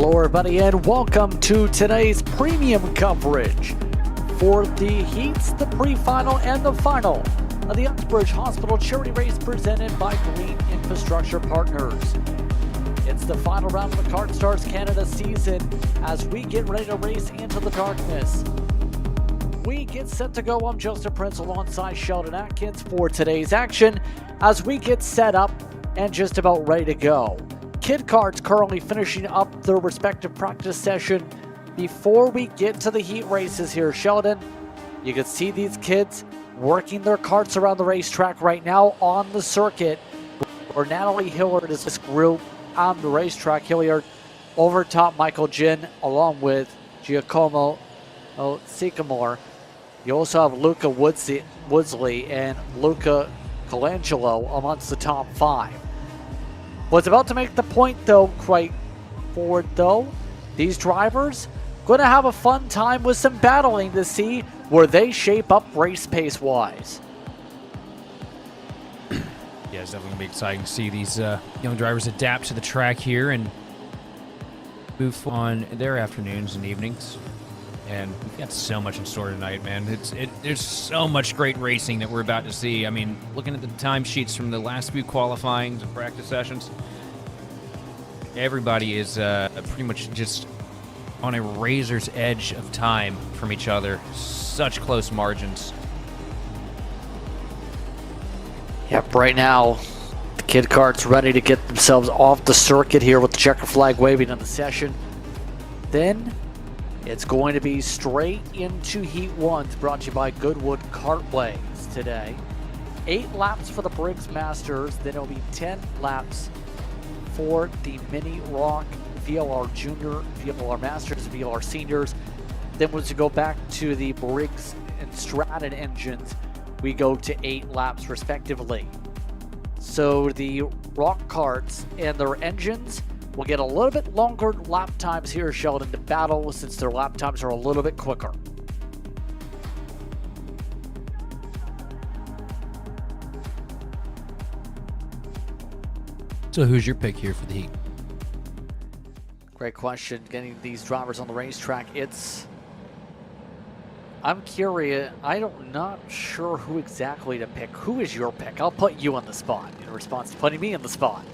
Hello everybody and welcome to today's premium coverage for the heats, the pre-final and the final of the Uxbridge Hospital charity race presented by Green Infrastructure Partners. It's the final round of the Kart Stars Canada season as we get ready to race into the darkness. We get set to go. I'm Joseph Prince alongside Sheldon Atkins for today's action as we get set up and just about ready to go. Kid Karts currently finishing up their respective practice session before we get to the heat races here. Sheldon, you can see these kids working their karts around the racetrack right now on the circuit where Natalie Hilliard is this group on the racetrack. Hilliard over top Michael Jin along with Giacomo Sycamore. You also have Luca Woodsley and Luca Colangelo amongst the top five. Was about to make the point though, quite forward though. These drivers going to have a fun time with some battling to see where they shape up race pace wise. Yeah, it's definitely going to be exciting to see these young drivers adapt to the track here and move on their afternoons and evenings. And we've got so much in store tonight, man. There's so much great racing that we're about to see. I mean, looking at the timesheets from the last few qualifyings and practice sessions, everybody is pretty much just on a razor's edge of time from each other. Such close margins. Yep, right now, the Kid Kart's ready to get themselves off the circuit here with the checker flag waving in the session. Then it's going to be straight into Heat 1, brought to you by Goodwood Kartways today. 8 laps for the Briggs Masters, then it'll be 10 laps for the Mini Rok, VLR Jr, VLR Masters, VLR Seniors. Then once you go back to the Briggs and Stratton engines, we go to 8 laps respectively. So the Rok karts and their engines will get a little bit longer lap times here, Sheldon, to battle since their lap times are a little bit quicker. So who's your pick here for the heat? Great question. Getting these drivers on the racetrack, I'm curious. I'm not sure who exactly to pick. Who is your pick? I'll put you on the spot in response to putting me on the spot.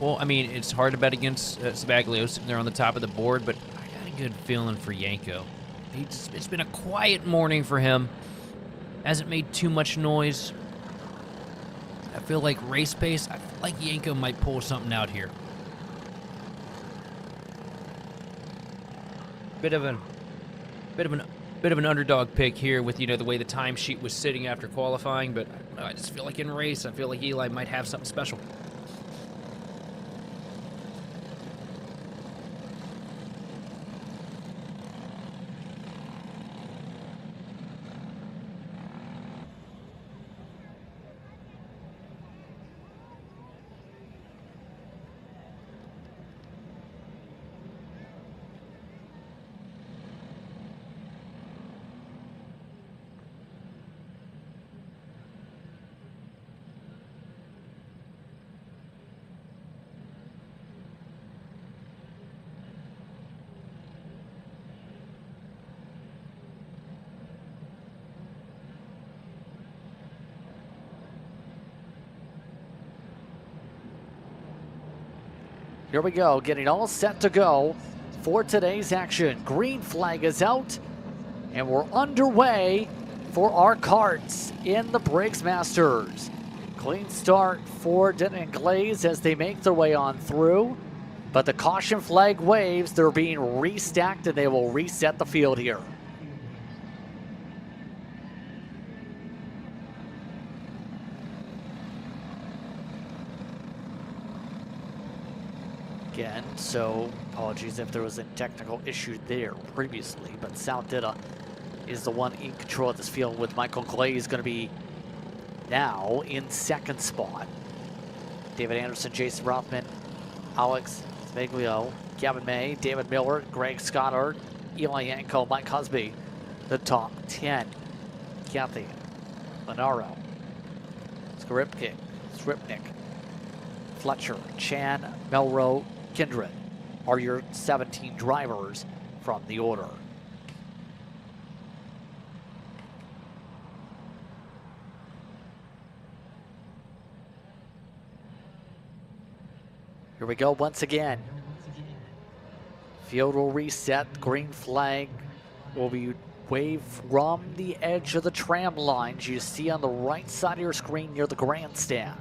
Well, I mean, it's hard to bet against Sbaglio sitting there on the top of the board, but I got a good feeling for Yanko. It's been a quiet morning for him. Hasn't made too much noise. I feel like race pace, I feel like Yanko might pull something out here. Bit of an underdog pick here with, you know, the way the timesheet was sitting after qualifying, but I just feel like in race, I feel like Eli might have something special. Here we go, getting all set to go for today's action. Green flag is out, and we're underway for our karts in the Briggs Masters. Clean start for Denton and Glaze as they make their way on through, but the caution flag waves. They're being restacked, and they will reset the field here. Again, so apologies if there was a technical issue there previously, but South Dita is the one in control of this field with Michael Glaze going to be now in second spot. David Anderson, Jason Rothman, Alex Sbaglio, Gavin May, David Miller, Greg Scottard, Eli Yanko, Mike Husby, the top 10. Kathy Lenaro, Skripnik, Fletcher, Chan, Melrose, Kindred are your 17 drivers from the order. Here we go once again. Field will reset. Green flag will be waved from the edge of the tram lines you see on the right side of your screen near the grandstand.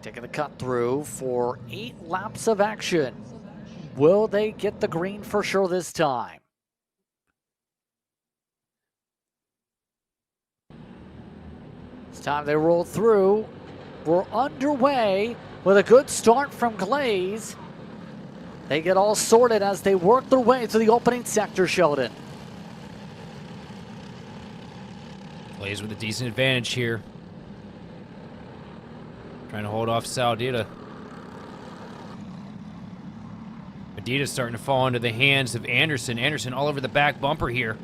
Taking the cut through for 8 laps of action. Will they get the green for sure this time? It's time they roll through. We're underway with a good start from Glaze. They get all sorted as they work their way through the opening sector, Sheldon. Glaze with a decent advantage here. Trying to hold off Saudita. Medita's starting to fall into the hands of Anderson. Anderson all over the back bumper here.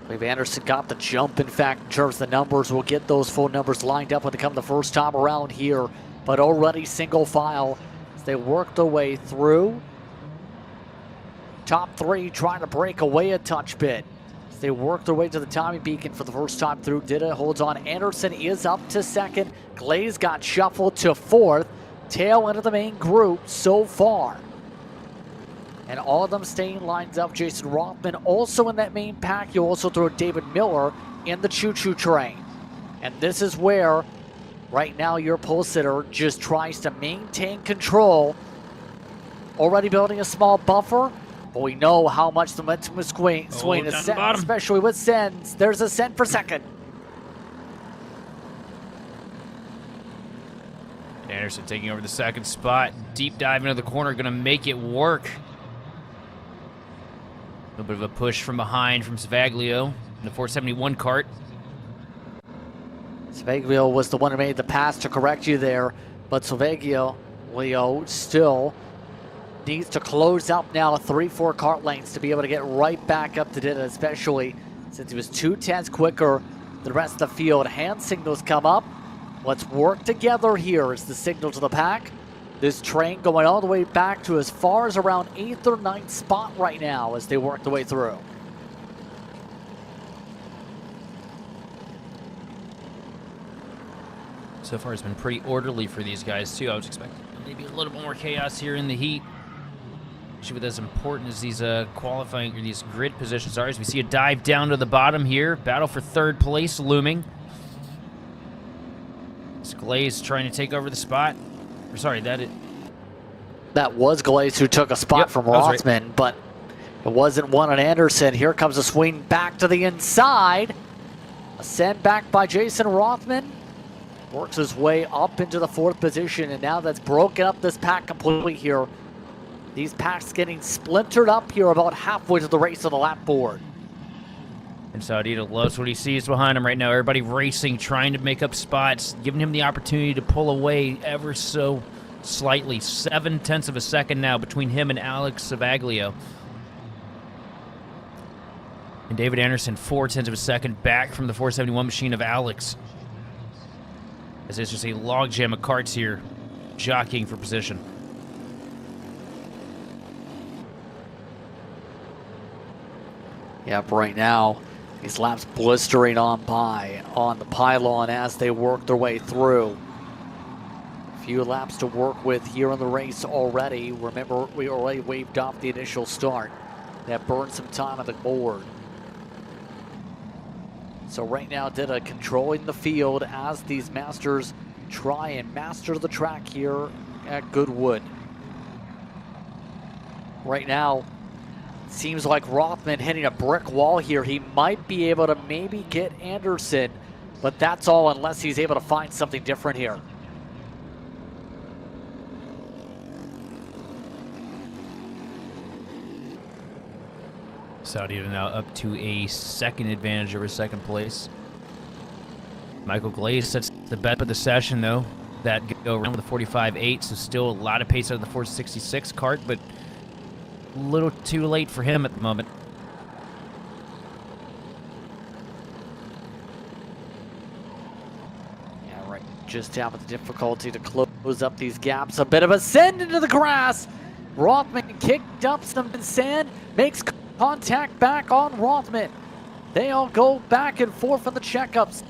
I believe Anderson got the jump, in fact, in terms of the numbers. We'll get those full numbers lined up when they come the first time around here. But already single file as they work their way through. Top 3 trying to break away a touch bit. They work their way to the timing beacon for the first time through. Dida holds on. Anderson is up to second. Glaze got shuffled to 4th. Tail end of the main group so far. And all of them staying lines up. Jason Rothman also in that main pack. You also throw David Miller in the choo-choo train. And this is where, right now, your pole sitter just tries to maintain control. Already building a small buffer. But we know how much the momentum is swing is set, especially with Sens. There's a Sen for second. Anderson taking over the second spot. Deep dive into the corner, going to make it work. A little bit of a push from behind from Savaglio in the 471 kart. Savaglio was the one who made the pass to correct you there, but Savaglio, Leo, still needs to close up now 3-4 kart lanes to be able to get right back up to Dida, especially since he was 2/10 quicker than the rest of the field. Hand signals come up. Let's work together here is the signal to the pack. This train going all the way back to as far as around 8th or 9th spot right now as they work their way through. So far it's been pretty orderly for these guys too. I was expecting maybe a little bit more chaos here in the heat. With as important as these qualifying or these grid positions are, as we see a dive down to the bottom here. Battle for 3rd place looming. It's Glaze trying to take over the spot. Or sorry, that was Glaze who took a spot from Rothman, right. But it wasn't one on Anderson. Here comes a swing back to the inside. A send back by Jason Rothman. Works his way up into the 4th position, and now that's broken up this pack completely here. These packs getting splintered up here about halfway to the race on the lap board. And Saudita loves what he sees behind him right now. Everybody racing, trying to make up spots, giving him the opportunity to pull away ever so slightly. 0.7 of a second now between him and Alex Savaglio. And David Anderson, 0.4 of a second back from the 471 machine of Alex. As it's just a logjam of karts here, jockeying for position. Yep, right now, these laps blistering on by on the pylon as they work their way through. A few laps to work with here in the race already. Remember, we already waved off the initial start. That burned some time on the board. So right now, Dida controlling the field as these Masters try and master the track here at Goodwood. Right now, seems like Rothman hitting a brick wall here. He might be able to maybe get Anderson, but that's all unless he's able to find something different here. Saudi now up to a second advantage over second place. Michael Glaze sets the bet of the session, though. That go around with a 45.8, so still a lot of pace out of the 466 kart, but a little too late for him at the moment. Yeah, right. just having the difficulty to close up these gaps. A bit of a send into the grass. Rothman kicked up some sand, makes contact back on Rothman. They all go back and forth on the checkups.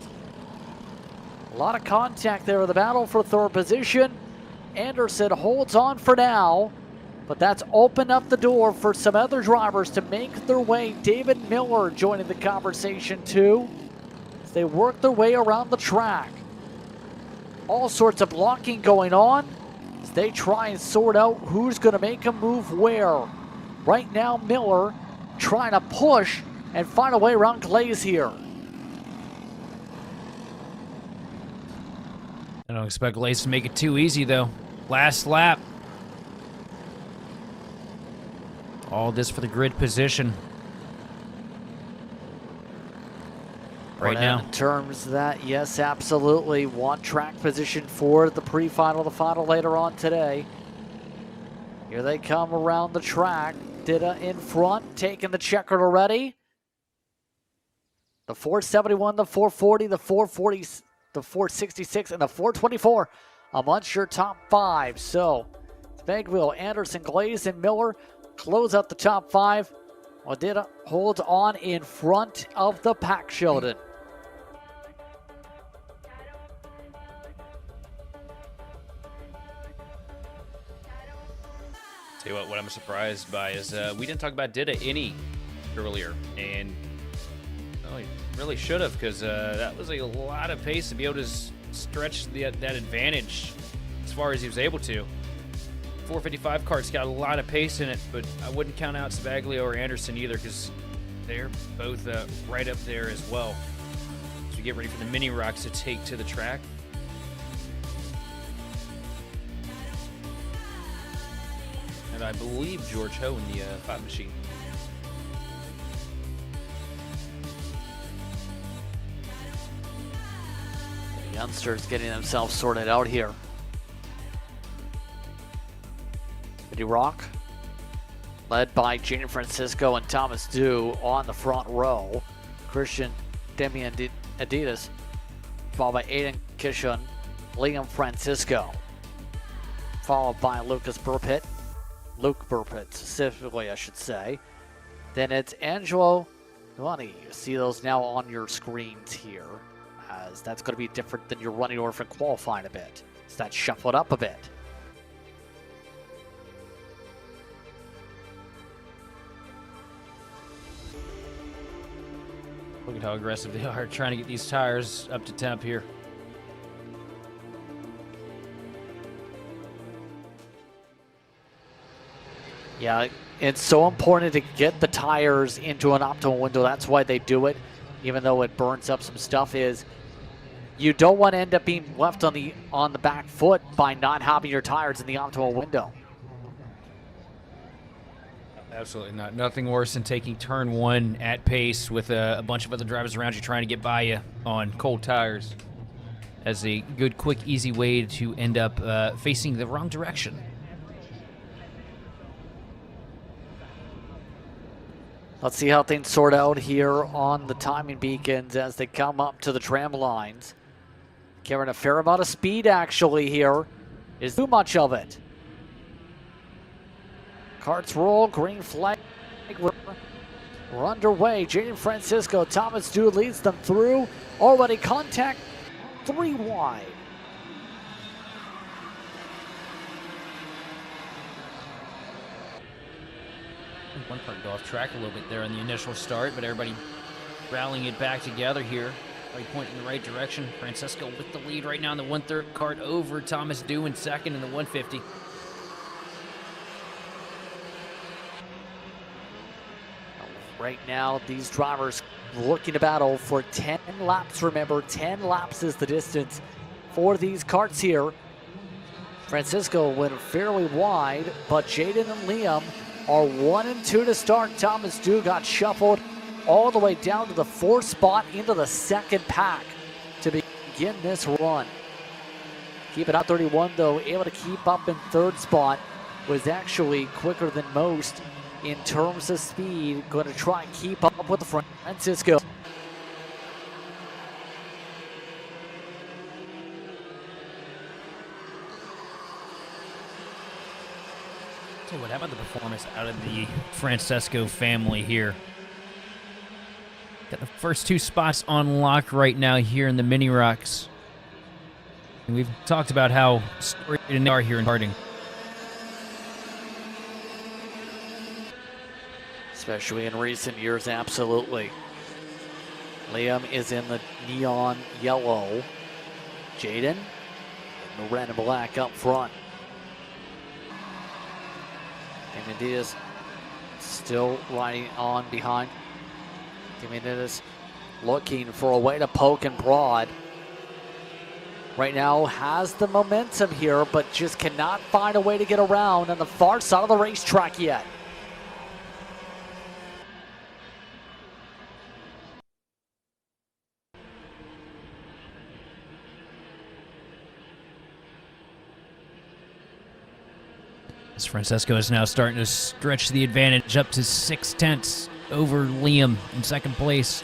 A lot of contact there in the battle for third position. Anderson holds on for now, but that's opened up the door for some other drivers to make their way. David Miller joining the conversation too, as they work their way around the track. All sorts of blocking going on as they try and sort out who's going to make a move where. Right now, Miller trying to push and find a way around Glaze here. I don't expect Glaze to make it too easy, though. Last lap. All this for the grid position. Right now. In terms of that, yes, absolutely. One track position for the pre-final, the final later on today. Here they come around the track. Dida in front, taking the checkered already. The 471, the 440, the 440, the 466, and the 424 amongst your top five. So, Bagwell, Anderson, Glaze, and Miller close out the top five. Dida holds on in front of the pack, Sheldon. Tell you what I'm surprised by is we didn't talk about Dida any earlier, and he really should have, because that was a lot of pace to be able to stretch that advantage as far as he was able to. 455 kart's got a lot of pace in it, but I wouldn't count out Spaglio or Anderson either, because they're both right up there as well. As we get ready for the mini rocks to take to the track. And I believe George Ho in the Five Machine. The youngsters getting themselves sorted out here. Rok, led by Junior Francisco and Thomas Dew on the front row. Christian Demian Adidas, followed by Aiden Kishon, Liam Francisco, followed by Luke Burpitt specifically, I should say. Then it's Angelo Nuani. You see those now on your screens here, as that's going to be different than your running order for qualifying a bit. So that's shuffled up a bit. Look at how aggressive they are trying to get these tires up to temp here. Yeah, it's so important to get the tires into an optimal window. That's why they do it, even though it burns up some stuff. Is you don't want to end up being left on the back foot by not having your tires in the optimal window. Absolutely not. Nothing worse than taking turn one at pace with a bunch of other drivers around you trying to get by you on cold tires. As a good, quick, easy way to end up facing the wrong direction. Let's see how things sort out here on the timing beacons as they come up to the tram lines. Carrying a fair amount of speed actually here. Is too much of it. Carts roll, green flag, we're underway. Jaden Francisco, Thomas Dew leads them through. Already contact 3 wide. One car go off track a little bit there in the initial start, but everybody rallying it back together here. Right point in the right direction. Francisco with the lead right now in the 1/3 cart over Thomas Dew in second in the 150. Right now, these drivers looking to battle for 10 laps. Remember, 10 laps is the distance for these karts here. Francisco went fairly wide, but Jaden and Liam are 1 and 2 to start. Thomas Dew got shuffled all the way down to the 4th spot into the 2nd pack to begin this run. Keep it out 31 though, able to keep up in 3rd spot. Was actually quicker than most in terms of speed. Going to try and keep up with Francisco. Tell you what, how about the performance out of the Francesco family here? Got the first two spots on lock right now here in the Mini Rocks. And we've talked about how storied they are here in karting. Especially in recent years, absolutely. Liam is in the neon yellow. Jaden in the red and black up front. And Diaz still riding on behind. Diaz looking for a way to poke and prod. Right now has the momentum here, but just cannot find a way to get around on the far side of the racetrack yet. As Francesco is now starting to stretch the advantage up to 6/10 over Liam in second place.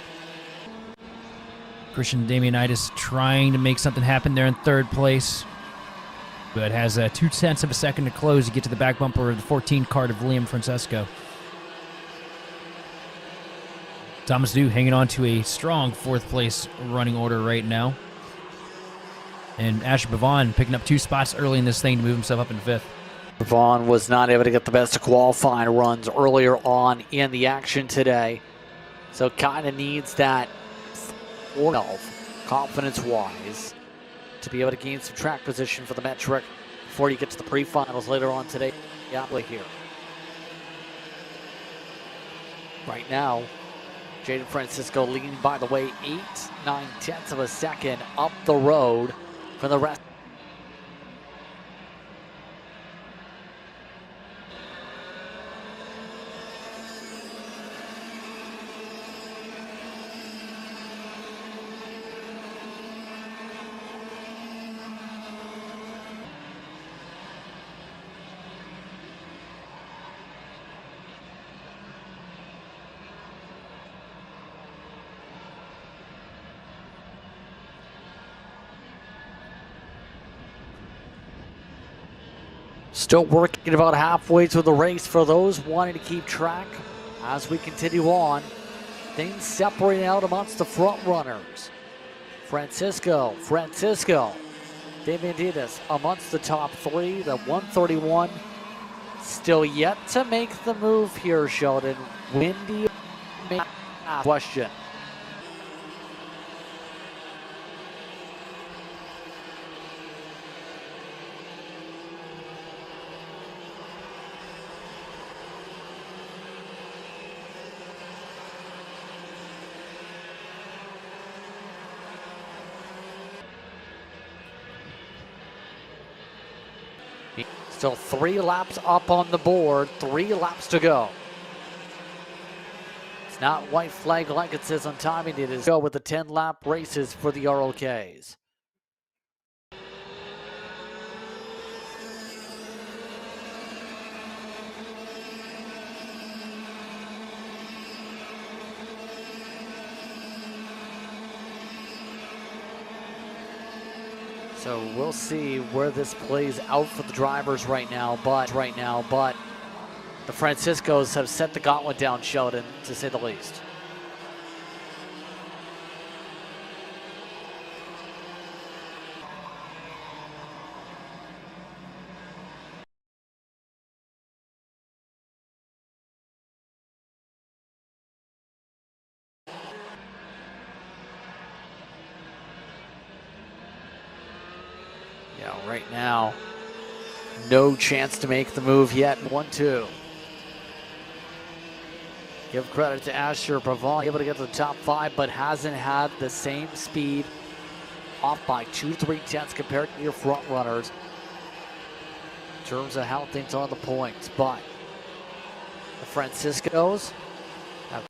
Christian Damianitis trying to make something happen there in third place, but has 2/10 of a second to close to get to the back bumper of the 14 cart of Liam Francesco. Thomas Dew hanging on to a strong fourth place running order right now. And Asher Bavon picking up 2 spots early in this thing to move himself up in fifth. Vaughn was not able to get the best of qualifying runs earlier on in the action today. So kind of needs that confidence-wise to be able to gain some track position for the metric before you get to the pre-finals later on today. Yeah, here. Right now, Jaden Francisco leading by the way 8/9 of a second up the road for the rest. Still working about halfway through the race for those wanting to keep track. As we continue on, things separating out amongst the front runners. Francisco, Damian Diaz amongst the top 3, the 131. Still yet to make the move here, Sheldon. Windy question. Still 3 laps up on the board, 3 laps to go. It's not white flag like it says on timing. It is go with the 10-lap races for the ROKs. So we'll see where this plays out for the drivers right now, but the Franciscos have set the gauntlet down, Sheldon, to say the least. Yeah, right now, no chance to make the move yet. 1-2. Give credit to Asher Pavon, able to get to the top 5, but hasn't had the same speed. Off by 2-3 tenths compared to your front runners in terms of how things are on the points. But the Franciscos have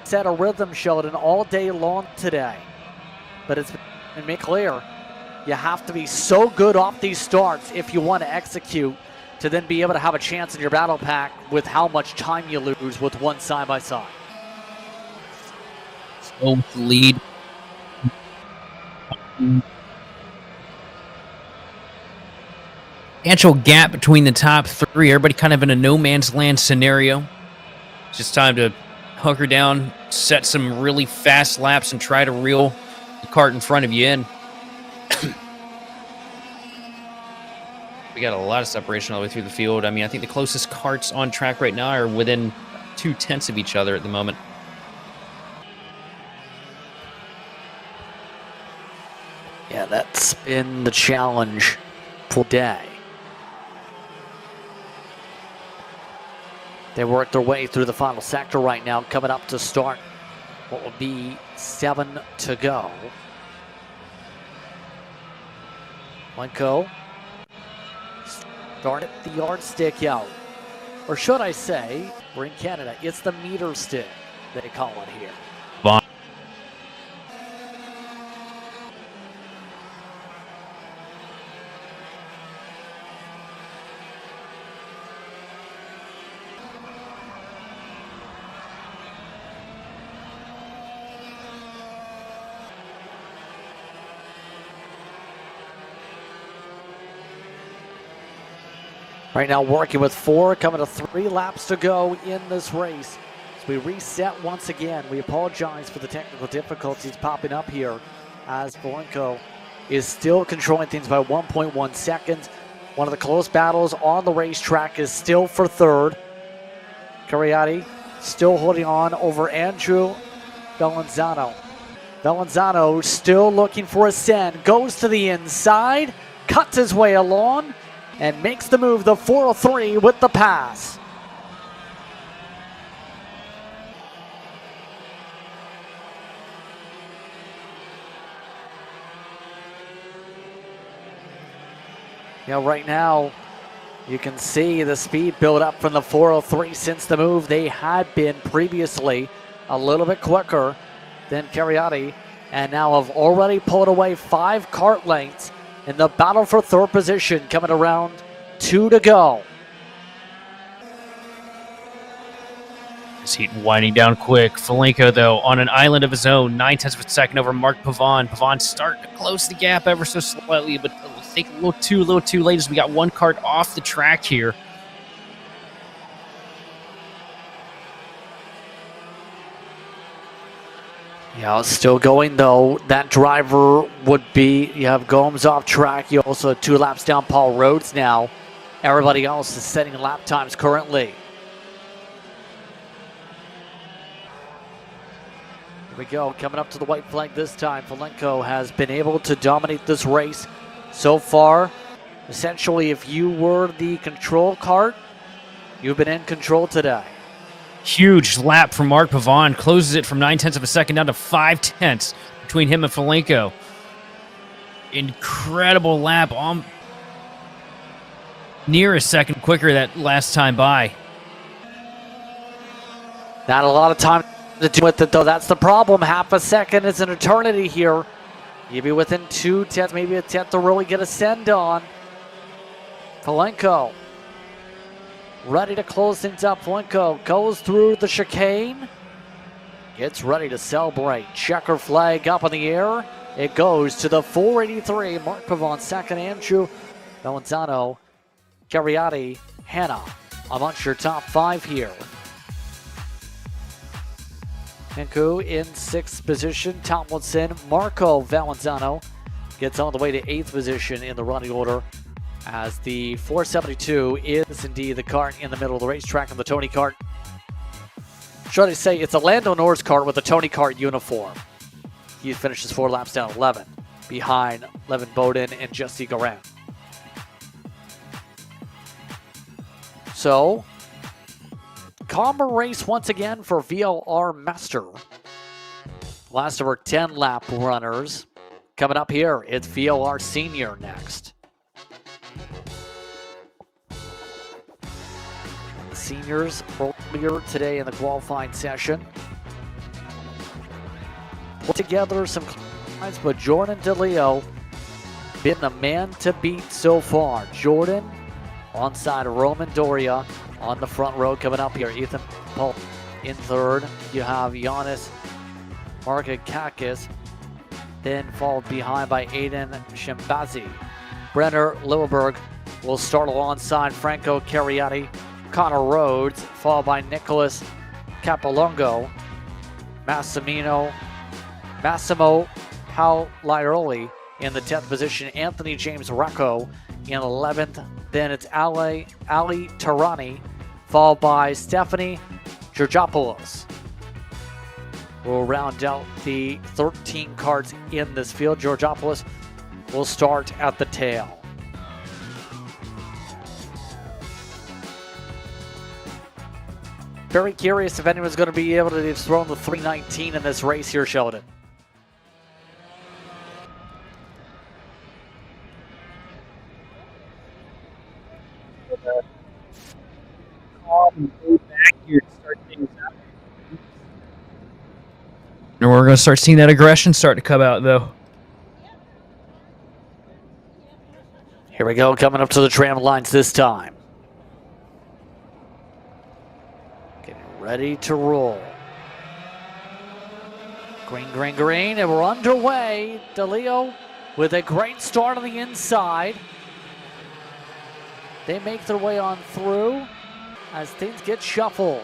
set a rhythm, Sheldon, all day long today. But it's been made clear you have to be so good off these starts if you want to execute to then be able to have a chance in your battle pack with how much time you lose with one side-by-side. So lead. Substantial gap between the top three. Everybody kind of in a no man's land scenario. It's just time to hunker down, set some really fast laps, and try to reel the cart in front of you in. We got a lot of separation all the way through the field. I mean, I think the closest carts on track right now are within 0.2 of each other at the moment. Yeah, that's been the challenge for today. They work their way through the final sector right now, coming up to start what will be 7 to go. Lenko started the yardstick out. Or should I say, we're in Canada, it's the meter stick, they call it here. Right now working with 4, coming to 3 laps to go in this race. As we reset once again, we apologize for the technical difficulties popping up here as Polenko is still controlling things by 1.1 seconds. One of the close battles on the racetrack is still for third. Cariati still holding on over Andrew Bellanzano. Bellanzano still looking for a send, goes to the inside, cuts his way along, and makes the move, the 403 with the pass. Yeah, right now, you can see the speed build up from the 403 since the move. They had been previously a little bit quicker than Cariati, and now have already pulled away 5 kart lengths in the battle for third position, coming around 2 to go. This Heat winding down quick. Polenko, though, on an island of his own, 0.9 of a second over Mark Pavon. Pavon starting to close the gap ever so slightly, but I think a little too late as we got one kart off the track here. Yeah, still going though. That driver would be, you have Gomes off track. You also have 2 laps down Paul Rhodes now. Everybody else is setting lap times currently. Here we go, coming up to the white flag this time. Polenko has been able to dominate this race so far. Essentially, if you were the control kart, you've been in control today. Huge lap from Mark Pavon. Closes it from 0.9 of a second down to 0.5 between him and Polenko. Incredible lap. Near a second quicker that last time by. Not a lot of time to do with it, though. That's the problem. Half a second is an eternity here. You'd be within 0.2, maybe a 1/10 to really get a send on. Polenko ready to close things up. Polenko goes through the chicane. Gets ready to celebrate. Checker flag up in the air. It goes to the 483. Mark Pavon second. Andrew Bellanzano, Cariati, Hannah amongst your top 5 here. Henku in 6th position. Tomlinson, Marco Valenzano gets on the way to 8th position in the running order, as the 472 is indeed the kart in the middle of the racetrack on the Tony kart. Should I say it's a Lando Norris kart with a Tony kart uniform. He finishes 4 laps down 11 behind Levin Bowden and Jesse Garan. So, calmer race once again for VLR Master. Last of our 10 lap runners. Coming up here, it's VLR Sr next. Seniors earlier today in the qualifying session. put together some climbs, but Jordan DeLeo been the man to beat so far. Jordan onside Roman Doria on the front row coming up here. Ethan Paul in third. You have Giannis Markakakis, then followed behind by Aiden Shimbazi. Brenner Lilleberg will start alongside Franco Cariotti. Connor Rhodes, followed by Nicholas Capolongo. Massimo Paolaioli in the 10th position. Anthony James Rocco in 11th. Then it's Ali Tarani, followed by Stephanie Georgopoulos. We'll round out the 13 karts in this field. Georgopoulos will start at the tail. Very curious if anyone's going to be able to throw the 319 in this race here, Sheldon. And we're going to start seeing that aggression start to come out, though. Here we go, coming up to the tram lines this time. Getting ready to roll. Green, green, green, and we're underway. DeLeo with a great start on the inside. They make their way on through as things get shuffled.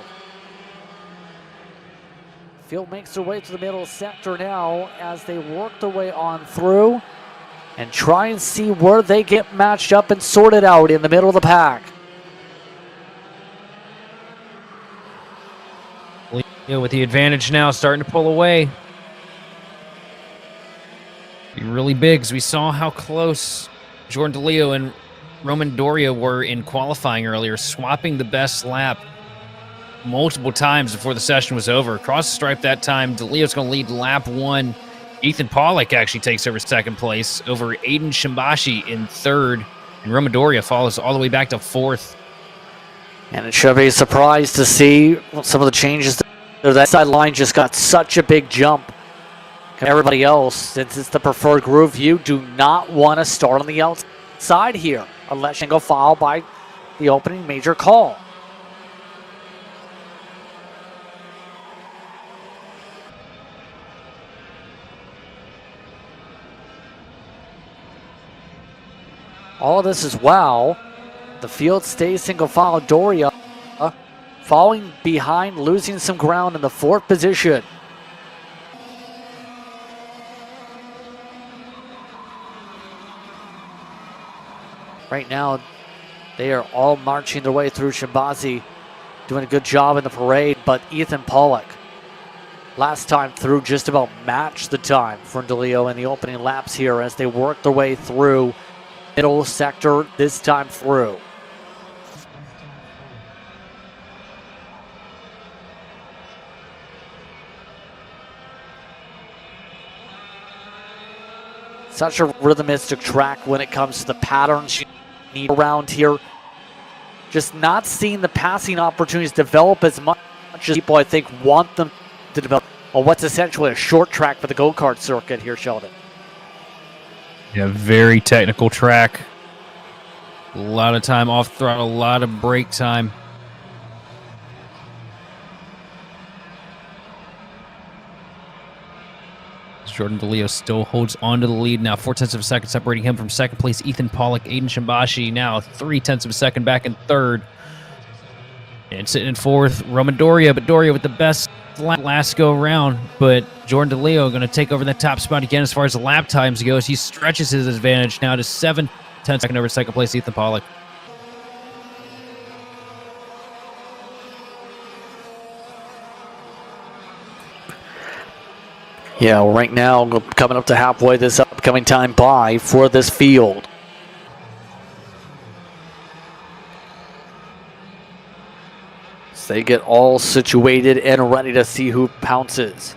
Field makes their way to the middle sector now as they work their way on through and try and see where they get matched up and sorted out in the middle of the pack. Leo with the advantage now, starting to pull away. Be really big, as we saw how close Jordan DeLeo and Roman Doria were in qualifying earlier, swapping the best lap multiple times before the session was over. Across the stripe that time, DeLeo's going to lead lap 1. Ethan Pollock actually takes over second place over Aiden Shimbashi in third, and Roman Doria follows all the way back to fourth. And it should be a surprise to see some of the changes. That side line just got such a big jump. Everybody else, since it's the preferred groove, you do not want to start on the outside here unless you go foul by the opening major call. All of this is wow. The field stays single file. Doria falling behind, losing some ground in the fourth position. Right now, they are all marching their way through. Shimbazi doing a good job in the parade, but Ethan Pollock, last time through, just about matched the time for DeLeo in the opening laps here as they work their way through middle sector this time through. Such a rhythmistic track when it comes to the patterns you need around here. Just not seeing the passing opportunities develop as much as people, I think, want them to develop on what's essentially a short track for the go-kart circuit here, Sheldon. Yeah, very technical track. A lot of time off throttle, a lot of brake time. Jordan DeLeo still holds on to the lead now. 4/10 of a second separating him from second place. Ethan Pollock, Aiden Shimbashi now 3/10 of a second back in third. And sitting in fourth, Roman Doria, but Doria with the best last go around. But Jordan DeLeo going to take over that top spot again as far as the lap times goes. He stretches his advantage now to 7/10 over second place, Ethan Pollock. Yeah, right now, coming up to halfway this upcoming time by for this field. So they get all situated and ready to see who pounces.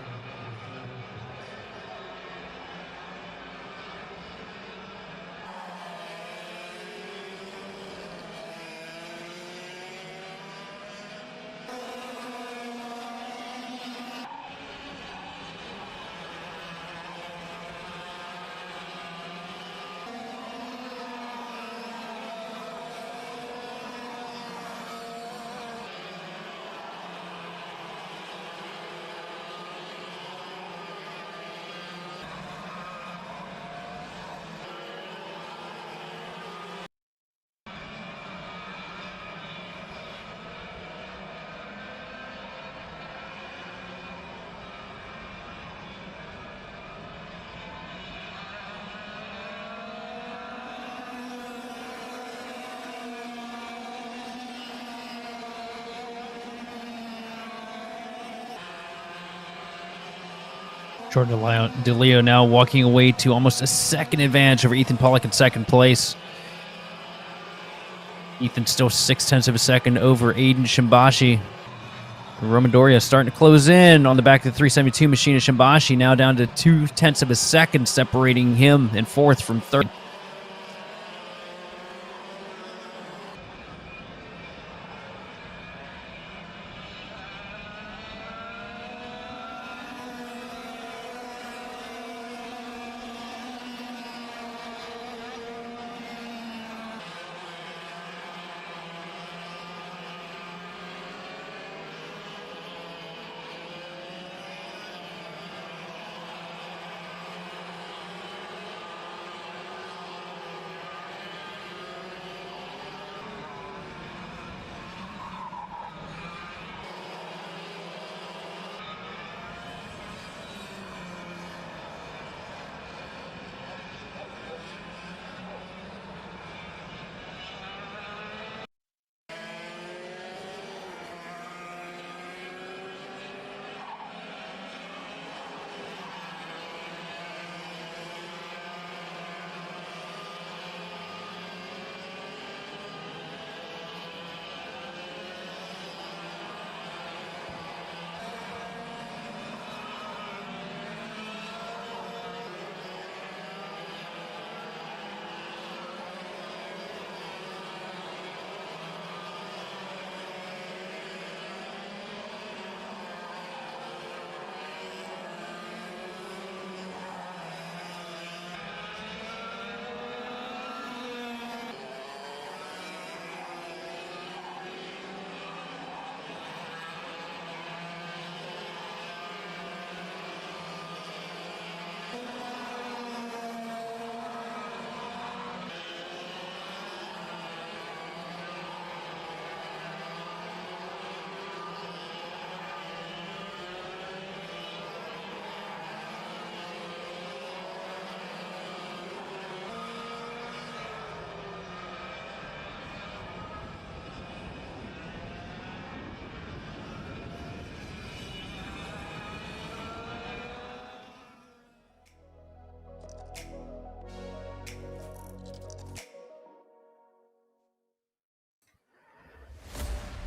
Jordan DeLeo now walking away to almost a second advantage over Ethan Pollock in second place. Ethan still 0.6 of a second over Aiden Shimbashi. Roman Doria starting to close in on the back of the 372 machine of Shimbashi, now down to 0.2 of a second, separating him in fourth from third.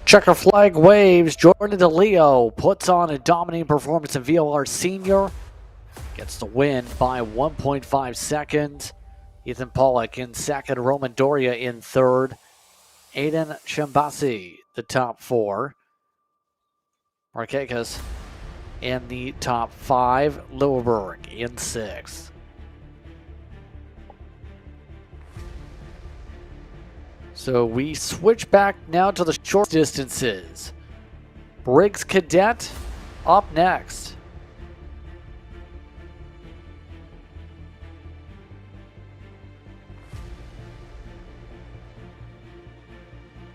Checker flag waves. Jordan DeLeo puts on a dominating performance in VLR Sr. Gets the win by 1.5 seconds. Ethan Pollock in second. Roman Doria in third. Aiden Shambasi, the top four. Marquez in the top five. Louisburg in sixth. So we switch back now to the short distances. Briggs Cadet up next.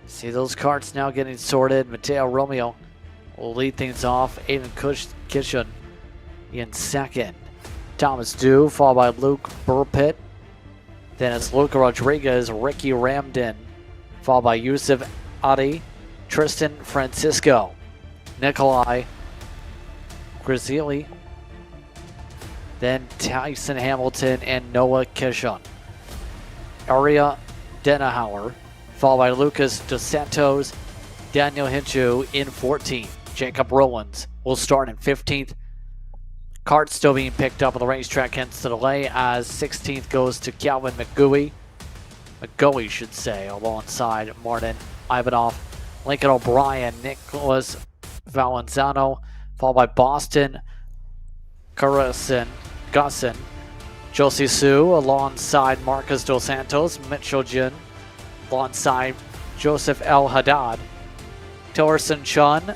See those carts now getting sorted. Mateo Romeo will lead things off. Aiden Kishan in second. Thomas Dew, followed by Luke Burpitt. Then it's Luca Rodriguez, Ricky Ramden, followed by Yusuf Adi, Tristan Francisco, Nikolai Grisili, then Tyson Hamilton and Noah Kishon. Aria Denahauer, followed by Lucas Dos Santos, Daniel Hinchu in 14th. Jacob Rowlands will start in 15th. Kart still being picked up on the racetrack, hence the delay, as 16th goes to Calvin McGoey, should say, alongside Martin Ivanov, Lincoln O'Brien, Nicholas Valenzano, followed by Boston Gusson, Josie Sue alongside Marcus Dos Santos, Mitchell Jin alongside Joseph L. Haddad, Tillerson Chun,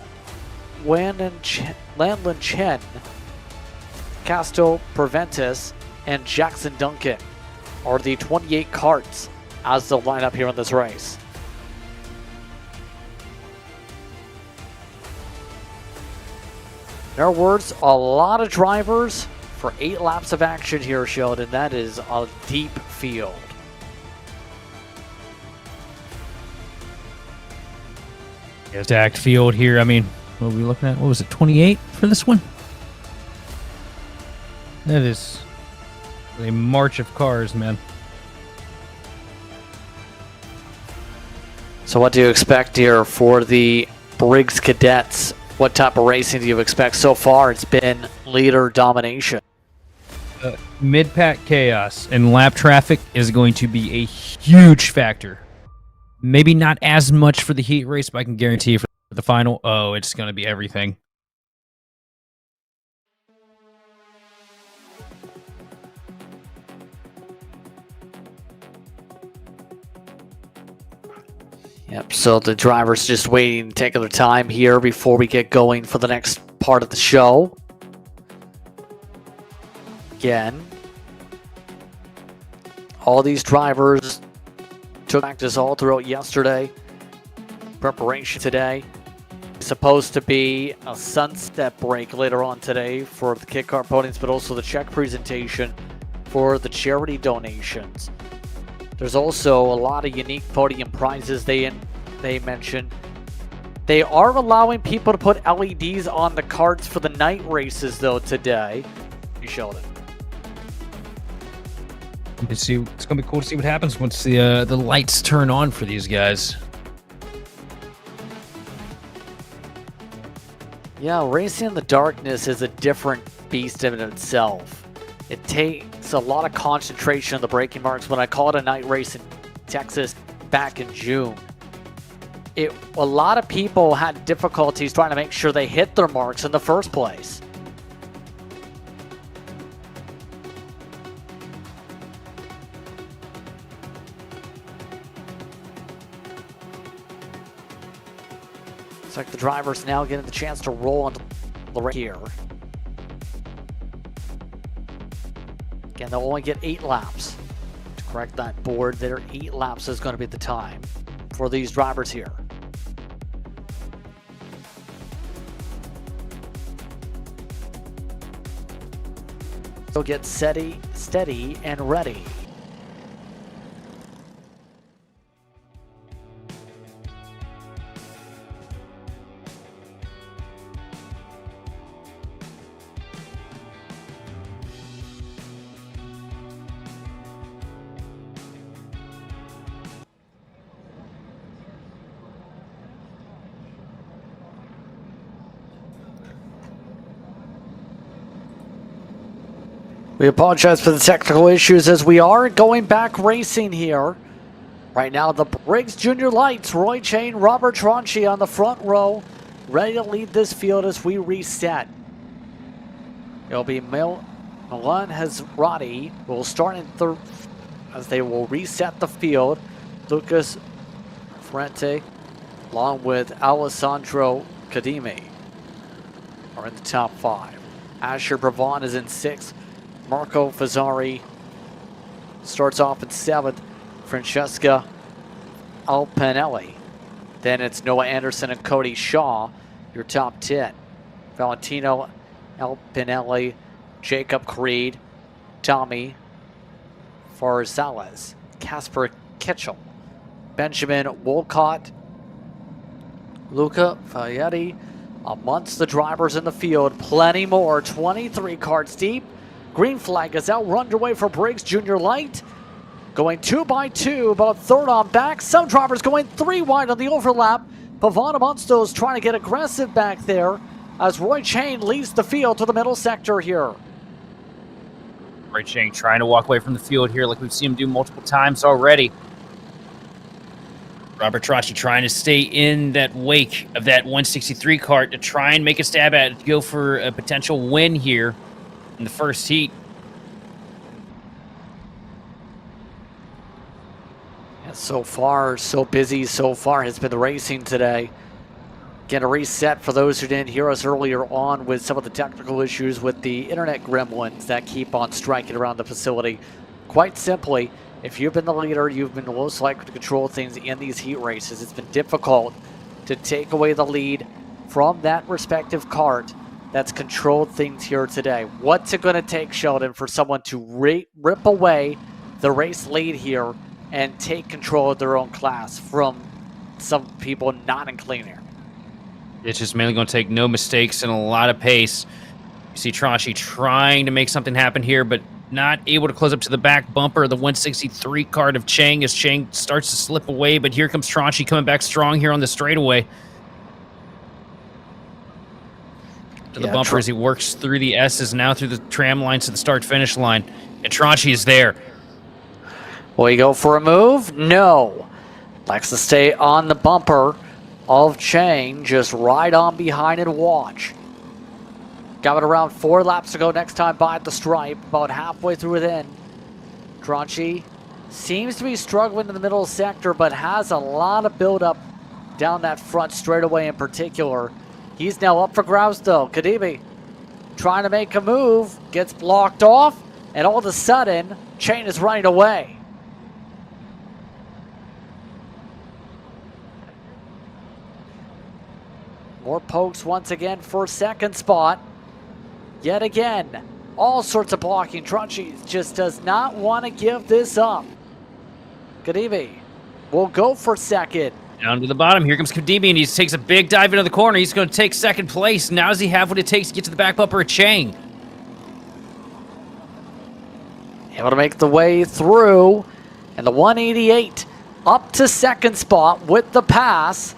Landlin Chen, Casto Preventus, and Jackson Duncan are the 28 karts as they'll line up here in this race. In other words, a lot of drivers for 8 laps of action here, Sheldon. That is a deep field. Stacked field here. I mean, what are we looking at? What was it, 28 for this one? That is a march of cars, man. So what do you expect here for the Briggs Cadets? What type of racing do you expect so far? It's been leader domination. Mid-pack chaos and lap traffic is going to be a huge factor. Maybe not as much for the heat race, but I can guarantee you for the final, oh, it's going to be everything. Yep, so the drivers just waiting, taking their time here before we get going for the next part of the show. Again, all these drivers took practice all throughout yesterday. Preparation today. Supposed to be a sunset break later on today for the Kit Kart Podiums, but also the check presentation for the charity donations. There's also a lot of unique podium prizes they mentioned. They are allowing people to put LEDs on the carts for the night races though today. You showed it. It's going to be cool to see what happens once the lights turn on for these guys. Yeah, racing in the darkness is a different beast in itself. It takes a lot of concentration on the braking marks. When I called a night race in Texas back in June, a lot of people had difficulties trying to make sure they hit their marks in the first place. It's like the drivers now getting the chance to roll on the race here. Again, they'll only get 8 laps. To correct that board there, 8 laps is going to be the time for these drivers here. So get steady and ready. We apologize for the technical issues as we are going back racing here. Right now, the Briggs Jr Lights, Roy Chain, Robert Tronchi on the front row, ready to lead this field as we reset. It'll be Milan Hazrati will start in third as they will reset the field. Lucas Frente, along with Alessandro Cadimi, are in the top 5. Asher Bravon is in 6th. Marco Fazzari starts off in 7th. Francesca Alpinelli. Then it's Noah Anderson and Cody Shaw, your top 10. Valentino Alpinelli, Jacob Creed, Tommy Farzales, Casper Kitchell, Benjamin Wolcott, Luca Fayetti. Amongst the drivers in the field, plenty more. 23 carts deep. Green flag is out. We're underway for Briggs Jr Light. Going 2 by 2, about third on back. Some drivers going 3 wide on the overlap. Pavana Munsto's trying to get aggressive back there as Roy Chain leads the field to the middle sector here. Roy Chain trying to walk away from the field here like we've seen him do multiple times already. Robert Trotchi trying to stay in that wake of that 163 cart to try and make a stab at it, to go for a potential win here in the first heat. Yeah, so far, so busy so far has been the racing today. Again, a reset for those who didn't hear us earlier on with some of the technical issues with the internet gremlins that keep on striking around the facility. Quite simply, if you've been the leader, you've been most likely to control things in these heat races. It's been difficult to take away the lead from that respective cart that's controlled things here today. What's it going to take, Sheldon, for someone to rip away the race lead here and take control of their own class from some people not in clean air? It's just mainly going to take no mistakes and a lot of pace. You see Tronchi trying to make something happen here, but not able to close up to the back bumper of the 163 card of Chang as Chang starts to slip away, but here comes Tronchi coming back strong here on the straightaway. To the bumper as he works through the S's, now through the tram lines to the start-finish line. And Tronchi is there. Will he go for a move? No. Likes to stay on the bumper of Chang, just right on behind and watch. Got it around 4 laps to go next time by at the stripe, about halfway through it in. Tronchi seems to be struggling in the middle sector, but has a lot of build-up down that front straightaway in particular. He's now up for grabs though. Kadimi trying to make a move, gets blocked off, and all of a sudden, Chang is running away. More pokes once again for second spot. Yet again, all sorts of blocking. Tronchi just does not want to give this up. Kadimi will go for second. Down to the bottom. Here comes Kadimi, and he takes a big dive into the corner. He's going to take second place. Now does he have what it takes to get to the back bumper of Chang? Able to make the way through. And the 188 up to second spot with the pass.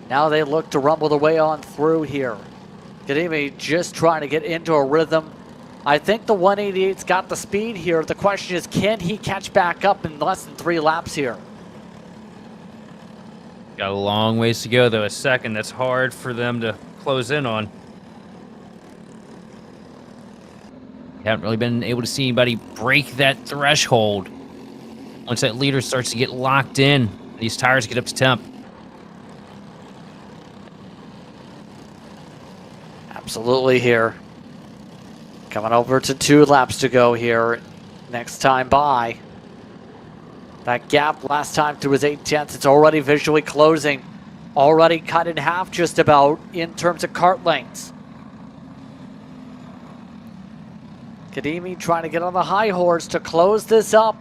Now they look to rumble their way on through here. Kadimi just trying to get into a rhythm. I think the 188's got the speed here. The question is, can he catch back up in less than 3 laps here? Got a long ways to go, though. A second, that's hard for them to close in on. Haven't really been able to see anybody break that threshold. Once that leader starts to get locked in, these tires get up to temp. Absolutely here. Coming over to 2 laps to go here. Next time by. That gap last time through was 8/10. It's already visually closing. Already cut in half just about in terms of kart lengths. Kadimi trying to get on the high horse to close this up.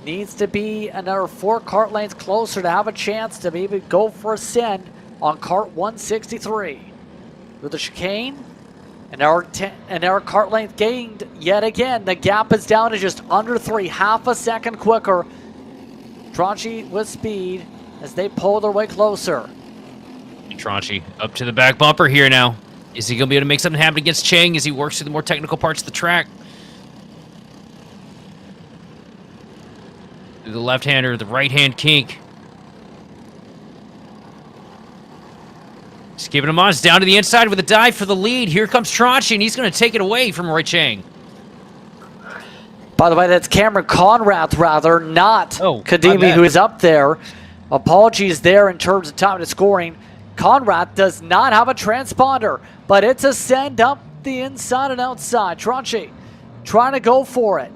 Needs to be another 4 kart lengths closer to have a chance to maybe go for a send on kart 163. With the chicane, and our kart length gained yet again. The gap is down to just under 3, half a second quicker. Tronchi with speed as they pull their way closer. And Tronchi up to the back bumper here now. Is he going to be able to make something happen against Chang as he works through the more technical parts of the track? Through the left-hander, the right-hand kink. Just giving him on. It's down to the inside with a dive for the lead. Here comes Tronchi, and he's going to take it away from Roy Chang. By the way, that's Cameron Conrath, rather, not Kadimi, who is up there. Apologies there in terms of time to scoring. Conrath does not have a transponder, but it's a send up the inside and outside. Tronchi trying to go for it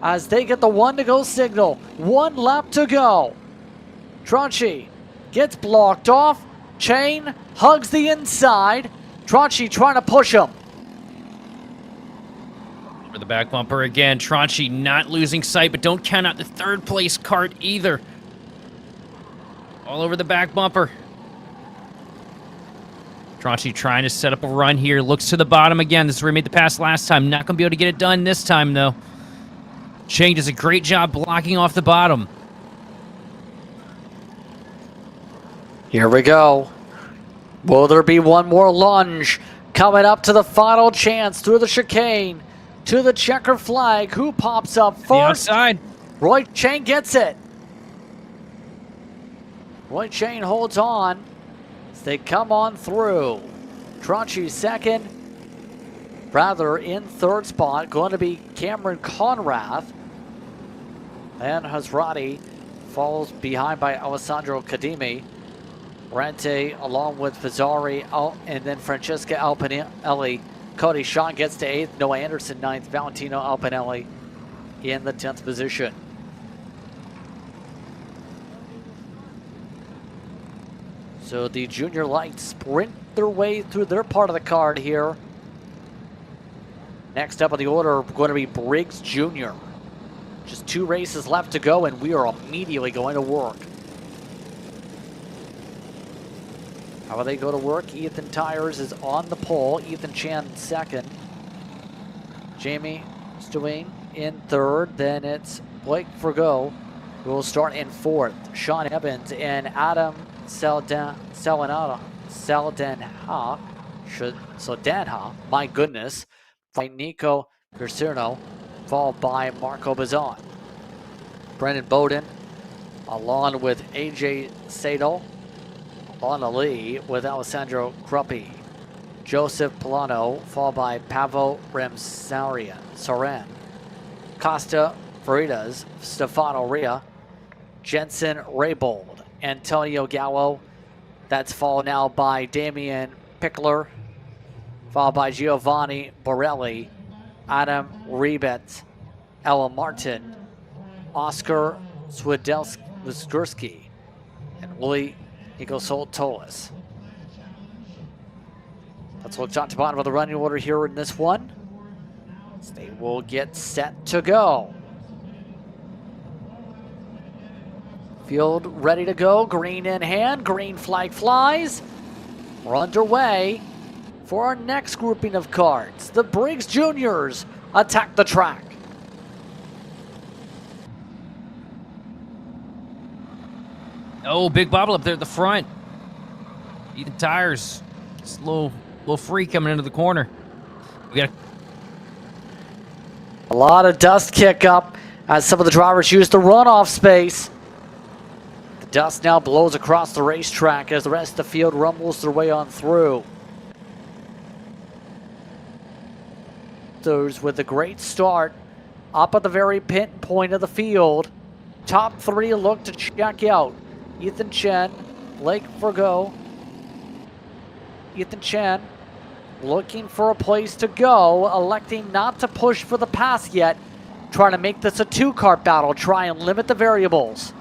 as they get the 1 to go signal. 1 lap to go. Tronchi gets blocked off. Chang hugs the inside. Tronchi trying to push him. Over the back bumper again. Tronchi not losing sight, but don't count out the 3rd place kart either. All over the back bumper. Tronchi trying to set up a run here. Looks to the bottom again. This is where he made the pass last time. Not going to be able to get it done this time, though. Chang does a great job blocking off the bottom. Here we go. Will there be one more lunge? Coming up to the final chance through the chicane to the checker flag. Who pops up first? The outside. Roy Chang gets it. Roy Chang holds on as they come on through. Tronchi second. Rather in 3rd spot. Going to be Cameron Conrath. And Hazrati falls behind by Alessandro Kadimi. Rente along with Fazzari and then Francesca Alpinelli. Cody Sean gets to 8th. Noah Anderson 9th. Valentino Alpinelli in the 10th position. So the junior lights sprint their way through their part of the card here. Next up on the order going to be Briggs Jr. Just 2 races left to go and we are immediately going to work. How will they go to work? Ethan Tires is on the pole. Ethan Chan second. Jamie Stewing in third. Then it's Blake Forgo who will start in fourth. Sean Evans and Adam Saldanha. My goodness. By Nico Gerserno, followed by Marco Bazan. Brendan Bowden, along with AJ Sadel, on the lead with Alessandro Cruppi. Joseph Polano, followed by Pavo Soren. Costa Faridas, Stefano Ria, Jensen Raybold, Antonio Gallo. That's followed now by Damian Pickler, followed by Giovanni Borelli, Adam Rebet, Ella Martin, Oscar Swiderski, and Willie Igosol-Tolis. Let's look top to bottom of the running order here in this one. So they will get set to go. Field ready to go, green in hand, green flag flies. We're underway for our next grouping of karts. The Briggs Juniors attack the track. Oh, big bobble up there at the front. Ethan Tires. Just a little free coming into the corner. We got a lot of dust kick up as some of the drivers use the runoff space. The dust now blows across the racetrack as the rest of the field rumbles their way on through. Those with a great start up at the very pinpoint of the field. Top three look to check out. Ethan Chen, Blake Forgo. Ethan Chen looking for a place to go, electing not to push for the pass yet, trying to make this a two-kart battle, try and limit the variables.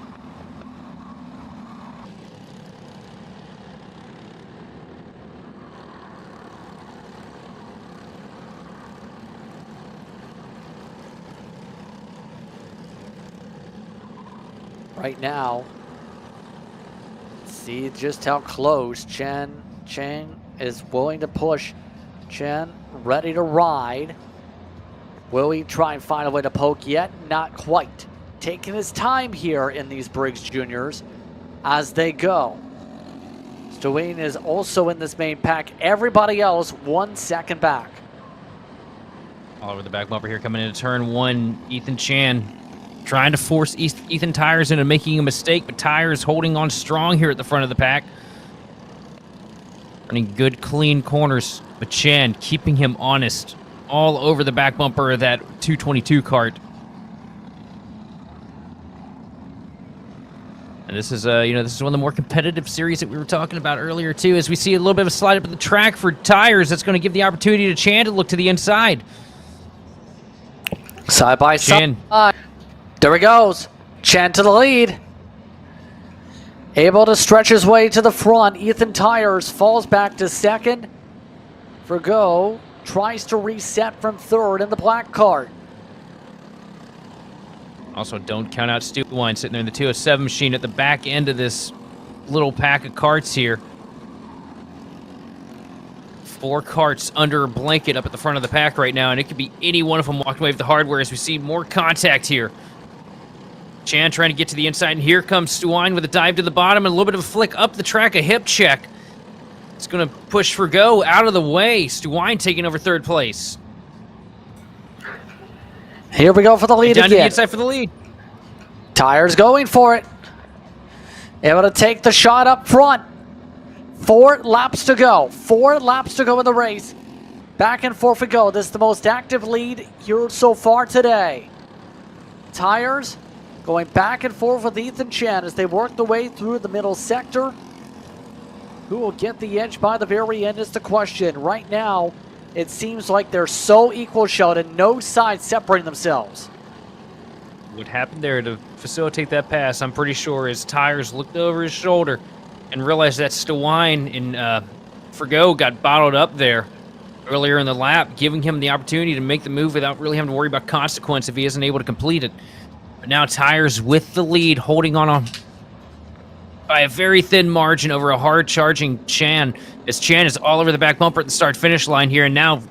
Right now, see just how close Chang is willing to push. Chen ready to ride. Will he try and find a way to poke yet? Not quite. Taking his time here in these Briggs Juniors as they go. Stewing is also in this main pack. Everybody else 1 second back. all over the back bumper here coming into turn one. Ethan Chan trying to force Ethan Tires into making a mistake, but Tires holding on strong here at the front of the pack. Running good, clean corners, but Chan keeping him honest all over the back bumper of that 222 kart. And this is, this is one of the more competitive series that we were talking about earlier, too, as we see a little bit of a slide up at the track for Tires. That's going to give the opportunity to Chan to look to the inside. Side by side. There he goes. Chan to the lead. Able to stretch his way to the front. Ethan Tires falls back to second. Forgo tries to reset from third in the black kart. Also, don't count out Stu Wine sitting there in the 207 machine at the back end of this little pack of karts here. 4 karts under a blanket up at the front of the pack right now, and it could be any one of them walking away with the hardware as we see more contact here. Chan trying to get to the inside, and here comes Stu Wine with a dive to the bottom and a little bit of a flick up the track, a hip check. It's going to push Forgo out of the way. Stu Wine taking over third place. Here we go for the lead down again. To the inside for the lead. Tires going for it. Able to take the shot up front. 4 laps to go. 4 laps to go in the race. Back and forth we go. This is the most active lead here so far today. Tires going back and forth with Ethan Chan as they work their way through the middle sector. Who will get the edge by the very end is the question. Right now, it seems like they're so equal, Sheldon. No sides separating themselves. What happened there to facilitate that pass, I'm pretty sure, is Tires looked over his shoulder and realized that Stewine and Forgo got bottled up there earlier in the lap, giving him the opportunity to make the move without really having to worry about consequence if he isn't able to complete it. But now Tires with the lead, holding on by a very thin margin over a hard-charging Chan, as Chan is all over the back bumper at the start-finish line here, and now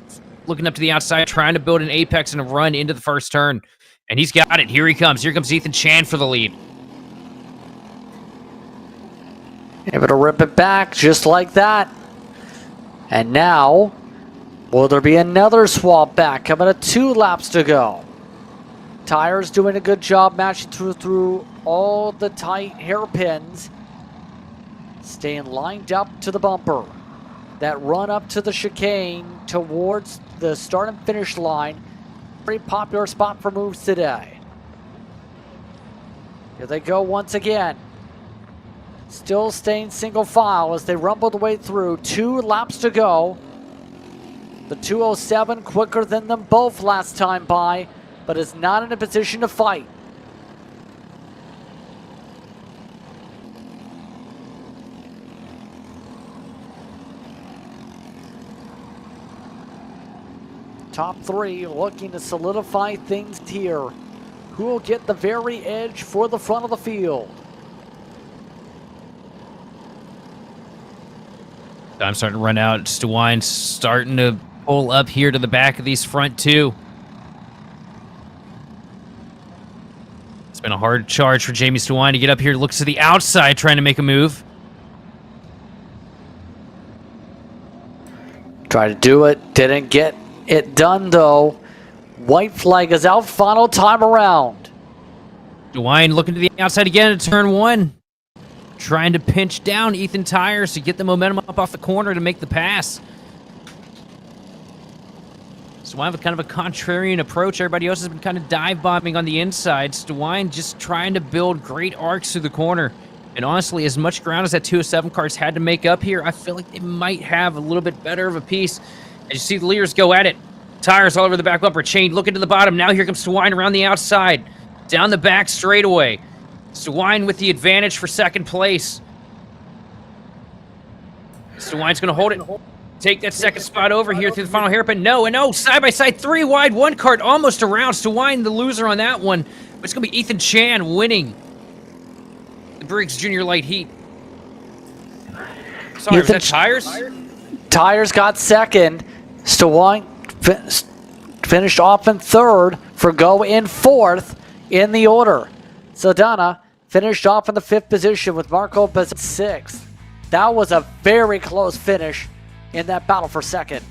looking up to the outside, trying to build an apex and a run into the first turn. And he's got it. Here he comes. Here comes Ethan Chan for the lead. Able to rip it back just like that. And now, will there be another swap back? Coming to 2 laps to go. Tires doing a good job matching through all the tight hairpins. Staying lined up to the bumper. That run up to the chicane towards the start and finish line. Very popular spot for moves today. Here they go once again. Still staying single file as they rumble the way through. 2 laps to go. The 207 quicker than them both last time by, but is not in a position to fight. Top 3 looking to solidify things here. Who will get the very edge for the front of the field? I'm starting to run out. Stewine starting to pull up here to the back of these front 2. It's been a hard charge for Jamie Stewine to get up here. Looks to the outside, trying to make a move. Tried to do it, didn't get it done though. White flag is out, final time around. Stewine looking to the outside again at turn 1. Trying to pinch down Ethan Tires to get the momentum up off the corner to make the pass. Stewine with kind of a contrarian approach. Everybody else has been kind of dive bombing on the inside. Stewine just trying to build great arcs through the corner. And honestly, as much ground as that 207 cars had to make up here, I feel like they might have a little bit better of a piece. As you see the leaders go at it. Tires all over the back bumper. Chain looking to the bottom. Now here comes Stewine around the outside. Down the back straightaway. Stewine with the advantage for second place. Stewine's going to hold it. Take that second spot over here through the final hairpin. No, and no. Side by side. 3 wide. 1 cart almost around. Stewine the loser on that one. But it's going to be Ethan Chan winning the Briggs Jr Lite Heat. Sorry, was that Tires? Tires got second. Stewine finished off in 3rd. Forgo in 4th in the order. Sedana finished off in the 5th position with Marco Bez 6th. That was a very close finish in that battle for second.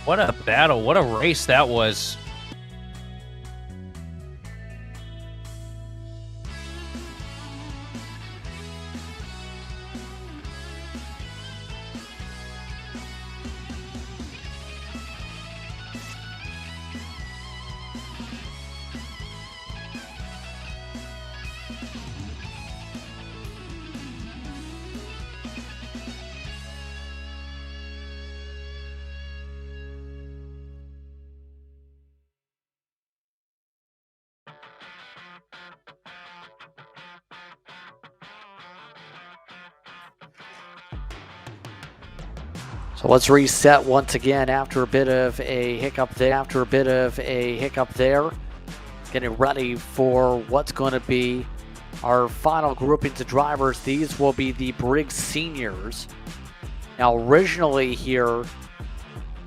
What a battle. What a race that was. So let's reset once again after a bit of a hiccup there. Getting ready for what's going to be our final groupings of drivers. These will be the Briggs Seniors. Now originally here,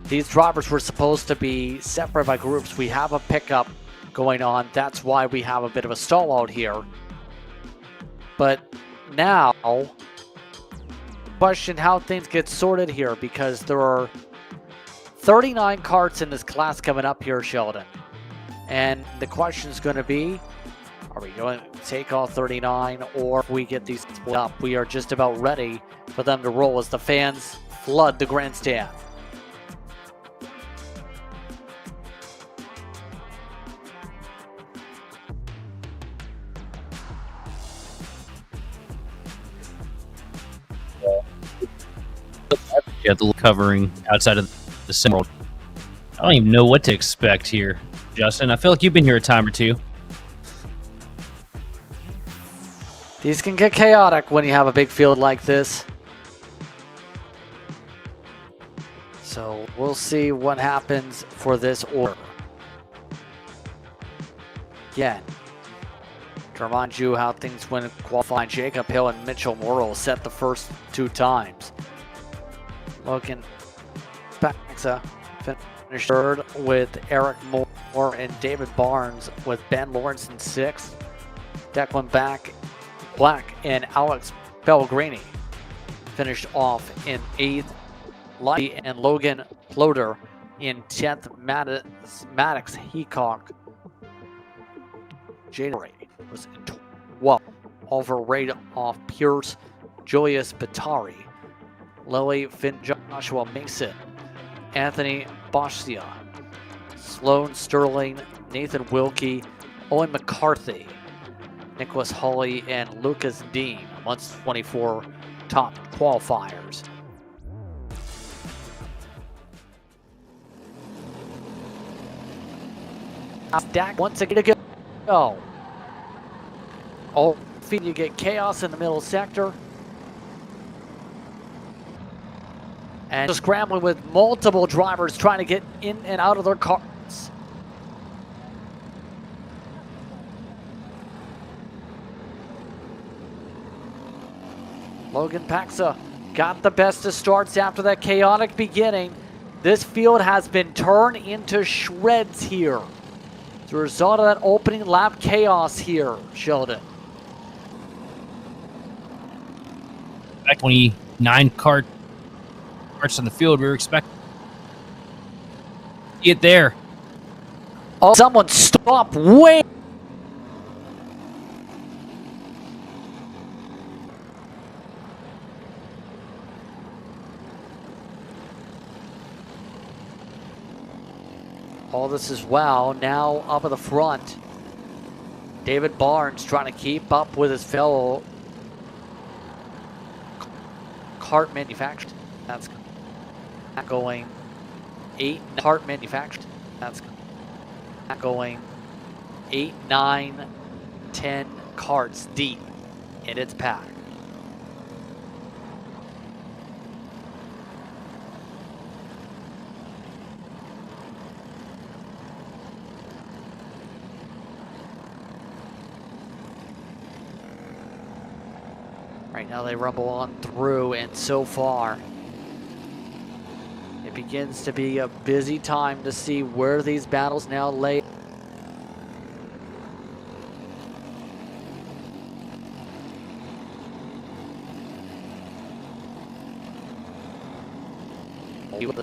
these drivers were supposed to be separate by groups. We have a pickup going on. That's why we have a bit of a stall out here. But now, question how things get sorted here, because there are 39 karts in this class coming up here, Sheldon. And the question is going to be, are we going to take all 39, or if we get these split up? We are just about ready for them to roll as the fans flood the grandstand. You have the covering outside of the sim world. I don't even know what to expect here, Justin. I feel like you've been here a time or two. These can get chaotic when you have a big field like this. So we'll see what happens for this order. Again, to remind you how things went in qualifying, Jacob Hill and Mitchell Morrill set the first 2 times. Logan Paxa finished third with Eric Moore and David Barnes, with Ben Lawrence in 6th. Declan Black and Alex Pellegrini finished off in 8th. Lite and Logan Ploder in 10th. Maddox Heacock January was in 12th. Oliver Radoff Pierce, Julius Batari, Lily Finn Joshua Mason, Anthony Boschia, Sloan Sterling, Nathan Wilkie, Owen McCarthy, Nicholas Hawley, and Lucas Dean amongst 24 top qualifiers. Stack once again to go. Oh, you get chaos in the middle sector. And scrambling with multiple drivers trying to get in and out of their cars. Logan Paxa got the best of starts after that chaotic beginning. This field has been turned into shreds here. As a result of that opening lap chaos here, Sheldon. 29 carts on the field. We were expecting to get there. Oh, someone stop! Wait! All this as well. Now up at the front, David Barnes trying to keep up with his fellow kart manufacturer. That's going 8 kart manufactured. That's going 8, 9, 10 carts deep in its pack. Right now they rumble on through, and so far it begins to be a busy time to see where these battles now lay.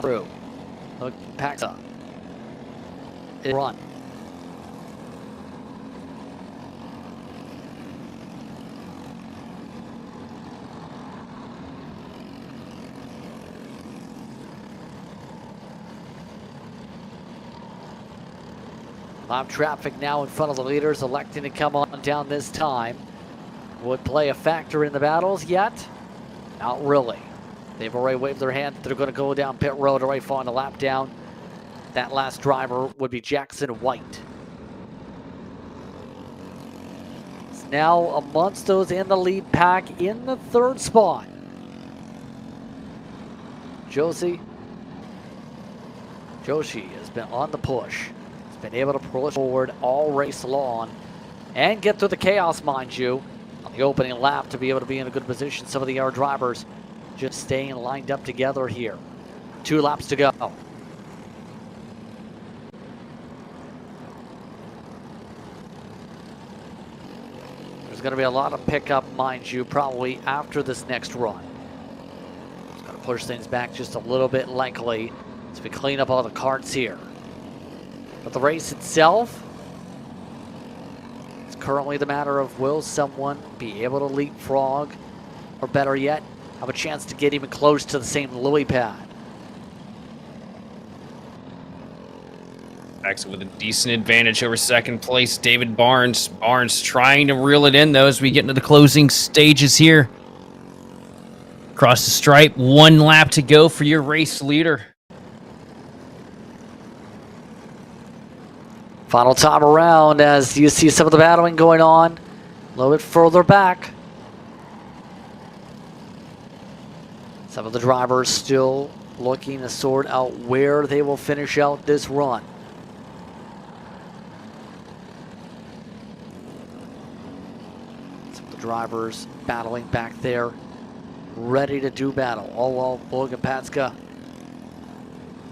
Through. Look, packs up. It run. Lap traffic now in front of the leaders electing to come on down this time. Would play a factor in the battles yet? Not really. They've already waved their hand. They're going to go down pit road, already following the lap down. That last driver would be Jackson White. It's now amongst those in the lead pack in the 3rd spot. Joshi has been on the push. Been able to push forward all race long and get through the chaos, mind you, on the opening lap to be able to be in a good position. Some of the other drivers just staying lined up together here. 2 laps to go. There's going to be a lot of pickup, mind you, probably after this next run. It's going to push things back just a little bit likely as we clean up all the carts here. But the race itself, it's currently the matter of will someone be able to leapfrog, or better yet, have a chance to get even close to the same lily pad. Paxa with a decent advantage over 2nd place, David Barnes. Barnes trying to reel it in, though, as we get into the closing stages here. Across the stripe, 1 lap to go for your race leader. Final time around as you see some of the battling going on a little bit further back. Some of the drivers still looking to sort out where they will finish out this run. Some of the drivers battling back there, ready to do battle. Oh well, Bogopatska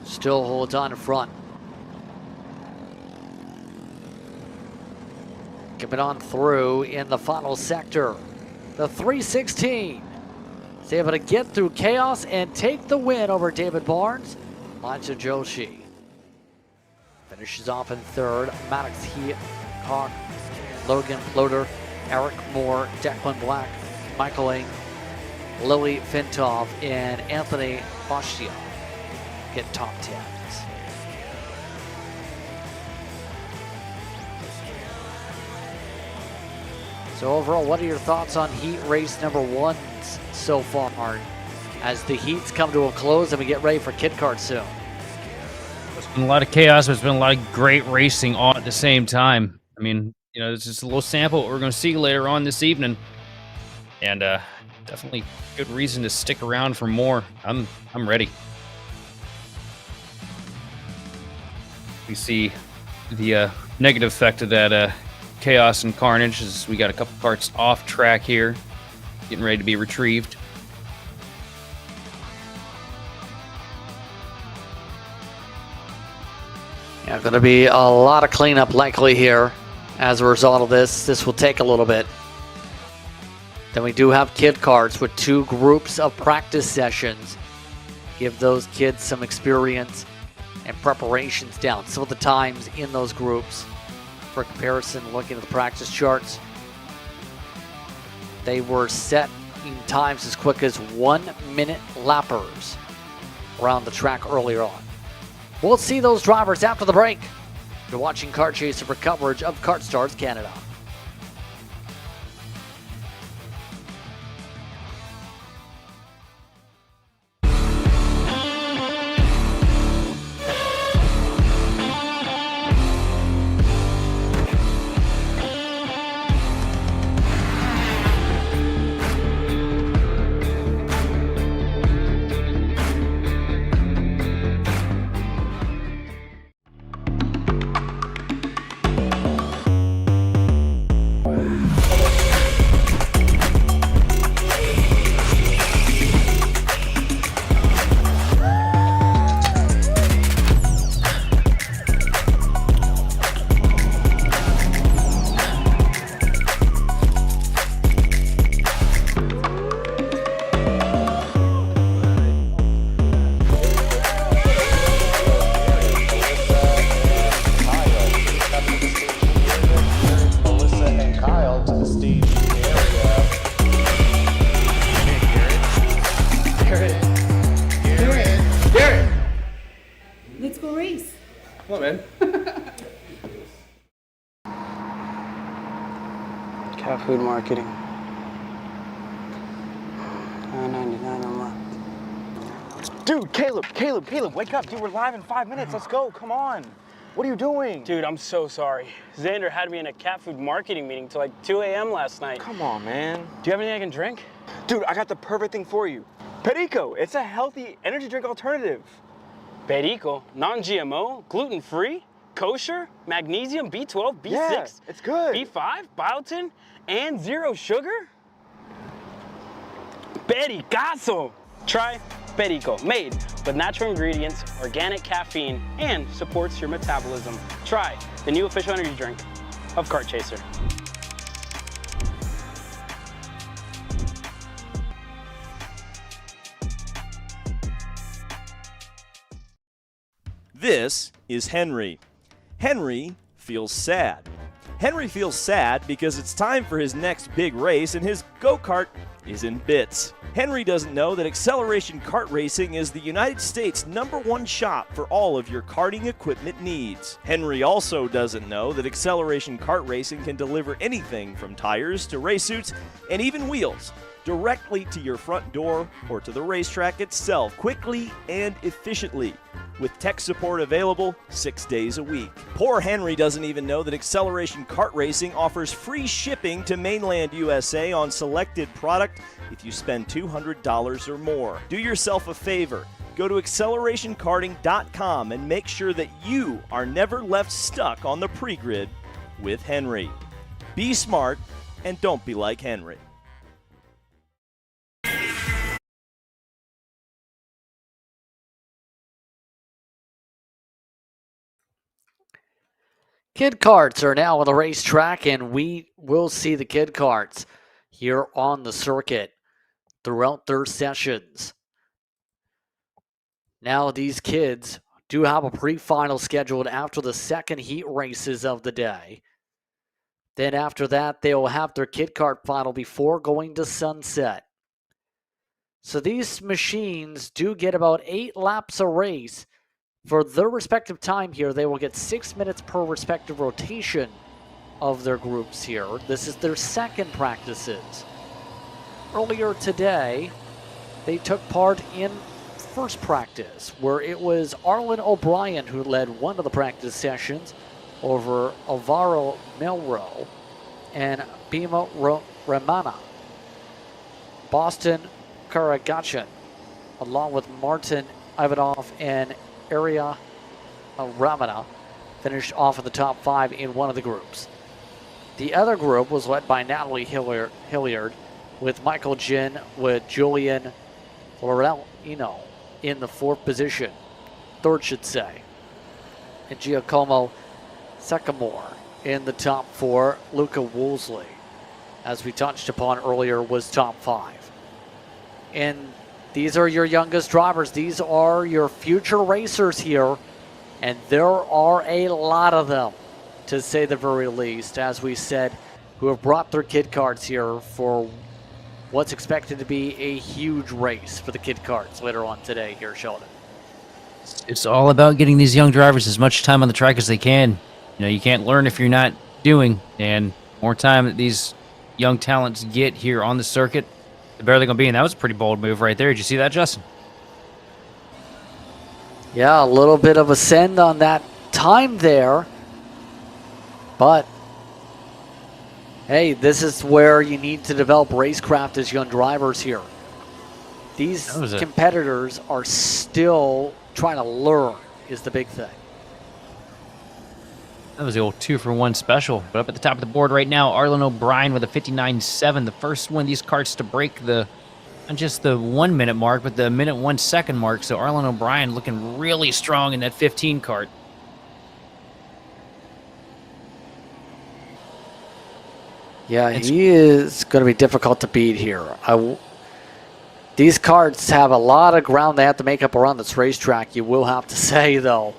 still holds on in front. Coming on through in the final sector, the 316. Is able to get through chaos and take the win over David Barnes. Lite Joshi finishes off in third. Maddox Heat, Hawk, Logan Ploder, Eric Moore, Declan Black, Michael Ing, Lily Fintov, and Anthony Bashia get top 10s. So overall, what are your thoughts on Heat race number 1 so far as the Heats come to a close and we get ready for Kid Kart soon? There's been a lot of chaos. There's been a lot of great racing all at the same time. I mean, you know, it's just a little sample of what we're going to see later on this evening. And definitely good reason to stick around for more. I'm ready. We see the negative effect of that chaos and carnage as we got a couple parts off track here, getting ready to be retrieved. Yeah, going to be a lot of cleanup likely here as a result of this. This will take a little bit. Then we do have kid karts with 2 groups of practice sessions. Give those kids some experience and preparations down. Some of the times in those groups, for comparison, looking at the practice charts, they were set in times as quick as 1-minute lappers around the track earlier on. We'll see those drivers after the break. You're watching Kart Chaser for coverage of Kart Stars Canada. Come on, man. Cat food marketing. $9.99 a month. Dude, Caleb, wake up. Dude, we're live in 5 minutes. Let's go. Come on. What are you doing? Dude, I'm so sorry. Xander had me in a cat food marketing meeting till like 2 a.m. last night. Come on, man. Do you have anything I can drink? Dude, I got the perfect thing for you. Perico. It's a healthy energy drink alternative. Perico, non-GMO, gluten-free, kosher, magnesium, B12, B6, Yeah, it's good. B5, biotin, and 0 sugar? Pericazo! Try Perico, made with natural ingredients, organic caffeine, and supports your metabolism. Try the new official energy drink of Kart Chaser. This is Henry. Henry feels sad. Henry feels sad because it's time for his next big race and his go-kart is in bits. Henry doesn't know that Acceleration Kart Racing is the United States' #1 shop for all of your karting equipment needs. Henry also doesn't know that Acceleration Kart Racing can deliver anything from tires to race suits and even wheels directly to your front door or to the racetrack itself, quickly and efficiently, with tech support available 6 days a week. Poor Henry doesn't even know that Acceleration Kart Racing offers free shipping to mainland USA on selected product if you spend $200 or more. Do yourself a favor Go to accelerationkarting.com and make sure that you are never left stuck on the pre-grid with Henry. Be smart and don't be like Henry. Kid karts are now on the racetrack, and we will see the kid karts here on the circuit throughout their sessions. Now these kids do have a pre-final scheduled after the second heat races of the day. Then after that, they will have their kid kart final before going to sunset. So these machines do get about 8 laps a race. For their respective time here, they will get 6 minutes per respective rotation of their groups here. This is their second practices. Earlier today, they took part in first practice, where it was Arlen O'Brien who led one of the practice sessions over Alvaro Melro and Bima Ramana. Boston Karagachan, along with Martin Ivanov and Area Ramana, finished off in the top 5 in one of the groups. The other group was led by Natalie Hilliard with Michael Jin with Julian Florellino in the 4th position, 3rd should say. And Giacomo Sakamore in the top 4. Luca Woolsey, as we touched upon earlier, was top 5. And these are your youngest drivers. These are your future racers here. And there are a lot of them, to say the very least, as we said, who have brought their kid karts here for what's expected to be a huge race for the kid karts later on today here, Sheldon. It's all about getting these young drivers as much time on the track as they can. You know, you can't learn if you're not doing, and more time that these young talents get here on the circuit, the better they're going to be. And that was a pretty bold move right there. Did you see that, Justin? Yeah, a little bit of a send on that time there. But hey, this is where you need to develop racecraft as young drivers here. These competitors are still trying to learn, is the big thing. That was the old 2-for-1 special. But up at the top of the board right now, Arlen O'Brien with a 59.7, the first one of these karts to break the, not just the 1 minute mark, but the minute 1 second mark. So Arlen O'Brien looking really strong in that 15 kart. Yeah, he is going to be difficult to beat here. These karts have a lot of ground they have to make up around this racetrack, you will have to say, though.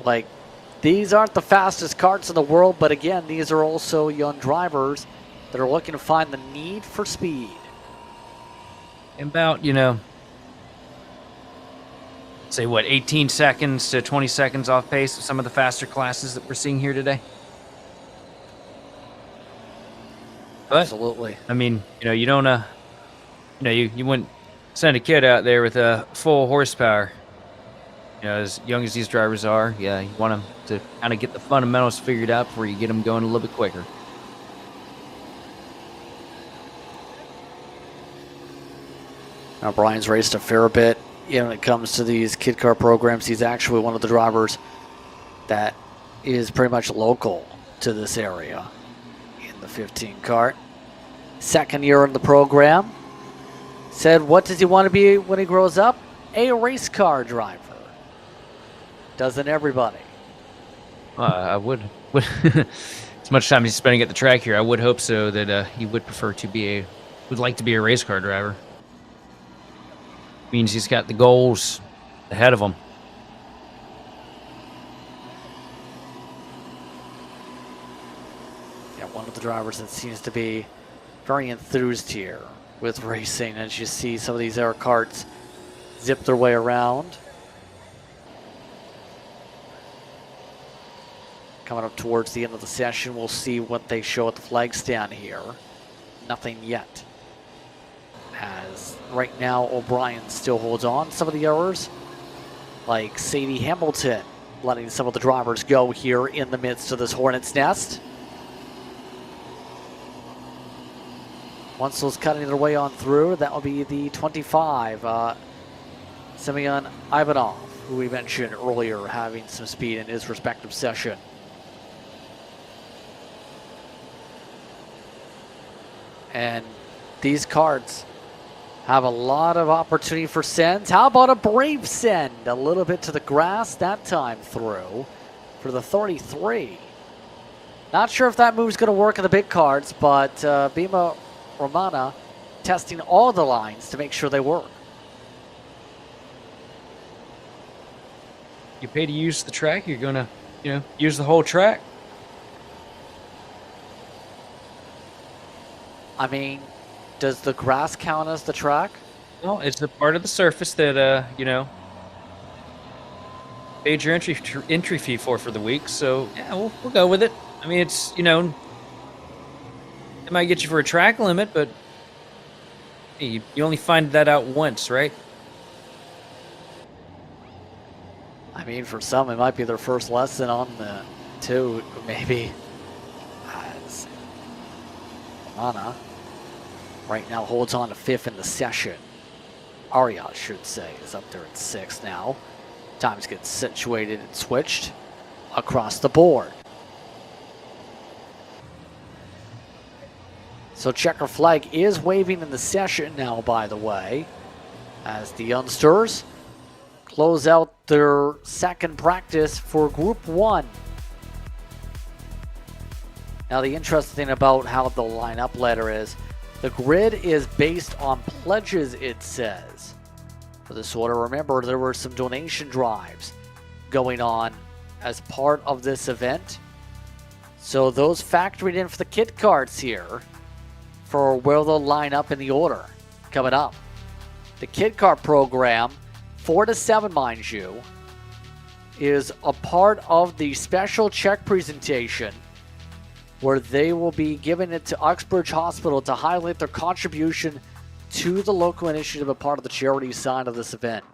Like, these aren't the fastest karts in the world, but again, these are also young drivers that are looking to find the need for speed. About, you know, say what, 18 seconds to 20 seconds off pace of some of the faster classes that we're seeing here today. But, absolutely. I mean, you know, you don't, you know, you wouldn't send a kid out there with a full horsepower. You know, as young as these drivers are, yeah, you want them to kind of get the fundamentals figured out before you get them going a little bit quicker. Now, Brian's raced a fair bit. You know, when it comes to these kid car programs, he's actually one of the drivers that is pretty much local to this area in the 15 kart. Second year in the program. Said, what does he want to be when he grows up? A race car driver. Doesn't everybody? I would as much time he's spending at the track here, I would hope so that he would prefer to be would like to be a race car driver. Means he's got the goals ahead of him. Yeah, one of the drivers that seems to be very enthused here with racing, as you see some of these air karts zip their way around. Coming up towards the end of the session, we'll see what they show at the flag stand here. Nothing yet. As right now, O'Brien still holds on. Some of the errors, like Sadie Hamilton, letting some of the drivers go here in the midst of this hornet's nest. Once those cutting their way on through, that will be the 25. Semyon Ivanov, who we mentioned earlier, having some speed in his respective session. And these karts have a lot of opportunity for sends. How about a brave send? A little bit to the grass that time through for the 33. Not sure if that move's going to work in the big karts, but Bima Romana testing all the lines to make sure they work. You pay to use the track, you're going to, use the whole track. I mean, does the grass count as the track? Well, it's a part of the surface that, paid your entry fee for the week. So, yeah, we'll go with it. I mean, it's, it might get you for a track limit, but you only find that out once, right? I mean, for some, it might be their first lesson on the two, maybe. As Romana right now holds on to 5th in the session. Arya, I should say, is up there at 6th now. Times get situated and switched across the board. So checker flag is waving in the session now, by the way, as the youngsters close out their second practice for Group 1. Now, the interesting thing about how the lineup letter is, the grid is based on pledges, it says. For this order, remember, there were some donation drives going on as part of this event. So those factored in for the kit cards here for where they'll line up in the order coming up. The kit card program, 4 to 7, mind you, is a part of the special check presentation where they will be giving it to Uxbridge Hospital to highlight their contribution to the local initiative, a part of the charity side of this event.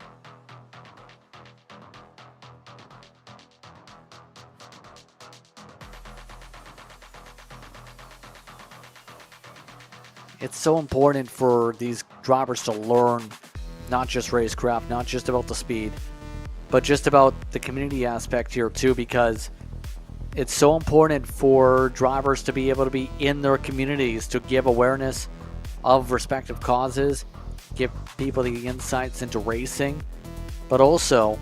It's so important for these drivers to learn not just racecraft, not just about the speed, but just about the community aspect here too, because it's so important for drivers to be able to be in their communities, to give awareness of respective causes, give people the insights into racing, but also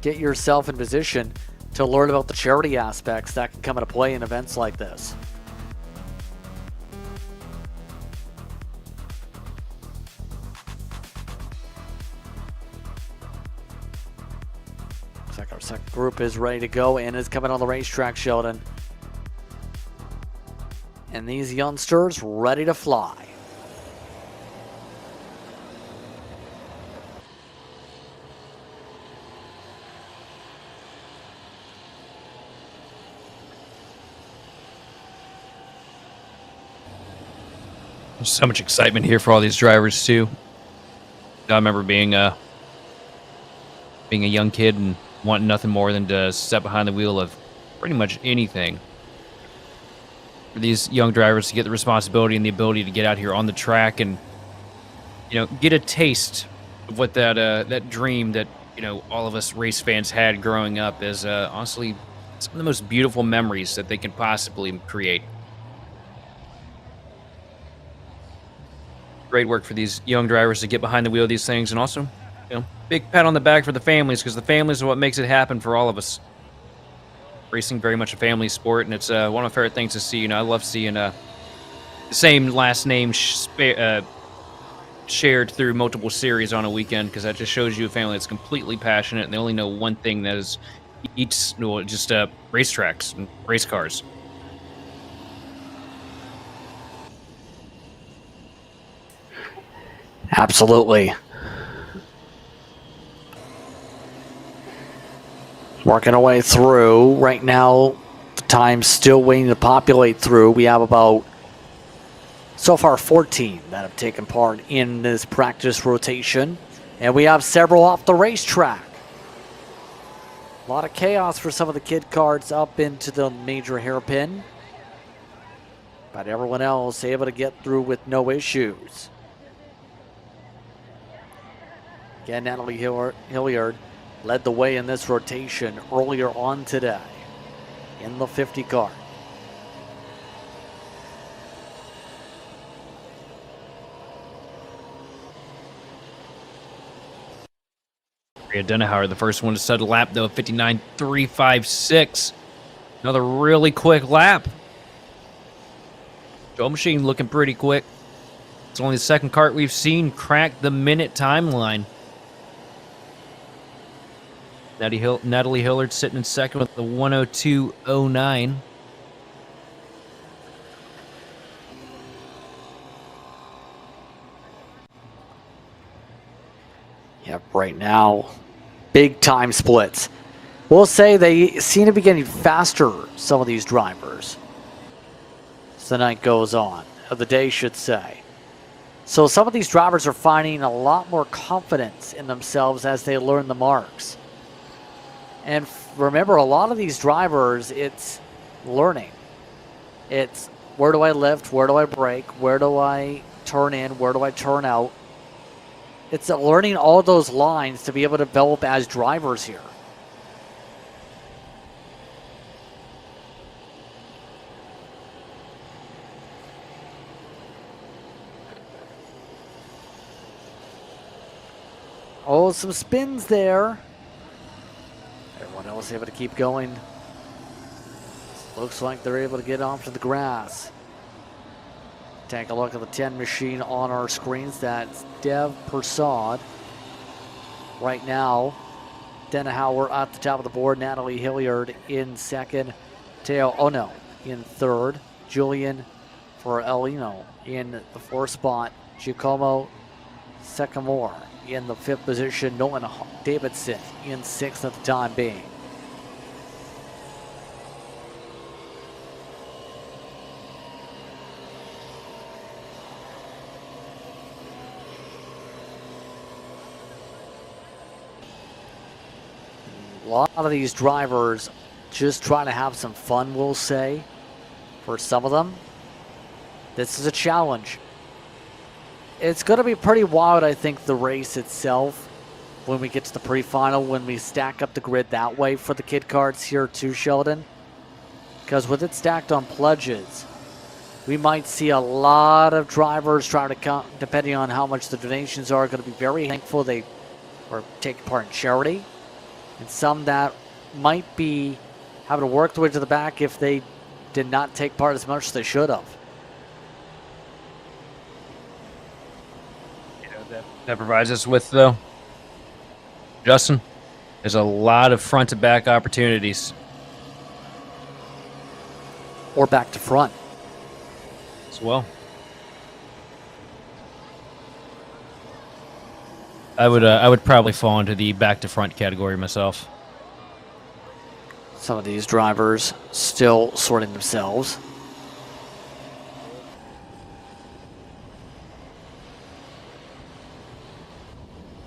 get yourself in position to learn about the charity aspects that can come into play in events like this. Our second group is ready to go and is coming on the racetrack, Sheldon. And these youngsters ready to fly. There's so much excitement here for all these drivers too. I remember being a young kid and wanting nothing more than to step behind the wheel of pretty much anything. For these young drivers to get the responsibility and the ability to get out here on the track and, get a taste of what that dream that, all of us race fans had growing up is honestly some of the most beautiful memories that they can possibly create. Great work for these young drivers to get behind the wheel of these things, and also, big pat on the back for the families, because the families are what makes it happen for all of us. Racing very much a family sport, and it's one of my favorite things to see. I love seeing the same last name shared through multiple series on a weekend, because that just shows you a family that's completely passionate and they only know one thing, that is just racetracks and race cars. Absolutely. Working our way through. Right now, the time's still waiting to populate through. We have about, so far, 14 that have taken part in this practice rotation. And we have several off the racetrack. A lot of chaos for some of the kid cards up into the major hairpin. But everyone else able to get through with no issues. Again, Natalie Hilliard led the way in this rotation earlier on today in the 50 car. Maria Denehauer, the first one to set a lap, though, 59.356. Another really quick lap. Joe Machine looking pretty quick. It's only the second kart we've seen crack the minute timeline. Natalie Hilliard sitting in second with the 102.09. Yep, right now, big time splits. We'll say they seem to be getting faster, some of these drivers, as the night goes on, or the day should say. So some of these drivers are finding a lot more confidence in themselves as they learn the marks. And remember, a lot of these drivers, it's learning. It's where do I lift, where do I brake, where do I turn in, where do I turn out. It's learning all those lines to be able to develop as drivers here. Oh, some spins there. Everyone else able to keep going. Looks like they're able to get off to the grass. Take a look at the 10 machine on our screens. That's Dev Persad. Right now, Denehauer at the top of the board. Natalie Hilliard in second. Teo Ono in third. Julian Forellino in the fourth spot. Giacomo Secamore in the fifth position. Nolan Davidson in sixth at the time being. A lot of these drivers just trying to have some fun, we'll say. For some of them, this is a challenge. It's going to be pretty wild, I think, the race itself, when we get to the pre-final, when we stack up the grid that way for the kid karts here too, Sheldon. Because with it stacked on pledges, we might see a lot of drivers trying to come, depending on how much the donations are, going to be very thankful they are taking part in charity. And some that might be having to work their way to the back if they did not take part as much as they should have. You know, that provides us with, though, Justin, there's a lot of front to back opportunities. Or back to front. As well. I would probably fall into the back to front category myself. Some of these drivers still sorting themselves.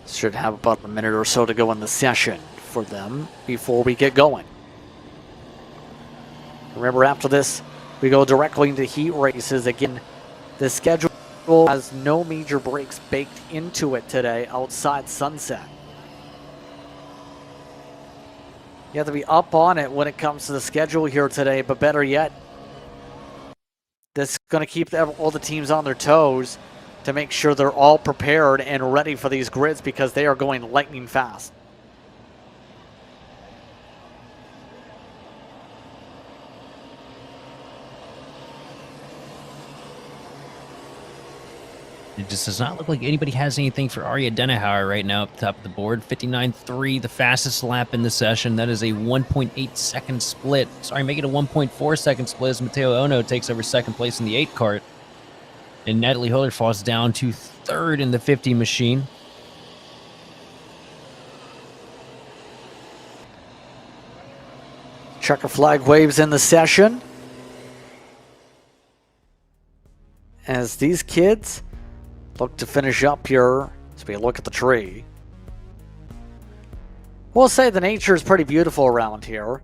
Should have about a minute or so to go in the session for them before we get going. Remember, after this, we go directly into heat races. Again, the schedule has no major breaks baked into it today outside sunset. You have to be up on it when it comes to the schedule here today, but better yet, this is going to keep all the teams on their toes to make sure they're all prepared and ready for these grids, because they are going lightning fast. It just does not look like anybody has anything for Aria Denehauer right now up top of the board. 59.3, the fastest lap in the session. That is a 1.8 second split. Sorry, make it a 1.4 second split as Mateo Ono takes over second place in the 8 kart. And Natalie Hilliard falls down to third in the 50 machine. Checker flag waves in the session as these kids look to finish up here as we look at the tree. We'll say the nature is pretty beautiful around here. A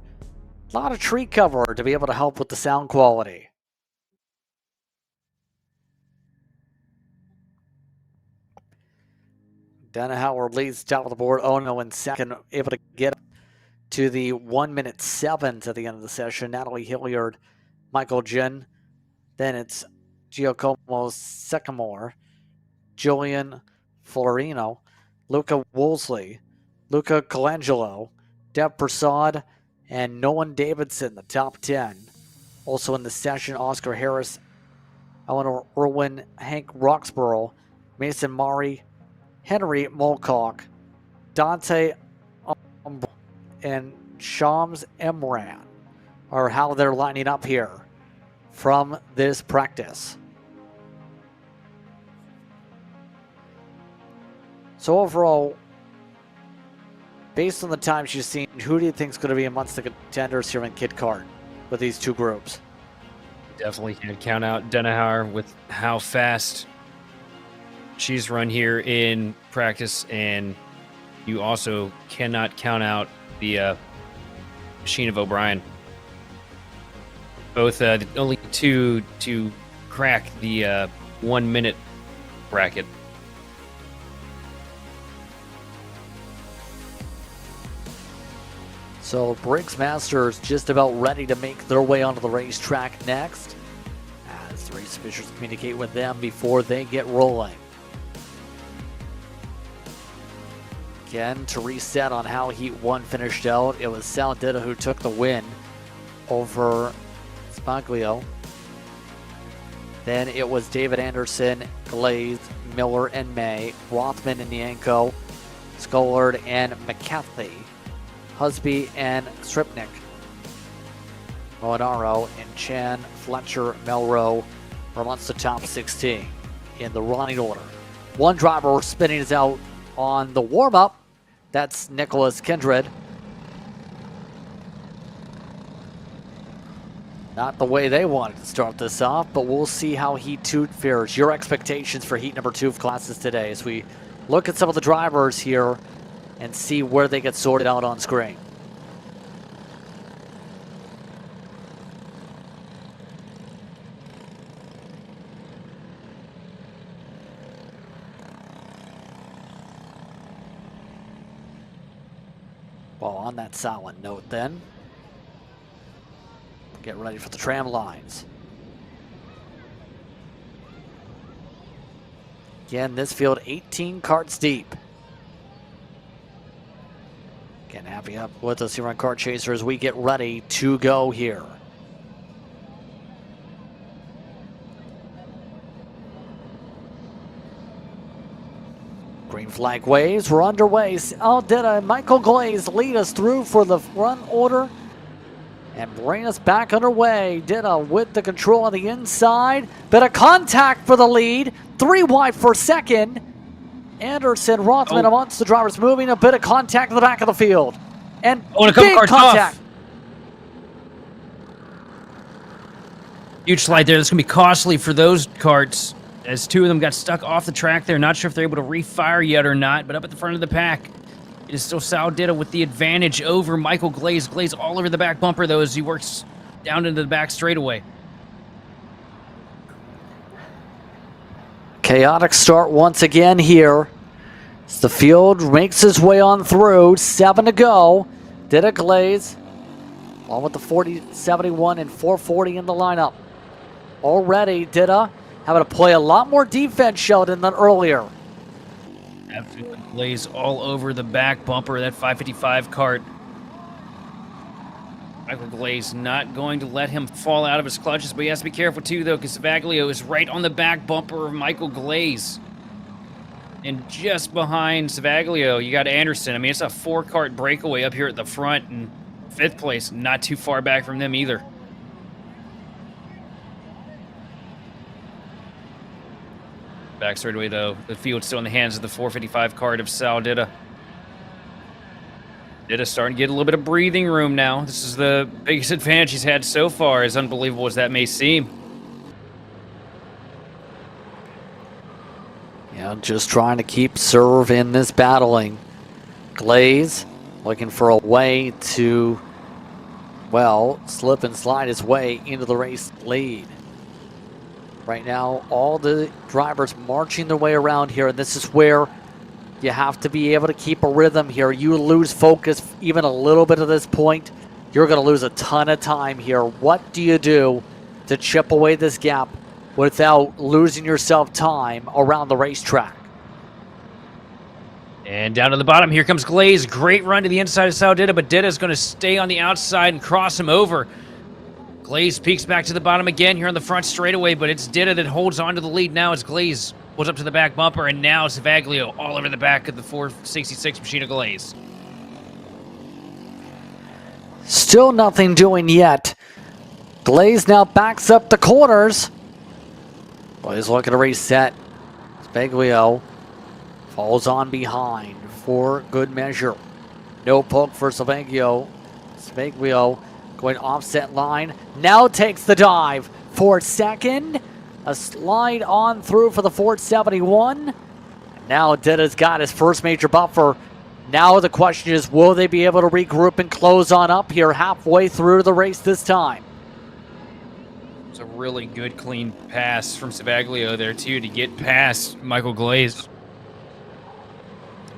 lot of tree cover to be able to help with the sound quality. Denahauer leads top of the board. Ono in second, able to get to the 1:07 to the end of the session. Natalie Hilliard, Michael Jin. Then it's Giacomo Sycamore, Julian Florino, Luca Woolsey, Luca Colangelo, Deb Prasad, and Nolan Davidson, the top 10. Also in the session, Oscar Harris, Eleanor Irwin, Hank Roxborough, Mason Mari, Henry Molcock, Dante and Shams Emran are how they're lining up here from this practice. So overall, based on the times you've seen, who do you think is going to be amongst the contenders here in Kid Kart with these two groups? Definitely can't count out Denahauer with how fast she's run here in practice, and you also cannot count out the Machine of O'Brien. Both the only two to crack the 1 minute bracket. So Briggs Masters just about ready to make their way onto the racetrack next, as the race officials communicate with them before they get rolling. Again, to reset on how Heat 1 finished out, it was Sal Dida who took the win over Spaglio. Then it was David Anderson, Glaze, Miller, and May, Rothman and Yanko, Scollard and McCarthy, Husby and Stripnick, Molinaro and Chan, Fletcher, Melrose are amongst the top 16 in the running order. One driver spinning is out on the warm-up. That's Nicholas Kindred. Not the way they wanted to start this off, but we'll see how Heat 2 fares. Your expectations for Heat number 2 of classes today as we look at some of the drivers here and see where they get sorted out on screen. Well, on that silent note then, get ready for the tram lines. Again, this field 18 karts deep. Again, happy up with us here on Kart Chaser as we get ready to go here. Green flag waves, we're underway. Oh, did Michael Glaze lead us through for the run order and bring us back underway. Dida with the control on the inside. Bit of contact for the lead. 3 wide for second. Anderson, Rothman amongst the drivers moving. A bit of contact in the back of the field. And big contact. Off. Huge slide there. That's going to be costly for those karts, as 2 of them got stuck off the track there. Not sure if they're able to refire yet or not, but up at the front of the pack, it is still Sal Dida with the advantage over Michael Glaze. Glaze all over the back bumper, though, as he works down into the back straightaway. Chaotic start once again here. As the field makes its way on through. 7 to go. Dida Glaze, along with the 40, 71, and 440 in the lineup. Already, Dida having to play a lot more defense, Sheldon, than earlier. Absolutely Glaze all over the back bumper of that 555 kart. Michael Glaze not going to let him fall out of his clutches, but he has to be careful too, though, because Savaglio is right on the back bumper of Michael Glaze. And just behind Savaglio, you got Anderson. I mean, it's a 4-kart breakaway up here at the front, and 5th place, not too far back from them either. Back straightaway, though, the field's still in the hands of the 455 kart of Sal Dida. Dida starting to get a little bit of breathing room now. This is the biggest advantage he's had so far, as unbelievable as that may seem. Yeah, just trying to keep serve in this battling. Glaze looking for a way to, well, slip and slide his way into the race lead. Right now, all the drivers marching their way around here, and this is where You have to be able to keep a rhythm here. You lose focus even a little bit at this point, you're going to lose a ton of time here. What do you do to chip away this gap without losing yourself time around the racetrack? And down to the bottom, here comes Glaze. Great run to the inside of Sal Dita, but Dita's going to stay on the outside and cross him over. Glaze peeks back to the bottom again here on the front straightaway, but it's Dita that holds on to the lead now as Glaze pulls up to the back bumper, and now Savaglio all over the back of the 466 machine of Glaze. Still nothing doing yet. Glaze now backs up the corners. Glaze looking to reset. Savaglio falls on behind for good measure. No poke for Savaglio. Savaglio going offset line. Now takes the dive for second. A slide on through for the 471. Now Dita's got his first major buffer. Now the question is, will they be able to regroup and close on up here halfway through the race this time? It's a really good, clean pass from Savaglio there, too, to get past Michael Glaze.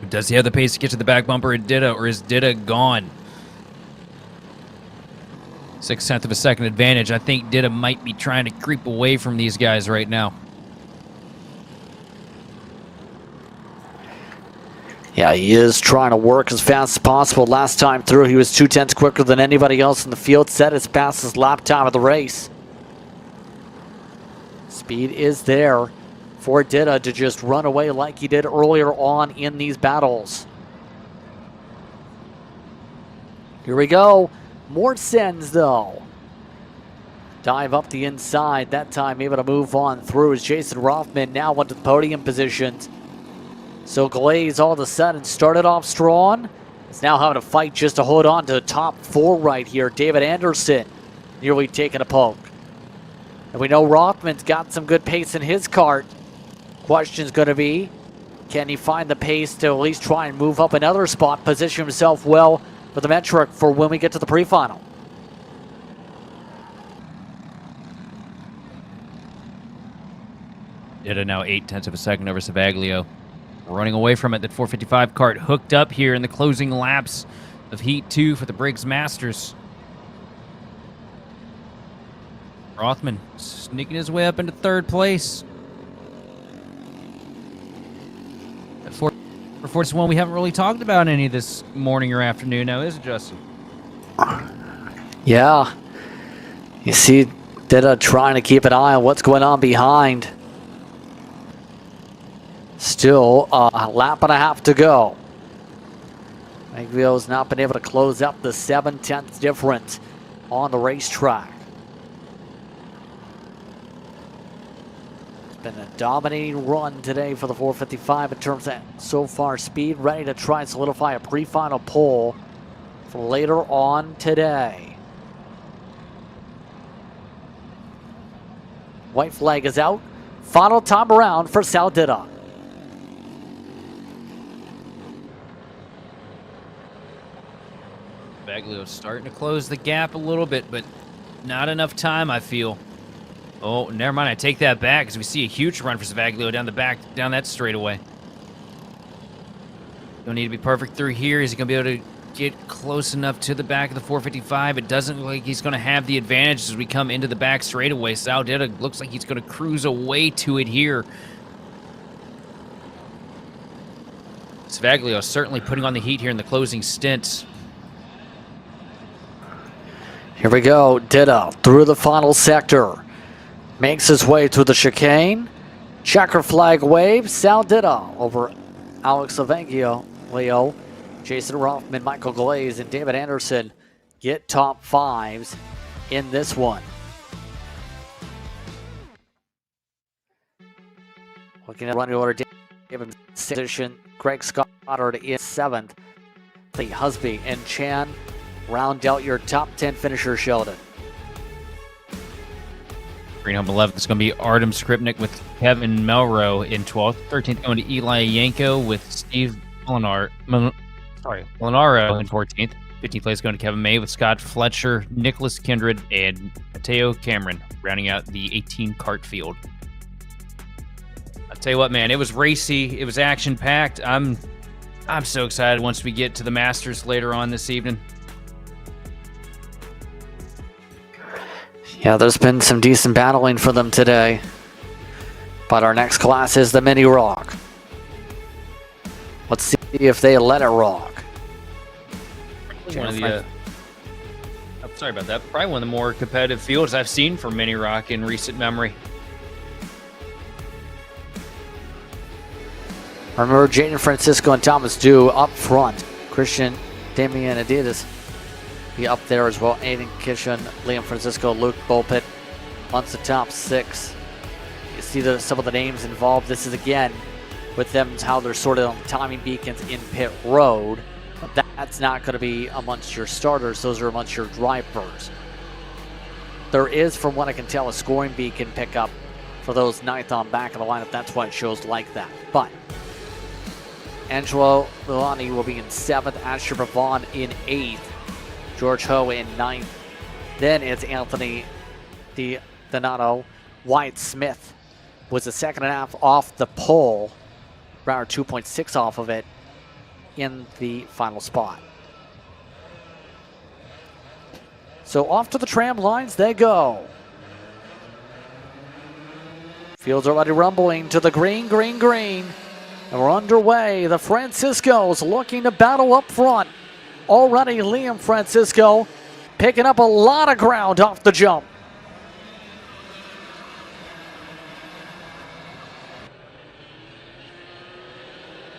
Does he have the pace to get to the back bumper at Dita, or is Dita gone? 0.6 of a second advantage. I think Dita might be trying to creep away from these guys right now. Yeah, he is trying to work as fast as possible. Last time through, he was 2/10 quicker than anybody else in the field. Set his fastest lap time of the race. Speed is there for Dita to just run away like he did earlier on in these battles. Here we go. More sends though. Dive up the inside. That time able to move on through as Jason Rothman now went to the podium positions. So Glaze all of a sudden started off strong. Is now having to fight just to hold on to the top four right here. David Anderson nearly taking a poke. And we know Rothman's got some good pace in his kart. Question's going to be, can he find the pace to at least try and move up another spot, position himself well for the metric for when we get to the pre-final? Dita now 0.8 of a second over Savaglio. Running away from it, that 455 kart hooked up here in the closing laps of Heat 2 for the Briggs Masters. Rothman sneaking his way up into third place. At 441, we haven't really talked about any this morning or afternoon now, is it, Justin? Yeah. You see Dita trying to keep an eye on what's going on behind. Still a lap and a half to go. Savaglio's not been able to close up the 0.7 difference on the racetrack. It's been a dominating run today for the 455 in terms of so far speed, ready to try and solidify a pre-final pole for later on today. White flag is out. Final time around for Sal Dita. Savaglio's starting to close the gap a little bit, but not enough time, I feel. Oh, never mind. I take that back because we see a huge run for Savaglio down the back, down that straightaway. Don't need to be perfect through here. Is he going to be able to get close enough to the back of the 455? It doesn't look like he's going to have the advantage as we come into the back straightaway. Sal Dita looks like he's going to cruise away to it here. Savaglio certainly putting on the heat here in the closing stint. Here we go, Dita through the final sector. Makes his way through the chicane. Checker flag wave. Sal Dita over Alex Savaglio, Leo, Jason Rothman, Michael Glaze, and David Anderson get top fives in this one. Looking at running order, David position, Greg Stoddard in 7th. Lee Husby and Chan round out your top 10 finishers, Sheldon. Green Home 11th is going to be Artem Skripnik with Kevin Melro in 12th. 13th going to Eli Yanko with Steve Molinaro in 14th. 15th place going to Kevin May with Scott Fletcher, Nicholas Kindred, and Mateo Cameron, rounding out the 18 kart field. Tell you what, man, it was racy. It was action-packed. I'm so excited once we get to the Masters later on this evening. Yeah, there's been some decent battling for them today. But our next class is the Mini Rok. Let's see if they let it rock. One of the, I'm sorry about that. Probably one of the more competitive fields I've seen for Mini Rok in recent memory. Remember Jaden Francisco and Thomas Dew up front. Christian, Damian Adidas be up there as well. Aiden Kitchen, Liam Francisco, Luke Bulpit once the top 6. You see some of the names involved. This is again with them how they're sorted on the timing beacons in pit road. But that's not going to be amongst your starters. Those are amongst your drivers. There is, from what I can tell, a scoring beacon pickup for those 9th on back of the lineup. That's why it shows like that. But Angelo Milani will be in 7th, Asher Pavon in 8th, George Ho in 9th. Then it's Anthony Donato. Wyatt Smith was the 2nd half off the pole, around 2.6 off of it in the final spot. So off to the tram lines they go. Fields already rumbling to the green, green, green. And we're underway. The Franciscos looking to battle up front. Already Liam Francisco picking up a lot of ground off the jump.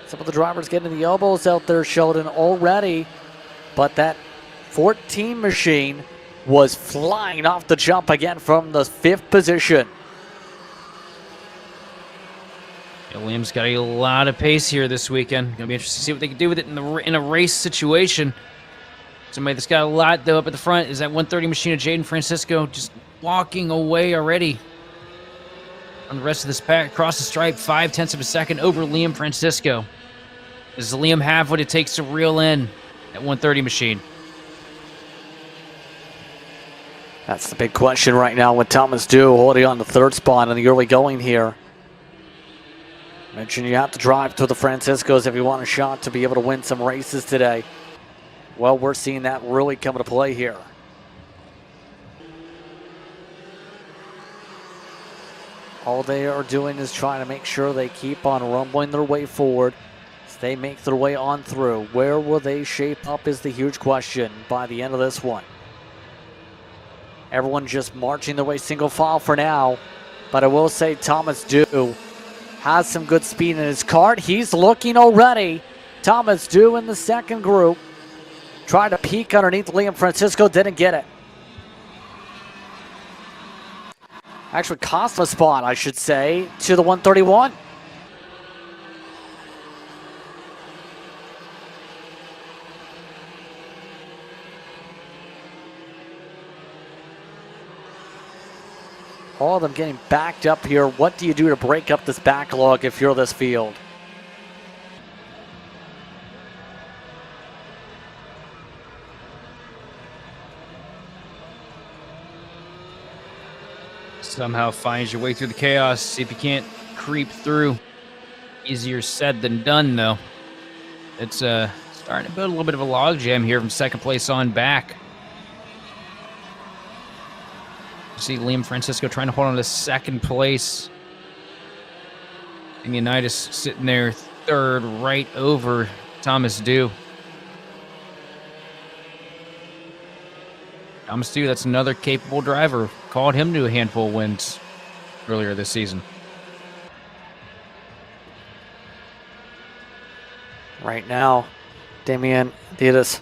Some of the drivers getting the elbows out there, Sheldon, already. But that 14 machine was flying off the jump again from the 5th position. Yeah, Liam's got a lot of pace here this weekend. Gonna be interesting to see what they can do with it in a race situation. Somebody that's got a lot though up at the front is that 130 machine of Jaden Francisco, just walking away already on the rest of this pack. Across the stripe, 0.5 of a second over Liam Francisco. Does Liam have what it takes to reel in that 130 machine? That's the big question right now with Thomas Dew holding on the 3rd spot in the early going here. Mentioned you have to drive to the Franciscos if you want a shot to be able to win some races today. Well, we're seeing that really come into play here. All they are doing is trying to make sure they keep on rumbling their way forward as they make their way on through. Where will they shape up is the huge question by the end of this one. Everyone just marching their way single file for now. But I will say Thomas Dew has some good speed in his kart. He's looking already. Thomas Dew in the 2nd group. Tried to peek underneath Liam Francisco, didn't get it. Actually cost him a spot, I should say, to the 131. All of them getting backed up here. What do you do to break up this backlog if you're this field? Somehow finds your way through the chaos. See if you can't creep through. Easier said than done, though. It's starting to build a little bit of a logjam here from 2nd place on back. See Liam Francisco trying to hold on to 2nd place. And Unitas sitting there 3rd, right over Thomas Dew. Thomas Dew, that's another capable driver. Called him to a handful of wins earlier this season. Right now, Damian Adidas,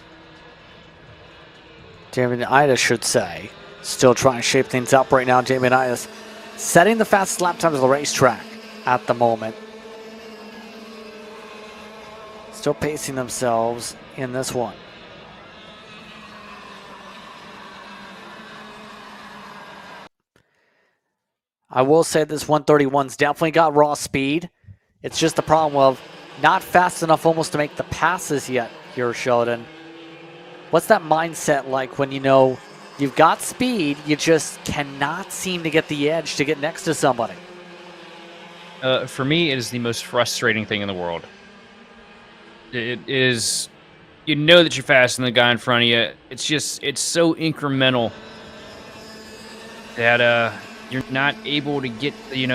should say, still trying to shape things up right now. Damian Adidas setting the fastest lap times of the racetrack at the moment. Still pacing themselves in this one. I will say this 131's definitely got raw speed. It's just the problem of not fast enough almost to make the passes yet here, Sheldon. What's that mindset like when you know you've got speed, you just cannot seem to get the edge to get next to somebody? for me, it is the most frustrating thing in the world. It is, you know that you're faster than the guy in front of you. It's just, it's so incremental that you're not able to get, the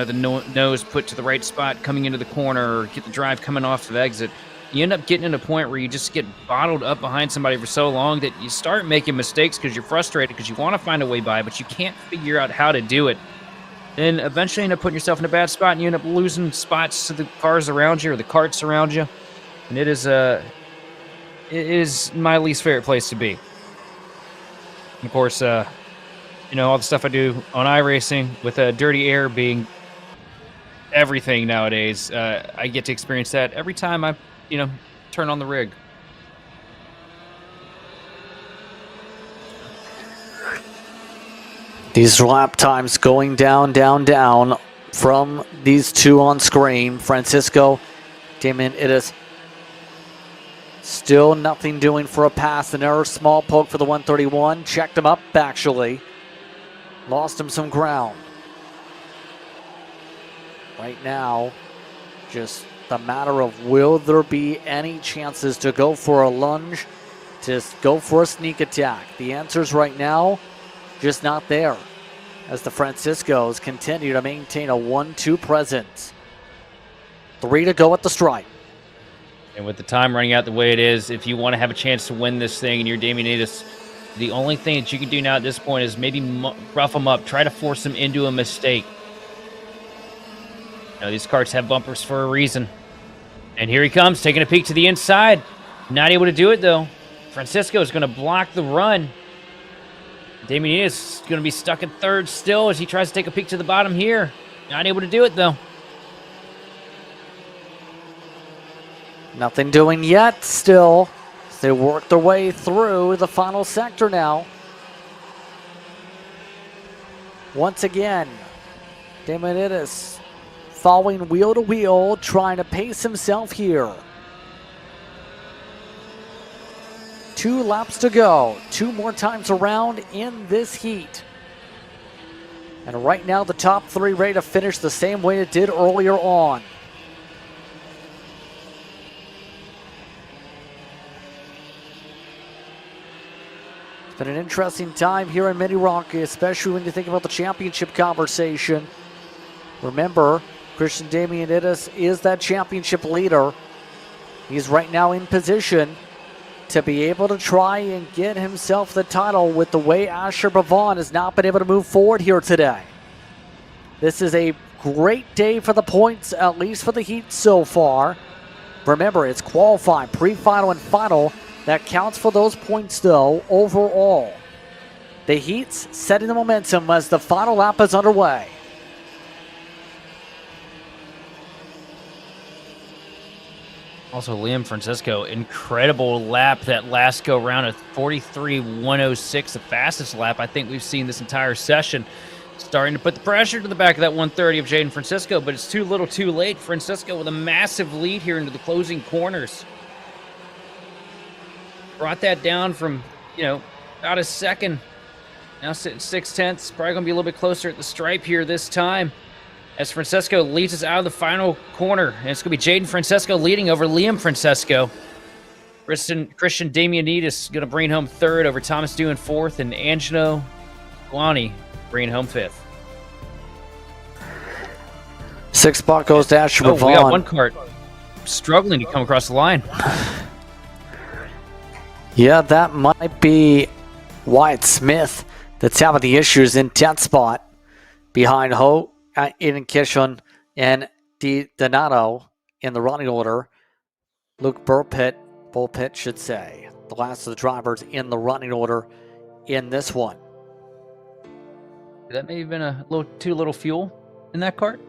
nose put to the right spot coming into the corner, or get the drive coming off the exit. You end up getting to a point where you just get bottled up behind somebody for so long that you start making mistakes because you're frustrated, because you want to find a way by, but you can't figure out how to do it. Then eventually you end up putting yourself in a bad spot, and you end up losing spots to the cars around you or the carts around you. And it is my least favorite place to be. And of course, all the stuff I do on iRacing with dirty air being everything nowadays, I get to experience that every time I, turn on the rig. These lap times going down, down, down from these two on screen. Francisco, Damien, it is still nothing doing for a pass. An error, small poke for the 131. Checked him up, actually. Lost him some ground. Right now, just the matter of will there be any chances to go for a lunge, to go for a sneak attack. The answers right now, just not there, as the Franciscos continue to maintain a 1-2 presence. 3 to go at the stripe. And with the time running out the way it is, if you want to have a chance to win this thing and you're Damien Edis, the only thing that you can do now at this point is maybe rough them up, try to force them into a mistake. These carts have bumpers for a reason. And here he comes, taking a peek to the inside. Not able to do it, though. Francisco is going to block the run. Damien is going to be stuck in third still as he tries to take a peek to the bottom here. Not able to do it, though. Nothing doing yet still. They work their way through the final sector now. Once again, Damien Edis following wheel to wheel, trying to pace himself here. 2 laps to go. 2 more times around in this heat. And right now the top 3 ready to finish the same way it did earlier on. It's been an interesting time here in Mini Rocky, especially when you think about the championship conversation. Remember, Christian Damien Edis is that championship leader. He's right now in position to be able to try and get himself the title with the way Asher Bavon has not been able to move forward here today. This is a great day for the points, at least for the Heat so far. Remember, it's qualifying, pre-final, and final. That counts for those points, though, overall. The Heat's setting the momentum as the final lap is underway. Also, Liam Francisco, incredible lap that last go round at 43.106, the fastest lap I think we've seen this entire session. Starting to put the pressure to the back of that 130 of Jaden Francisco, but it's too little too late. Francisco with a massive lead here into the closing corners. Brought that down from, about a second. Now 6/10, probably going to be a little bit closer at the stripe here this time, as Francisco leads us out of the final corner. And it's going to be Jaden Francisco leading over Liam Francisco. Christian Damien Edis going to bring home third over Thomas Dew in fourth, and Angelo Guani bringing home fifth. 6 spot goes to Asher Bavon. We got one cart struggling to come across the line. Yeah, that might be Wyatt Smith that's having the issues in 10th spot behind Ho, Aiden Kishon, and Donato in the running order. Luke Bullpit should say, the last of the drivers in the running order in this one. That may have been a little too little fuel in that cart.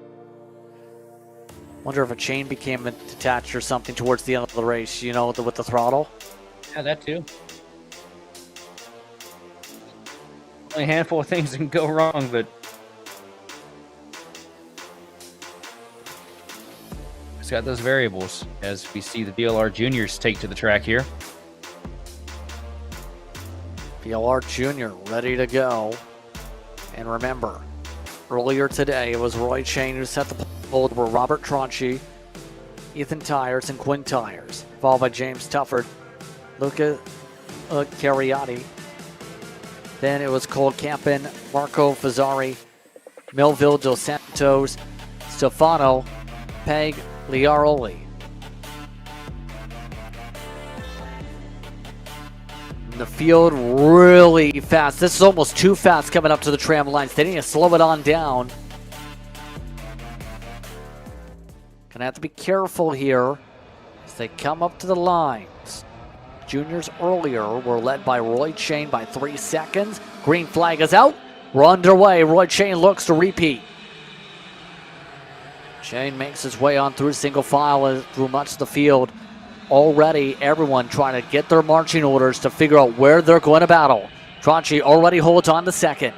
Wonder if a chain became detached or something towards the end of the race, with the throttle. Yeah, that too. Only a handful of things can go wrong, but it's got those variables as we see the VLR Juniors take to the track here. VLR Jr ready to go. And remember, earlier today it was Roy Chain who set the Old were Robert Tronchi, Ethan Tyers, and Quinn Tyers, followed by James Tufford, Luca Cariotti. Then it was Cole Campen, Marco Fazzari, Melville Dos Santos, Stefano Pagliaroli. The field really fast. This is almost too fast coming up to the tram lines. They need to slow it on down. Gonna have to be careful here as they come up to the lines. Juniors earlier were led by Roy Chain by 3 seconds. Green flag is out. We're underway. Roy Chain looks to repeat. Chain makes his way on through single file through much of the field. Already everyone trying to get their marching orders to figure out where they're going to battle. Tronchi already holds on to second.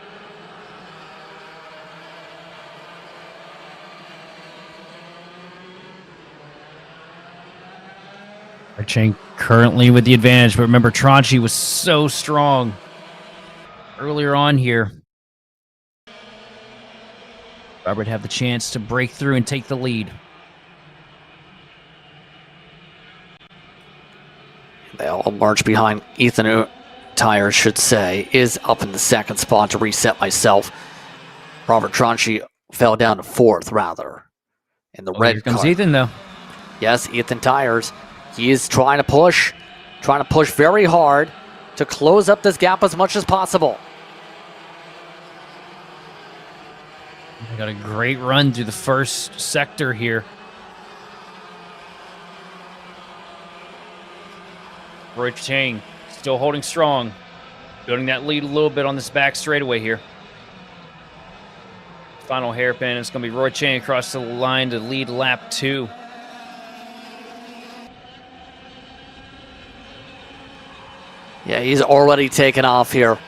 Chain currently with the advantage, but remember Tronchi was so strong earlier on here. Robert have the chance to break through and take the lead. They all march behind Ethan Tyers, should say, is up in the second spot to reset myself. Robert Tronchi fell down to fourth, rather. In the red Here comes car. Ethan, though. Yes, Ethan Tyers. He is trying to push very hard to close up this gap as much as possible. They got a great run through the first sector here. Roy Chang still holding strong, building that lead a little bit on this back straightaway here. Final hairpin, it's going to be Roy Chang across the line to lead lap 2. Yeah, he's already taken off here.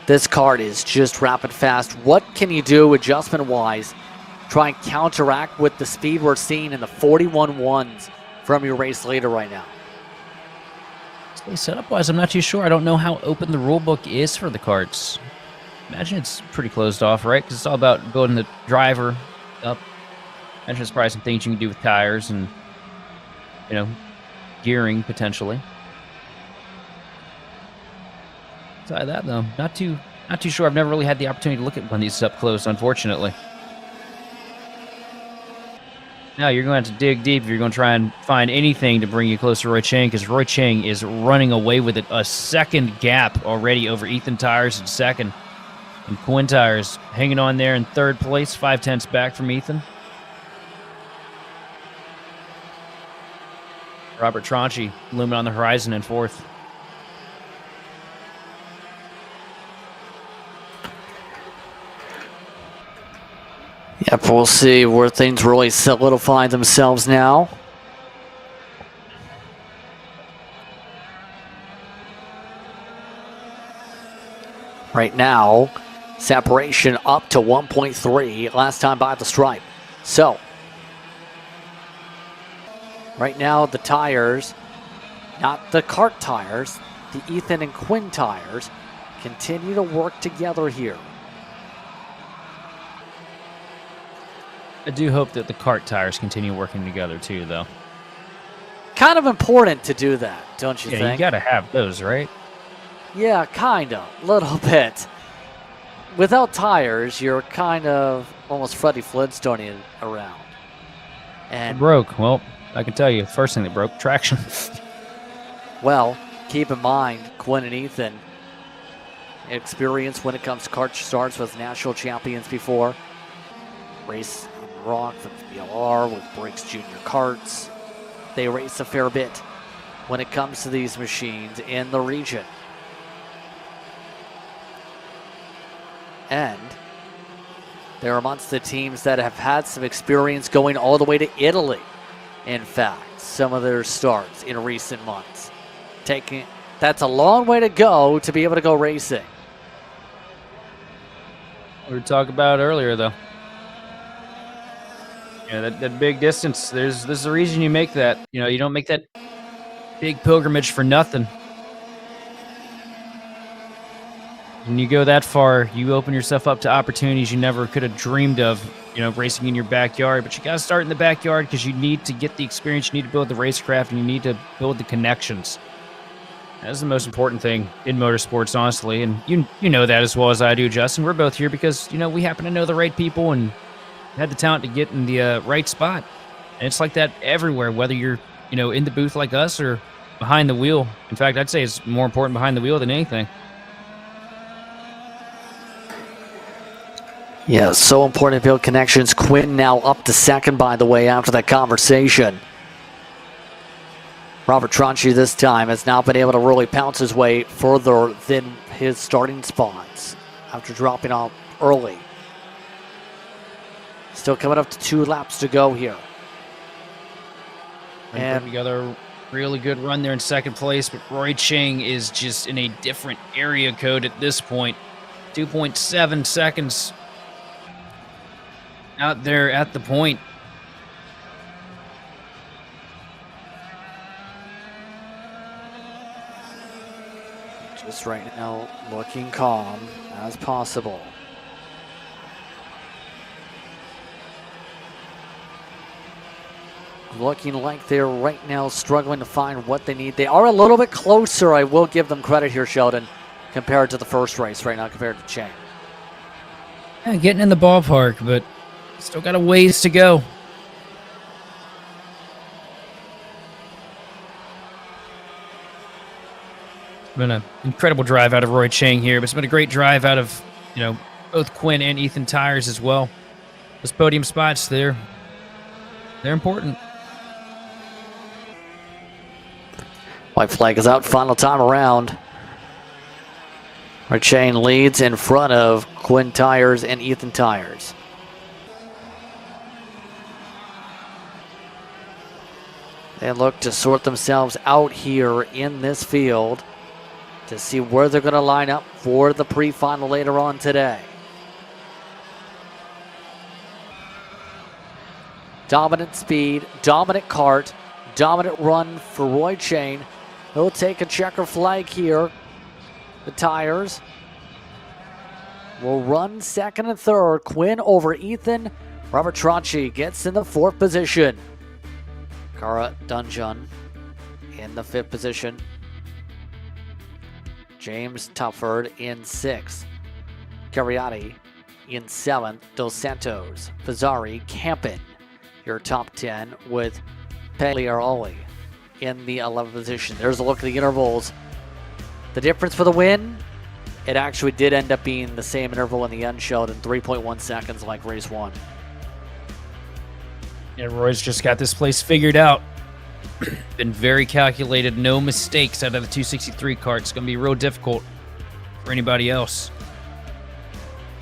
This kart is just rapid fast. What can you do adjustment-wise? Try and counteract with the speed we're seeing in the 41.1s from your race leader right now. Setup-wise, I'm not too sure. I don't know how open the rule book is for the karts. Imagine it's pretty closed off, right? Because it's all about building the driver up. Imagine there's probably some things you can do with tires and, you know, gearing potentially. Aside that though, not too sure. I've never really had the opportunity to look at one of these up close, unfortunately. Now you're going to have to dig deep if you're going to try and find anything to bring you closer to Roy Chang, because Roy Chang is running away with it. A second gap already over Ethan Tyers in second. And Quinn Tyers hanging on there in third place, 5/10 back from Ethan. Robert Tronchi looming on the horizon in fourth. Yep, we'll see where things really solidify themselves now. Right now, separation up to 1.3, last time by the stripe. So, right now the tires, not the kart tires, the Ethan and Quinn tires, continue to work together here. I do hope that the kart tires continue working together too, though. Kind of important to do that, don't you Yeah, think? you got to have those, right? Yeah, kind of. A little bit. Without tires, you're kind of almost Freddie Flintstoning around. It And, broke. Well, I can tell you, first thing that broke, traction. well, keep in mind, Quinn and Ethan, experience when it comes to kart starts with national champions before. Race in Rok from VLR with Briggs Jr karts. They race a fair bit when it comes to these machines in the region. And they're amongst the teams that have had some experience going all the way to Italy. In fact, some of their starts in recent months. That's a long way to go to be able to go racing. We were talking about earlier, though. Yeah, that big distance, there's a reason you make that. You know, you don't make that big pilgrimage for nothing. when you go that far, you open yourself up to opportunities you never could have dreamed of, racing in your backyard. But you got to start in the backyard because you need to get the experience, you need to build the racecraft, and you need to build the connections. That's the most important thing in motorsports, honestly. And you know that as well as I do, Justin. We're both here because, we happen to know the right people and had the talent to get in the right spot. And it's like that everywhere, whether you're, in the booth like us or behind the wheel. In fact, I'd say it's more important behind the wheel than anything. Yeah, so important to build connections. Quinn now up to second, by the way, after that conversation. Robert Tronchi this time has now been able to really pounce his way further than his starting spots after dropping off early. Still coming up to 2 laps to go here. And we got a really good run there in second place, but Roy Chang is just in a different area code at this point. 2.7 seconds out there at the point. Just right now looking calm as possible. Looking like they're right now struggling to find what they need. They are a little bit closer, I will give them credit here, Sheldon, compared to the first race right now, compared to Chang. Yeah, getting in the ballpark, but still got a ways to go. It's been an incredible drive out of Roy Chang here, but it's been a great drive out of, both Quinn and Ethan Tires as well. Those podium spots, they're important. White flag is out, final time around. Roy Chang leads in front of Quinn Tires and Ethan Tires. They look to sort themselves out here in this field to see where they're going to line up for the pre-final later on today. Dominant speed, dominant kart, dominant run for Roy Chang. He'll take a checker flag here. The Tires will run second and third. Quinn over Ethan. Robert Tronchi gets in the 4th position. Cara Dungeon in the 5th position. James Tufford in 6th. Cariati in 7th. Dos Santos, Fazzari, Campen. Your top 10 with Pagliaroli in the 11th position. There's a look at the intervals. The difference for the win, it actually did end up being the same interval in the end, Sheldon, 3.1 seconds like race 1. Yeah, Roy's just got this place figured out. Been very calculated, no mistakes out of the 263 kart. It's going to be real difficult for anybody else.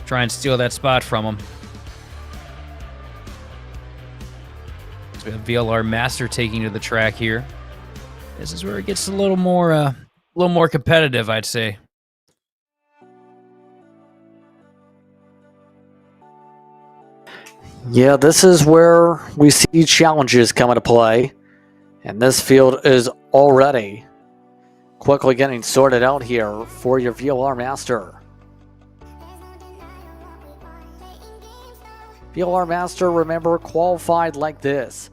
Try and steal that spot from him. So we have VLR Master taking to the track here. This is where it gets a little more competitive, I'd say. Yeah, this is where we see challenges come into play. And this field is already quickly getting sorted out here for your VLR Master. VLR Master, remember, qualified like this.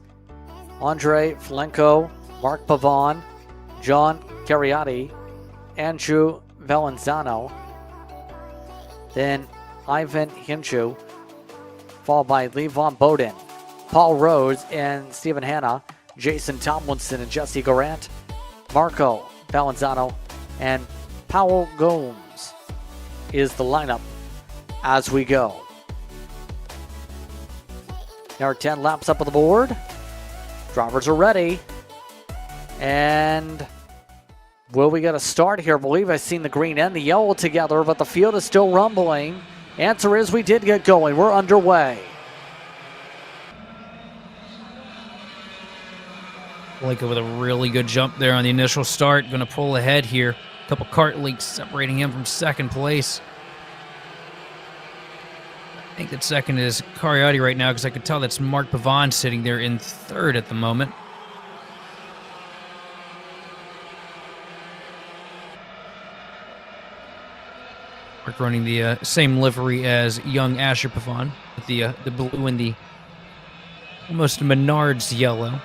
Andre Flenko, Mark Pavon, John Cariati, Andrew Valenzano, then Ivan Hinchu, followed by Lee Von Boden, Paul Rhodes and Stephen Hanna, Jason Tomlinson and Jesse Garant, Marco Valenzano, and Powell Gomes is the lineup as we go. There are 10 laps up on the board. Drivers are ready. And will we get a start here? I believe I've seen the green and the yellow together, but the field is still rumbling. Answer is we did get going. We're underway. Blanco with a really good jump there on the initial start. Going to pull ahead here. A couple kart leaks separating him from second place. I think that second is Cariati right now because I could tell that's Mark Pavon sitting there in third at the moment. running the same livery as young Asher Pavon, with the blue and the almost Menards yellow.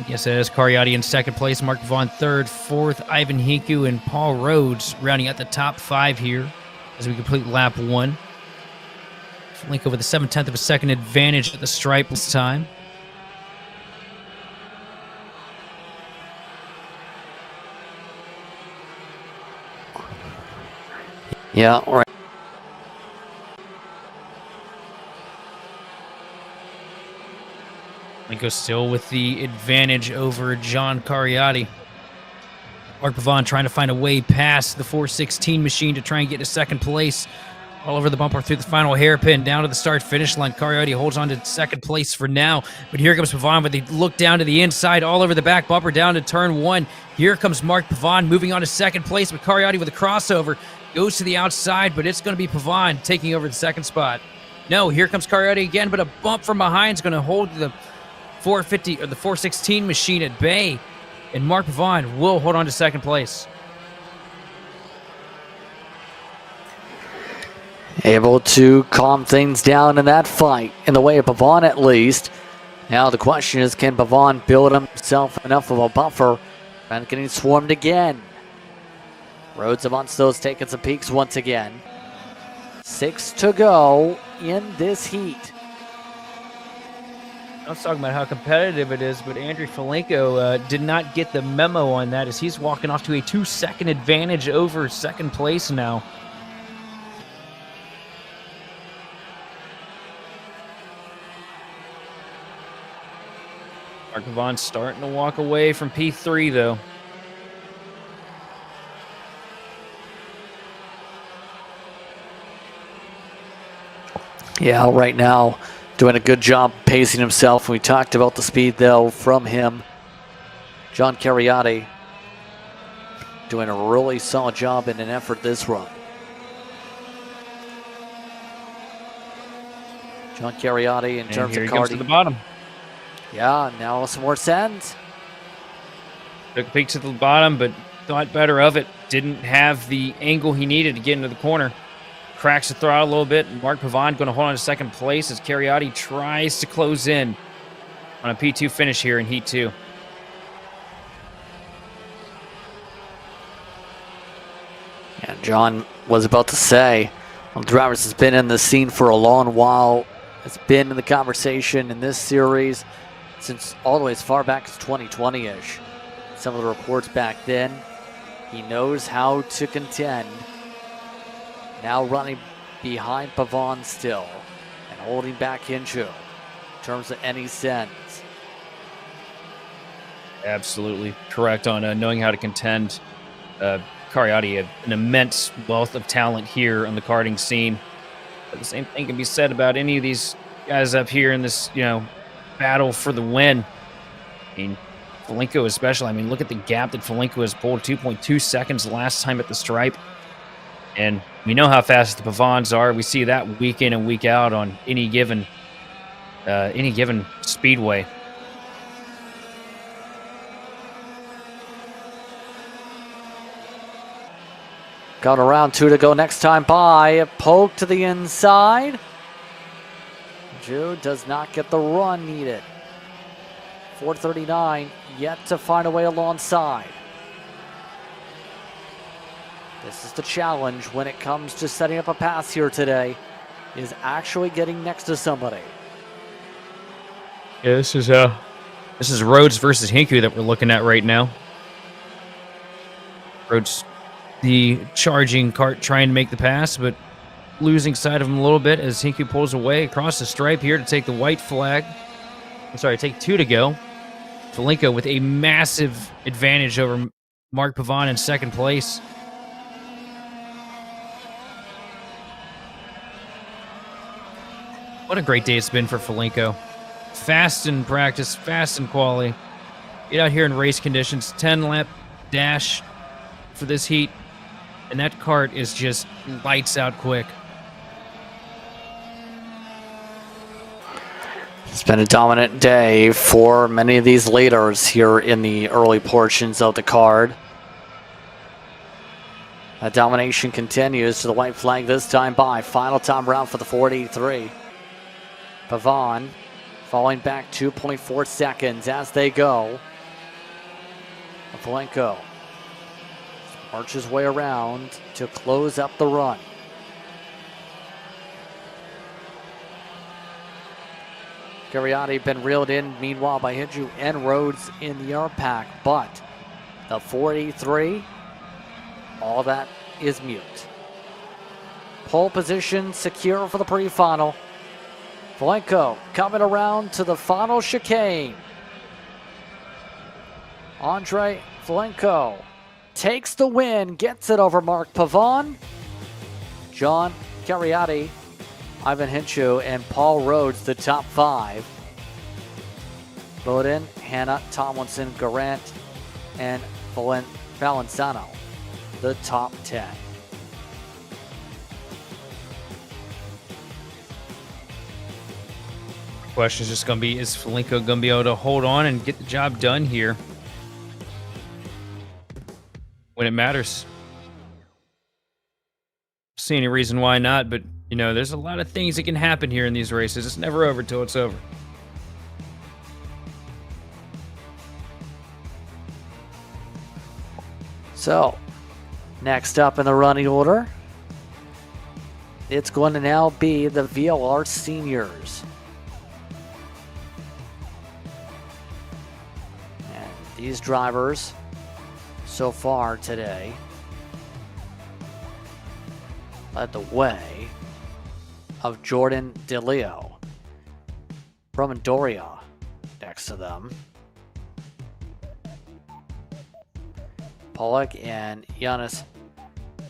Yes, it is Kariotti in second place, Mark Pavon third, fourth, Ivan Hinku and Paul Rhodes rounding out the top 5 here as we complete lap 1. Falinko with a 7/10 of a second advantage at the stripe this time. Yeah, right. Falinko still with the advantage over John Kariotti. Mark Pavon trying to find a way past the 416 machine to try and get to second place. All over the bumper through the final hairpin, down to the start-finish line. Kariotti holds on to second place for now. But here comes Pavon with the look down to the inside, all over the back bumper, down to turn 1. Here comes Mark Pavon moving on to second place, but Kariotti with a crossover. Goes to the outside, but it's going to be Pavon taking over the second spot. No, here comes Kariotti again, but a bump from behind is going to hold the 450 or the 416 machine at bay. And Mark Pavon will hold on to second place. Able to calm things down in that fight, in the way of Pavon at least. Now the question is, can Pavon build himself enough of a buffer and getting swarmed again? Rhodes amongst those taking some peeks once again. 6 to go in this heat. I was talking about how competitive it is, but Andrew Falinko did not get the memo on that as he's walking off to a 2-second advantage over second place now. Mark Pavon starting to walk away from P3 though. Yeah, right now doing a good job pacing himself. We talked about the speed though from him. John Kariotti doing a really solid job in an effort this run. John Kariotti in terms here of he comes to karting. the bottom. Yeah, now some more sends. Took a peek to the bottom, but thought better of it. Didn't have the angle he needed to get into the corner. Cracks the throttle a little bit. Mark Pavon going to hold on to second place as Kariotti tries to close in on a P2 finish here in Heat 2. And John was about to say, well, drivers has been in the scene for a long while. It's been in the conversation in this series since all the way as far back as 2020-ish. Some of the reports back then. He knows how to contend. Now running behind Pavon still and holding back Hinshu in terms of any sends. Absolutely correct on knowing how to contend. Kariotti, an immense wealth of talent here on the karting scene. But the same thing can be said about any of these guys up here in this, battle for the win. I mean, Falinko especially. I mean, look at the gap that Falinko has pulled, 2.2 seconds last time at the stripe. And we know how fast the Pavons are. We see that week in and week out on any given speedway. Got around 2 to go next time by. A poke to the inside. Jude does not get the run needed. 439 yet to find a way alongside. This is the challenge when it comes to setting up a pass here today, is actually getting next to somebody. Yeah, this is Rhodes versus Hinku that we're looking at right now. Rhodes, the charging kart, trying to make the pass, but losing sight of him a little bit as Hinku pulls away across the stripe here to take the white flag. I'm sorry, take 2 to go. Falinko with a massive advantage over Mark Pavon in second place. What a great day it's been for Falinko. Fast in practice, fast in quali. Get out here in race conditions, 10-lap dash for this heat, and that kart is just lights out quick. It's been a dominant day for many of these leaders here in the early portions of the card. The domination continues to the white flag this time by. Final time round for the 483. Pavon falling back 2.4 seconds as they go. Valenko marches his way around to close up the run. Garriotti been reeled in meanwhile by Hinju and Rhodes in the R pack, but the 483, all that is mute. Pole position secure for the pre-final. Valenko coming around to the final chicane. Andre Valenko takes the win, gets it over Mark Pavon, John Garriotti, Ivan Hinchu, and Paul Rhodes, the top 5. Bowden, Hannah, Tomlinson, Garant, and Valenzano, the top 10. Question is just going to be, is Valenko going to be able to hold on and get the job done here when it matters? See any reason why not, but you know, there's a lot of things that can happen here in these races. It's never over till it's over. So, next up in the running order, it's going to now be the VLR seniors. And these drivers so far today led the way of Jordan DeLeo. Roman Doria next to them. Pollock and Giannis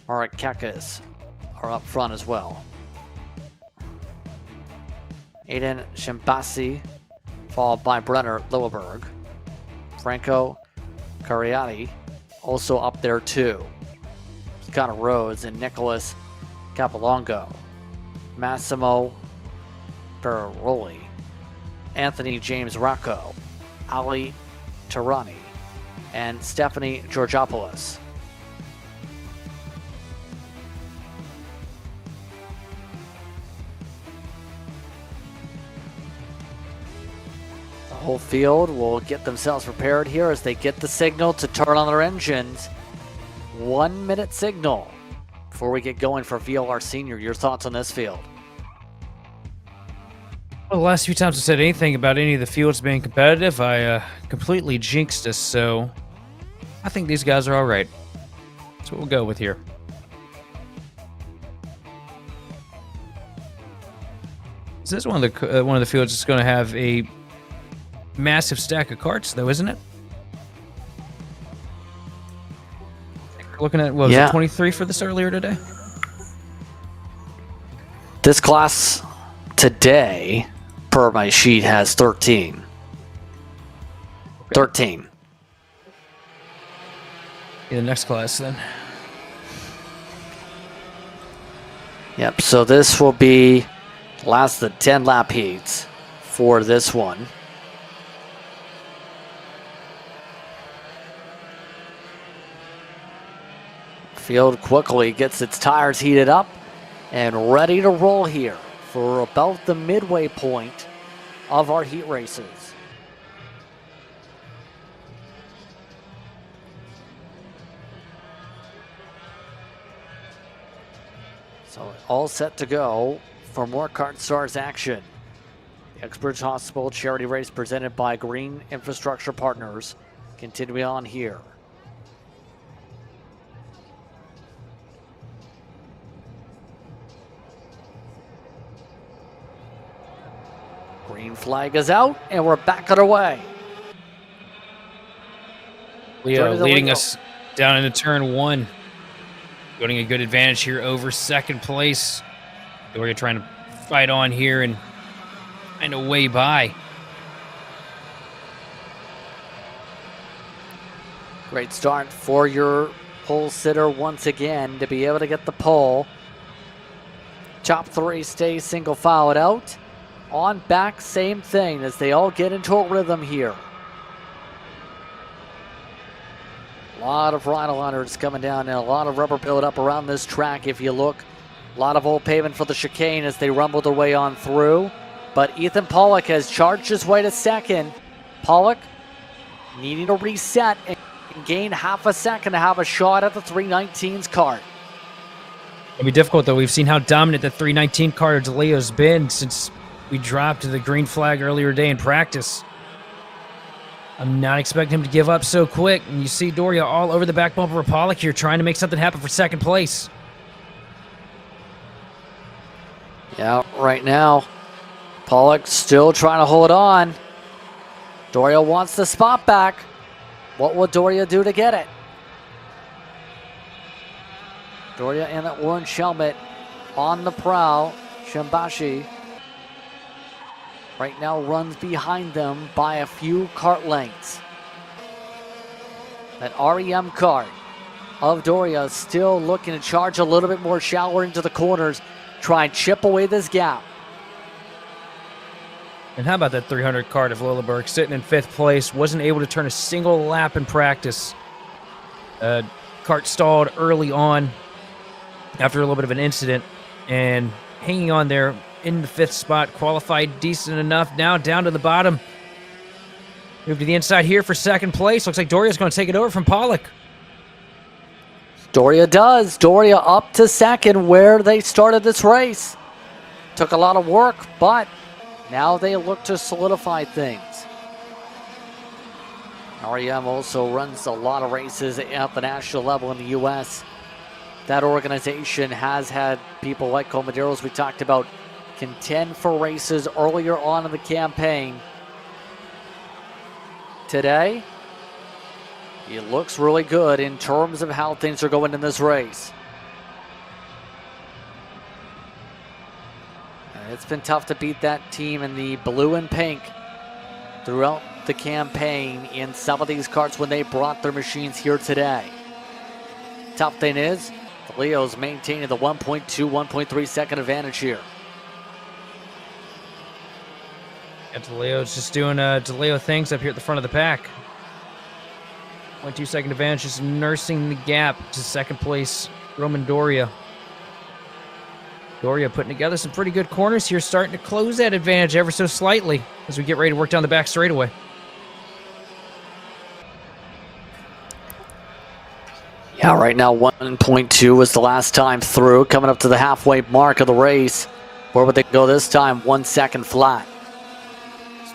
Marakakis are up front as well. Aiden Shimbasi, followed by Brenner Lilleberg. Franco Cariati also up there too. Connor Rhodes and Nicholas Capolongo. Massimo Perroli. Anthony James Rocco. Ali Tarani. And Stephanie Georgopoulos. The whole field will get themselves prepared here as they get the signal to turn on their engines. 1 minute signal before we get going for VLR Sr. Your thoughts on this field? Well, the last few times I said anything about any of the fields being competitive, I completely jinxed us, so I think these guys are all right. That's what we'll go with here. So this is one of the fields that's going to have a massive stack of karts, though, isn't it? We're looking at, what was it, 23 for this earlier today? This class today, per my sheet, has 13. Okay. 13. In the next class, then. Yep, so this will be last the 10 lap heats for this one. Field quickly gets its tires heated up and ready to roll here for about the midway point of our heat races. So all set to go for more Kart Stars action. The Uxbridge Hospital charity race presented by Green Infrastructure Partners continuing on here. Green flag is out, and we're back on our way. Leo leading us down into turn 1. Getting a good advantage here over second place. Doria trying to fight on here and find a way by. Great start for your pole sitter once again to be able to get the pole. Top 3 stays single filed out. On back, same thing as they all get into a rhythm here. A lot of Rhinoliners coming down and a lot of rubber buildup around this track. If you look, a lot of old pavement for the chicane as they rumble their way on through. But Ethan Pollock has charged his way to second. Pollock needing to reset and gain half a second to have a shot at the 319's cart. It'll be difficult, though. We've seen how dominant the 319 car of DeLeo's been since we dropped the green flag earlier today in practice. I'm not expecting him to give up so quick. And you see Doria all over the back bumper of Pollock here trying to make something happen for second place. Yeah, right now, Pollock still trying to hold on. Doria wants the spot back. What will Doria do to get it? Doria and that orange helmet on the prowl. Shimbashi right now runs behind them by a few kart lengths. That REM kart of Doria still looking to charge a little bit more shallower into the corners, try and chip away this gap. And how about that 300 cart of Lilleberg sitting in 5th place, wasn't able to turn a single lap in practice. Kart stalled early on after a little bit of an incident and hanging on there in the 5th spot, qualified decent enough. Now down to the bottom. Move to the inside here for second place. Looks like Doria's going to take it over from Pollock. Doria does. Doria up to second where they started this race. Took a lot of work, but now they look to solidify things. REM also runs a lot of races at the national level in the U.S. That organization has had people like Comaderos we talked about contend for races earlier on in the campaign. Today, it looks really good in terms of how things are going in this race. It's been tough to beat that team in the blue and pink throughout the campaign in some of these karts when they brought their machines here today. Tough thing is, the Leo's maintaining the 1.2, 1.3 second advantage here. And DeLeo's just doing DeLeo things up here at the front of the pack. 1.2 second advantage, just nursing the gap to second place, Roman Doria. Doria putting together some pretty good corners here, starting to close that advantage ever so slightly as we get ready to work down the back straightaway. Yeah, right now 1.2 was the last time through, coming up to the halfway mark of the race. Where would they go this time? 1 second flat.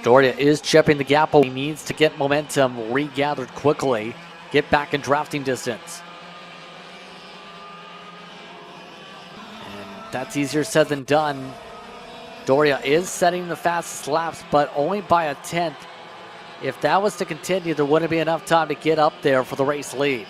Doria is chipping the gap. He needs to get momentum regathered quickly, get back in drafting distance. And that's easier said than done. Doria is setting the fastest laps, but only by a 10th. If that was to continue, there wouldn't be enough time to get up there for the race lead.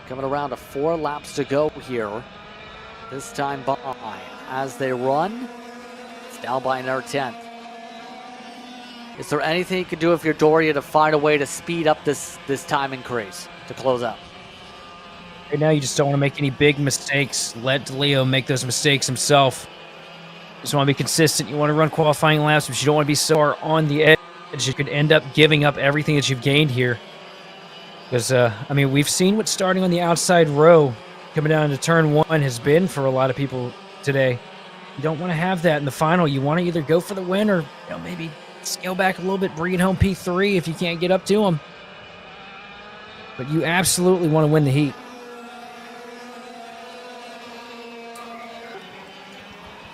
Coming around to 4 laps to go here. This time by as they run, it's down by another 10th. Is there anything you can do if you're Doria to find a way to speed up this time increase to close up? Right now, you just don't want to make any big mistakes. Let DeLeo make those mistakes himself. You just want to be consistent. You want to run qualifying laps, but you don't want to be so far on the edge. You could end up giving up everything that you've gained here. Because, I mean, we've seen what starting on the outside row coming down to turn 1 has been for a lot of people today. You don't want to have that in the final. You want to either go for the win or, maybe scale back a little bit, bring it home P3 if you can't get up to them. But you absolutely want to win the heat.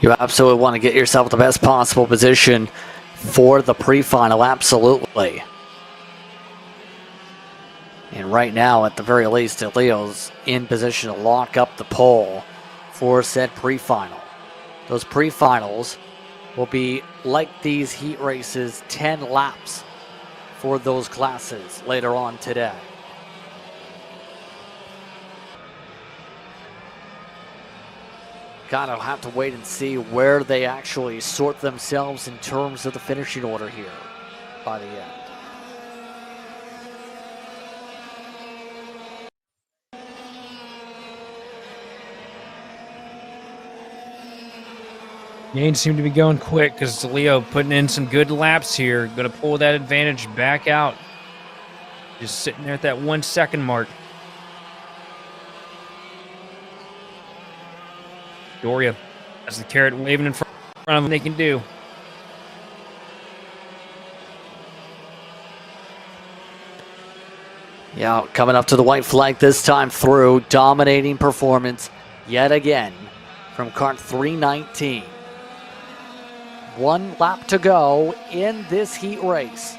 You absolutely want to get yourself the best possible position for the pre-final, absolutely. And right now, at the very least, Leo's in position to lock up the pole for said pre-final. Those pre-finals will be like these heat races, 10 laps for those classes later on today. Kind of have to wait and see where they actually sort themselves in terms of the finishing order here by the end. Gains seem to be going quick because Leo putting in some good laps here. Going to pull that advantage back out. Just sitting there at that 1 second mark. Doria has the carrot waving in front of them. They can do. Yeah, coming up to the white flag this time through. Dominating performance yet again from Kart 319. 1 lap to go in this heat race.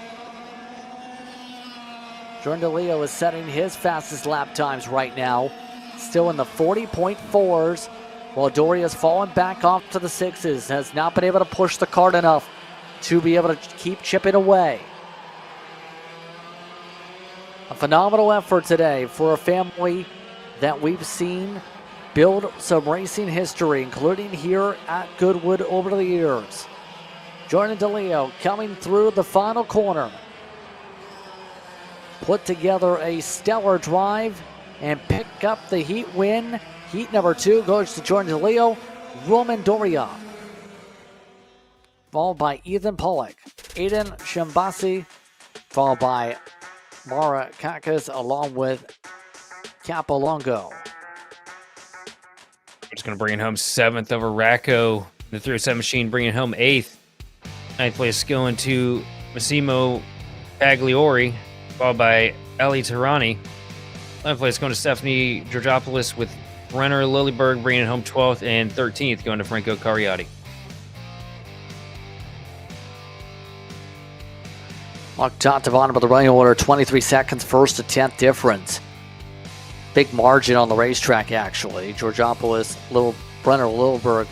Jordan DeLeo is setting his fastest lap times right now. Still in the 40.4s, while Doria's fallen back off to the 6s. Has not been able to push the kart enough to be able to keep chipping away. A phenomenal effort today for a family that we've seen build some racing history, including here at Goodwood over the years. Jordan DeLeo coming through the final corner. Put together a stellar drive and pick up the heat win. Heat number 2 goes to Jordan DeLeo, Roman Doria. Followed by Ethan Pollock, Aiden Shambasi, followed by Mara Kakas along with Capolongo. We're just going to bring it home 7th over Racco. The 307 machine bringing home 8th. 9th place going to Massimo Pagliori, followed by Ellie Tirani. 11th place going to Stephanie Georgopoulos with Brenner Lilleberg bringing it home 12th, and 13th going to Franco Cariati. Mark top to bottom of the running order, 23 seconds, 1st to 10th difference. Big margin on the racetrack, actually. Georgopoulos, Brenner Lilleberg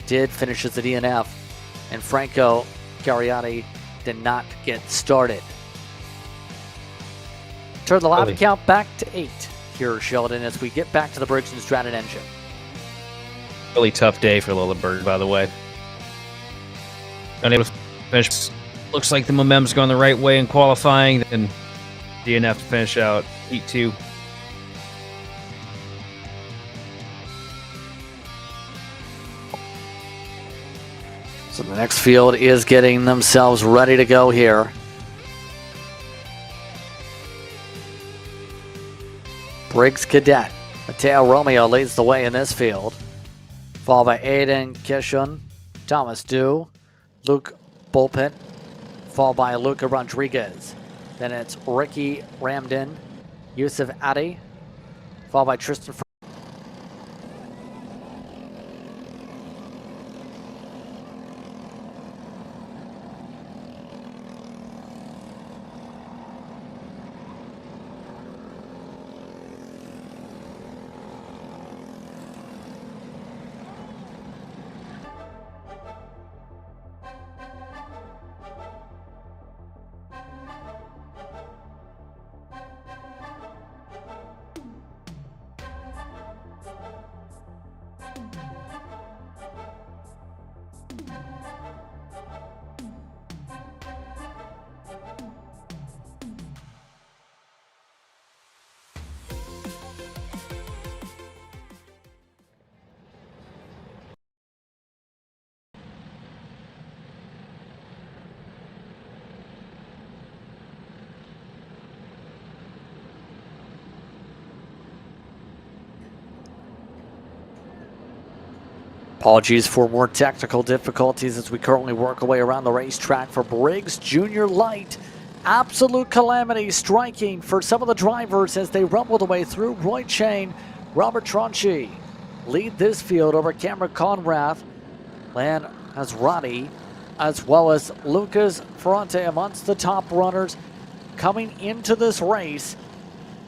did finish as the DNF, and Franco Cariati did not get started. Turn the lap count back to 8 here, Sheldon, as we get back to the Briggs and Stratton engine. Really tough day for Lilleberg, by the way. Unable to finish. Looks like the momentum's going the right way in qualifying, and DNF to finish out Heat 2. So the next field is getting themselves ready to go here. Briggs Cadet. Mateo Romeo leads the way in this field, followed by Aiden Kishun, Thomas Dew, Luke Bullpit, followed by Luca Rodriguez. Then it's Ricky Ramden, Yusuf Addy, followed by Tristan. Apologies for more technical difficulties as we currently work our way around the racetrack for Briggs Jr Lite. Absolute calamity striking for some of the drivers as they rumble their way through. Roy Chain, Robert Tronchi lead this field over Cameron Conrath, Lan Hazrati, as well as Lucas Ferrante amongst the top runners coming into this race.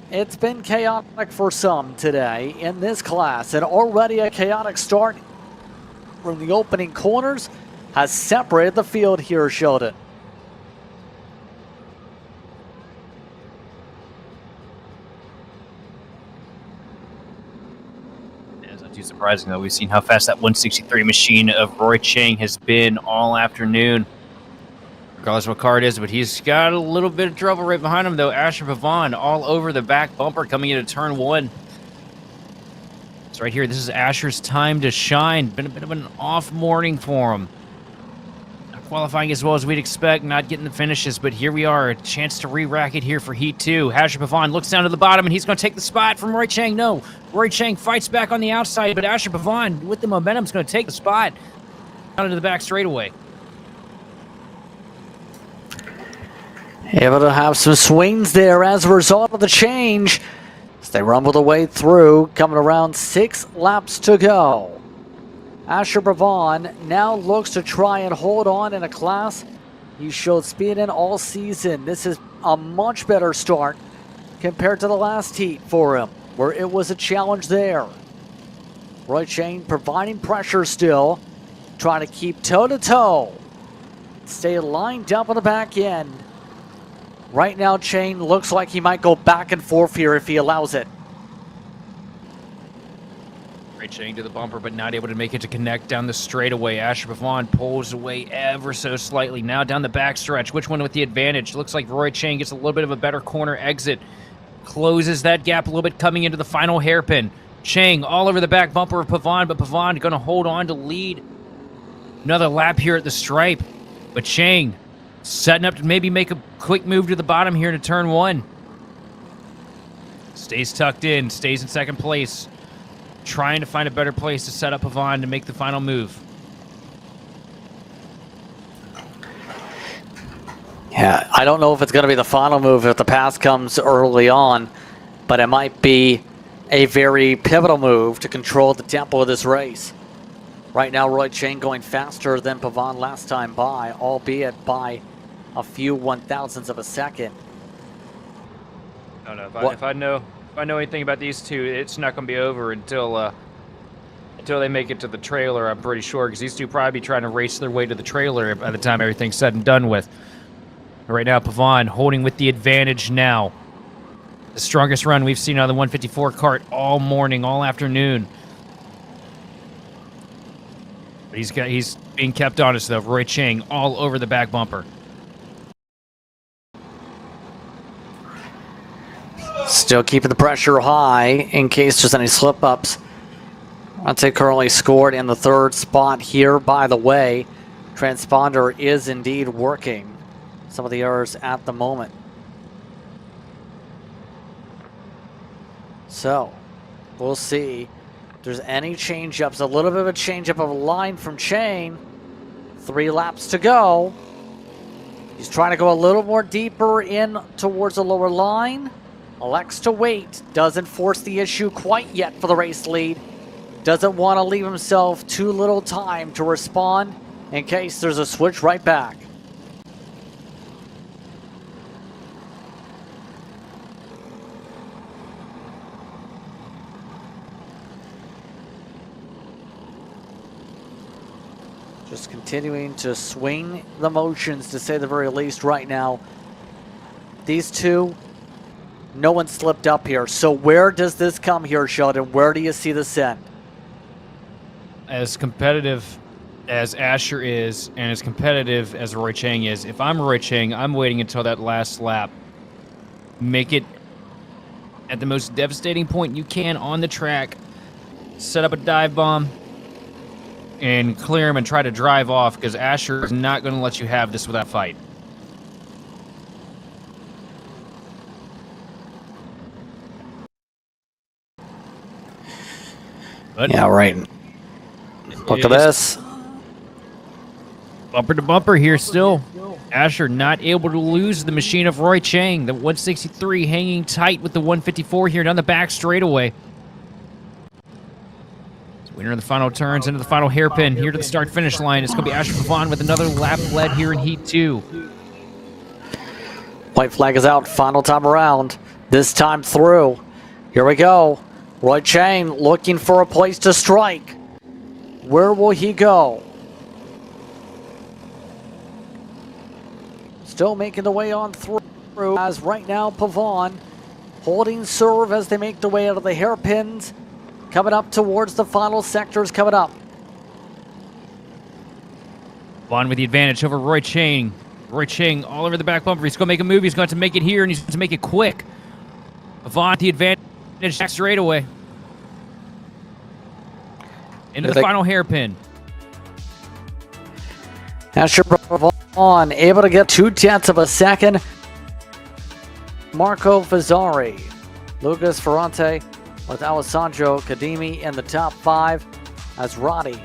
It's been chaotic for some today in this class, and already a chaotic start from the opening corners has separated the field here, Sheldon. It's not too surprising, though. We've seen how fast that 163 machine of Roy Chang has been all afternoon. Regardless of what car it is, but he's got a little bit of trouble right behind him, though. Asher Pavon all over the back bumper coming into turn 1. So right here, this is Asher's time to shine. Been a bit of an off morning for him. Not qualifying as well as we'd expect, not getting the finishes, but here we are. A chance to re-rack it here for Heat 2. Asher Pavon looks down to the bottom, and he's going to take the spot from Roy Chang. No, Roy Chang fights back on the outside, but Asher Pavon, with the momentum, is going to take the spot down into the back straightaway. Able to have some swings there as a result of the change. As they rumble their way through, coming around 6 laps to go. Asher Pavon now looks to try and hold on in a class he showed speed in all season. This is a much better start compared to the last heat for him, where it was a challenge there. Roy Chang providing pressure still, trying to keep toe-to-toe. Stay lined up on the back end. Right now, Chang looks like he might go back and forth here if he allows it. Roy Chang to the bumper, but not able to make it to connect down the straightaway. Asher Pavon pulls away ever so slightly. Now down the backstretch. Which one with the advantage? Looks like Roy Chang gets a little bit of a better corner exit. Closes that gap a little bit coming into the final hairpin. Chang all over the back bumper of Pavon, but Pavon going to hold on to lead another lap here at the stripe. But Chang setting up to maybe make a quick move to the bottom here to turn 1. Stays tucked in, stays in second place. Trying to find a better place to set up Pavon to make the final move. Yeah, I don't know if it's going to be the final move if the pass comes early on, but it might be a very pivotal move to control the tempo of this race. Right now, Roy Chang going faster than Pavon last time by, albeit by a few 1,000ths of a second. I don't know. If I know anything about these two, it's not going to be over until they make it to the trailer, I'm pretty sure, because these two probably be trying to race their way to the trailer by the time everything's said and done with. But right now, Pavon holding with the advantage now. The strongest run we've seen out of the 154 kart all morning, all afternoon. But he's being kept honest, though. Roy Chang all over the back bumper. Still keeping the pressure high in case there's any slip-ups. Ronte currently scored in the 3rd spot here, by the way. Transponder is indeed working. Some of the errors at the moment. So, we'll see if there's any change-ups. A little bit of a change-up of a line from Chang. 3 laps to go. He's trying to go a little more deeper in towards the lower line. Elects to wait. Doesn't force the issue quite yet for the race lead. Doesn't want to leave himself too little time to respond in case there's a switch right back. Just continuing to swing the motions, to say the very least, right now. These two, no one slipped up here. So where does this come here, Sheldon? Where do you see this end? As competitive as Asher is, and as competitive as Roy Chang is, if I'm Roy Chang, I'm waiting until that last lap. Make it at the most devastating point you can on the track. Set up a dive bomb and clear him and try to drive off, because Asher is not going to let you have this without fight. But yeah, right. Look at this. Bumper to bumper here still. Asher not able to lose the machine of Roy Chang. The 163 hanging tight with the 154 here down the back straightaway. Winner of the final turns into the final hairpin here to the start-finish line. It's going to be Asher Pavon with another lap led here in Heat 2. White flag is out, final time around. This time through. Here we go. Roy Chang looking for a place to strike. Where will he go? Still making the way on through, as right now Pavon holding serve as they make the way out of the hairpins. Coming up towards the final sectors coming up. Pavon with the advantage over Roy Chang. Roy Chang all over the back bumper. He's going to make a move. He's going to make it here, and he's going to make it quick. Pavon the advantage straight away. into the final hairpin. Asher Vaughn able to get 0.2 of a second. Marco Fazzari, Lucas Ferrante with Alessandro Cadimi in the top 5 as Roddy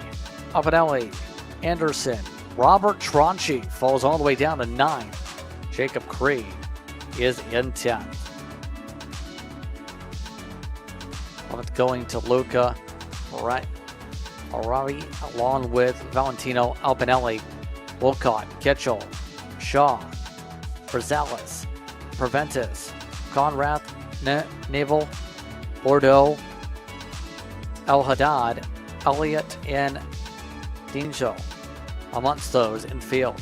Apanelli, Anderson, Robert Tronchi falls all the way down to 9th. Jacob Cree is in 10th. It's going to Luca Ferrari along with Valentino Albanelli, Wilcott, Kitchell, Shaw, Brazales, Preventus, Conrad, Naval, Bordeaux, El Haddad, Elliott, and Dinjo amongst those in field.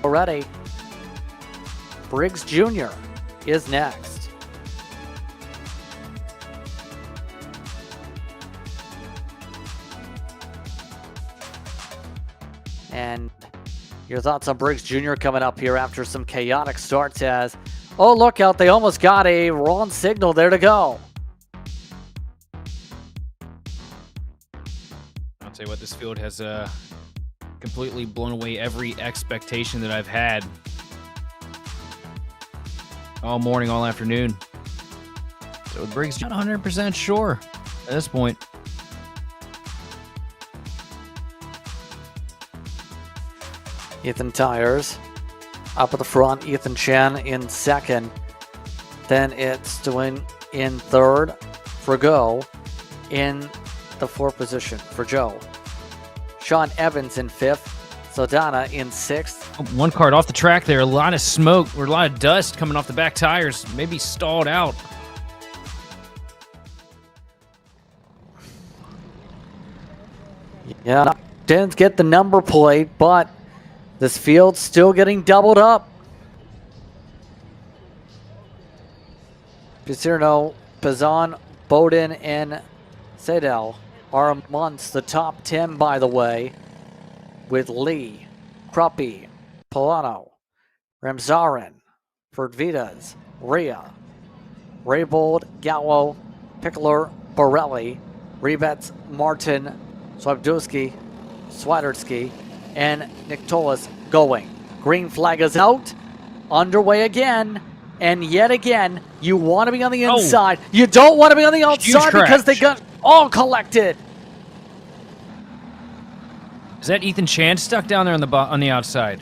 Already, Briggs Jr is next. And your thoughts on Briggs Jr coming up here after some chaotic starts as, oh, look out, they almost got a wrong signal there to go. I'll tell you what, this field has completely blown away every expectation that I've had all morning, all afternoon. So with Briggs, not 100% sure at this point. Ethan Tyers up at the front, Ethan Chen in second. Then it's Dwayne in third. Frigo in the 4th position for Joe. Sean Evans in 5th. Saldana in 6th. One cart off the track there. A lot of smoke or a lot of dust coming off the back tires. Maybe stalled out. Yeah, didn't get the number plate, but this field's still getting doubled up. Pizzerno, Pazan, Bowden, and Sedel are amongst the top 10, by the way, with Lee, Kruppe, Polano, Ramzarin, Ferdvitas, Rhea, Raybold, Gallo, Pickler, Borelli, Rebets, Martin, Swabdowski, Swiderski, and Nicolas going. Green flag is out. Underway again. And yet again, you want to be on the inside. You don't want to be on the outside because they got all collected. Is that Ethan Chan stuck down there on the outside?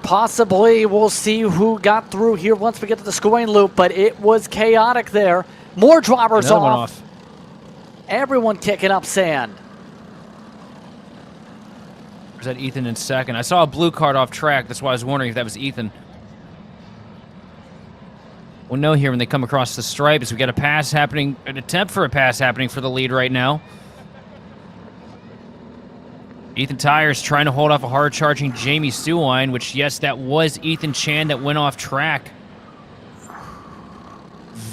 Possibly. We'll see who got through here once we get to the scoring loop, but it was chaotic there. More drivers off. Everyone kicking up sand. Is that Ethan in second? I saw a blue card off track. That's why I was wondering if that was Ethan. We'll know here when they come across the stripe as we got a pass happening, an attempt for a pass happening for the lead right now. Ethan Tyers trying to hold off a hard-charging Jamie Stewine, which, yes, that was Ethan Chan that went off track.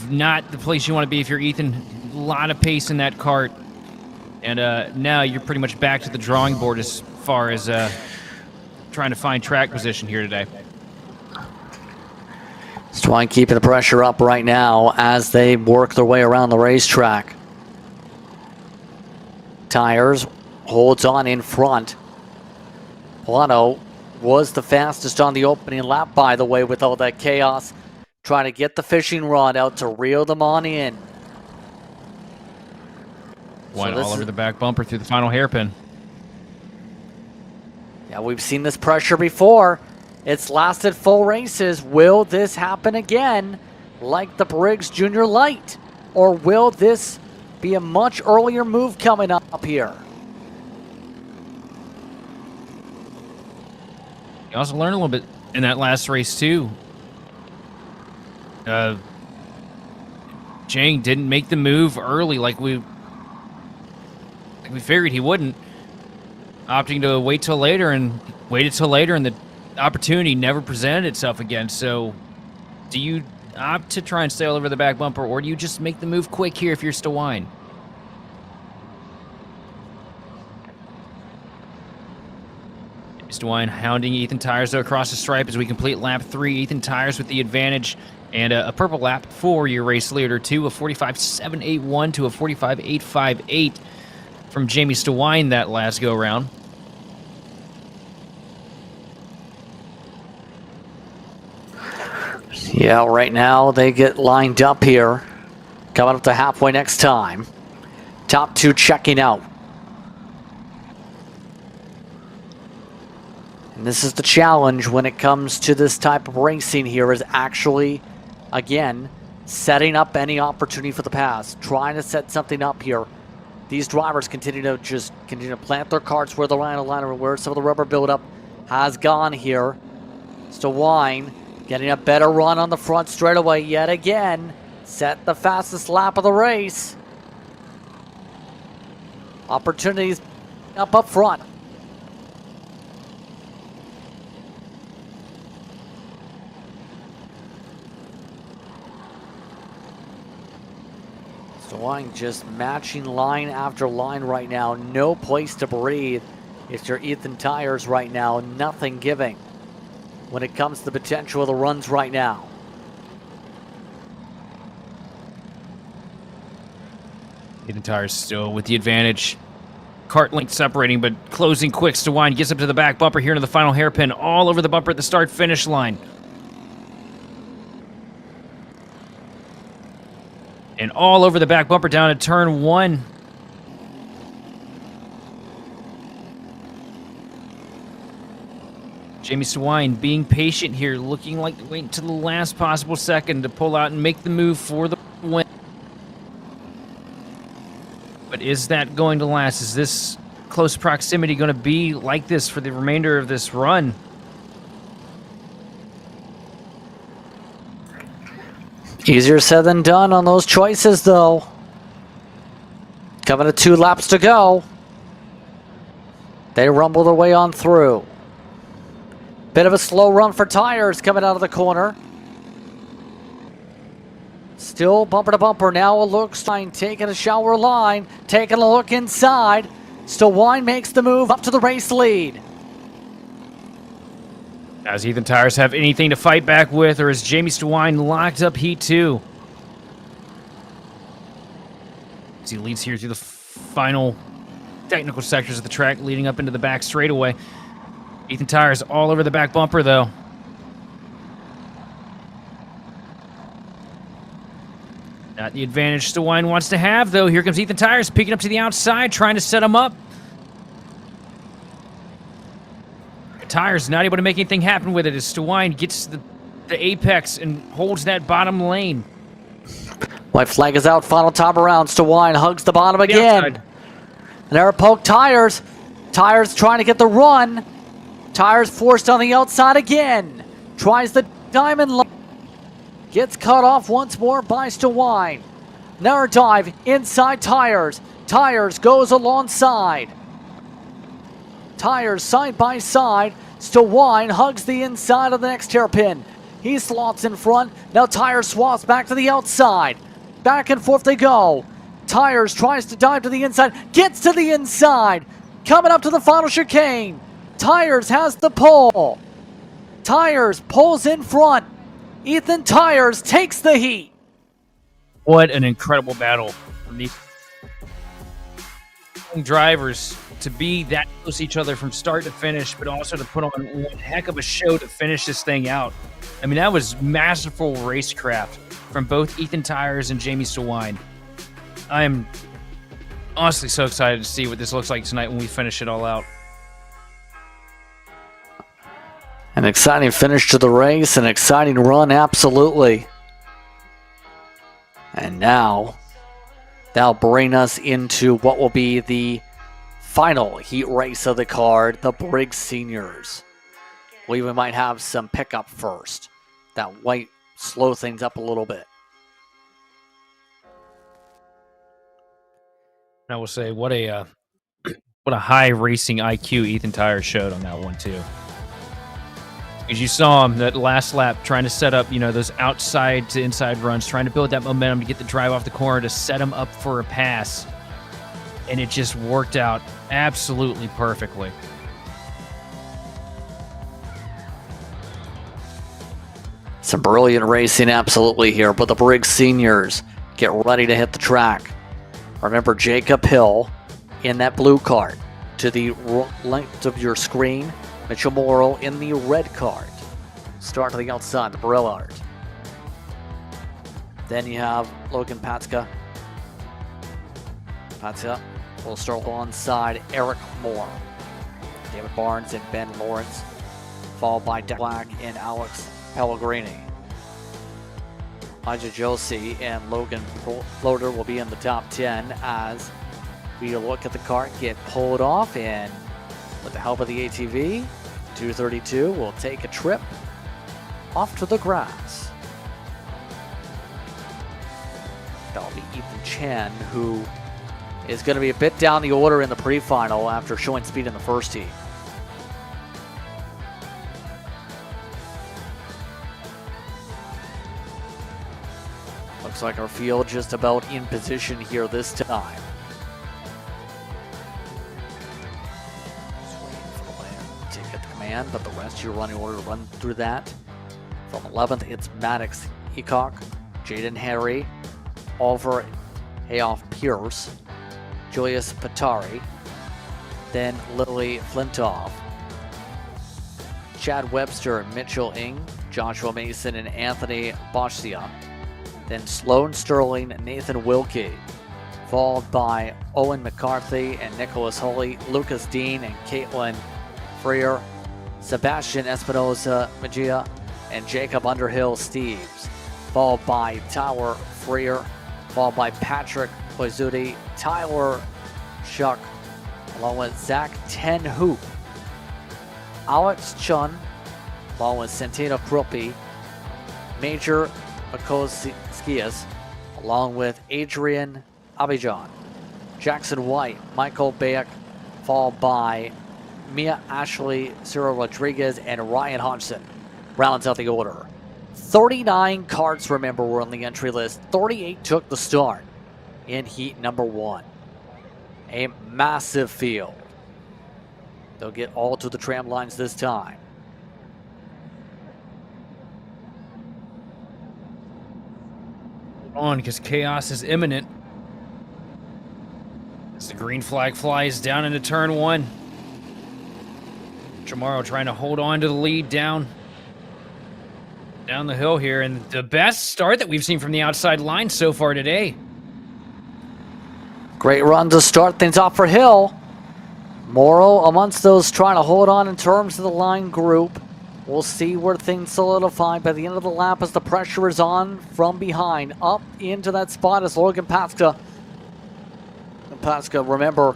Not the place you want to be if you're Ethan. A lot of pace in that cart. And now you're pretty much back to the drawing board as far as trying to find track position here today. Stewine keeping the pressure up right now as they work their way around the racetrack. Tyers holds on in front. Polano was the fastest on the opening lap, by the way, with all that chaos. Trying to get the fishing rod out to reel them on in. Went all over the back bumper through the final hairpin. Yeah, we've seen this pressure before. It's lasted full races. Will this happen again like the Briggs Jr Lite? Or will this be a much earlier move coming up here? You also learned a little bit in that last race, too. Jang didn't make the move early like we figured he wouldn't. Opting to wait till later and waited till later, and the opportunity never presented itself again. So do you opt to try and stay all over the back bumper, or do you just make the move quick here if you're Stewine? DeWine hounding Ethan Tires though across the stripe as we complete lap 3. Ethan Tires with the advantage, and a purple lap for your race leader too, a 45.781 to a 45.858 from Jamie DeWine that last go round. Yeah, right now they get lined up here. Coming up to halfway next time. Top two checking out. And this is the challenge when it comes to this type of racing here, is actually, again, setting up any opportunity for the pass. Trying to set something up here. These drivers continue to plant their carts where the line where some of the rubber buildup has gone here. DeWine getting a better run on the front straightaway yet again. Set the fastest lap of the race. Opportunities up front. DeWine just matching line after line right now. No place to breathe. It's your Ethan Tires right now. Nothing giving when it comes to the potential of the runs right now. Ethan Tires still with the advantage. Kart link separating, but closing quick. DeWine gets up to the back bumper here into the final hairpin. All over the bumper at the start-finish line. And all over the back bumper down at turn 1. Jamie DeWine being patient here, looking like waiting until the last possible second to pull out and make the move for the win. But is that going to last? Is this close proximity going to be like this for the remainder of this run? Easier said than done on those choices, though. Coming to 2 laps to go. They rumble their way on through. Bit of a slow run for Tires coming out of the corner. Still bumper to bumper. Now it looks fine. Taking a shower line. Taking a look inside. DeWine makes the move up to the race lead. Does Ethan Tires have anything to fight back with, or is Jamie DeWine locked up Heat 2? As he leads here through the final technical sectors of the track, leading up into the back straightaway. Ethan Tires all over the back bumper, though. Not the advantage DeWine wants to have, though. Here comes Ethan Tires, peeking up to the outside, trying to set him up. Tires not able to make anything happen with it as DeWine gets the apex and holds that bottom lane. White flag is out. Final top around. DeWine hugs the bottom again. And there poke Tires. Tires trying to get the run. Tires forced on the outside again. Tries the diamond line. Gets cut off once more by DeWine. Narrow dive inside Tires. Tires goes alongside. Tires side by side. DeWine hugs the inside of the next hairpin. He slots in front. Now Tires swaps back to the outside. Back and forth they go. Tires tries to dive to the inside. Gets to the inside. Coming up to the final chicane. Tires has the pole. Tires pulls in front. Ethan Tires takes the heat. What an incredible battle from these drivers to be that close to each other from start to finish, but also to put on one heck of a show to finish this thing out. I mean, that was masterful racecraft from both Ethan Tires and Jamie DeWine. I am honestly so excited to see what this looks like tonight when we finish it all out. An exciting finish to the race, an exciting run, absolutely. And now, that'll bring us into what will be the final heat race of the card, the Briggs Seniors. I believe we might have some pickup first. That might slow things up a little bit. I will say, what a high racing IQ Ethan Tires showed on that one too. As you saw him that last lap trying to set up, those outside to inside runs, trying to build that momentum to get the drive off the corner to set him up for a pass. And it just worked out absolutely perfectly. Some brilliant racing absolutely here, but the Briggs Seniors get ready to hit the track. Remember Jacob Hill in that blue cart. To the length of your screen, Mitchell Morrow in the red cart. Start to the outside, the Brillard. Then you have Logan Patska. Patska will start alongside Eric Moore. David Barnes and Ben Lawrence, followed by Deck Black and Alex Pellegrini. Elijah Josie and Logan Floater will be in the top 10 as we look at the cart get pulled off, and with the help of the ATV, 232 will take a trip off to the grass. That'll be Ethan Chen, who is going to be a bit down the order in the pre-final after showing speed in the first heat. Looks like our field just about in position here this time. Just waiting for the land to get the command, but the rest of your running order run through that. From 11th, it's Maddox Eacock, Jaden Harry, Oliver Hayoff Pierce, Julius Patari, then Lily Flintoff, Chad Webster and Mitchell Ing, Joshua Mason and Anthony Boschia, then Sloan Sterling and Nathan Wilkie, followed by Owen McCarthy and Nicholas Holley, Lucas Dean and Caitlin Freer, Sebastian Espinosa Magia, and Jacob Underhill Steves, followed by Tyler Freer, followed by Patrick Boizuti, Tyler Shuck, along with Zach Ten Hoop, Alex Chun, along with Santino Krupi, Major Makoskias, along with Adrian Abijan, Jackson White, Michael Beck, followed by Mia Ashley, Cyril Rodriguez, and Ryan Hodgson. Rounds out the order. 39 carts, remember, were on the entry list. 38 took the start in heat number 1. A massive field. They'll get all to the tram lines this time. On, because chaos is imminent. As the green flag flies down into turn 1. Chamorro trying to hold on to the lead down the hill here, and the best start that we've seen from the outside line so far today. Great run to start things off for Hill. Morrow amongst those trying to hold on in terms of the line group. We'll see where things solidify by the end of the lap as the pressure is on from behind. Up into that spot is Logan Patska. Patska, remember,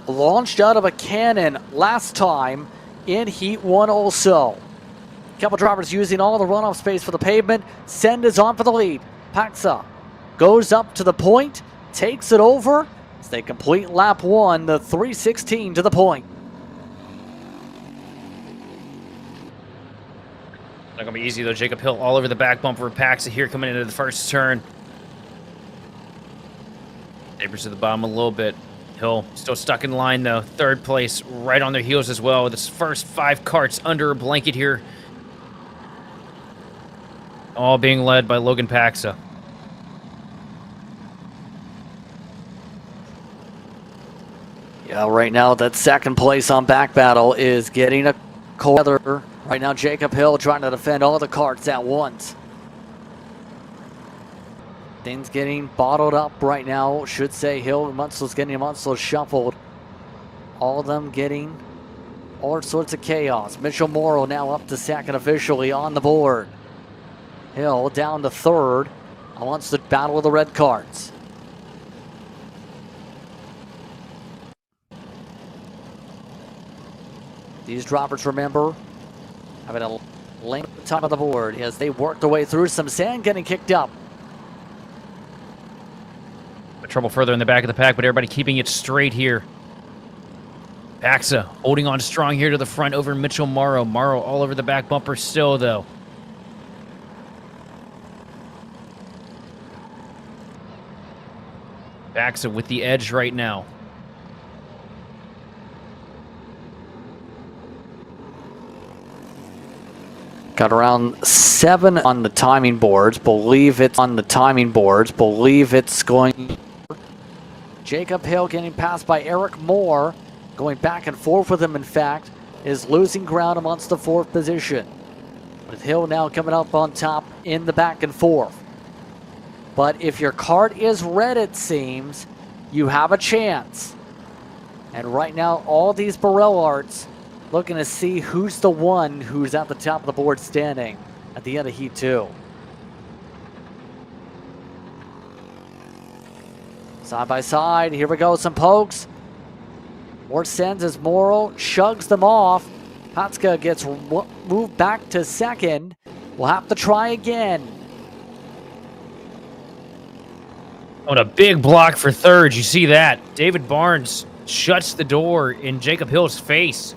launched out of a cannon last time in Heat 1 also. Couple drivers using all the runoff space for the pavement. Send is on for the lead. Patska goes up to the point, takes it over as they complete lap 1, the 3:16 to the point. Not gonna be easy though. Jacob Hill all over the back bumper of Paxa here coming into the first turn. Neighbors to the bottom a little bit. Hill still stuck in line though. Third place right on their heels as well. This first 5 carts under a blanket here. All being led by Logan Paxa. Yeah, right now that second place on back battle is getting a cold weather. Right now Jacob Hill trying to defend all the carts at once. Things getting bottled up right now. Should say Hill and Munsel's getting Munsell shuffled. All of them getting all sorts of chaos. Mitchell Morrow now up to second officially on the board. Hill down to third amongst the battle of the red carts. These droppers, remember, having a lane at the top of the board as they work their way through. Some sand getting kicked up. Trouble further in the back of the pack, but everybody keeping it straight here. Paxa holding on strong here to the front over Mitchell Morrow. Morrow all over the back bumper still, though. Paxa with the edge right now. Got around 7 on the timing boards. Believe it's on the timing boards. Believe it's going. Jacob Hill getting passed by Eric Moore. Going back and forth with him, in fact, is losing ground amongst the 4th position. With Hill now coming up on top in the back and forth. But if your kart is red, it seems, you have a chance. And right now, all these Burrell arts looking to see who's the one who's at the top of the board standing at the end of Heat 2. Side by side, here we go, some pokes. More sends as Morrow shugs them off. Patska gets moved back to 2nd. We'll have to try again. Oh, and a big block for 3rd. You see that? David Barnes shuts the door in Jacob Hill's face.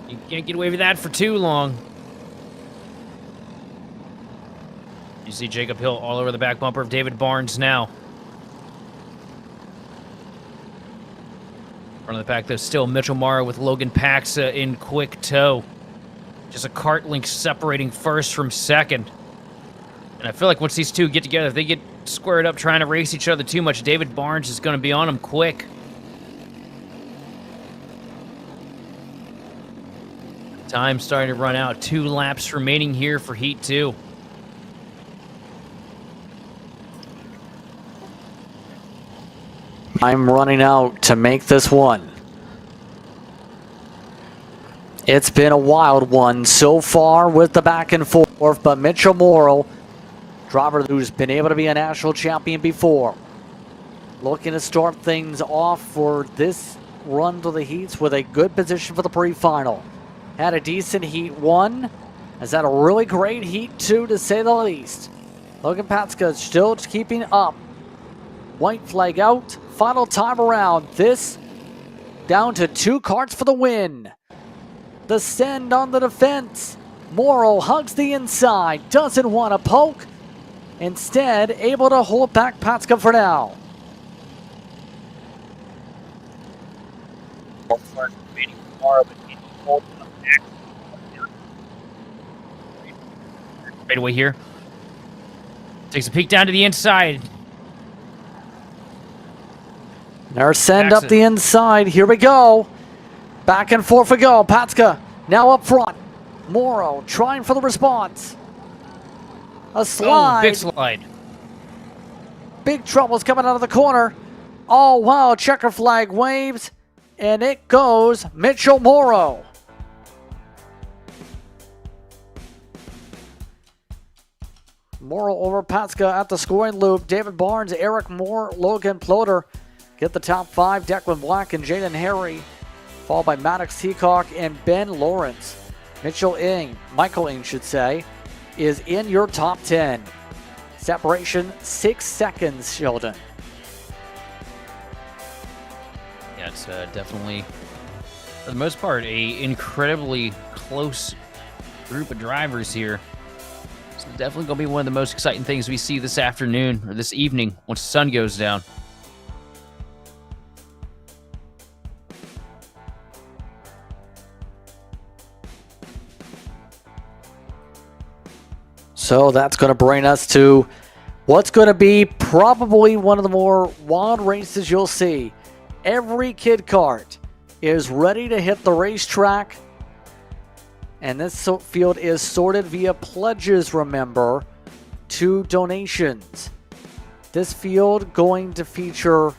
You can't get away with that for too long. You see Jacob Hill all over the back bumper of David Barnes now. Front of the pack, though, still Mitchell Morrow with Logan Paxa in quick tow. Just a kart link separating 1st from 2nd. And I feel like once these two get together, if they get squared up trying to race each other too much, David Barnes is going to be on them quick. Time starting to run out. 2 laps remaining here for Heat 2. I'm running out to make this one. It's been a wild one so far with the back and forth, but Mitchell Morrow, driver who's been able to be a national champion before, looking to start things off for this run to the Heats with a good position for the pre-final. Had a decent Heat 1, has had a really great Heat 2 to say the least. Logan Patska still keeping up. White flag out, final time around. This down to 2 karts for the win. The send on the defense. Morrow hugs the inside, doesn't want to poke. Instead, able to hold back Patska for now. Right away here. Takes a peek down to the inside. There's send up the inside. Here we go. Back and forth we go. Patska now up front. Morrow trying for the response. A slide. Oh, big slide. Big trouble's coming out of the corner. Oh, wow. Checker flag waves. And it goes Mitchell Morrow. Morrow over Patska at the scoring loop. David Barnes, Eric Moore, Logan Ploder get the top 5. Declan Black and Jaden Harry, followed by Maddox Heacock and Ben Lawrence. Michael Ing should say, is in your top 10. Separation 6 seconds, Sheldon. Yeah, it's definitely, for the most part, a incredibly close group of drivers here. It's definitely going to be one of the most exciting things we see this afternoon, or this evening, once the sun goes down. So that's going to bring us to what's going to be probably one of the more wild races you'll see. Every kid kart is ready to hit the racetrack. And this field is sorted via pledges, remember, to donations. This field going to feature,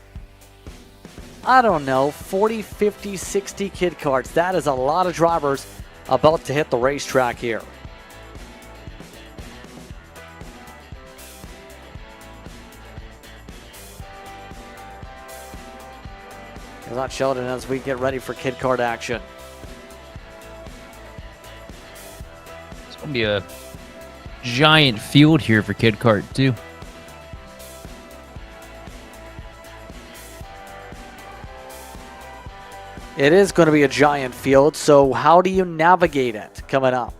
I don't know, 40, 50, 60 kid karts. That is a lot of drivers about to hit the racetrack here. Here's out Sheldon as we get ready for kid kart action. It's going to be a giant field here for kid kart, too. It is going to be a giant field, so how do you navigate it coming up?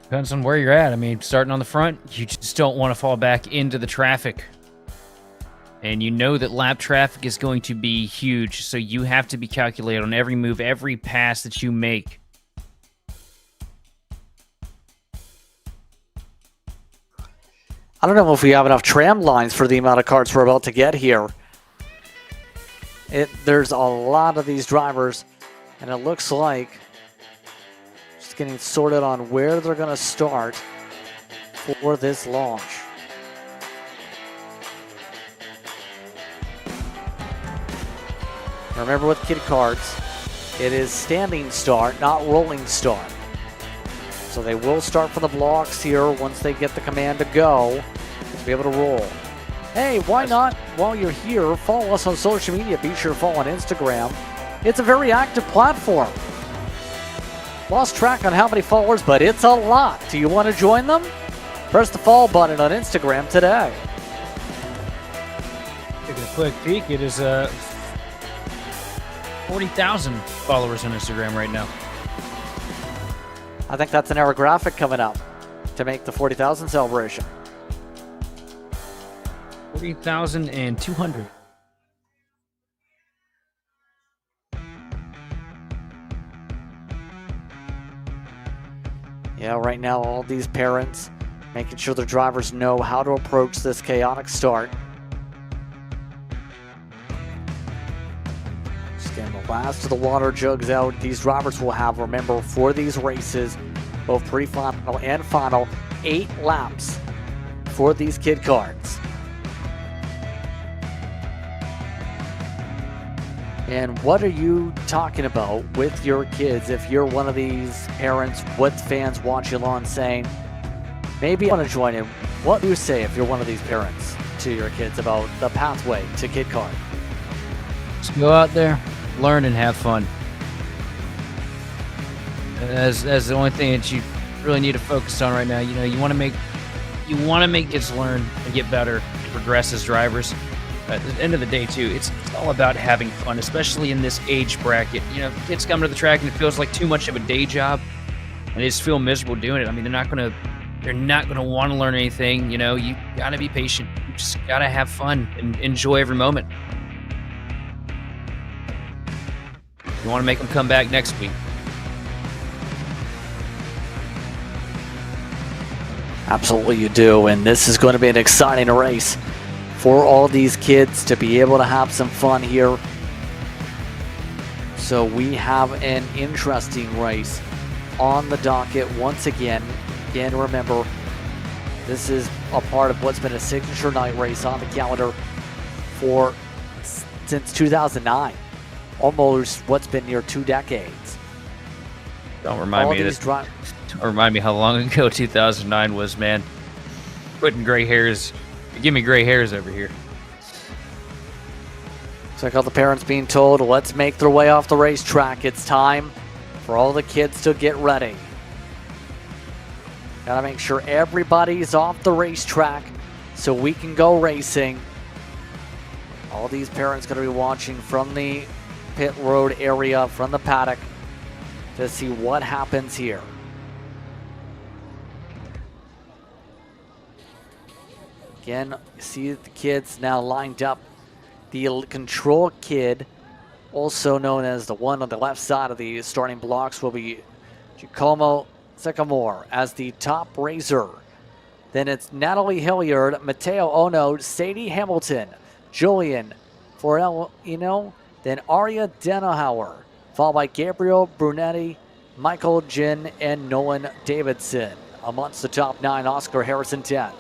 Depends on where you're at. I mean, starting on the front, you just don't want to fall back into the traffic. And you know that lap traffic is going to be huge, so you have to be calculated on every move, every pass that you make. I don't know if we have enough tram lines for the amount of carts we're about to get here. There's a lot of these drivers, and it looks like just getting sorted on where they're going to start for this launch. Remember, with kid karts, it is standing start, not rolling start. So they will start from the blocks here once they get the command to go to be able to roll. Hey, why not, while you're here, follow us on social media. Be sure to follow on Instagram. It's a very active platform. Lost track on how many followers, but it's a lot. Do you want to join them? Press the follow button on Instagram today. Taking a quick peek, it is 40,000 followers on Instagram right now. I think that's an error graphic coming up to make the 40,000 celebration. 40,200. Yeah, right now all these parents making sure their drivers know how to approach this chaotic start. Just getting the last of the water jugs out. These drivers will have, remember, for these races, both pre-final and final, 8 laps for these kid karts. And what are you talking about with your kids if you're one of these parents, what fans watching on saying, maybe I want to join in? What do you say if you're one of these parents to your kids about the pathway to kid kart? Just go out there, learn, and have fun. As the only thing that you really need to focus on right now. You know, you want to make kids learn and get better and progress as drivers. At the end of the day, too, it's all about having fun, especially in this age bracket. You know, kids come to the track and it feels like too much of a day job, and they just feel miserable doing it. I mean, they're not gonna want to learn anything. You know, you gotta be patient. You just gotta have fun and enjoy every moment. You want to make them come back next week. Absolutely you do, and this is going to be an exciting race for all these kids to be able to have some fun here. So we have an interesting race on the docket once again. Again, remember, this is a part of what's been a signature night race on the calendar since 2009. Almost what's been near 2 decades. Don't remind me how long ago 2009 was, man. Putting gray hairs. Give me gray hairs over here. Check out the parents being told, let's make their way off the racetrack. It's time for all the kids to get ready. Gotta make sure everybody's off the racetrack so we can go racing. All these parents gonna be watching from the pit road area, from the paddock, to see what happens here. Again, see the kids now lined up. The control kid, also known as the one on the left side of the starting blocks, will be Giacomo Sycamore as the top racer. Then it's Natalie Hilliard, Matteo Ono, Sadie Hamilton, Julian Forellino, then Aria Denahauer, followed by Gabriel Brunetti, Michael Ginn, and Nolan Davidson. Amongst the top 9, Oscar Harrison 10th.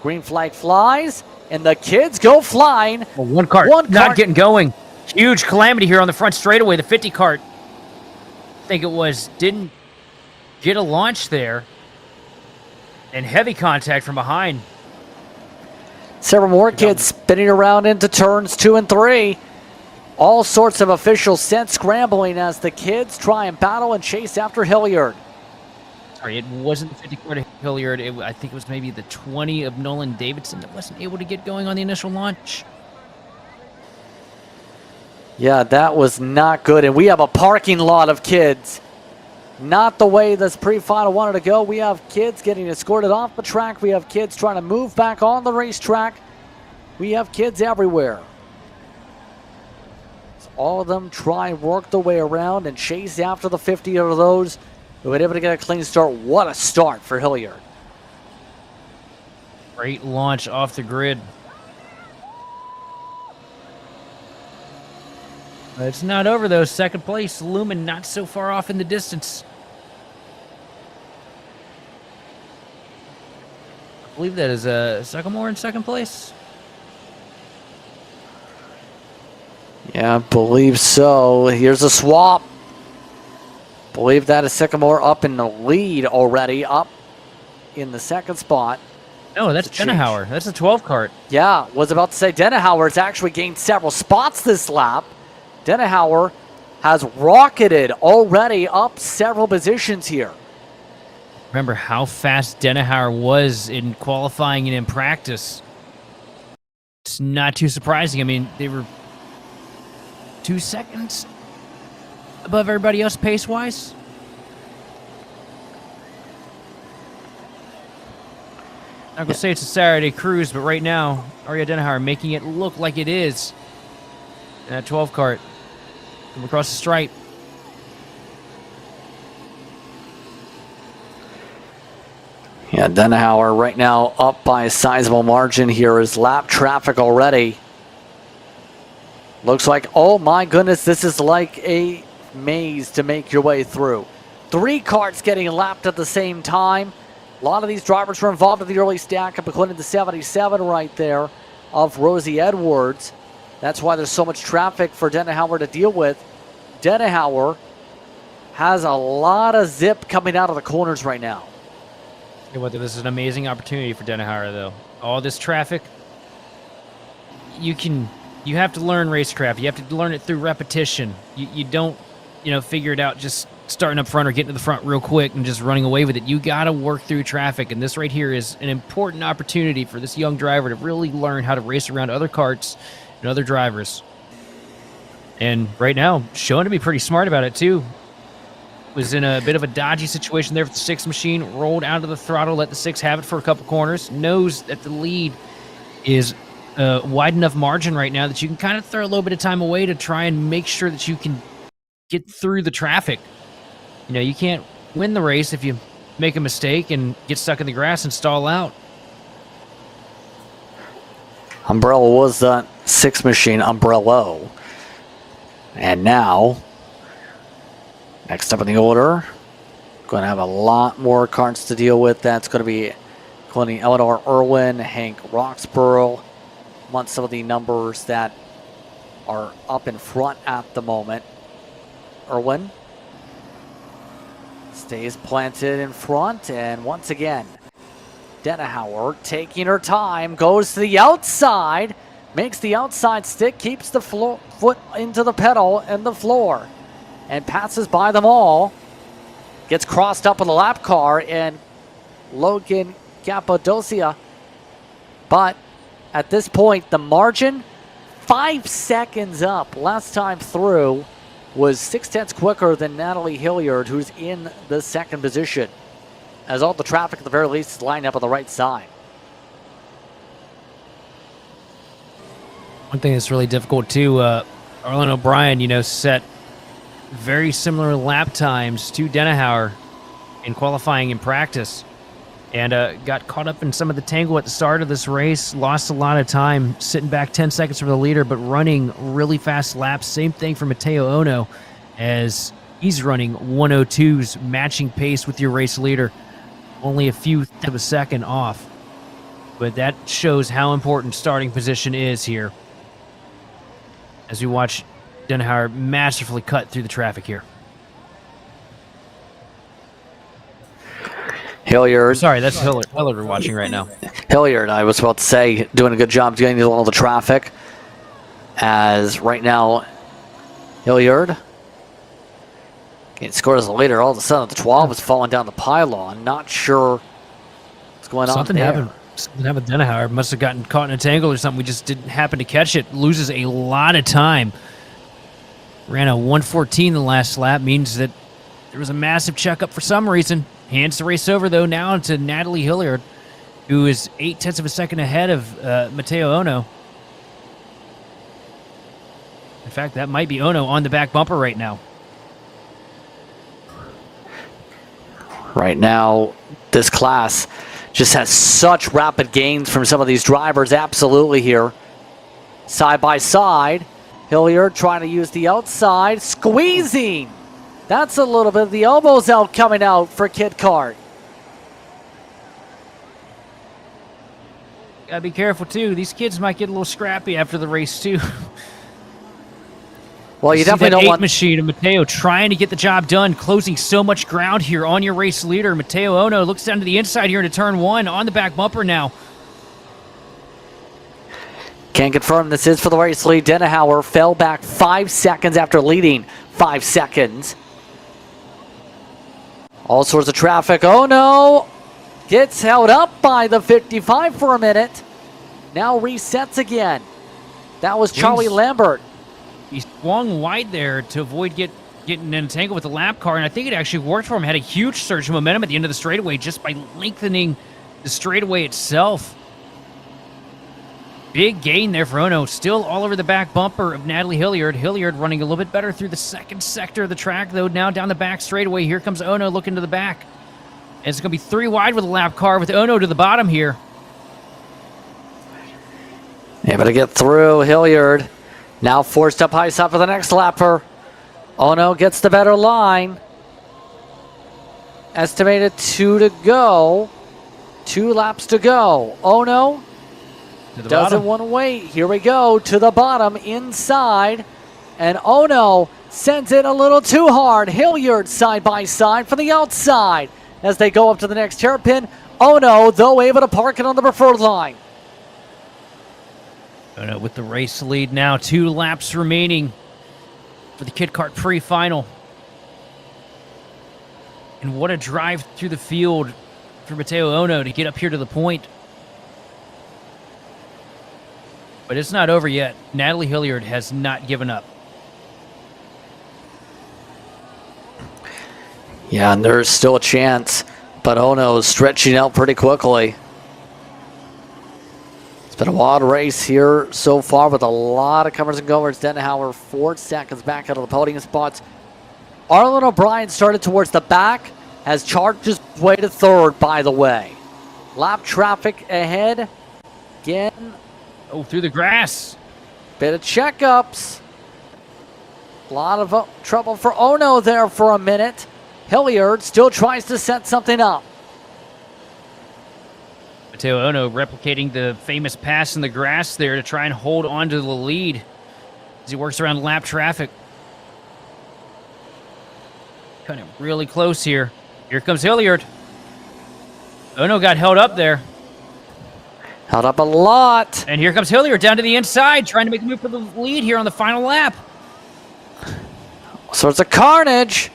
Green flag flies, and the kids go flying. Well, one cart not getting going. Huge calamity here on the front straightaway. The 50 cart, I think it was, didn't get a launch there. And heavy contact from behind. Several more kids spinning around into turns 2 and 3. All sorts of officials sent scrambling as the kids try and battle and chase after Hilliard. Sorry, it wasn't the 50 cart of Hilliard. I think it was maybe the 20 of Nolan Davidson that wasn't able to get going on the initial launch. Yeah, that was not good. And we have a parking lot of kids. Not the way this pre-final wanted to go. We have kids getting escorted off the track. We have kids trying to move back on the racetrack. We have kids everywhere. So all of them try and work their way around and chase after the 50 of those who were able to get a clean start. What a start for Hilliard. Great launch off the grid. But it's not over, though. Second place, Lumen not so far off in the distance. I believe that is Sycamore in second place. Yeah, I believe so. Here's a swap. Believe that is Sycamore up in the lead already, up in the second spot. No, that's Denehauer. That's a 12 cart. Yeah, was about to say Denehauer's actually gained several spots this lap. Denehauer has rocketed already up several positions here. Remember how fast Denehauer was in qualifying and in practice. It's not too surprising. I mean, they were 2 seconds above everybody else pace-wise. I'm not going to say it's a Saturday cruise, but right now, Arya Denehauer making it look like it is. In that 12 cart. Come across the stripe. Yeah, Denehauer right now up by a sizable margin here. Is lap traffic already. Looks like, oh my goodness, this is like a maze to make your way through. 3 carts getting lapped at the same time. A lot of these drivers were involved in the early stack up, including the 77 right there of Rosie Edwards. That's why there's so much traffic for Denehauer to deal with. Denehauer has a lot of zip coming out of the corners right now. You know what, this is an amazing opportunity for Denehauer, though. All this traffic, you have to learn racecraft. You have to learn it through repetition. You don't, figure it out just starting up front or getting to the front real quick and just running away with it. You got to work through traffic, and this right here is an important opportunity for this young driver to really learn how to race around other karts and other drivers. And right now, showing to be pretty smart about it, too. Was in a bit of a dodgy situation there with the 6 machine, rolled out of the throttle, let the 6 have it for a couple corners, knows that the lead is wide enough margin right now that you can kind of throw a little bit of time away to try and make sure that you can get through the traffic. You can't win the race if you make a mistake and get stuck in the grass and stall out. Umbrella was that 6 machine, Umbrella. And now, next up in the order, going to have a lot more carts to deal with. That's going to be including Eleanor Irwin, Hank Roxborough, among some of the numbers that are up in front at the moment. Irwin stays planted in front, and once again, Denehauer taking her time, goes to the outside, makes the outside stick, keeps the foot into the pedal and the floor, and passes by them all. Gets crossed up on the lap car and Logan Cappadocia. But at this point, the margin, 5 seconds up. Last time through was 0.6 quicker than Natalie Hilliard, who's in the second position, as all the traffic at the very least is lined up on the right side. One thing that's really difficult too, Arlen O'Brien, set very similar lap times to Denehauer in qualifying and practice, and got caught up in some of the tangle at the start of this race, lost a lot of time, sitting back 10 seconds from the leader, but running really fast laps. Same thing for Mateo Ono, as he's running 102s, matching pace with your race leader, only a few of a second off. But that shows how important starting position is here, as we watch Denehauer masterfully cut through the traffic here. Hilliard. Sorry, that's Hilliard we're watching right now. Hilliard, I was about to say, doing a good job getting through all the traffic. As right now, Hilliard scores as a leader. All of a sudden, the 12 is falling down the pylon. Not sure what's going on there. Something happened with Denehauer. Must have gotten caught in a tangle or something. We just didn't happen to catch it. Loses a lot of time. Ran a 1:14 the last lap. Means that there was a massive checkup for some reason. Hands the race over, though, now to Natalie Hilliard, who is 0.8 of a second ahead of Mateo Ono. In fact, that might be Ono on the back bumper right now. Right now, this class just has such rapid gains from some of these drivers. Absolutely here. Side by side. Hilliard trying to use the outside. Squeezing. That's a little bit of the elbows out coming out for Kid Kart. Gotta be careful, too. These kids might get a little scrappy after the race, too. Well, you definitely don't want... machine of Mateo trying to get the job done, closing so much ground here on your race leader. Mateo Ono looks down to the inside here into turn 1 on the back bumper now. Can't confirm this is for the race lead. Denehauer fell back 5 seconds after leading 5 seconds. All sorts of traffic. Ono gets held up by the 55 for a minute. Now resets again. That was Charlie Lambert. He swung wide there to avoid getting entangled with the lap car, and I think it actually worked for him. Had a huge surge of momentum at the end of the straightaway just by lengthening the straightaway itself. Big gain there for Ono. Still all over the back bumper of Natalie Hilliard. Hilliard running a little bit better through the second sector of the track, though. Now down the back straightaway. Here comes Ono looking to the back. And it's going to be 3 wide with a lap car with Ono to the bottom here. Able to get through Hilliard. Now forced up high side for the next lapper. Ono gets the better line. Estimated 2 to go. 2 laps to go. Ono doesn't want to wait. Here we go to the bottom inside. And Ono sends it a little too hard. Hilliard side by side for the outside. As they go up to the next hairpin. Ono, though, able to park it on the preferred line. Ono with the race lead now. 2 laps remaining for the Kit Kart Pre-Final. And what a drive through the field for Mateo Ono to get up here to the point. But it's not over yet. Natalie Hilliard has not given up. Yeah, and there's still a chance, but Ono's stretching out pretty quickly. It's been a wild race here so far with a lot of comers and goers. Denehauer 4 seconds back out of the podium spots. Arlen O'Brien started towards the back, has charged his way to third, by the way. Lap traffic ahead. Again. Oh, through the grass. Bit of checkups. A lot of trouble for Ono there for a minute. Hilliard still tries to set something up. Mateo Ono replicating the famous pass in the grass there to try and hold on to the lead as he works around lap traffic. Kind of really close here. Here comes Hilliard. Ono got held up there. Held up a lot. And here comes Hilliard down to the inside, trying to make a move for the lead here on the final lap. Sorts of carnage.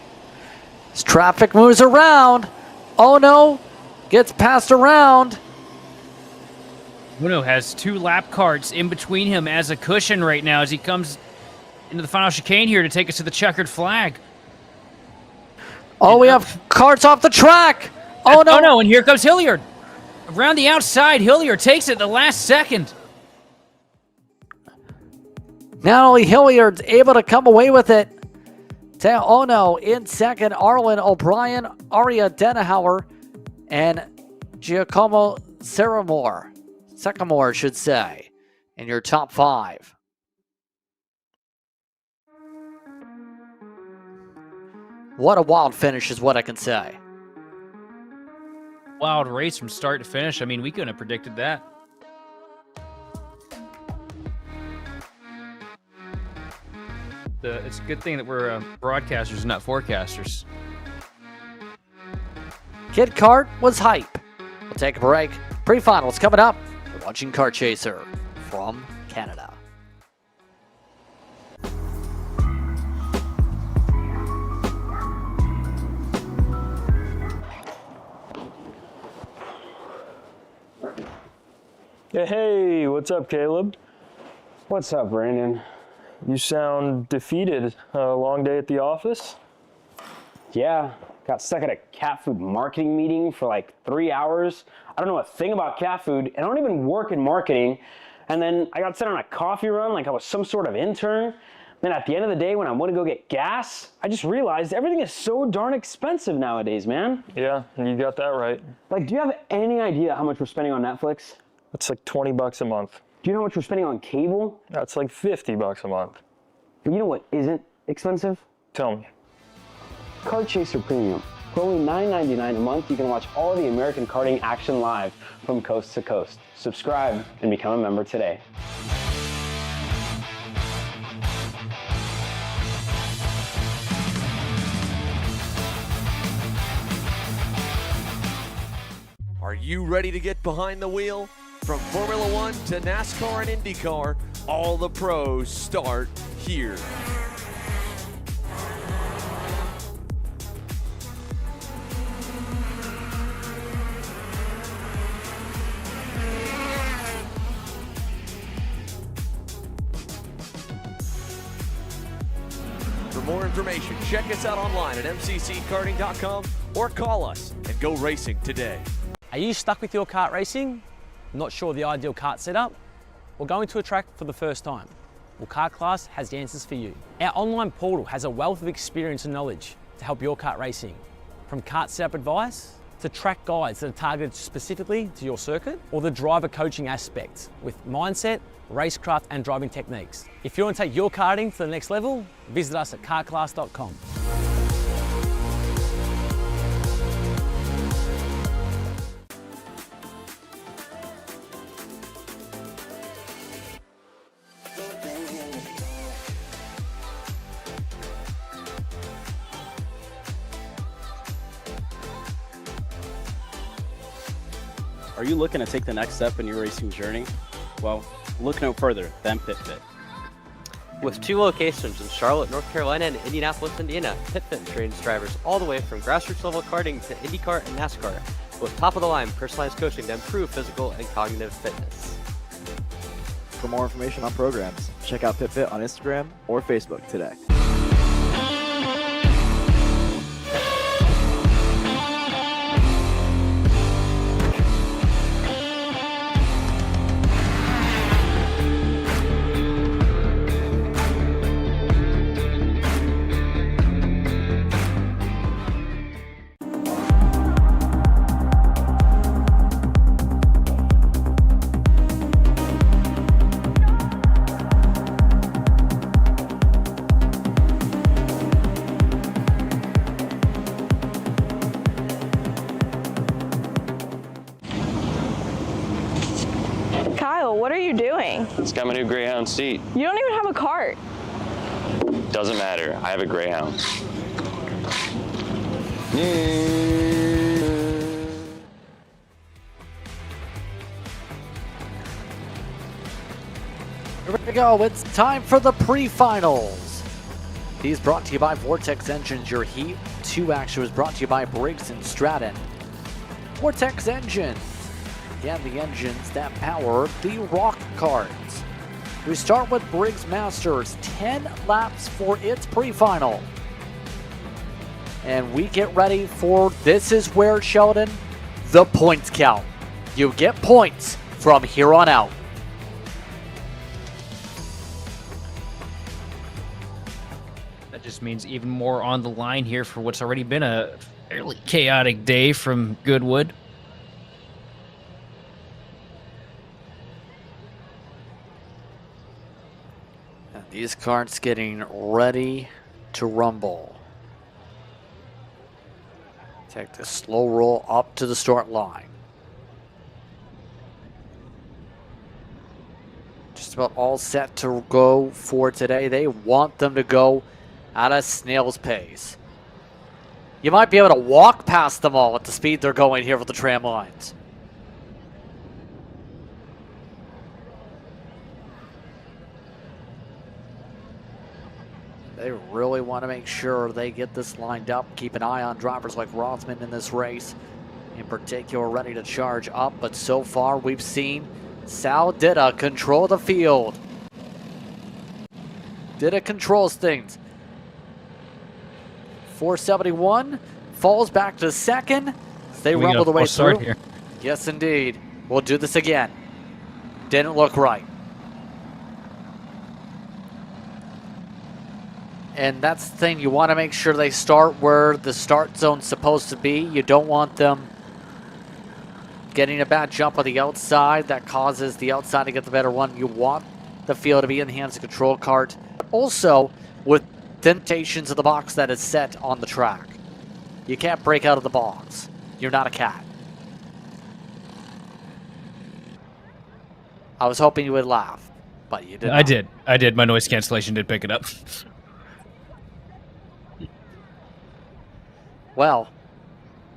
As traffic moves around, Ono gets passed around. Ono has 2 lap carts in between him as a cushion right now as he comes into the final chicane here to take us to the checkered flag. Oh, we have carts off the track. Oh, no. Oh, no, and here comes Hilliard. Around the outside, Hilliard takes it the last second. Not only Hilliard's able to come away with it. Ono in second, Arlen O'Brien, Aria Denehauer, and Giacomo Sycamore, should say, in your top 5. What a wild finish is what I can say. Wild race from start to finish. I mean, we couldn't have predicted that. It's a good thing that we're broadcasters, not forecasters. Kid Kart was hype. We'll take a break. Pre-finals coming up. You're watching Kart Chaser from Canada. Hey, what's up, Caleb? What's up, Brandon? You sound defeated. A long day at the office? Yeah, got stuck at a cat food marketing meeting for like 3 hours. I don't know a thing about cat food, and I don't even work in marketing. And then I got sent on a coffee run like I was some sort of intern. Then at the end of the day, when I want to go get gas, I just realized everything is so darn expensive nowadays, man. Yeah, you got that right. Like, do you have any idea how much we're spending on Netflix? That's like 20 bucks a month. Do you know how much we're spending on cable? That's like 50 bucks a month. But you know what isn't expensive? Tell me. Kart Chaser Premium. For only $9.99 a month, you can watch all of the American karting action live from coast to coast. Subscribe and become a member today. Are you ready to get behind the wheel? From Formula One to NASCAR and IndyCar, all the pros start here. For more information, check us out online at mcckarting.com or call us and go racing today. Are you stuck with your kart racing? Not sure of the ideal kart setup? Or going to a track for the first time? Well, Kart Class has the answers for you. Our online portal has a wealth of experience and knowledge to help your kart racing. From kart setup advice to track guides that are targeted specifically to your circuit, or the driver coaching aspect with mindset, racecraft and driving techniques. If you want to take your karting to the next level, visit us at kartclass.com. Are you looking to take the next step in your racing journey? Well, look no further than PitFit. With 2 locations in Charlotte, North Carolina and Indianapolis, Indiana, PitFit trains drivers all the way from grassroots level karting to IndyCar and NASCAR with top-of-the-line personalized coaching to improve physical and cognitive fitness. For more information on programs, check out PitFit on Instagram or Facebook today. What are you doing? It's got my new Greyhound seat. You don't even have a cart. Doesn't matter. I have a Greyhound. Here we go, it's time for the pre-finals. These brought to you by Vortex Engines, your Heat 2 action was brought to you by Briggs and Stratton. Vortex Engines, again the engines that power the Rok cards. We start with Briggs Masters, 10 laps for its pre-final. And we get ready for, this is where, Sheldon, the points count. You get points from here on out. That just means even more on the line here for what's already been a fairly chaotic day from Goodwood. And these carts getting ready to rumble. Take the slow roll up to the start line. Just about all set to go for today. They want them to go at a snail's pace. You might be able to walk past them all at the speed they're going here for the tram lines. They really want to make sure they get this lined up. Keep an eye on drivers like Rothman in this race, in particular, ready to charge up. But so far, we've seen Sal Dida control the field. Dida controls things. 471 falls back to second. They rumble the way through. Here. Yes, indeed. We'll do this again. Didn't look right. And that's the thing, you want to make sure they start where the start zone's supposed to be. You don't want them getting a bad jump on the outside that causes the outside to get the better one. You want the field to be in the hands of control kart. Also, with limitations of the box that is set on the track. You can't break out of the box. You're not a cat. I was hoping you would laugh, but you didn't. I did. My noise cancellation did pick it up. Well,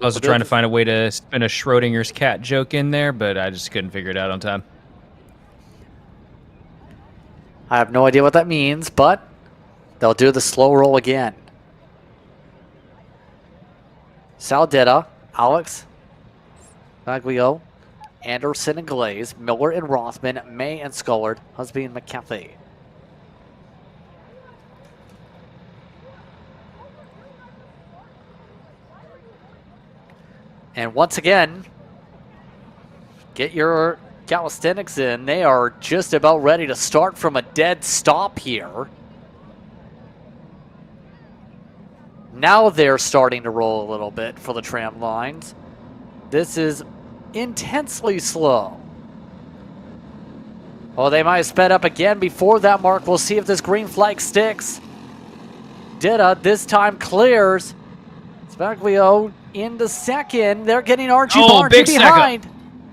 I was trying to find a way to spin a Schrodinger's cat joke in there, but I just couldn't figure it out on time. I have no idea what that means, but they'll do the slow roll again. Saldetta, Alex, Baglio, Anderson and Glaze, Miller and Rothman, May and Scullard, Husby and McCarthy. And once again, get your calisthenics in. They are just about ready to start from a dead stop here. Now they're starting to roll a little bit for the tram lines. This is intensely slow. Oh, they might have sped up again before that mark. We'll see if this green flag sticks. Ditta this time clears. Spaglio into second. They're getting Archie Barnes behind.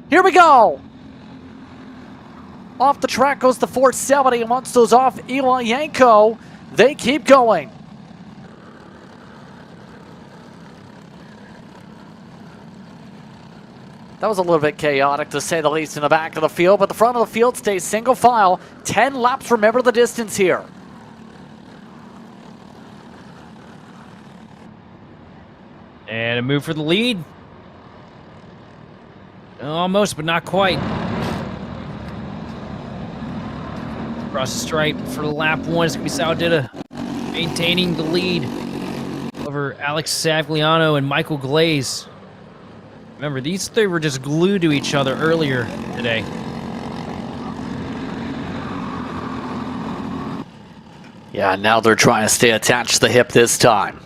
Here we go. Off the track goes the 470, and once those off Eli Yanko, they keep going. That was a little bit chaotic, to say the least, in the back of the field, but the front of the field stays single file. 10 laps, remember the distance here. And a move for the lead. Almost, but not quite. Across the stripe for lap one, it's going to be Saldetta maintaining the lead over Alex Sagliano and Michael Glaze. Remember, these three were just glued to each other earlier today. Yeah, now they're trying to stay attached to the hip this time.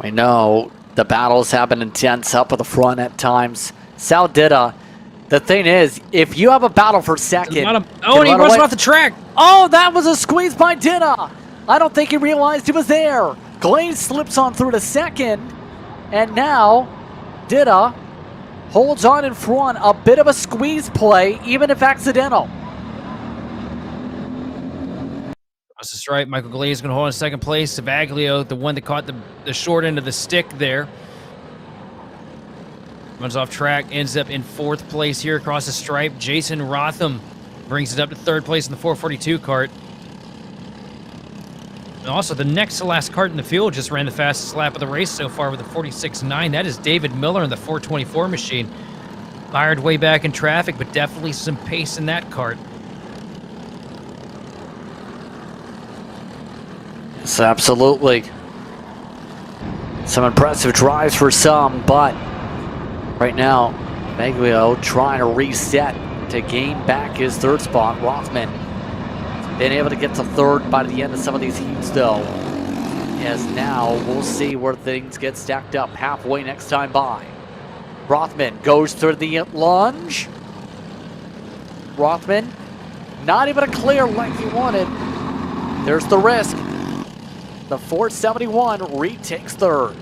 We know the battles have been intense up at the front at times. Saldetta, the thing is, if you have a battle for second... Oh, and he runs off the track! Oh, that was a squeeze by Ditta! I don't think he realized he was there. Glaze slips on through to second, and now Ditta holds on in front. A bit of a squeeze play, even if accidental. Across the stripe, Michael Glaze going to hold in second place. Savaglio, the one that caught the short end of the stick there. Runs off track, ends up in fourth place here across the stripe. Jason Rotham brings it up to third place in the 442 cart. And also, the next to last cart in the field just ran the fastest lap of the race so far with a 46.9. That is David Miller in the 424 machine. Fired way back in traffic, but definitely some pace in that cart. Yes, absolutely. Some impressive drives for some, but right now, Maglio trying to reset to gain back his third spot. Rothman been able to get to third by the end of some of these heats, though. As now, we'll see where things get stacked up halfway next time by. Rothman goes through the lunge. Rothman not able to clear like he wanted. There's the risk. The 471 retakes third.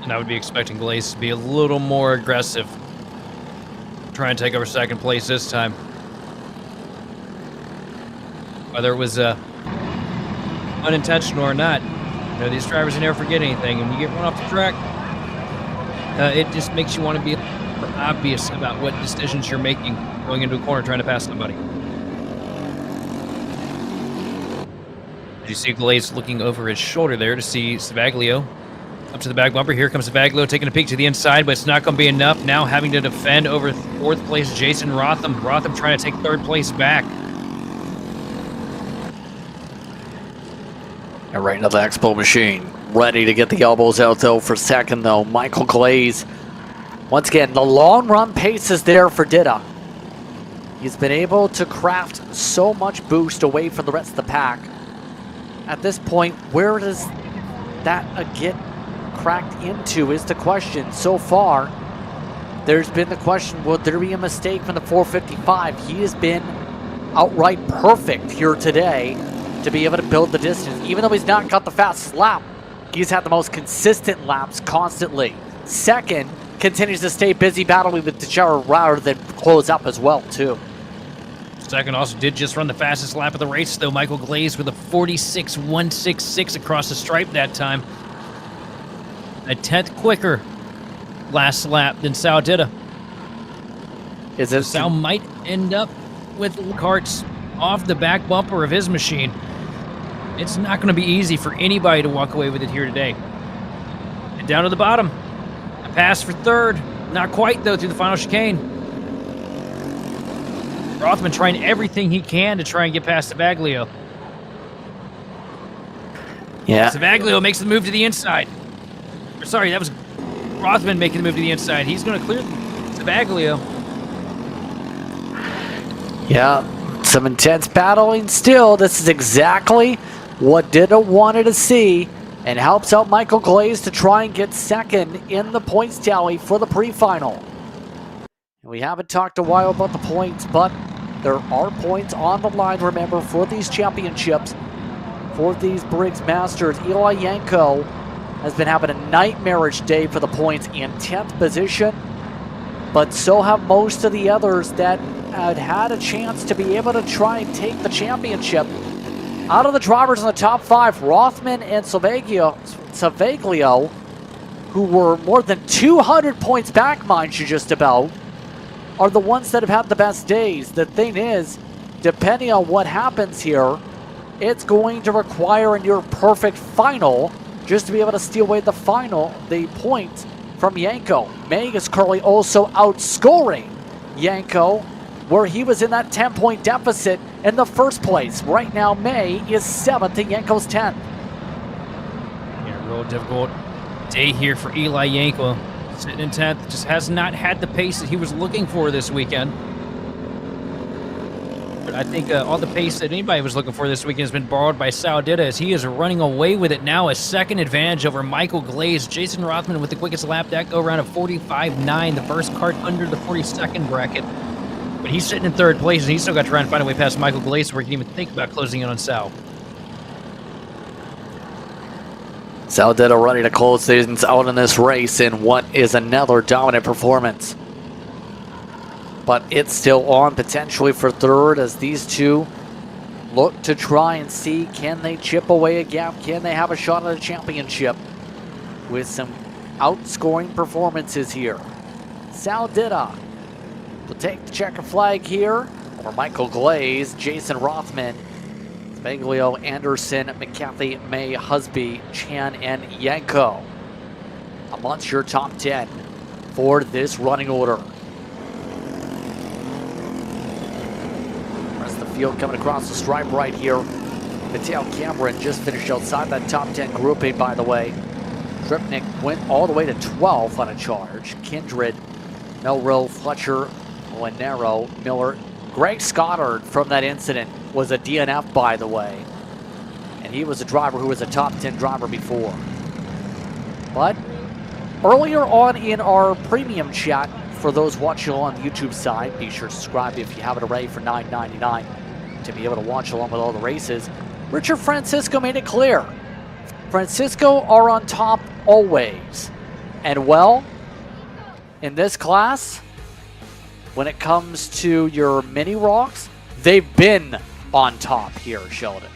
And I would be expecting Glaze to be a little more aggressive. Try and take over second place this time. Whether it was unintentional or not, you know, these drivers never forget anything. And when you get run off the track, it just makes you want to be obvious about what decisions you're making going into a corner trying to pass somebody. Did you see Glaze looking over his shoulder there to see Savaglio? Up to the back bumper. Here comes Savaglio taking a peek to the inside, but it's not going to be enough. Now having to defend over fourth place Jason Rotham. Rotham trying to take third place back. And right into the Expo machine. Ready to get the elbows out, though, for second, though. Michael Glaze Once again, the long run pace is there for Dida. He's been able to craft so much boost away from the rest of the pack. At this point, where does that get cracked into is the question. So far, there's been the question, would there be a mistake from the 455? He has been outright perfect here today to be able to build the distance. Even though he's not got the fastest lap, he's had the most consistent laps constantly. Second, continues to stay busy battling with Teixeira rather than close up as well, too. Second also did just run the fastest lap of the race, though. Michael Glaze with a 46.166 across the stripe that time. A 10th quicker last lap than Sal Dida. Sal might end up with karts off the back bumper of his machine. It's not going to be easy for anybody to walk away with it here today. And down to the bottom. A pass for third. Not quite, though, through the final chicane. Rothman trying everything he can to try and get past Savaglio. Yeah. Savaglio makes the move to the inside. Sorry, that was Rothman making the move to the inside. He's going to clear Savaglio. Yeah, some intense battling still. This is exactly what Dida wanted to see, and helps out Michael Glaze to try and get second in the points tally for the pre-final. We haven't talked a while about the points, but there are points on the line, remember, for these championships, for these Briggs Masters. Eli Yanko has been having a nightmarish day for the points in 10th position, but so have most of the others that had a chance to be able to try and take the championship. Out of the drivers in the top 5, Rothman and Savaglio, who were more than 200 points back, mind you, just about, are the ones that have had the best days. The thing is, depending on what happens here, it's going to require a near perfect final just to be able to steal away the points from Yanko. May is currently also outscoring Yanko, where he was in that 10-point deficit in the first place. Right now, May is 7th and Yanko's 10th. Yeah, real difficult day here for Eli Yanko. Sitting in 10th, just has not had the pace that he was looking for this weekend. But I think all the pace that anybody was looking for this weekend has been borrowed by Sal Dida, as he is running away with it now. A second advantage over Michael Glaze. Jason Rothman with the quickest lap, that go around of 45.9, the first kart under the 42nd bracket. But he's sitting in third place, and he's still got to try and find a way past Michael Glaze where he can even think about closing in on Sal. Sal Dida ready to close things out in this race in what is another dominant performance. But it's still on potentially for third as these two look to try and see, can they chip away a gap? Can they have a shot at a championship with some outscoring performances here? Sal Dida will take the checker flag here over Michael Glaze, Jason Rothman, Savaglio, Anderson, McCarthy, May, Husby, Chan, and Yanko. Amongst your top 10 for this running order. Rest of the field coming across the stripe right here. Mateo Cameron just finished outside that top 10 grouping, by the way. Tripnick went all the way to 12th on a charge. Kindred, Melrose, Fletcher, Lanero, Miller. Greg Scottard from that incident was a DNF, by the way. And he was a driver who was a top 10 driver before. But earlier on in our premium chat, for those watching on the YouTube side, be sure to subscribe if you haven't already for $9.99 to be able to watch along with all the races. Richard Francisco made it clear. Francisco are on top always. And well, in this class, when it comes to your mini rocks, they've been on top here, Sheldon.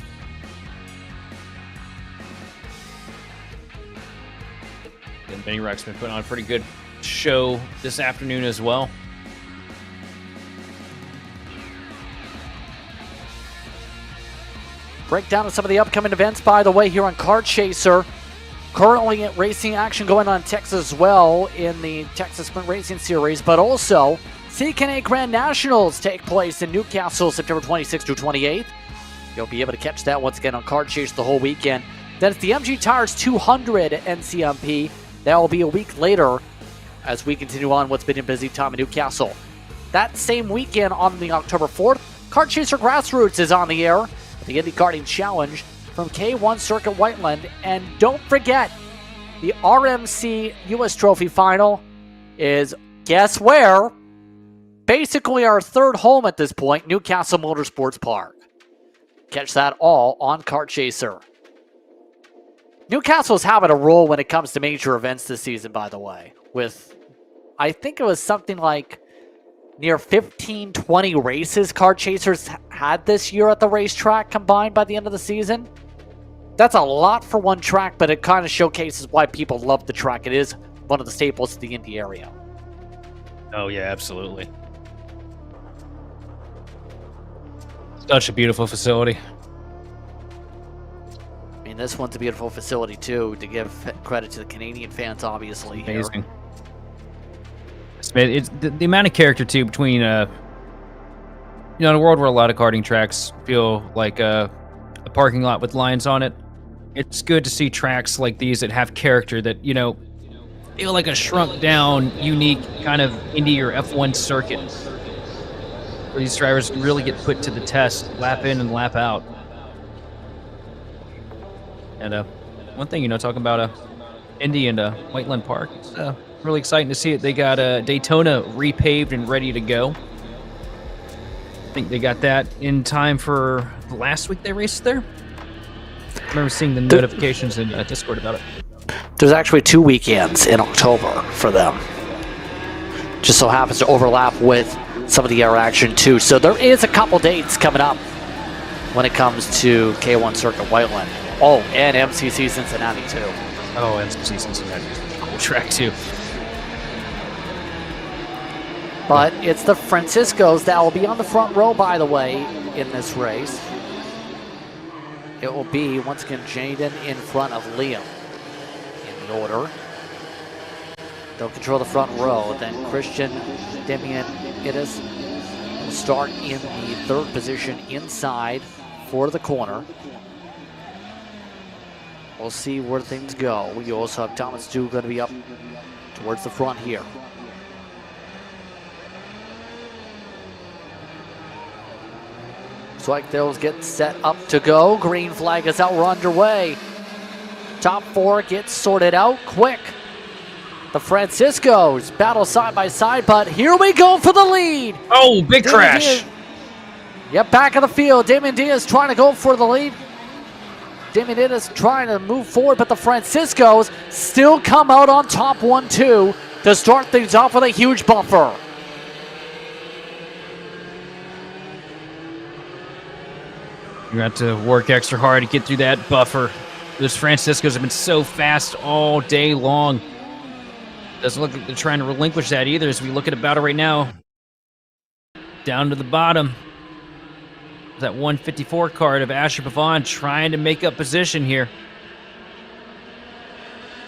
The mini rock's been putting on a pretty good show this afternoon as well. Breakdown of some of the upcoming events, by the way, here on Kart Chaser. Currently racing action going on in Texas as well in the Texas Sprint Racing Series, but also CKNA Grand Nationals take place in Newcastle September 26th through 28th. You'll be able to catch that once again on Kart Chaser the whole weekend. Then it's the MG Tires 200 NCMP. That will be a week later as we continue on what's been a busy time in Newcastle. That same weekend on the October 4th, Kart Chaser Grassroots is on the air, the Indy Karting Challenge from K1 Circuit Whiteland. And don't forget, the RMC US Trophy Final is, guess where? Basically our third home at this point, Newcastle Motorsports Park. Catch that all on Kart Chaser. Newcastle's having a roll when it comes to major events this season, by the way. With, I think it was something like near 15, 20 races Kart Chasers had this year at the racetrack combined by the end of the season. That's a lot for one track, but it kind of showcases why people love the track. It is one of the staples of the Indy area. Oh, yeah, absolutely. Such a beautiful facility. I mean, this one's a beautiful facility, too, to give credit to the Canadian fans, obviously. Amazing. It's the amount of character, too, between, in a world where a lot of karting tracks feel like a parking lot with lines on it, it's good to see tracks like these that have character that, feel like a shrunk-down, unique kind of Indy or F1 circuit, where these drivers really get put to the test, lap in and lap out. And one thing, talking about Indy and Whiteland Park, it's really exciting to see it. They got Daytona repaved and ready to go. I think they got that in time for the last week they raced there. I remember seeing the notifications in Discord about it. There's actually 2 weekends in October for them. Just so happens to overlap with some of the air action, too. So there is a couple dates coming up when it comes to K1 Circuit Whiteland. Oh, and MCC Cincinnati, too. Oh, MCC Cincinnati. Cool track, too. But it's the Franciscos that will be on the front row, by the way, in this race. It will be, once again, Jaden in front of Liam in the order. They'll control the front row. Then Christian Demian Idis will start in the 3rd position inside for the corner. We'll see where things go. We also have Thomas Dew going to be up towards the front here. Looks like those get set up to go. Green flag is out. We're underway. Top 4 gets sorted out quick. The Franciscos battle side by side, but here we go for the lead. Oh, big crash. Yep, back of the field. Damon Diaz trying to go for the lead. Damon Diaz trying to move forward, but the Franciscos still come out on top 1-2 to start things off with a huge buffer. You got to work extra hard to get through that buffer. Those Franciscos have been so fast all day long. Doesn't look like they're trying to relinquish that either as we look at a battle right now. Down to the bottom. That 154 card of Asher Pavon trying to make up position here.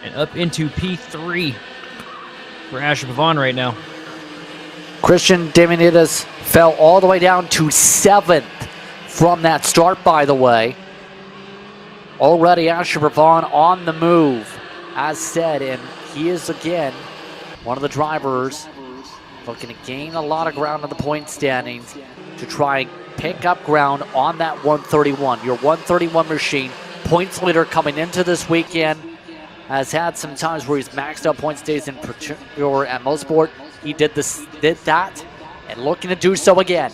And up into P3 for Asher Pavon right now. Christian Demonidas fell all the way down to 7th from that start, by the way. Already Asher Pavon on the move, as said, and he is again one of the drivers looking to gain a lot of ground in the point standings to try and pick up ground on that 131. Your 131 machine, points leader coming into this weekend, has had some times where he's maxed out points days in particular at Motorsport. He did that, and looking to do so again.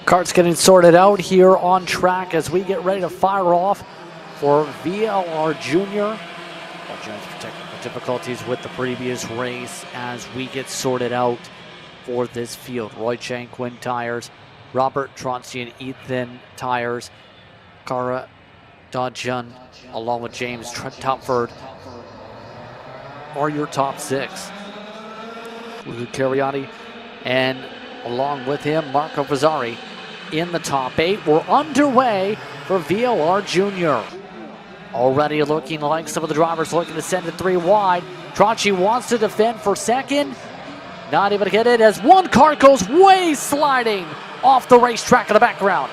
Kart's getting sorted out here on track as we get ready to fire off for VLR Jr. Apologize for technical difficulties with the previous race as we get sorted out for this field. Roy Chang, Quinn tires, Robert Tronci and Ethan tires, Kara Dodgen along with James Topford are your top 6. Luke Cariani and along with him Marco Fazzari in the top 8. We're underway for VLR Jr. Already looking like some of the drivers looking to send it 3 wide. Tronci wants to defend for second. Not able to get it as one car goes way sliding off the racetrack in the background.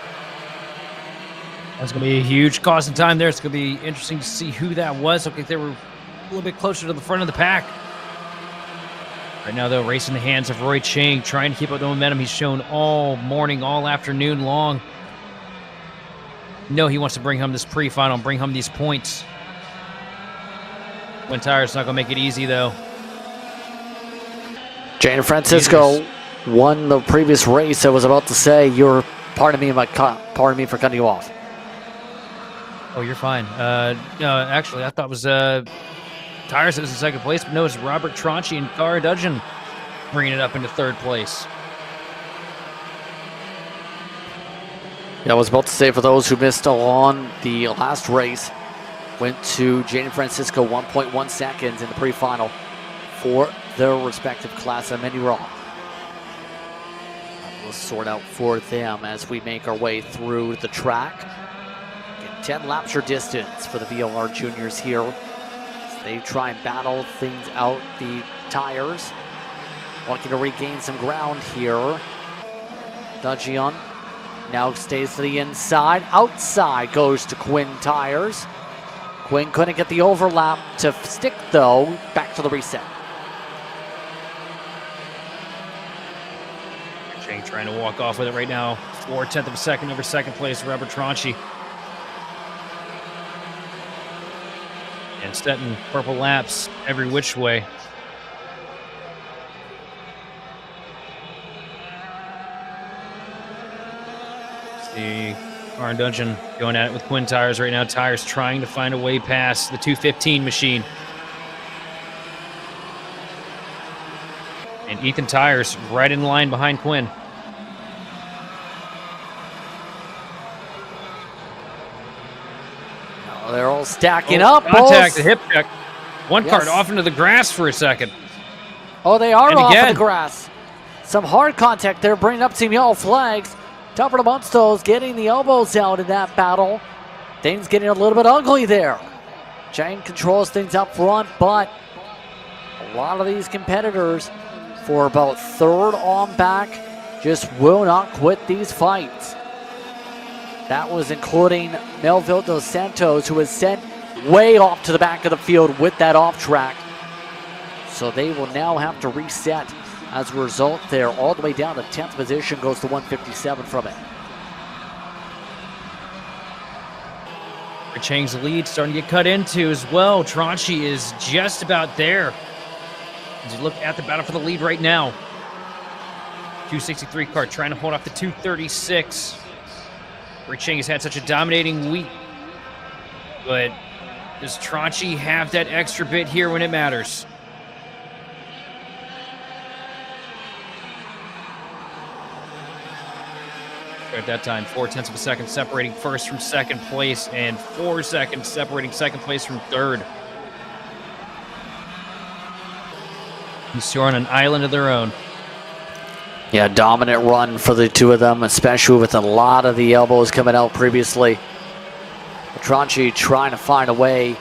That's going to be a huge cost of time there. It's going to be interesting to see who that was. Looked like they were a little bit closer to the front of the pack. Right now, though, racing the hands of Roy Chang, trying to keep up the momentum he's shown all morning, all afternoon long. No, he wants to bring home this pre-final, bring home these points. When tire's not going to make it easy, though. Jane Francisco won the previous race. I was about to say, pardon me for cutting you off. Oh, you're fine. Actually, I thought it was Tires that was in second place, but no, it's Robert Tronci and Kara Dodgen bringing it up into third place. Yeah, I was about to say, for those who missed on the last race, went to Jane Francisco 1.1 seconds in the pre-final for their respective class at Mini Raw. We'll sort out for them as we make our way through the track. Get 10 laps or distance for the VLR juniors here. They try and battle things out, the tires. Looking to regain some ground here. Dajian now stays to the inside. Outside goes to Quinn tires. Quinn couldn't get the overlap to stick though. Back to the reset. Chang trying to walk off with it right now. 4/10 of a second over second place, Robert Tronci. And setting purple laps every which way. See Kara Dodgen going at it with Quinn tires right now. Tires trying to find a way past the 215 machine. And Ethan tires right in line behind Quinn. They're all stacking up. Contact, the hip check. One Yes. cart off into the grass for a second. Oh, they are And off again. of the grass. Some hard contact there, bringing up some yellow flags. Topper to Munstow's getting the elbows out in that battle. Things getting a little bit ugly there. Chang controls things up front, but a lot of these competitors, for about third on back, just will not quit these fights. That was including Melville Dos Santos, who was sent way off to the back of the field with that off track. So they will now have to reset as a result there. All the way down to 10th position, goes to 157 from it. Chang's lead starting to get cut into as well. Tronci is just about there. As you look at the battle for the lead right now. 263 car trying to hold off the 236. Rick Chang has had such a dominating week. But does Tronci have that extra bit here when it matters? At that time, 4/10 of a second separating first from second place, and 4 seconds separating second place from third. These two are on an island of their own. Yeah, dominant run for the two of them, especially with a lot of the elbows coming out previously. Tronci trying to find a way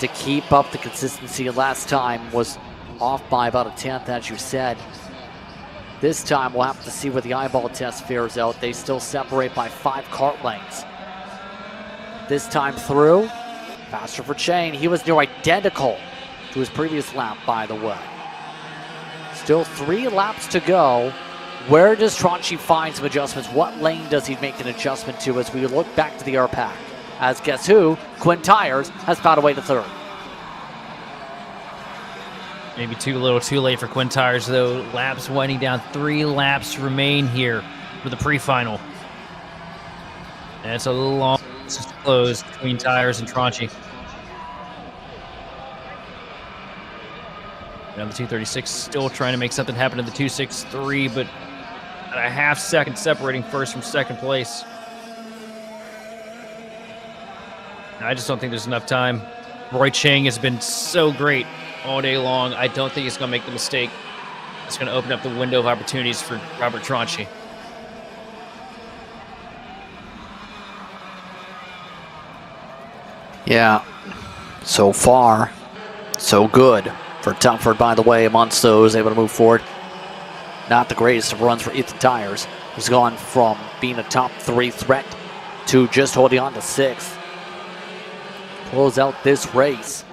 to keep up the consistency. Last time was off by about a 10th, as you said. This time we'll have to see where the eyeball test fares out. They still separate by 5 kart lengths. This time through, faster for Chang. He was near identical to his previous lap, by the way. Still 3 laps to go. Where does Tronci find some adjustments? What lane does he make an adjustment to as we look back to the air pack? As guess who? Quinn Tires has found a way to third. Maybe too little too late for Quinn Tires, though. Laps winding down. 3 laps remain here for the pre-final. And it's a little long, it's just closed between Tires and Tronchi. Now the 236 still trying to make something happen to the 263, but at a half second separating first from second place. I just don't think there's enough time. Roy Chang has been so great all day long. I don't think he's going to make the mistake. It's going to open up the window of opportunities for Robert Tronchi. Yeah, so far, so good for Telford, by the way, amongst those able to move forward. Not the greatest of runs for Ethan Tires. He's gone from being a top 3 threat to just holding on to 6th. Close out this race.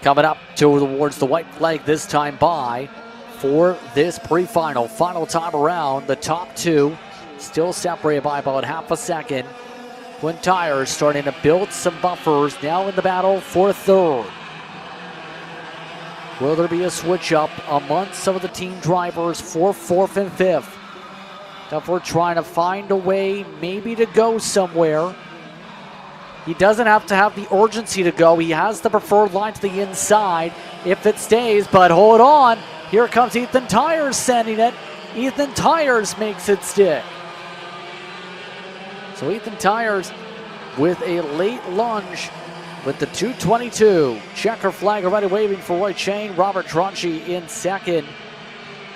Coming up towards the white flag this time by for this pre-final. Final time around, the top 2 still separated by about half a second. Twin Tires starting to build some buffers now in the battle for 3rd. Will there be a switch up amongst some of the team drivers for 4th and 5th? Telford trying to find a way maybe to go somewhere. He doesn't have to have the urgency to go. He has the preferred line to the inside if it stays, but hold on. Here comes Ethan Tires sending it. Ethan Tires makes it stick. So Ethan Tires with a late lunge with the 222. Checker flag already waving for Roy Chang. Robert Tronchi in 2nd.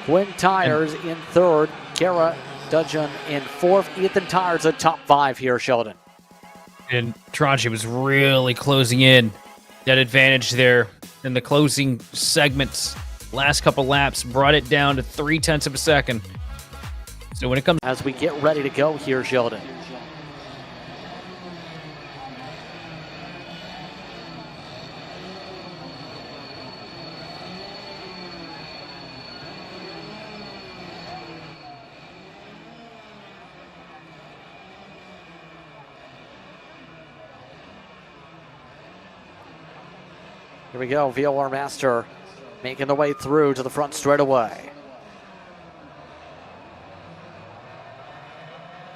Quinn Tires in 3rd. Kara Dudgeon in 4th. Ethan Tires a top 5 here, Sheldon. And Tronchi was really closing in. That advantage there in the closing segments. Last couple laps brought it down to 0.3 of a second. So when it comes... As we get ready to go here, Sheldon. Here we go, VLR Master making their way through to the front straightaway.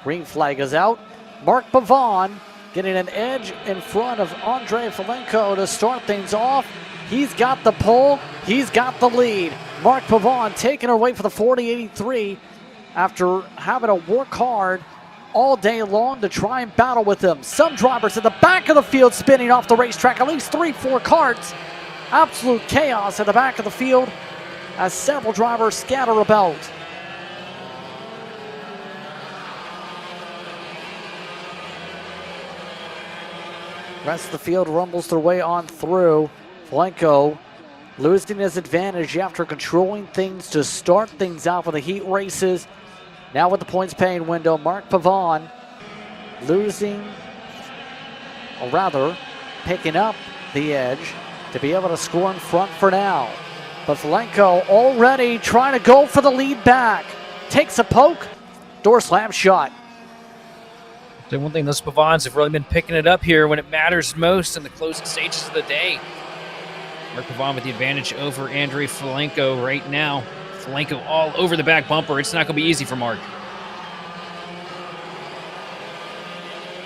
Green flag is out. Mark Pavon getting an edge in front of Andre Falenko to start things off. He's got the pole, he's got the lead. Mark Pavon taking away for the 40-83 after having to work hard all day long to try and battle with him. Some drivers at the back of the field spinning off the racetrack, at least 3-4 carts. Absolute chaos at the back of the field as several drivers scatter about. Rest of the field rumbles their way on through. Falenko losing his advantage after controlling things to start things out with the heat races. Now with the points paying window, Mark Pavon losing, or rather picking up the edge to be able to score in front for now. But Falenko already trying to go for the lead back. Takes a poke, door slam shot. So one thing, those Pavons have really been picking it up here when it matters most in the closing stages of the day. Mark Pavon with the advantage over Andre Falenko right now. Falenko all over the back bumper. It's not going to be easy for Mark.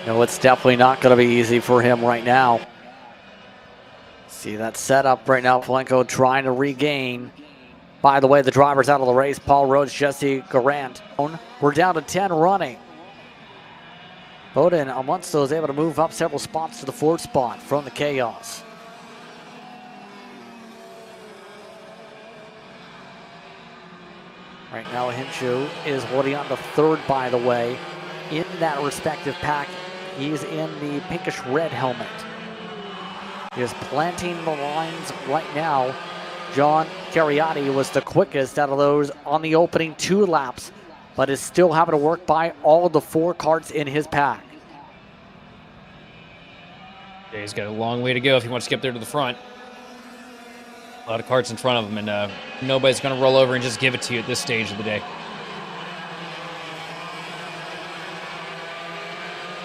No, it's definitely not going to be easy for him right now. See that setup right now. Falenko trying to regain. By the way, the drivers out of the race, Paul Rhodes, Jesse Garant. We're down to 10 running. Bowden amongst those able to move up several spots to the 4th spot from the chaos. Right now, Hinshu is holding on to 3rd, by the way, in that respective pack. He's in the pinkish red helmet. He is planting the lines right now. John Cariotti was the quickest out of those on the opening 2 laps, but is still having to work by all of the 4 carts in his pack. Yeah, he's got a long way to go if he wants to get there to the front. A lot of carts in front of him, and nobody's going to roll over and just give it to you at this stage of the day.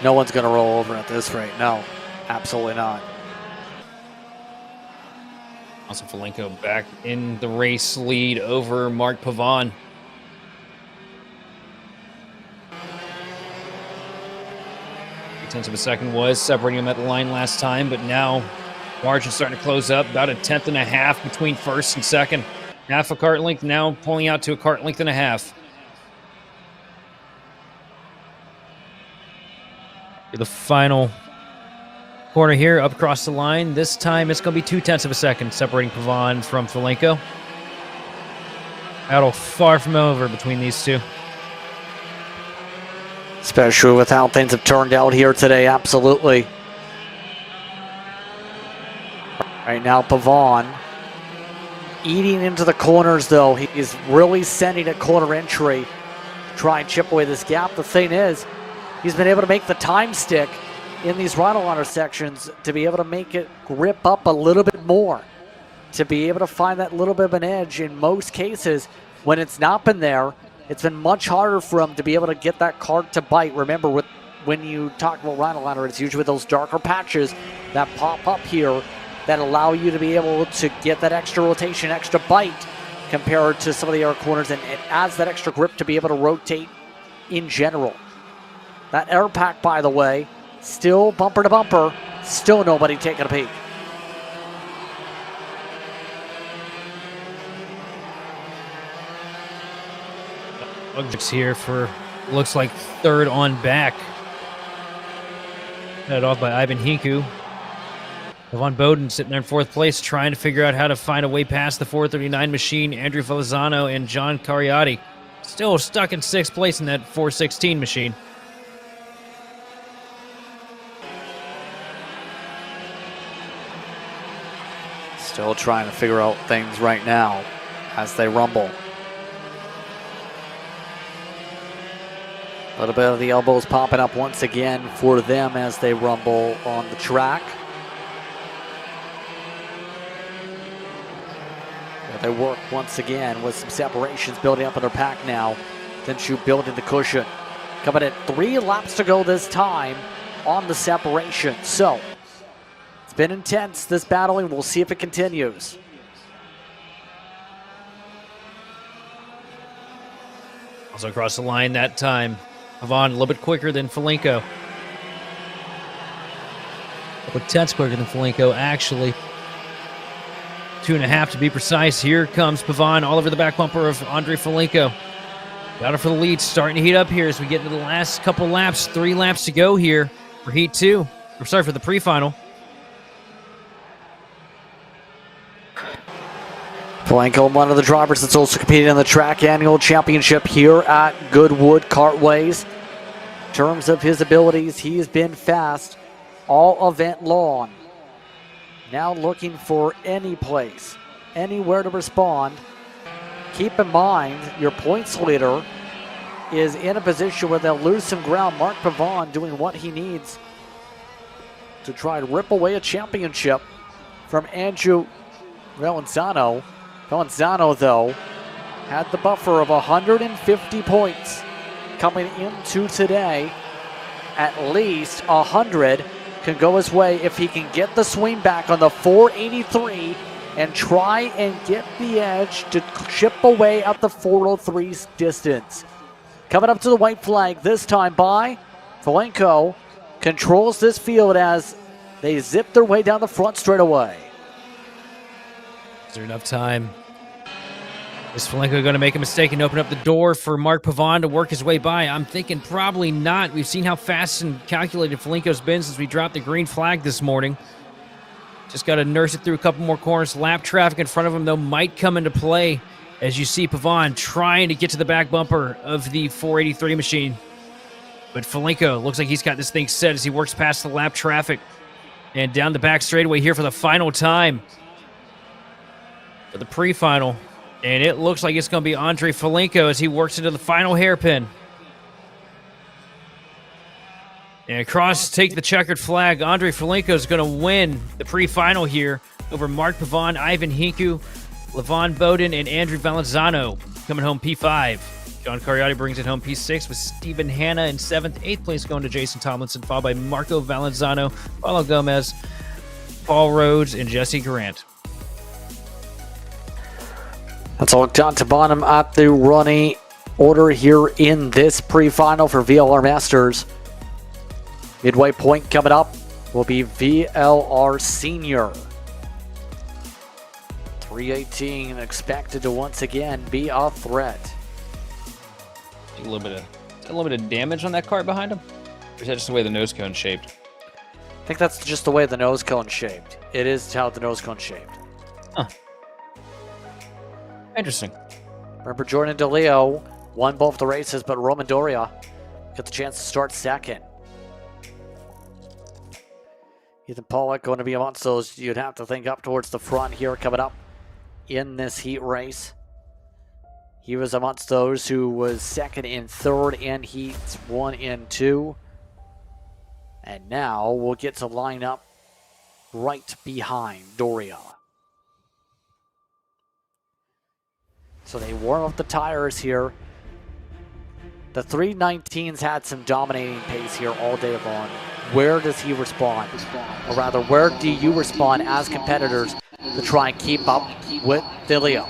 No one's going to roll over at this rate. No, absolutely not. Also, Falenko back in the race lead over Mark Pavon. 0.5 of a second was separating them at the line last time, but now margin's starting to close up. About 1.5 between first and second. Half a kart length now pulling out to a kart length and a half. The final corner here, up across the line. This time it's going to be 0.2 of a second separating Pavon from Folenko. Battle far from over between these two. Especially with how things have turned out here today, absolutely. Right now, Pavon eating into the corners, though. He's really sending at corner entry to try and chip away this gap. The thing is, he's been able to make the time stick in these Rhino sections to be able to make it grip up a little bit more, to be able to find that little bit of an edge. In most cases, when it's not been there, it's been much harder for him to be able to get that kart to bite. Remember, when you talk about Rhino, it's usually those darker patches that pop up here that allow you to be able to get that extra rotation, extra bite compared to some of the other corners, and it adds that extra grip to be able to rotate in general. That air pack, by the way, still bumper to bumper, still nobody taking a peek. Uxbridge here for, looks like, third on back. Headed off by Ivan Hinku. Yvonne Bowden sitting there in fourth place, trying to figure out how to find a way past the 439 machine. Andrew Felizano and John Cariati still stuck in sixth place in that 416 machine. Still trying to figure out things right now as they rumble. A little bit of the elbows popping up once again for them as they rumble on the track. But they work once again with some separations building up in their pack now. Tenshu building the cushion. Coming at 3 laps to go this time on the separation. So, it's been intense, this battling. We'll see if it continues. Also across the line that time. Pavon a little bit quicker than Folenko. A couple tenths quicker than Folenko, actually. 2.5 to be precise. Here comes Pavon all over the back bumper of Andrei Folenko. Got it for the lead, starting to heat up here as we get into the last couple laps. 3 laps to go here for Heat 2. Or sorry, for the pre-final. Folenko, one of the drivers that's also competing in the track annual championship here at Goodwood Kartways. In terms of his abilities, he has been fast all event long. Now looking for any place, anywhere to respond. Keep in mind, your points leader is in a position where they'll lose some ground. Mark Pavon doing what he needs to try to rip away a championship from Andrew Valenzano. Valenzano, though, had the buffer of 150 points coming into today. At least 100 can go his way if he can get the swing back on the 483 and try and get the edge to chip away at the 403's distance. Coming up to the white flag this time by Folenko. Controls this field as they zip their way down the front straightaway. Is there enough time? Is Folenko going to make a mistake and open up the door for Mark Pavon to work his way by? I'm thinking probably not. We've seen how fast and calculated Folenko's been since we dropped the green flag this morning. Just got to nurse it through a couple more corners. Lap traffic in front of him, though, might come into play as you see Pavon trying to get to the back bumper of the 483 machine. But Folenko looks like he's got this thing set as he works past the lap traffic and down the back straightaway here for the final time for the pre-final. And it looks like it's going to be Andrei Folenko as he works into the final hairpin. And across, take the checkered flag. Andrei Folenko is going to win the pre-final here over Mark Pavon, Ivan Hinku, Levon Bowden, and Andrew Valenzano coming home P5. John Cariati brings it home P6 with Stephen Hanna in 7th. 8th place going to Jason Tomlinson, followed by Marco Valenzano, Paulo Gomez, Paul Rhodes, and Jesse Grant. That's all down to bottom at the running order here in this pre-final for VLR Masters. Midway point coming up will be VLR Sr. 318 expected to once again be a threat. A little bit of damage on that cart behind him? Or is that just the way the nose cone's shaped? I think that's just the way the nose cone's shaped. It is how the nose cone's shaped. Huh. Interesting. Remember, Jordan DeLeo won both the races, but Roman Doria got the chance to start second. Ethan Pollock going to be amongst those you'd have to think up towards the front here coming up in this heat race. He was amongst those who was second and third in heats 1 and 2. And now we'll get to line up right behind Doria. So they warm up the tires here. The 319's had some dominating pace here all day long. Where does he respond? Or rather, where do you respond as competitors to try and keep up with DeLeo?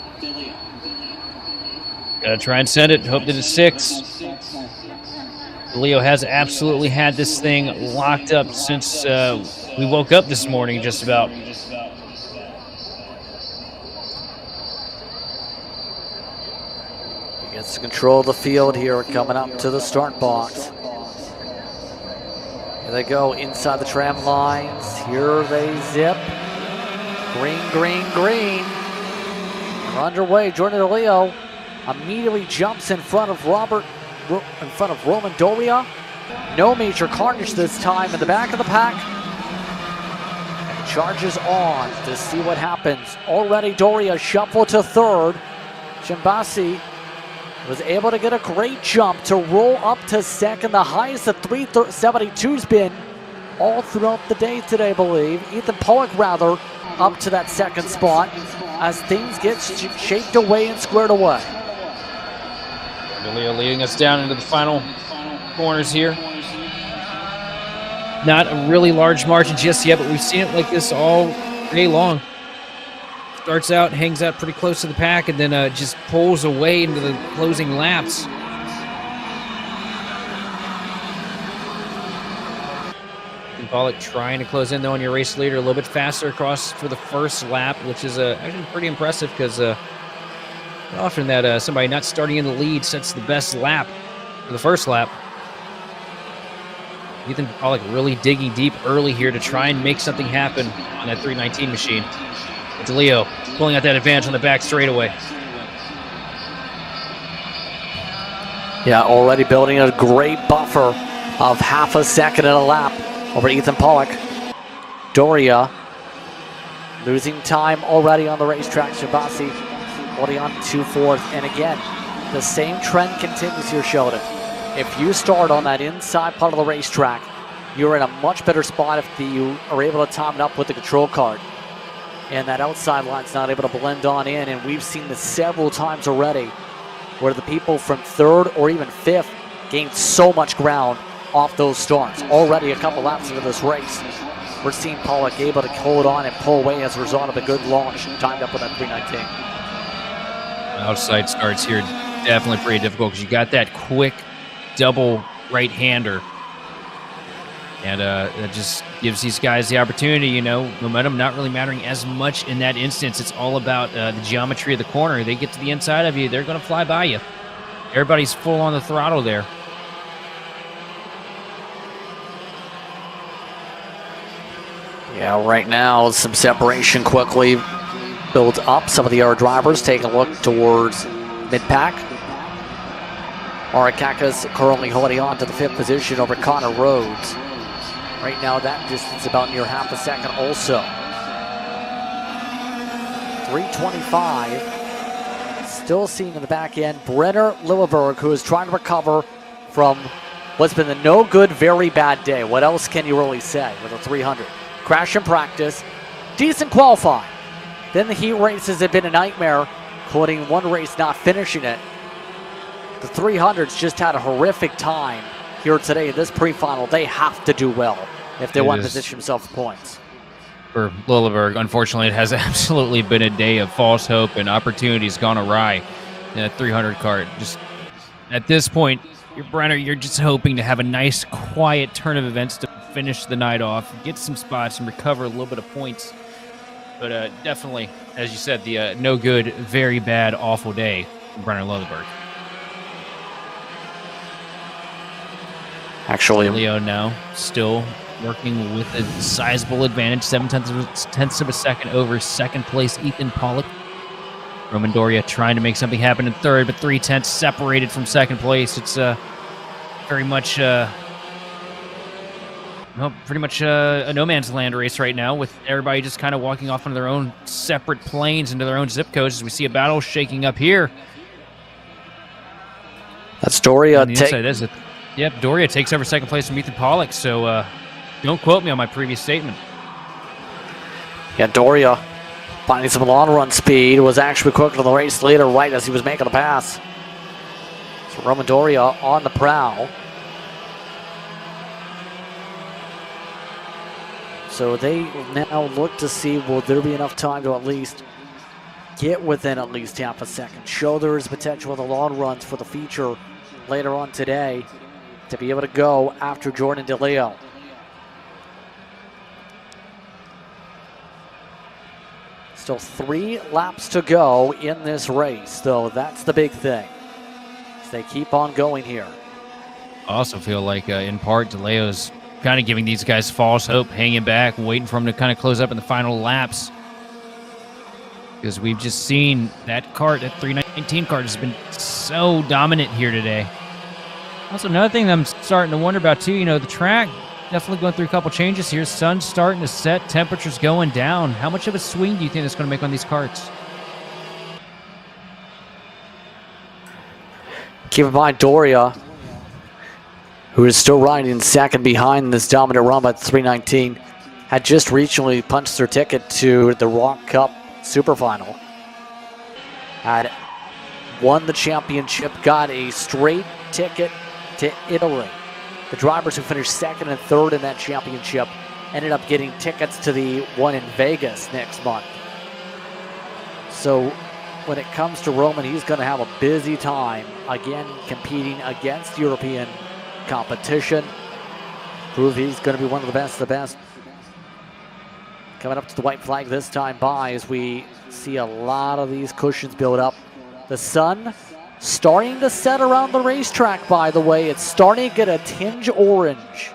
Gotta try and send it. Hope that it sticks. Leo has absolutely had this thing locked up since we woke up this morning, just about. He gets to control the field here coming up to the start box. Here they go inside the tram lines. Here they zip. Green, green, green. They're underway. Jordan DeLeo immediately jumps in front of Roman Doria. No major carnage this time in the back of the pack. And charges on to see what happens. Already Doria shuffled to third. Shimbasi was able to get a great jump to roll up to second. The highest of 372's been all throughout the day today, I believe. Ethan Pollock rather up to that second spot as things get shaped away and squared away. Leo leading us down into the final corners here. Not a really large margin just yet, but we've seen it like this all day long. Starts out, hangs out pretty close to the pack, and then just pulls away into the closing laps. Pollock trying to close in though on your race leader, a little bit faster across for the first lap, which is actually pretty impressive because often that somebody not starting in the lead sets the best lap for the first lap. Ethan Pollock really digging deep early here to try and make something happen on that 319 machine. DeLeo pulling out that advantage on the back straightaway. Yeah, already building a great buffer of half a second and a lap over Ethan Pollock. Doria losing time already on the racetrack. Shabasi holding on to fourth. And again, the same trend continues here, Sheldon. If you start on that inside part of the racetrack, you're in a much better spot if you are able to time it up with the control card. And that outside line's not able to blend on in. And we've seen this several times already where the people from third or even fifth gained so much ground off those starts. Already a couple laps into this race, we're seeing Pollock able to hold on and pull away as a result of a good launch timed up with that 319. Outside starts here definitely pretty difficult because you got that quick double right-hander. And that just gives these guys the opportunity, you know, momentum not really mattering as much in that instance. It's all about the geometry of the corner. They get to the inside of you, they're going to fly by you. Everybody's full on the throttle there. Yeah, right now, some separation quickly builds up. Some of the other drivers taking a look towards mid-pack. Arakaka's currently holding on to the fifth position over Connor Rhodes. Right now, that distance about near half a second also. 325. Still seen in the back end. Brenner Lilleberg, who is trying to recover from what's been a no good, very bad day. What else can you really say with a 300? Crash in practice. Decent qualifying. Then the heat races have been a nightmare, including one race not finishing it. The 300s just had a horrific time here today in this pre-final. They have to do well if they want to position themselves for points. For Lilleberg, unfortunately, it has absolutely been a day of false hope and opportunities gone awry in that 300 cart. Just at this point, Brenner, you're just hoping to have a nice, quiet turn of events to finish the night off, get some spots, and recover a little bit of points. But definitely, as you said, the no good, very bad, awful day from Brenner Lodeberg. Actually, Leo now still working with a sizable advantage, 7/10 of a second over second place Ethan Pollock. Roman Doria trying to make something happen in third, but 3/10 separated from second place. It's very much pretty much a no man's land race right now, with everybody just kind of walking off into their own separate planes, into their own zip codes, as we see a battle shaking up here. That's Doria. Yep, Doria takes over second place from Ethan Pollock, so don't quote me on my previous statement. Yeah, Doria finding some long run speed, was actually quicker than the race leader right as he was making the pass. So Roman Doria on the prowl. So they now look to see, will there be enough time to at least get within at least half a second, show there is potential in the long runs for the feature later on today to be able to go after Jordan DeLeo. Still 3 laps to go in this race, though. That's the big thing. They keep on going here. I also feel like, in part, DeLeo's kind of giving these guys false hope, hanging back, waiting for them to kind of close up in the final laps. Because we've just seen that kart, that 319 kart, has been so dominant here today. Also, another thing that I'm starting to wonder about, too, the track definitely going through a couple changes here. Sun's starting to set, temperatures going down. How much of a swing do you think it's going to make on these karts? Keep in mind, Doria, who is still riding second behind this dominant run by 319, had just recently punched their ticket to the Rok Cup Super Final. Had won the championship, got a straight ticket to Italy. The drivers who finished second and third in that championship ended up getting tickets to the one in Vegas next month. So when it comes to Roman, he's going to have a busy time, again, competing against European competition. Prove he's going to be one of the best of the best. Coming up to the white flag this time by, as we see a lot of these cushions build up. The sun starting to set around the racetrack, by the way. It's starting to get a tinge orange.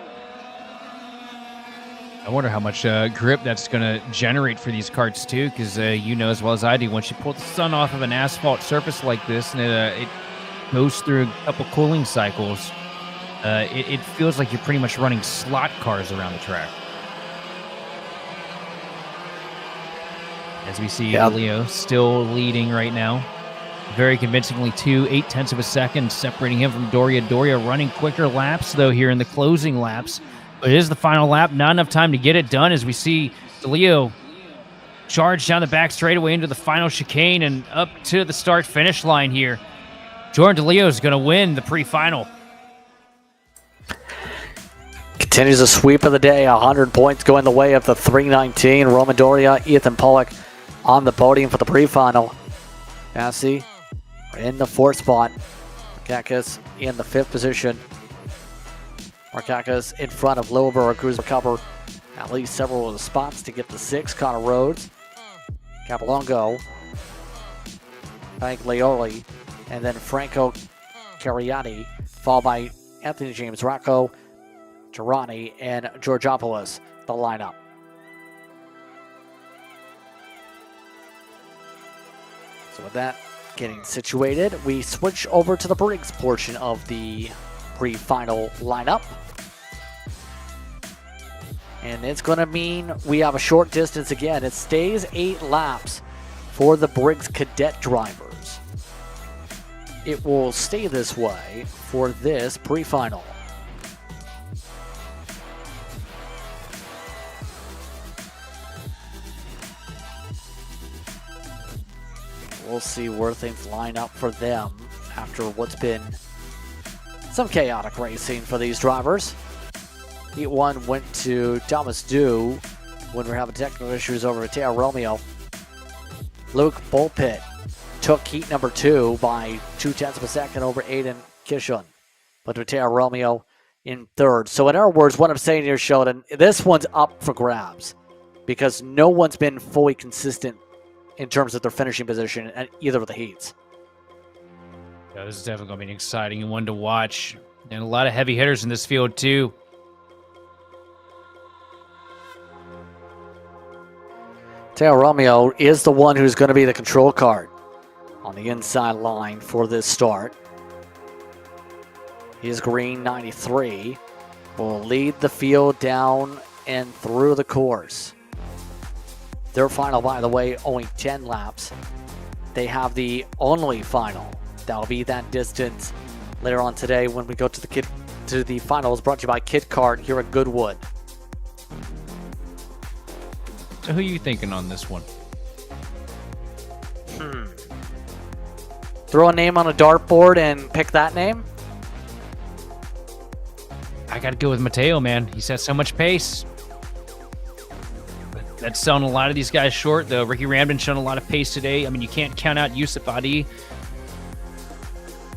I wonder how much grip that's going to generate for these karts, too, because you know as well as I do, once you pull the sun off of an asphalt surface like this and it goes through a couple cooling cycles, it feels like you're pretty much running slot cars around the track. As we see Leo still leading right now. Very convincingly, 8/10 of a second separating him from Doria. Doria running quicker laps, though, here in the closing laps. But it is the final lap. Not enough time to get it done, as we see Leo charge down the back straightaway into the final chicane and up to the start-finish line here. Jordan DeLeo is going to win the pre-final. Continues a sweep of the day. 100 points going the way of the 319. Roman Doria, Ethan Pollock on the podium for the pre-final. Massey in the 4th spot. Markakis in the 5th position. Markakis in front of Lilleberg, who's recovered at least several of the spots to get the 6. Connor Rhodes, Capolongo, Paglioli, and then Franco Cariati, followed by Anthony James, Rocco Girani, and Georgopoulos, the lineup. So with that getting situated, we switch over to the Briggs portion of the pre-final lineup. And it's going to mean we have a short distance again. It stays 8 laps for the Briggs Cadet drivers. It will stay this way for this pre-final. We'll see where things line up for them after what's been some chaotic racing for these drivers. Heat 1 went to Thomas Dew when we were having technical issues over Mateo Romeo. Luke Bullpit took heat number 2 by 0.2 of a second over Aiden Kishon. But Mateo Romeo in third. So in other words, what I'm saying here, Sheldon, this one's up for grabs because no one's been fully consistent in terms of their finishing position at either of the heats. Yeah, this is definitely going to be an exciting one to watch. And a lot of heavy hitters in this field, too. Teo Romeo is the one who's going to be the control card on the inside line for this start. His green 93 will lead the field down and through the course. Their final, by the way, only 10 laps. They have the only final. That'll be that distance later on today when we go to the finals, brought to you by Kit Kart here at Goodwood. So who are you thinking on this one? Throw a name on a dartboard and pick that name? I got to go with Mateo, man. He's had so much pace. That's selling a lot of these guys short, though. Ricky Ramden's shown a lot of pace today. I mean, you can't count out Yusuf Adi.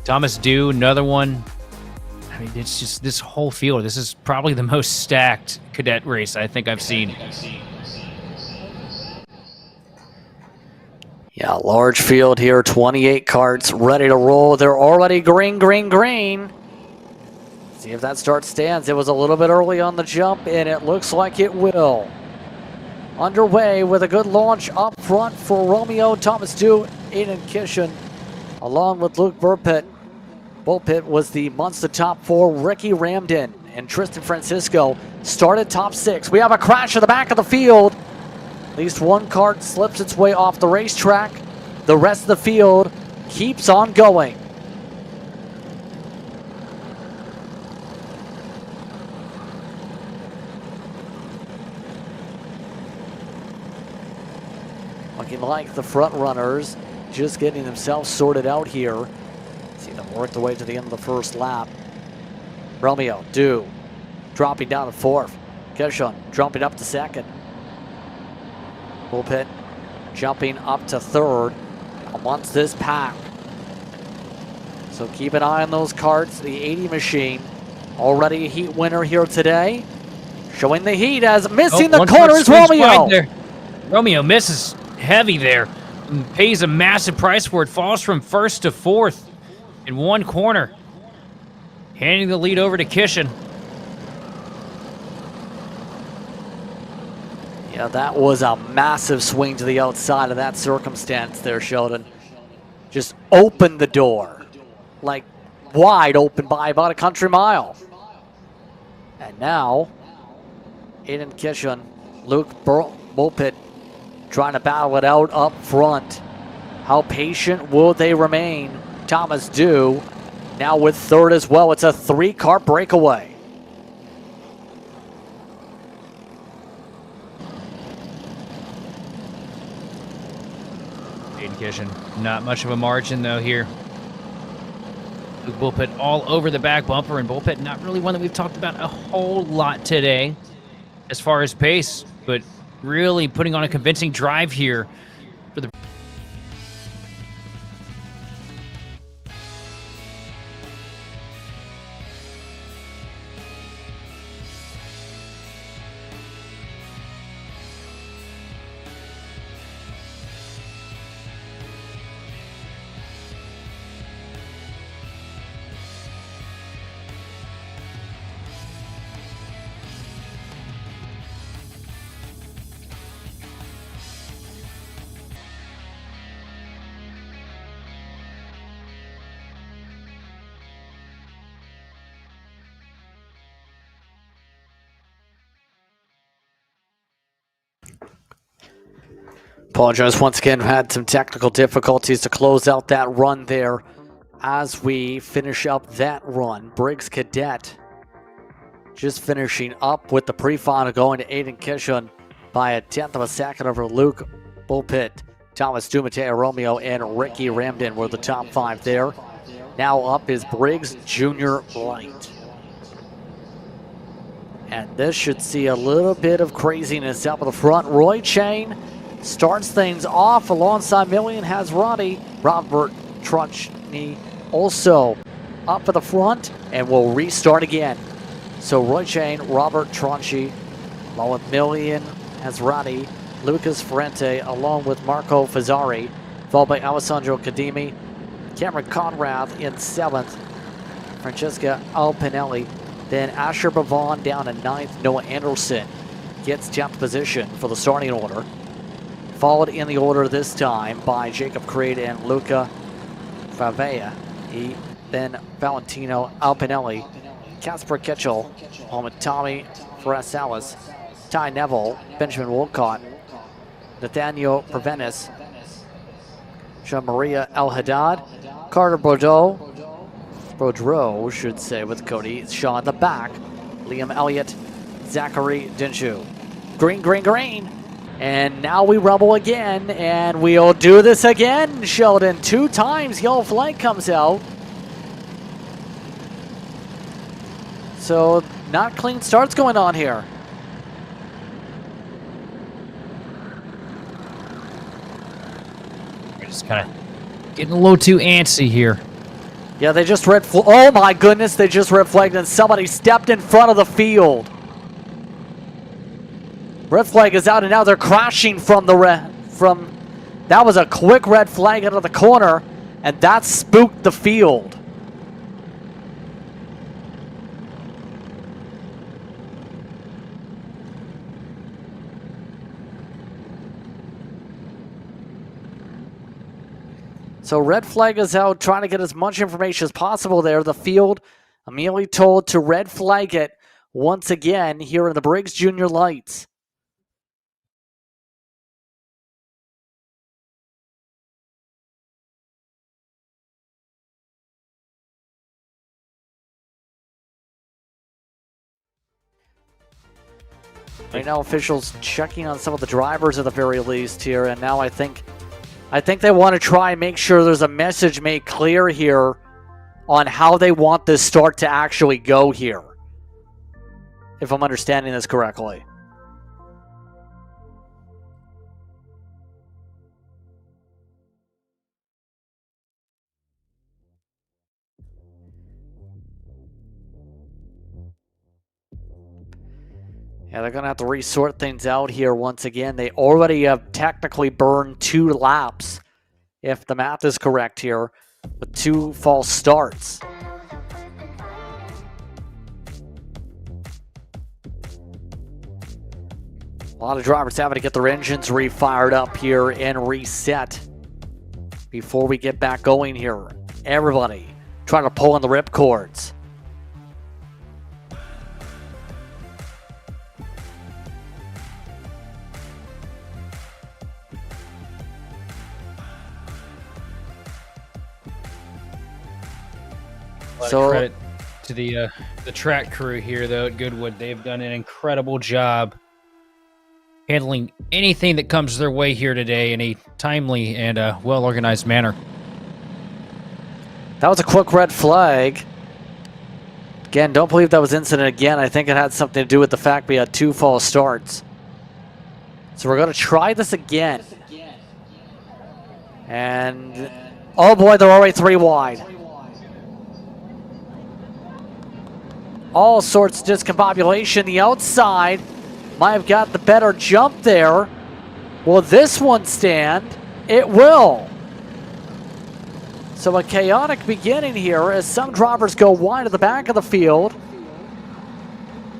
Thomas Dew, another one. I mean, it's just this whole field. This is probably the most stacked cadet race I think I've seen. Yeah, large field here, 28 carts ready to roll. They're already green, green, green. See if that start stands. It was a little bit early on the jump, and it looks like it will. Underway with a good launch up front for Romeo, Thomas Dew, Aiden Kishin, along with Luke Burpitt. Burpitt was the monster top 4. Ricky Ramden and Tristan Francisco started top 6. We have a crash at the back of the field. At least one kart slips its way off the racetrack. The rest of the field keeps on going. Looking like the front runners just getting themselves sorted out here. See them work their way to the end of the first lap. Romeo, Dew, dropping down to 4th. Kishon jumping up to 2nd. Burpitt jumping up to 3rd amongst this pack. So keep an eye on those karts. The 80 machine, already a heat winner here today. Showing the heat as missing the corner is Romeo. Romeo misses heavy there and pays a massive price for it. Falls from 1st to 4th in one corner. Handing the lead over to Kishin. Yeah, that was a massive swing to the outside of that circumstance there, Sheldon. Just opened the door, like wide open by about a country mile. And now, Aiden Kishin, Luke Burpitt trying to battle it out up front. How patient will they remain? Thomas Dew now with 3rd as well. It's a 3-car breakaway. Kishin. Not much of a margin, though, here. Luke Burpitt all over the back bumper, and Burpitt not really one that we've talked about a whole lot today as far as pace, but really putting on a convincing drive here for the... Apologize once again, had some technical difficulties to close out that run there as we finish up that run. Briggs Cadet just finishing up with the pre-final, going to Aiden Kishin by a 10th of a second over Luke Burpitt. Thomas Dew, Mateo Romeo, and Ricky Ramden were the top 5 there. Now up is Briggs Jr Lite. And this should see a little bit of craziness up at the front. Roy Chain starts things off alongside Million has Roddy. Robert Trunchny also up at the front and will restart again. So Roy Chain, Robert Tronchi, along with Millian Hazrati, Lucas Ferrante, along with Marco Fazzari, followed by Alessandro Cadimi, Cameron Conrad in 7th, Francesca Alpinelli, then Asher Bavon down in 9th, Noah Anderson gets 10th position for the starting order. Followed in the order this time by Jacob Creed and Luca Favea. Then Valentino Alpinelli, Casper Kitchell, along with Tommy Farasalis, Ty Neville, Benjamin Wolcott, Nathaniel Prevenis, Jean-Maria El Haddad, Carter Bordeaux, should say, with Cody Shaw in the back, Liam Elliott, Zachary Dinshu. Green, green, green. And now we rumble again, and we'll do this again, Sheldon. 2 times yellow flag comes out. So not clean starts going on here. We're just kind of getting a little too antsy here. Yeah, they just red flag. Oh my goodness, they just red flagged and somebody stepped in front of the field. Red flag is out and now they're crashing from the that was a quick red flag out of the corner and that spooked the field. So red flag is out, trying to get as much information as possible there. The field immediately told to red flag it once again here in the Briggs Jr Lights. Right now, officials checking on some of the drivers at the very least here, and now I think they want to try and make sure there's a message made clear here on how they want this start to actually go here, if I'm understanding this correctly. Yeah, they're going to have to resort things out here once again. They already have technically burned 2 laps, if the math is correct here, with 2 false starts. A lot of drivers having to get their engines refired up here and reset before we get back going here. Everybody trying to pull on the ripcords. So credit to the track crew here, though, at Goodwood. They've done an incredible job handling anything that comes their way here today in a timely and well-organized manner. That was a quick red flag. Again, don't believe that was incident again. I think it had something to do with the fact we had 2 false starts. So we're going to try this again. And, oh boy, they're already 3 wide. All sorts of discombobulation. The outside might have got the better jump there. Will this one stand? It will. So a chaotic beginning here as some drivers go wide at the back of the field.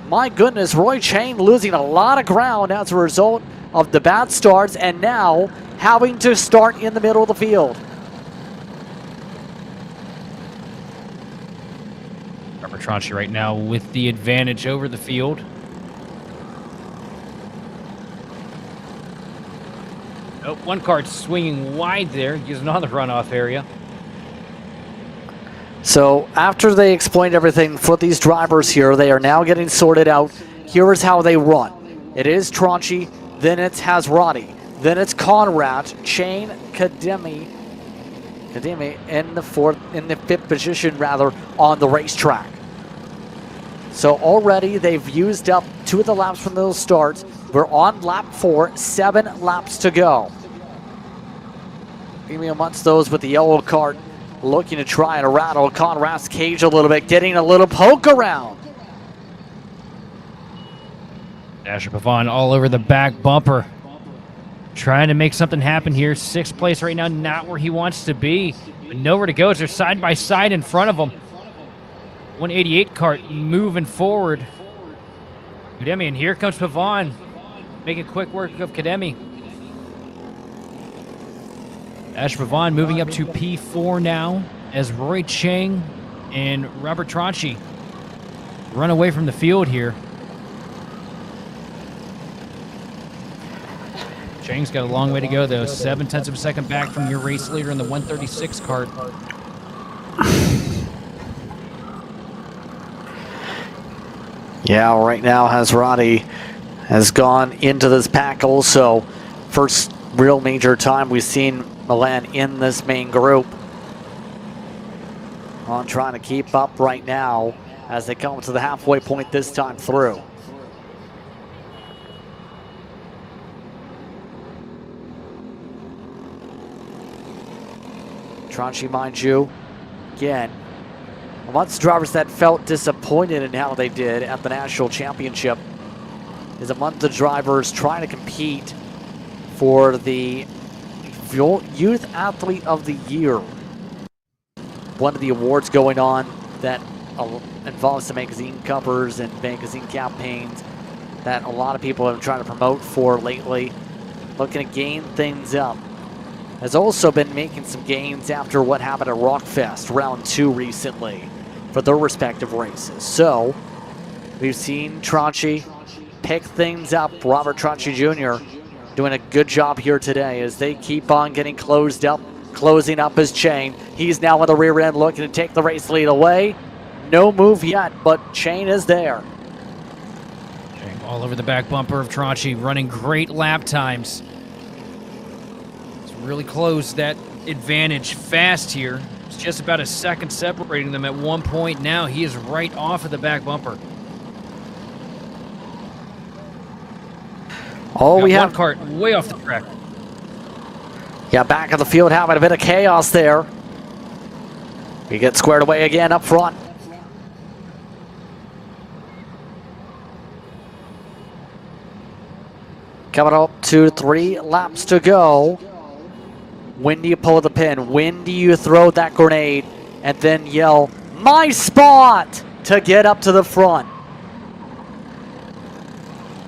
My goodness, Roy Chain losing a lot of ground as a result of the bad starts and now having to start in the middle of the field. Tronchi right now with the advantage over the field. Oh, one car's swinging wide there, using on the runoff area. So after they explained everything for these drivers here, they are now getting sorted out. Here is how they run. It is Tronchi, then it's Hazrati, then it's Conrad, Chain, Cademi in the 5th position rather on the racetrack. So already they've used up 2 of the laps from those starts. We're on lap 4, 7 laps to go. Maybe amongst those with the yellow cart looking to try and rattle Conrad's cage a little bit, getting a little poke around. Dasher Pavon all over the back bumper. Trying to make something happen here. 6th place right now, not where he wants to be. But nowhere to go. They're side by side in front of him. 188 cart moving forward. Kademi, and here comes Pavon. Making quick work of Kademi. Dasher Pavon moving up to P4 now as Roy Chang and Robert Tranchi run away from the field here. Chang's got a long way to go, though. 0.7 of a second back from your race leader in the 136 cart. Yeah, right now Hazrati has gone into this pack also. First real major time we've seen Milan in this main group. On trying to keep up right now as they come to the halfway point this time through. Tranchi, mind you, again, amongst drivers that felt disappointed in how they did at the National Championship is among the drivers trying to compete for the Youth Athlete of the Year. One of the awards going on that involves some magazine covers and magazine campaigns that a lot of people have been trying to promote for lately. Looking to gain things up. Has also been making some gains after what happened at Rockfest round 2 recently for their respective races. So we've seen Tranchi pick things up. Robert Tranchi Jr. doing a good job here today as they keep on getting closing up his chain. He's now on the rear end looking to take the race lead away. No move yet, but Chain is there. Chain all over the back bumper of Tranchi, running great lap times. Really closed that advantage fast here. It's just about a second separating them at one point. Now he is right off of the back bumper. Oh, we have one cart way off the track. Yeah, back of the field having a bit of chaos there. We get squared away again up front. Coming up to 3 laps to go. When do you pull the pin? When do you throw that grenade and then yell, "My spot!" to get up to the front?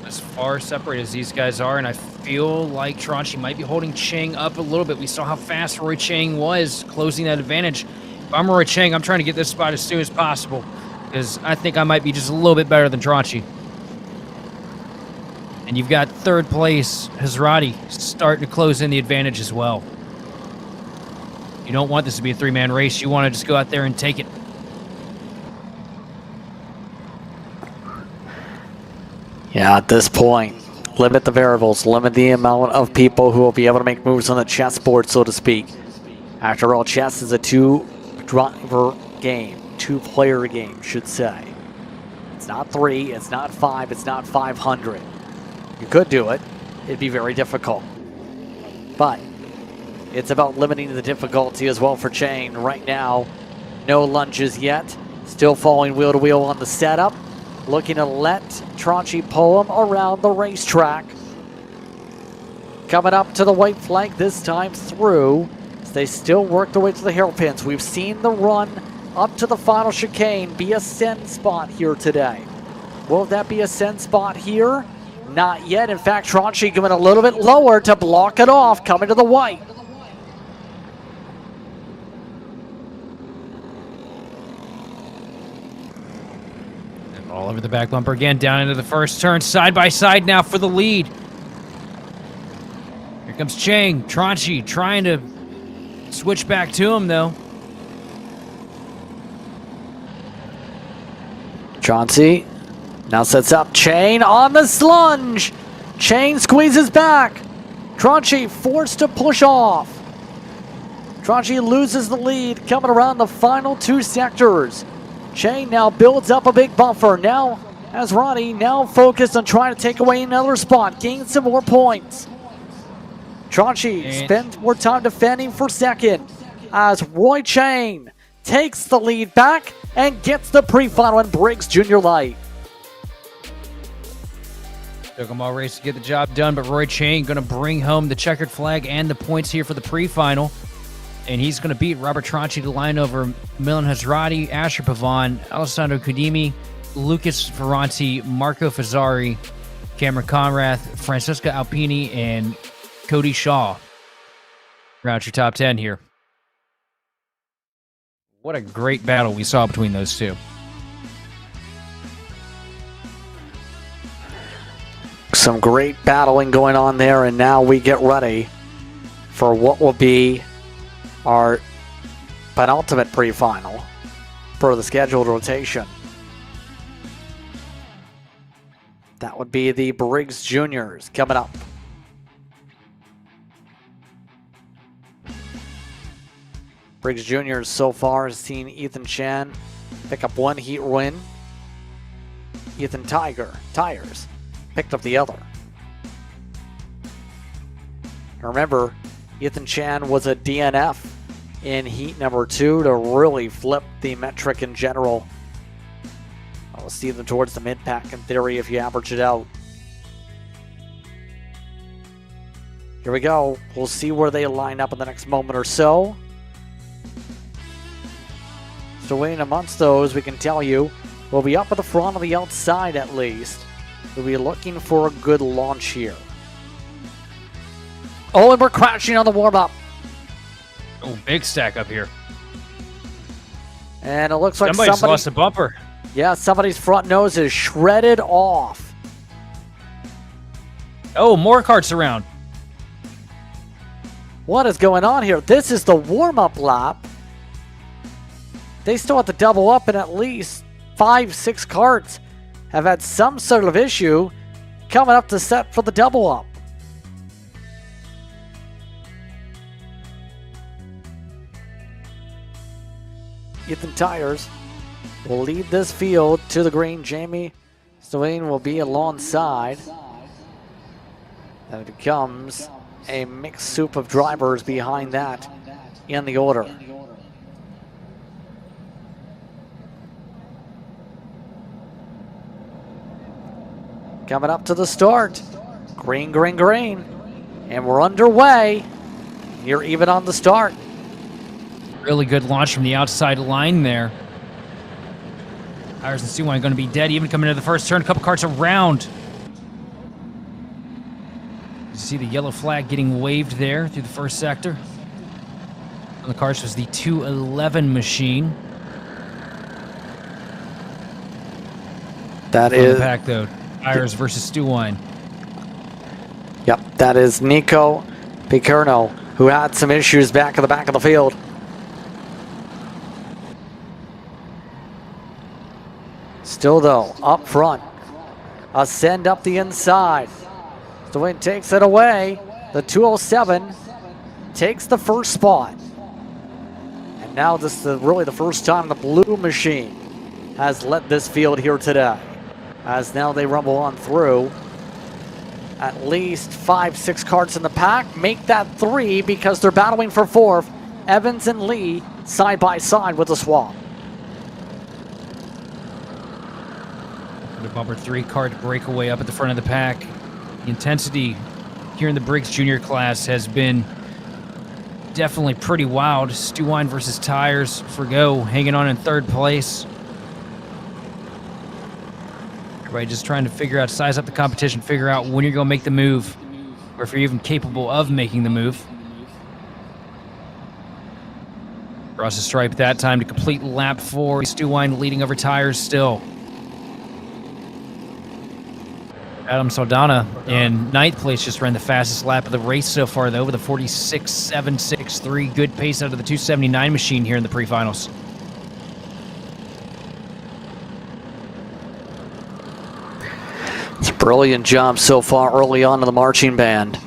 As far separated as these guys are, and I feel like Tranchi might be holding Chang up a little bit. We saw how fast Roy Chang was closing that advantage. If I'm Roy Chang, I'm trying to get this spot as soon as possible because I think I might be just a little bit better than Tranchi. And you've got 3rd place, Hazrati, starting to close in the advantage as well. You don't want this to be a 3-man race. You want to just go out there and take it. Yeah, at this point, limit the variables, limit the amount of people who will be able to make moves on the chessboard, so to speak. After all, chess is a 2-driver game, 2-player game, should say. It's not 3, it's not 5, it's not 500. You could do it. It'd be very difficult. But it's about limiting the difficulty as well for Chain. Right now, no lunges yet. Still falling wheel to wheel on the setup. Looking to let Tranchi pull him around the racetrack. Coming up to the white flag this time through. As they still work their way to the hairpins. We've seen the run up to the final chicane be a send spot here today. Will that be a send spot here? Not yet. In fact, Tranchi going a little bit lower to block it off, coming to the white. And all over the back bumper again, down into the first turn, side by side now for the lead. Here comes Chang, Tranchi trying to switch back to him though. Tranchi now sets up Chain on the slunge. Chain squeezes back. Tranchi forced to push off. Tranchi loses the lead coming around the final 2 sectors. Chain now builds up a big buffer. Now, as Ronnie now focused on trying to take away another spot, gain some more points. Tranchi spends more time defending for second as Roy Chain takes the lead back and gets the pre-final in Briggs Jr Lite. Took them all race to get the job done, but Roy Chang going to bring home the checkered flag and the points here for the pre-final. And he's going to beat Robert Tranchi to line over Milan Hazrati, Asher Pavan, Alessandro Kudimi, Lucas Ferranti, Marco Fazzari, Cameron Conrath, Francesca Alpini, and Cody Shaw. Round your top 10 here. What a great battle we saw between those two. Some great battling going on there, and now we get ready for what will be our penultimate pre-final for the scheduled rotation. That would be the Briggs Juniors coming up. Briggs Juniors so far has seen Ethan Chan pick up one heat win. Ethan Tires picked up the other. Remember, Ethan Chan was a DNF in heat number 2 to really flip the metric in general. I'll see them towards the mid-pack in theory if you average it out. Here we go. We'll see where they line up in the next moment or so. So waiting amongst those, we can tell you, we'll be up at the front on the outside at least. We'll be looking for a good launch here. Oh, and we're crashing on the warm-up. Oh, big stack up here. And it looks like somebody's lost a bumper. Yeah, somebody's front nose is shredded off. Oh, more carts around. What is going on here? This is the warm-up lap. They still have to double up, and at least 5-6 carts have had some sort of issue coming up to set for the double up. Ethan Tires will lead this field to the green. Jamie Swain will be alongside. And it becomes a mixed soup of drivers behind that in the order. Coming up to the start. Green, green, green. And we're underway. You're even on the start. Really good launch from the outside line there. Tires and Stewine going to be dead even coming into the first turn. A couple carts around. You see the yellow flag getting waved there through the first sector. On the carts was the 211 machine. That From is the pack though. Tires versus Stewine. Yep, that is Nico Picerno, who had some issues back in the back of the field. Still though, up front. Ascend up the inside. Stewine takes it away. The 207 takes the first spot. And now this is really the first time the blue machine has led this field here today. As now they rumble on through. At least 5-6 carts in the pack. Make that 3 because they're battling for 4th. Evans and Lee side by side with the swap. The bumper 3 cart breakaway up at the front of the pack. The intensity here in the Briggs Jr class has been definitely pretty wild. Stewine versus Tires. Forgo hanging on in 3rd place. Everybody just trying to figure out, size up the competition, figure out when you're going to make the move, or if you're even capable of making the move. Cross the stripe that time to complete lap 4. Stewine leading over Tires still. Adam Saldana in 9th place just ran the fastest lap of the race so far, though, with a 46.763. Good pace out of the 279 machine here in the pre-finals. Brilliant job so far early on in the marching band.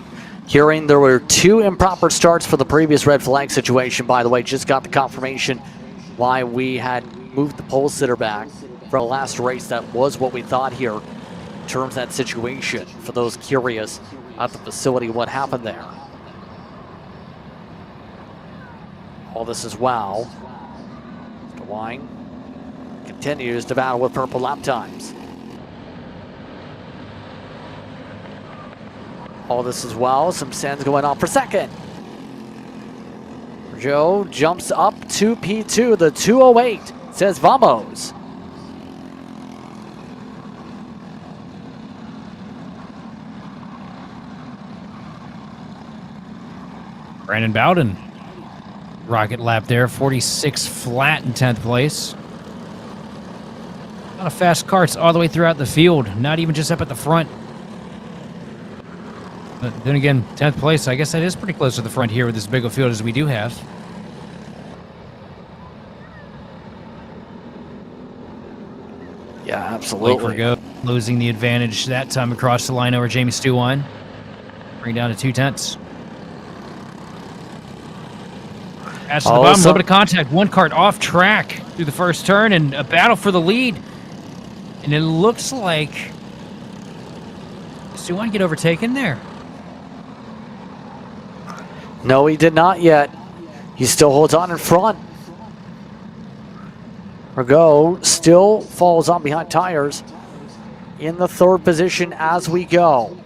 Hearing there were 2 improper starts for the previous red flag situation, by the way. Just got the confirmation why we had moved the pole sitter back from the last race. That was what we thought here in terms of that situation. For those curious at the facility, what happened there. All this is wow. Stewine continues to battle with purple lap times. all this as well. Some sends going on for second. Joe jumps up to P2. The 208 says vamos. Brandon Bowden. Rocket lap there, 46 flat in 10th place. A lot of fast karts all the way throughout the field, not even just up at the front. But then again, 10th place, I guess that is pretty close to the front here with as big a field as we do have. Yeah, absolutely. Late for go, losing the advantage that time across the line over Jamie Stewine. Bring down to 2/10. Pass to the bottom, a little bit of contact. One kart off track through the first turn and a battle for the lead. And it looks like Stewine get overtaken there. No, he did not yet. He still holds on in front. Ergo still falls on behind tires in the third position as we go.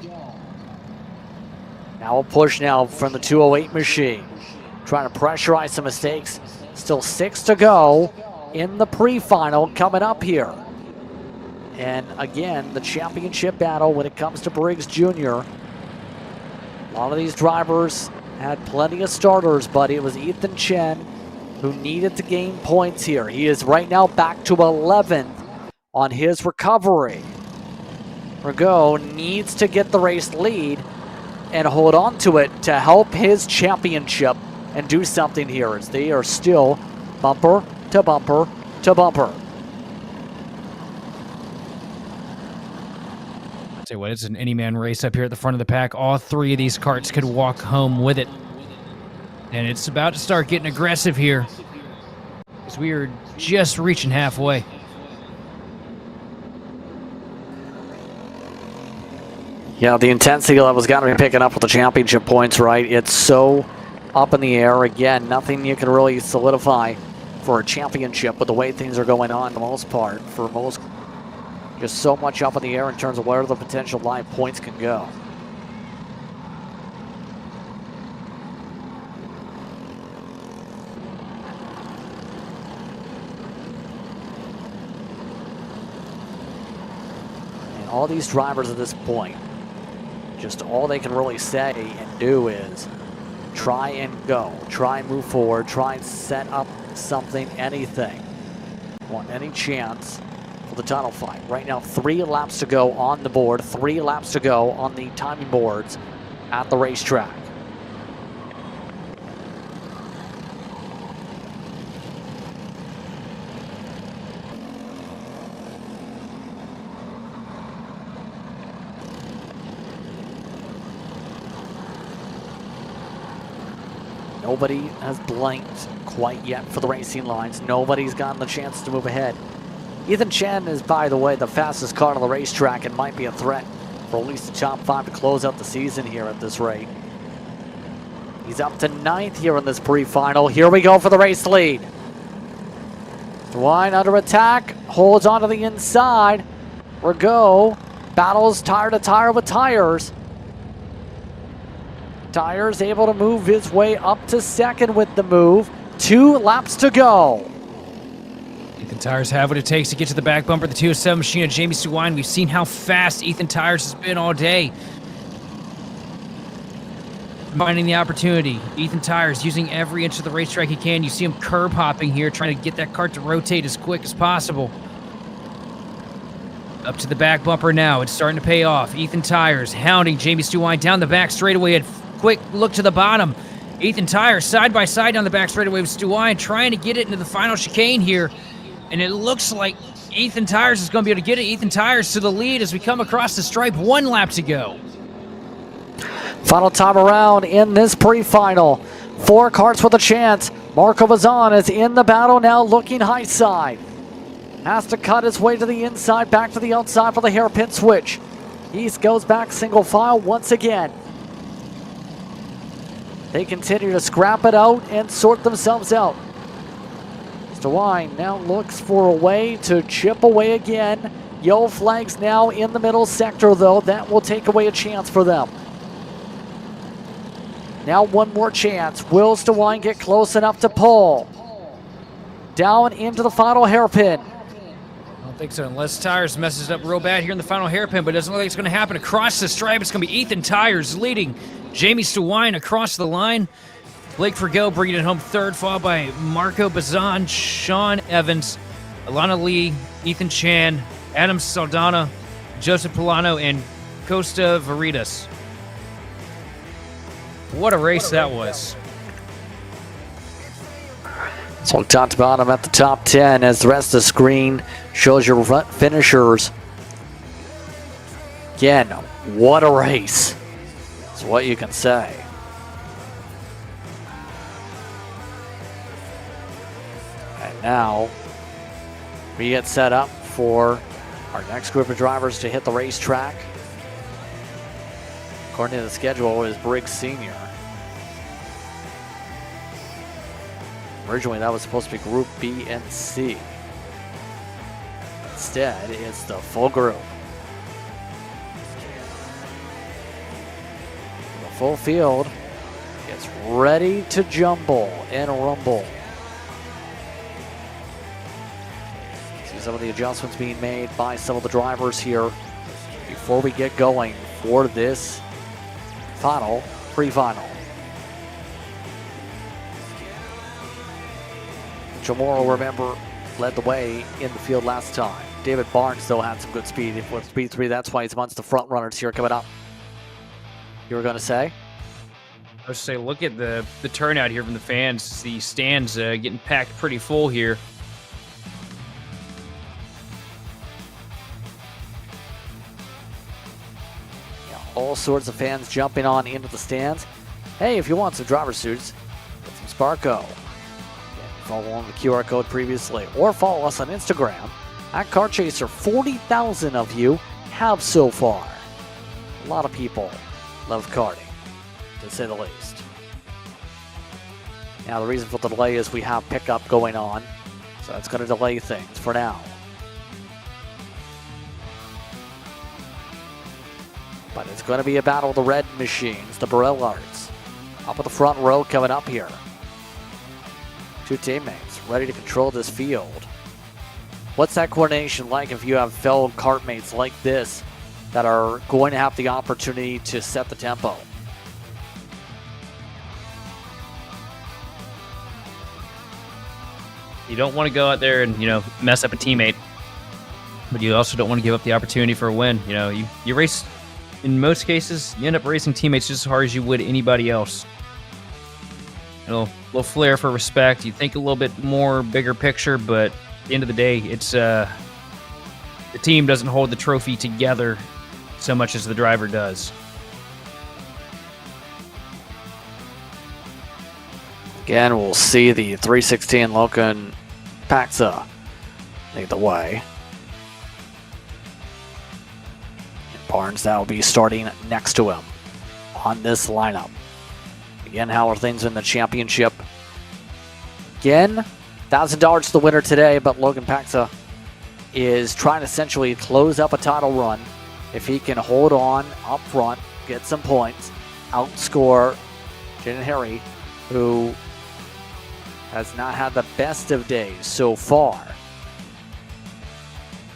Now a push now from the 208 machine. Trying to pressurize some mistakes. Still 6 to go in the pre-final coming up here. And again, the championship battle when it comes to Briggs Jr. A lot of these drivers had plenty of starters, but it was Ethan Chen who needed to gain points here. He is right now back to 11th on his recovery. Ergo needs to get the race lead and hold on to it to help his championship and do something here as they are still bumper to bumper to bumper. I'll tell you what, it's an any-man race up here at the front of the pack. All three of these karts could walk home with it. And it's about to start getting aggressive here as we are just reaching halfway. Yeah, the intensity level's got to be picking up with the championship points, right? It's so up in the air. Again, nothing you can really solidify for a championship with the way things are going on, the most part. For most, just so much up in the air in terms of where the potential live points can go. And all these drivers at this point, just all they can really say and do is try and go, try and move forward, try and set up something, anything. Want any chance for the title fight. Right now, 3 laps to go on the board, 3 laps to go on the timing boards at the racetrack. Nobody has blanked quite yet for the racing lines. Nobody's gotten the chance to move ahead. Ethan Chen is, by the way, the fastest car on the racetrack and might be a threat for at least the top 5 to close out the season here at this rate. He's up to 9th here in this pre-final. Here we go for the race lead. Stewine under attack, holds onto the inside. Ergo battles tire to tire with tires. Tires able to move his way up to second with the move. 2 laps to go. Ethan Tires have what it takes to get to the back bumper. The 207 machine of Jamie Stewine. We've seen how fast Ethan Tires has been all day. Finding the opportunity. Ethan Tires using every inch of the racetrack he can. You see him curb hopping here, trying to get that kart to rotate as quick as possible. Up to the back bumper now. It's starting to pay off. Ethan Tires hounding Jamie Stewine down the back straightaway. At quick look to the bottom. Ethan Tires side by side down the back straightaway with Stewine, trying to get it into the final chicane here. And it looks like Ethan Tires is going to be able to get it. Ethan Tires to the lead as we come across the stripe. 1 lap to go. Final time around in this pre-final. 4 karts with a chance. Marco Vazan is in the battle now, looking high side. Has to cut his way to the inside, back to the outside for the hairpin switch. He goes back single file once again. They continue to scrap it out and sort themselves out. Stewine now looks for a way to chip away again. Yellow flags now in the middle sector, though. That will take away a chance for them. Now one more chance. Will DeWine get close enough to pull? Down into the final hairpin. I don't think so, unless Tires messes it up real bad here in the final hairpin, but it doesn't look like it's going to happen. Across the stripe, it's going to be Ethan Tires leading Jamie DeWine across the line. Blake Forgo bringing it home third, followed by Marco Bazan, Sean Evans, Alana Lee, Ethan Chan, Adam Saldana, Joseph Polano, and Costa Veritas. What a race that was. So top to bottom at the top 10 as the rest of the screen shows your front finishers. Again, what a race. That's what you can say. And now we get set up for our next group of drivers to hit the racetrack. According to the schedule, is Briggs Sr. Originally, that was supposed to be Group B and C. Instead, it's the full group. The full field is ready to jumble and rumble. See some of the adjustments being made by some of the drivers here before we get going for this final, pre-final. Chamorro, remember, led the way in the field last time. David Barnes still had some good speed. If with speed 3, that's why he's amongst the front runners here coming up. You were going to say? I was say, look at the turnout here from the fans. The stands getting packed pretty full here. Yeah, all sorts of fans jumping on into the stands. Hey, if you want some driver suits, get some Sparko. Follow along the QR code previously, or follow us on Instagram at Kart Chaser. 40,000 of you have so far. A lot of people love karting, to say the least. Now, the reason for the delay is we have pickup going on, so that's going to delay things for now. But it's going to be a battle of the red machines, the Barillards. Up at the front row coming up here. Two teammates ready to control this field. What's that coordination like if you have fellow kartmates like this that are going to have the opportunity to set the tempo? You don't want to go out there and, mess up a teammate, but you also don't want to give up the opportunity for a win. You race, in most cases, you end up racing teammates just as hard as you would anybody else. A little flair for respect. You think a little bit more bigger picture, but at the end of the day, it's the team doesn't hold the trophy together so much as the driver does. Again, we'll see the 316 Logan Paxa lead the way. And Barnes now will be starting next to him on this lineup. Again, how are things in the championship? Again, $1,000 to the winner today, but Logan Paxa is trying to essentially close up a title run. If he can hold on up front, get some points, outscore Jaden Harry, who has not had the best of days so far.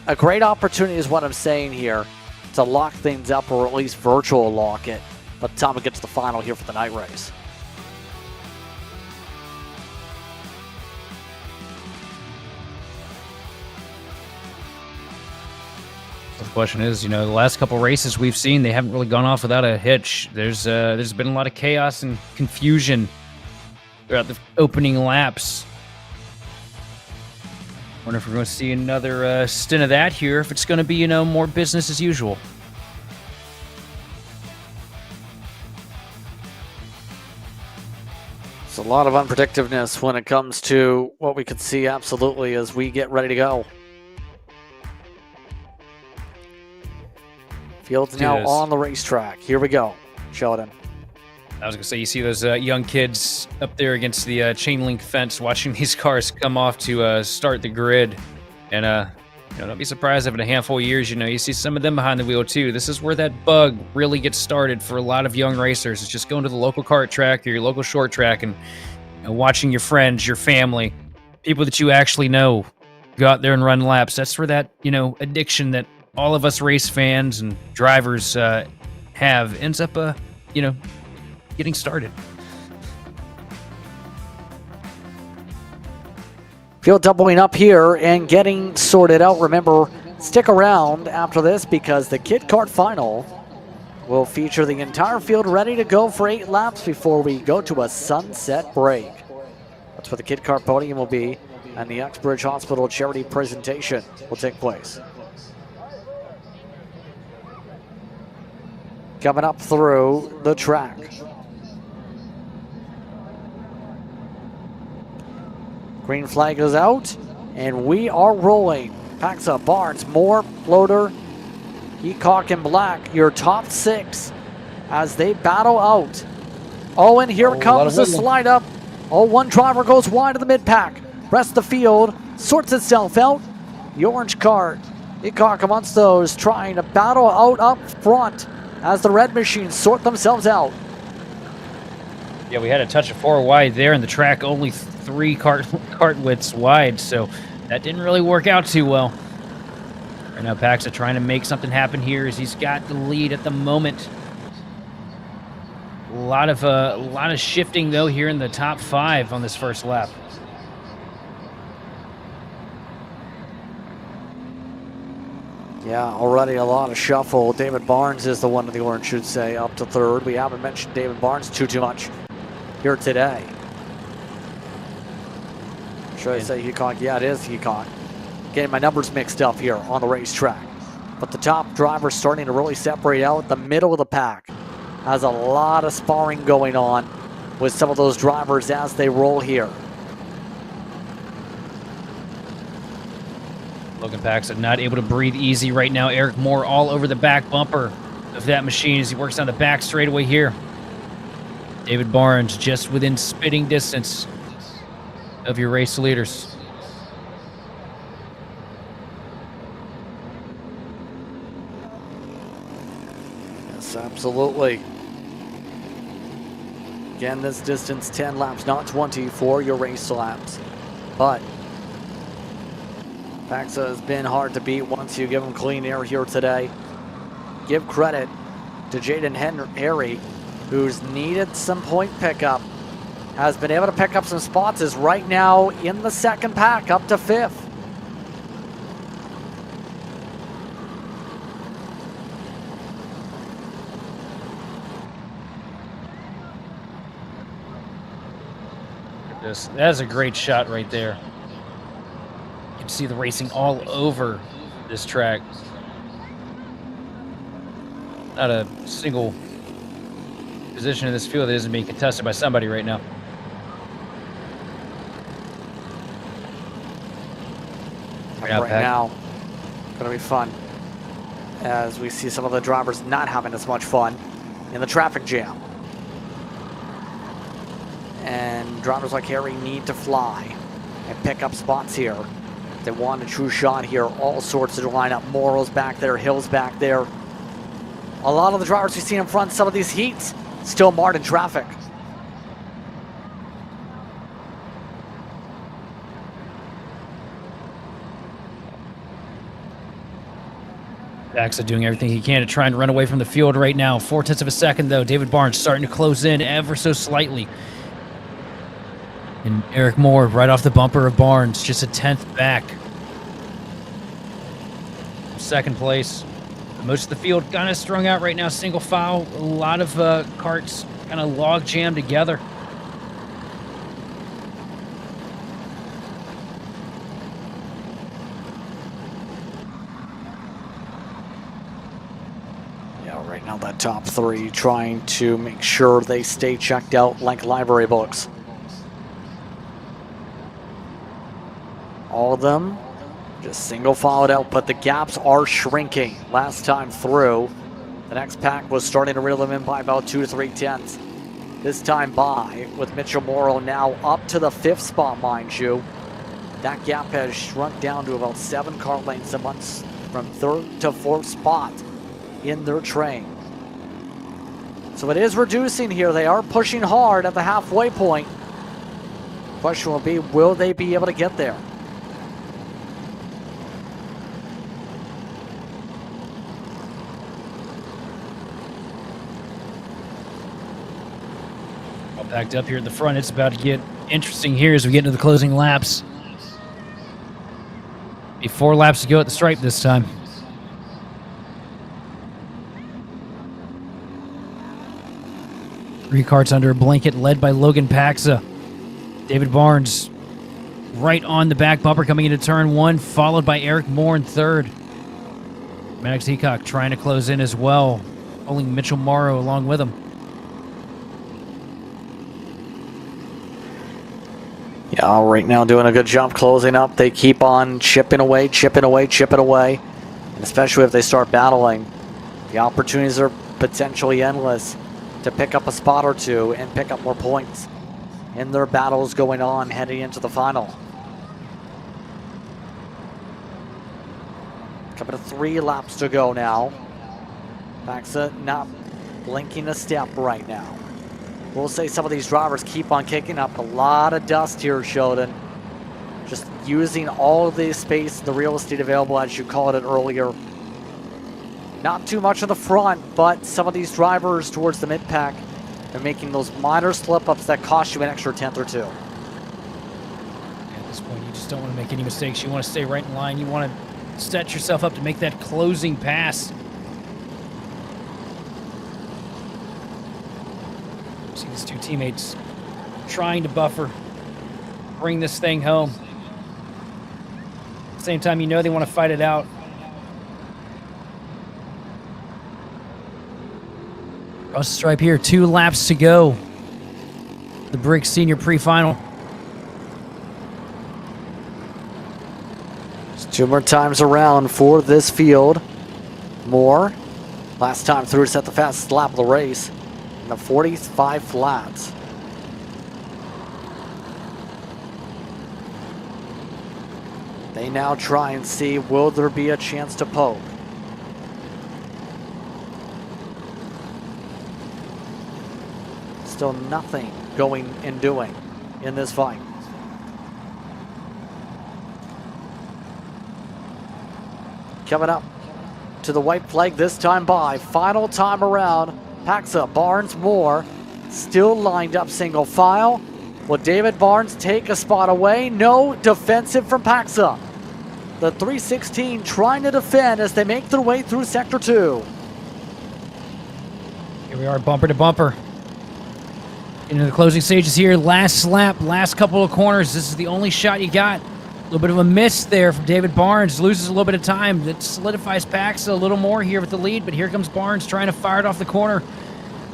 A great opportunity is what I'm saying here to lock things up, or at least virtual lock it, by the time we get to the final here for the night race. The question is, the last couple races we've seen, they haven't really gone off without a hitch. There's been a lot of chaos and confusion throughout the opening laps. Wonder if we're going to see another stint of that here, if it's going to be, more business as usual. It's a lot of unpredictiveness when it comes to what we could see absolutely as we get ready to go. Field's now on the racetrack. Here we go. Sheldon. I was going to say, you see those young kids up there against the chain link fence watching these cars come off to start the grid. And Don't be surprised if in a handful of years, you see some of them behind the wheel too. This is where that bug really gets started for a lot of young racers. It's just going to the local kart track or your local short track and watching your friends, your family, people that you actually know go out there and run laps. That's where that, addiction that all of us race fans and drivers have ends up, getting started. Field doubling up here and getting sorted out. Remember, stick around after this because the Kid Kart Final will feature the entire field ready to go for 8 laps before we go to a sunset break. That's where the Kid Kart podium will be, and the Uxbridge Hospital charity presentation will take place. Coming up through the track. Green flag is out, and we are rolling. Paxa, Barnes, Moore, Floater, Heacock, and Black, your top 6 as they battle out. Oh, and here comes the slide up. Oh, one driver goes wide of the mid-pack. Rest of the field sorts itself out. The orange cart, Heacock amongst those, trying to battle out up front as the red machines sort themselves out. Yeah, we had a touch of 4 wide there, and the track only 3 cart widths wide, so that didn't really work out too well. Right now, Paxa trying to make something happen here as he's got the lead at the moment. A lot of shifting though here in the top 5 on this first lap. Yeah, already a lot of shuffle. David Barnes is the one in the orange, should say, up to 3rd. We haven't mentioned David Barnes too much here today. Should I say Heacock? Yeah, it is Heacock. Getting my numbers mixed up here on the racetrack. But the top driver starting to really separate out. The middle of the pack has a lot of sparring going on with some of those drivers as they roll here. Logan Paxa not able to breathe easy right now. Eric Moore all over the back bumper of that machine as he works on the back straightaway here. David Barnes just within spitting distance of your race leaders. Yes, absolutely. Again, this distance 10 laps, not 20 for your race laps. But Paxa has been hard to beat once you give him clean air here today. Give credit to Jaden Harry, who's needed some point pickup. Has been able to pick up some spots, is right now in the 2nd pack, up to 5th. That's a great shot right there. You can see the racing all over this track. Not a single position in this field that isn't being contested by somebody right now. Right now, gonna be fun as we see some of the drivers not having as much fun in the traffic jam. And drivers like Harry need to fly and pick up spots here. They want a true shot here. All sorts of lineup. Morrow's back there, Hill's back there. A lot of the drivers we see in front, some of these heats, still marred in traffic. Paxa doing everything he can to try and run away from the field right now. 0.4 of a second though. David Barnes starting to close in ever so slightly. And Eric Moore right off the bumper of Barnes, just a 10th back. 2nd place. Most of the field kind of strung out right now, single file. A lot of carts kind of log jammed together. Yeah, right now that top 3 trying to make sure they stay checked out like library books. All of them just single filed out, but the gaps are shrinking. Last time through, the next pack was starting to reel them in by about 2 to 3 tenths. This time by, with Mitchell Morrow now up to the 5th spot, mind you. That gap has shrunk down to about 7 car lengths amongst from 3rd to 4th spot in their train. So it is reducing here. They are pushing hard at the halfway point. Question will be, will they be able to get there? All backed up here at the front. It's about to get interesting here as we get into the closing laps. Be 4 laps to go at the stripe this time. Three karts under a blanket led by Logan Paxa. David Barnes right on the back bumper coming into turn 1, followed by Eric Moore in 3rd. Maddox Heacock trying to close in as well, pulling Mitchell Morrow along with him. Yeah, right now doing a good job closing up. They keep on chipping away, chipping away, chipping away. And especially if they start battling, the opportunities are potentially endless to pick up a spot or two and pick up more points in their battles going on heading into the final. Coming to 3 laps to go now. Paxa not blinking a step right now. We'll say some of these drivers keep on kicking up a lot of dust here, Sheldon. Just using all of the space, the real estate available, as you called it earlier. Not too much on the front, but some of these drivers towards the mid-pack are making those minor slip-ups that cost you an extra 10th or 2. At this point, you just don't want to make any mistakes. You want to stay right in line. You want to set yourself up to make that closing pass. See these two teammates trying to buffer, bring this thing home. At the same time, you know they want to fight it out. Across the stripe here, 2 laps to go. The Briggs Sr Pre-Final. Just 2 more times around for this field. Moore, last time through, set the fastest lap of the race in the 45 flats. They now try and see, will there be a chance to poke? Still nothing going and doing in this fight. Coming up to the white flag this time by. Final time around. Paxa, Barnes, Moore still lined up single file. Will David Barnes take a spot away? No, defensive from Paxa. The 316 trying to defend as they make their way through Sector 2. Here we are, bumper to bumper. Into the closing stages here. Last lap, last couple of corners. This is the only shot you got. A little bit of a miss there from David Barnes. Loses a little bit of time. That solidifies Paxa a little more here with the lead, but here comes Barnes trying to fire it off the corner.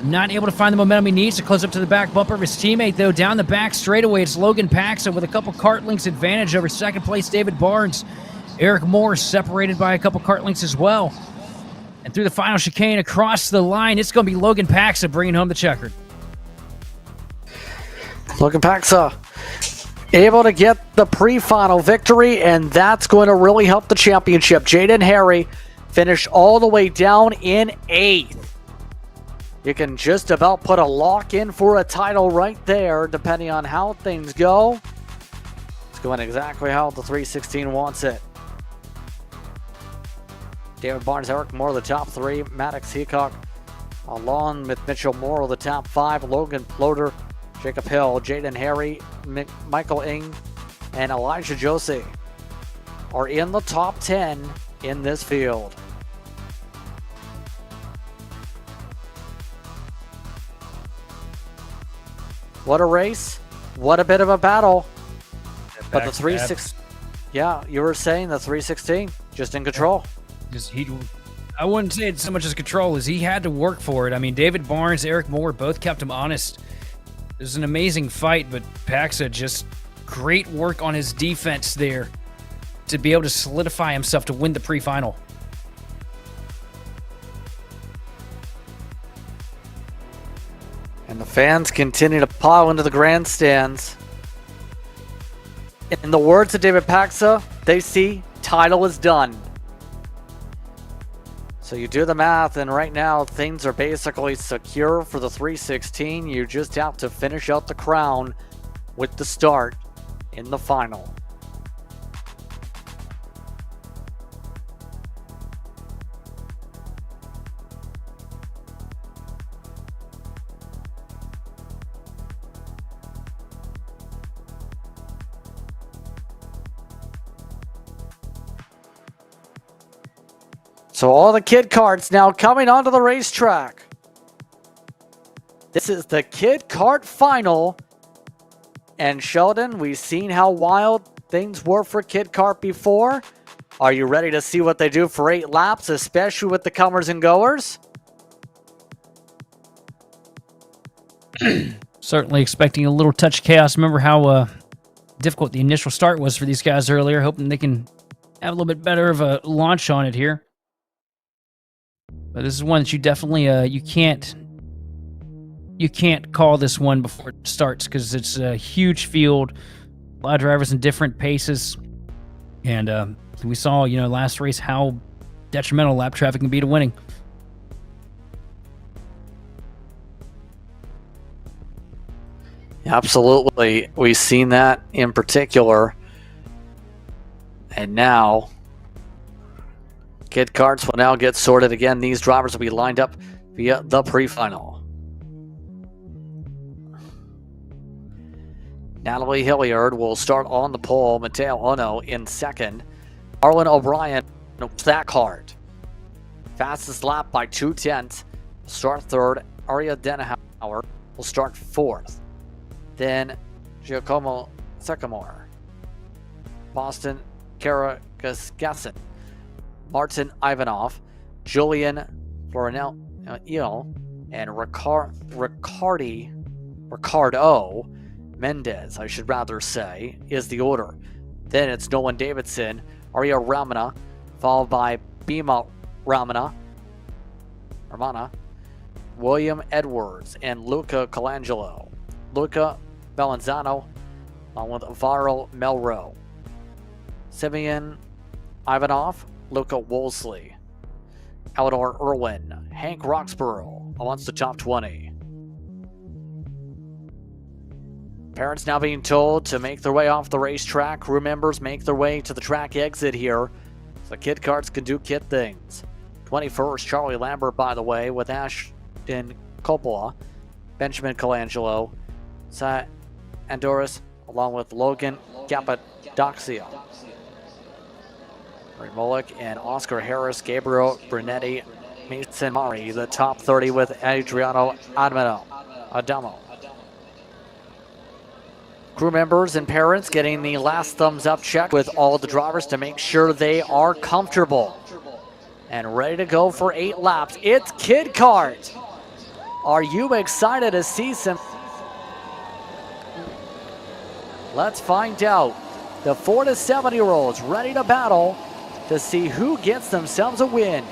Not able to find the momentum he needs to close up to the back bumper of his teammate, though. Down the back straightaway, it's Logan Paxa with a couple kart lengths advantage over second place David Barnes. Eric Moore separated by a couple kart lengths as well. And through the final chicane across the line, it's going to be Logan Paxa bringing home the checkered. Logan Paxa able to get the pre-final victory, and that's going to really help the championship. Jaden Harry finished all the way down in 8th. You can just about put a lock in for a title right there, depending on how things go. It's going exactly how the 316 wants it. David Barnes, Eric Moore, the top 3. Maddox Heacock, along with Mitchell Moore, the top 5. Logan Ploder, Jacob Hill, Jaden Harry, Michael Ing, and Elijah Josie are in the top 10 in this field. What a race. What a bit of a battle. But the 316, yeah, you were saying the 316 just in control. I wouldn't say it's so much as control as he had to work for it. I mean, David Barnes, Eric Moore both kept him honest. It was an amazing fight, but Paxa just great work on his defense there to be able to solidify himself to win the pre-final. And the fans continue to pile into the grandstands In the words of David Paxa, they see title is done. So you do the math, and right now things are basically secure for the 316. You just have to finish out the crown with the start in the final. So all the kid karts now coming onto the racetrack. This is the Kid Kart Final. And Sheldon, we've seen how wild things were for Kid Kart before. Are you ready to see what they do for 8 laps, especially with the comers and goers? Certainly expecting a little touch of chaos. Remember how difficult the initial start was for these guys earlier. Hoping they can have a little bit better of a launch on it here. But this is one that you definitely you can't call this one before it starts, because it's a huge field, a lot of drivers in different paces, and we saw last race how detrimental lap traffic can be to winning. Absolutely, we've seen that in particular, and now Kid Karts will now get sorted again. These drivers will be lined up via the pre-final. Natalie Hilliard will start on the pole. Mateo Ono in second. Arlen O'Brien, that kart. Fastest lap by 2/10. Start third. Aria Denhauer will start fourth. Then Giacomo Sycamore. Boston Karagasgassen. Martin Ivanov, Julian Florinel, and Ricardo Mendez, I should rather say, is the order. Then it's Nolan Davidson, Arya Ramana, followed by Bima Ramana, William Edwards, and Luca Colangelo. Luca Bellanzano, along with Varro Melro. Simeon Ivanov, Luca Wolseley, Aldor Irwin, Hank Roxborough amongst the top 20. Parents now being told to make their way off the racetrack. Crew members make their way to the track exit here, so kid karts can do kid things. 21st, Charlie Lambert, by the way, with Ashton Coppola, Benjamin Colangelo, Cy Andoris, along with Logan Cappadocia. Ray Molick and Oscar Harris, Gabriel Brunetti, Mason Mari, the top 30 with Adriano Adamo. Crew members and parents getting the last thumbs up check with all the drivers to make sure they are comfortable and ready to go for 8 laps. It's Kid Kart. Are you excited to see some? Let's find out. The 4 to 7-year-olds ready to battle to see who gets themselves a win.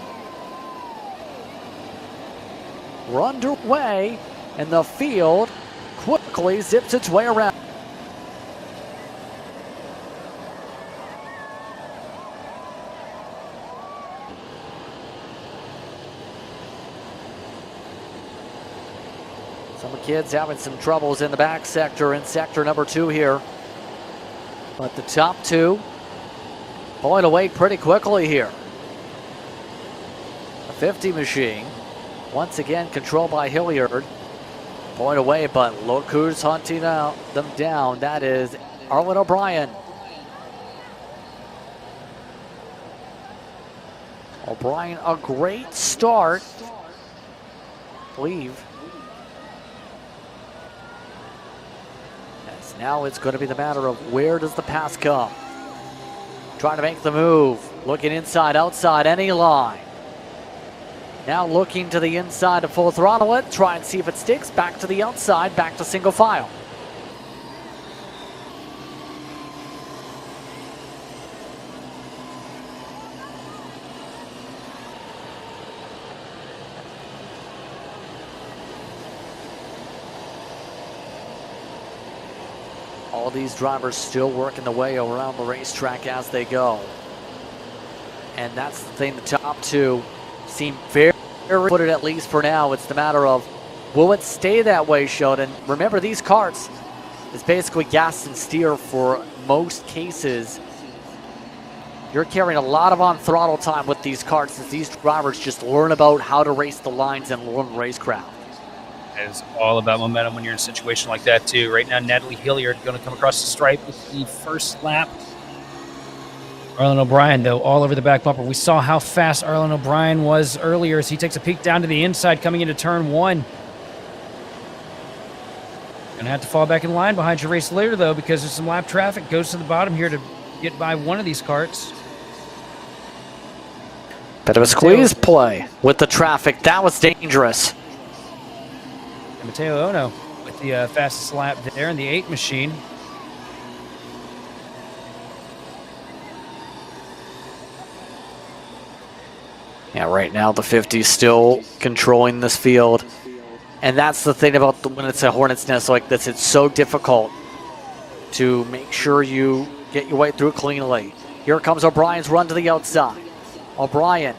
We're underway, and the field quickly zips its way around. Some kids having some troubles in the back sector, in sector number 2 here. But the top 2 pulling away pretty quickly here. A 50 machine, once again controlled by Hilliard, pulling away, but look who's hunting them down. That is Arlen O'Brien. O'Brien, a great start, I believe. As now it's going to be the matter of where does the pass come. Trying to make the move, looking inside, outside, any line. Now looking to the inside to full throttle it, try and see if it sticks. Back to the outside, back to single file. All these drivers still working the way around the racetrack as they go. And that's the thing, the top two seem very footed, at least for now. It's the matter of, will it stay that way, Sheldon? Remember, these karts is basically gas and steer for most cases. You're carrying a lot of on-throttle time with these karts as these drivers just learn about how to race the lines and learn racecraft. It's all about momentum when you're in a situation like that, too. Right now, Natalie Hilliard going to come across the stripe with the first lap. Arlen O'Brien, though, all over the back bumper. We saw how fast Arlen O'Brien was earlier as he takes a peek down to the inside coming into turn one. Going to have to fall back in line behind Jerez later, though, because there's some lap traffic. Goes to the bottom here to get by one of these karts. Bit of a squeeze play with the traffic. That was dangerous. And Mateo Ono with the fastest lap there in the 8 machine. Yeah, right now the 50 is still controlling this field. And that's the thing about when it's a hornet's nest like this. It's so difficult to make sure you get your way through cleanly. Here comes O'Brien's run to the outside. O'Brien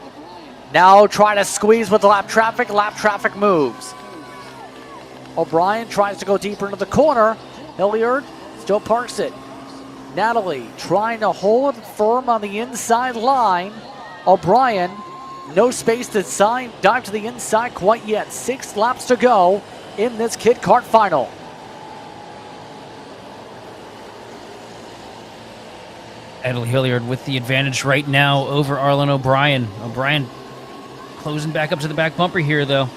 now trying to squeeze with lap traffic. Lap traffic moves. O'Brien tries to go deeper into the corner. Hilliard still parks it. Natalie trying to hold firm on the inside line. O'Brien, no space to dive to the inside quite yet. 6 laps to go in this Kid Kart Final. Natalie Hilliard with the advantage right now over Arlen O'Brien. O'Brien closing back up to the back bumper here, though.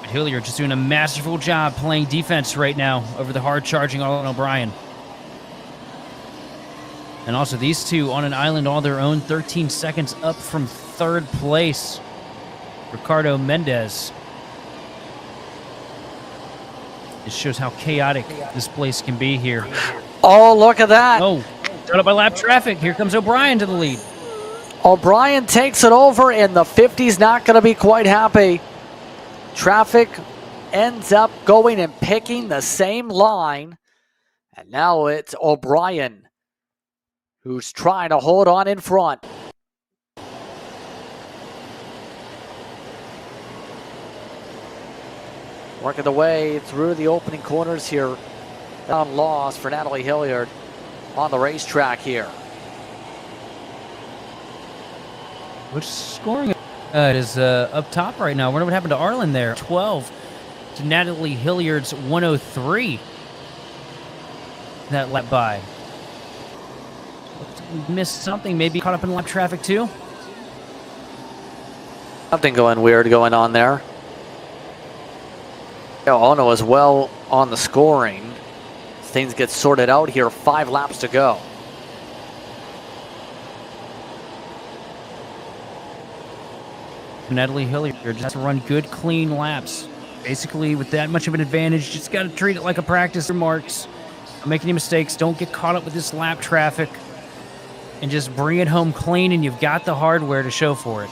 But Hilliard just doing a masterful job playing defense right now over the hard-charging Arlen O'Brien. And also these two on an island all their own, 13 seconds up from 3rd place. Ricardo Mendez. This shows how chaotic this place can be here. Oh, look at that. Oh, shut up by lap traffic. Here comes O'Brien to the lead. O'Brien takes it over, and the 50's not going to be quite happy. Traffic ends up going and picking the same line. And now it's O'Brien who's trying to hold on in front. Working the way through the opening corners here. Down loss for Natalie Hilliard on the racetrack here. Which scoring is up top right now? I wonder what happened to Arlen there. 12 to Natalie Hilliard's 103. That lap by. Missed something, maybe caught up in lap traffic too. Something weird going on there. Ono as well on the scoring. Things get sorted out here. 5 laps to go. Natalie Hilliard just has to run good, clean laps. Basically, with that much of an advantage, just got to treat it like a practice remarks. Don't make any mistakes. Don't get caught up with this lap traffic. And just bring it home clean, and you've got the hardware to show for it.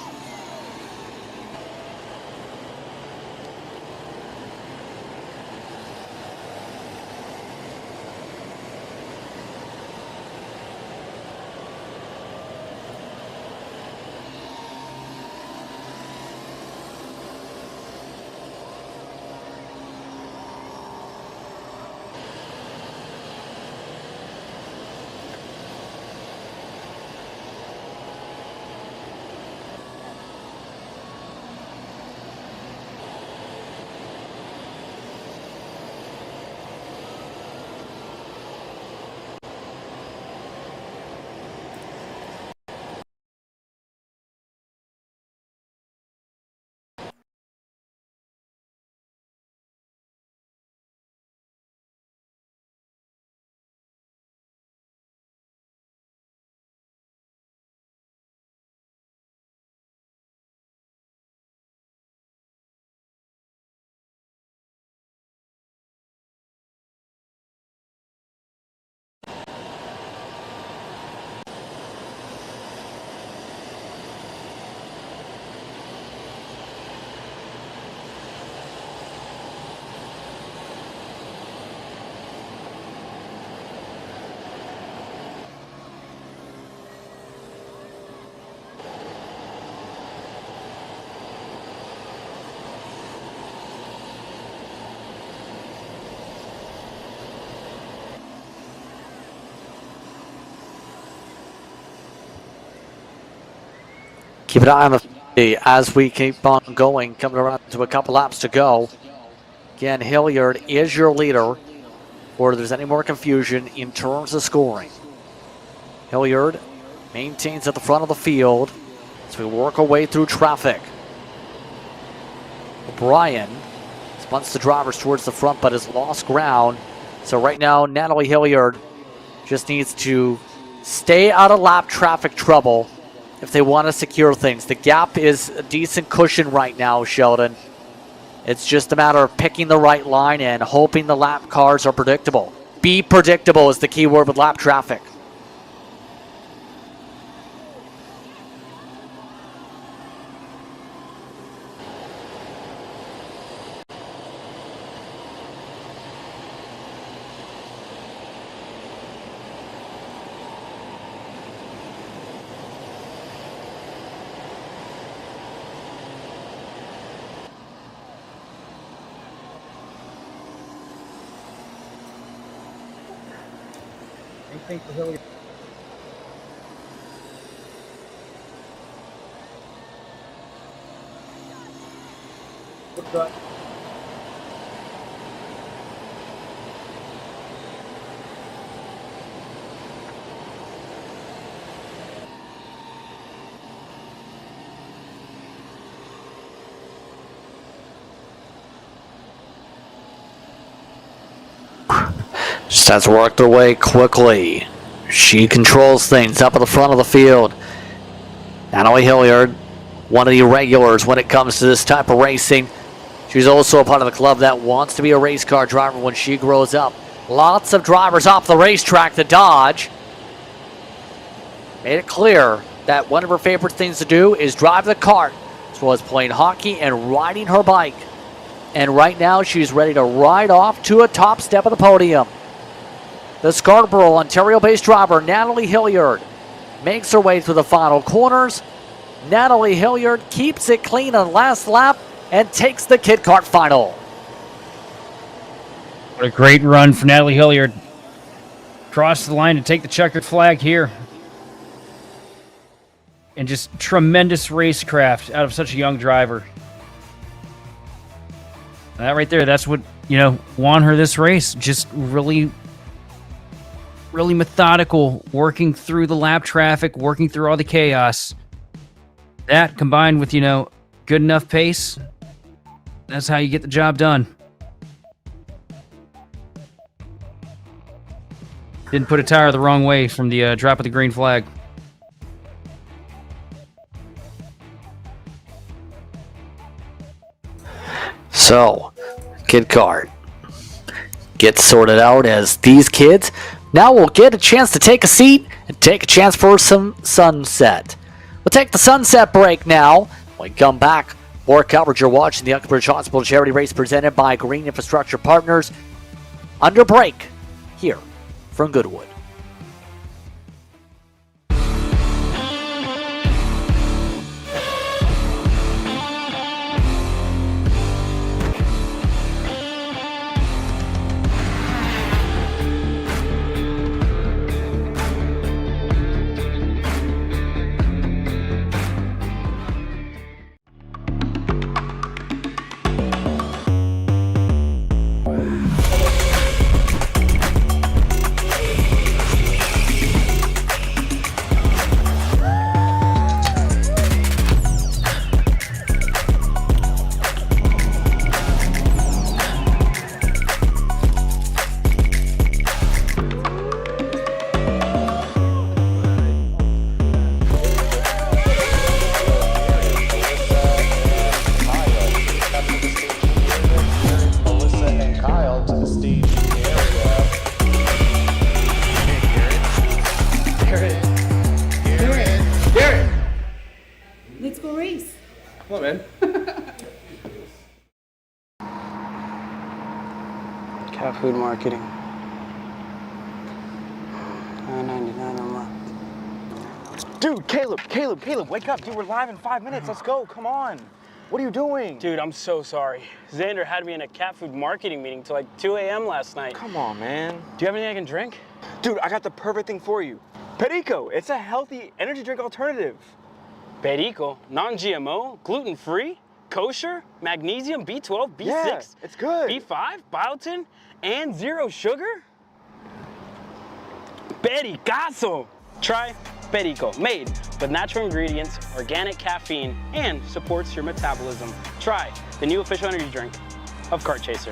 Keep an eye on the as we keep on going, coming around to a couple laps to go. Again, Hilliard is your leader, or if there's any more confusion in terms of scoring. Hilliard maintains at the front of the field as we work our way through traffic. O'Brien spins the drivers towards the front but has lost ground. So right now, Natalie Hilliard just needs to stay out of lap traffic trouble if they want to secure things. The gap is a decent cushion right now, Sheldon. It's just a matter of picking the right line and hoping the lap cars are predictable. Be predictable is the key word with lap traffic. Just has worked her way quickly. She controls things up at the front of the field. Natalie Hilliard, one of the regulars when it comes to this type of racing. She's also a part of the club that wants to be a race car driver when she grows up. Lots of drivers off the racetrack to Dodge. Made it clear that one of her favorite things to do is drive the kart, as well as playing hockey and riding her bike. And right now she's ready to ride off to a top step of the podium. The Scarborough, Ontario-based driver Natalie Hilliard makes her way through the final corners. Natalie Hilliard keeps it clean on last lap and takes the Kid Kart Final. What a great run for Natalie Hilliard. Cross the line to take the checkered flag here. And just tremendous racecraft out of such a young driver. That right there, that's what, won her this race. Just really methodical, working through the lap traffic, working through all the chaos. That combined with, good enough pace, that's how you get the job done. Didn't put a tire the wrong way from the drop of the green flag. So, Kid Kart gets sorted out as these kids now will get a chance to take a seat and take a chance for some sunset. We'll take the sunset break now. When we come back, more coverage. You're watching the Uxbridge Hospital Charity Race presented by Green Infrastructure Partners. Under break here from Goodwood. Cat food marketing. $9.99 a month. Dude, Caleb, wake up. Dude, we're live in 5 minutes. Let's go. Come on. What are you doing? Dude, I'm so sorry. Xander had me in a cat food marketing meeting till like 2 a.m. last night. Come on, man. Do you have anything I can drink? Dude, I got the perfect thing for you. Perico. It's a healthy energy drink alternative. Perico, non-GMO, gluten-free, kosher, magnesium, B12, B6, Yeah, it's good. B5, biotin, and zero sugar? Pericazo! Try Perico, made with natural ingredients, organic caffeine, and supports your metabolism. Try the new official energy drink of Kart Chaser.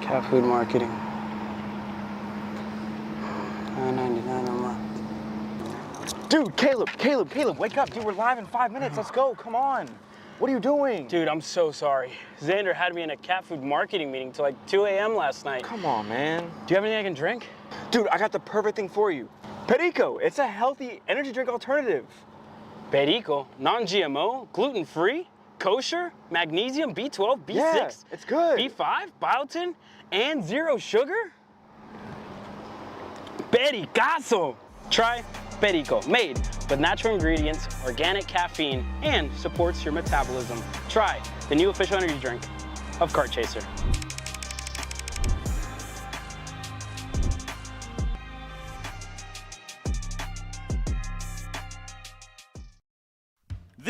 Cat food marketing. $9.99 a month. Dude, Caleb, wake up. Dude, we're live in 5 minutes. Let's go, come on. What are you doing? Dude, I'm so sorry. Xander had me in a cat food marketing meeting till like 2 a.m. last night. Come on, man. Do you have anything I can drink? Dude, I got the perfect thing for you. Perico, it's a healthy energy drink alternative. Perico, non-GMO, gluten-free, kosher, magnesium, B12, B6, Yeah, it's good. B5, biotin, and zero sugar? Pericazo! Try Perico, made with natural ingredients, organic caffeine, and supports your metabolism. Try the new official energy drink of Kart Chaser.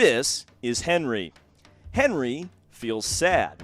This is Henry. Henry feels sad.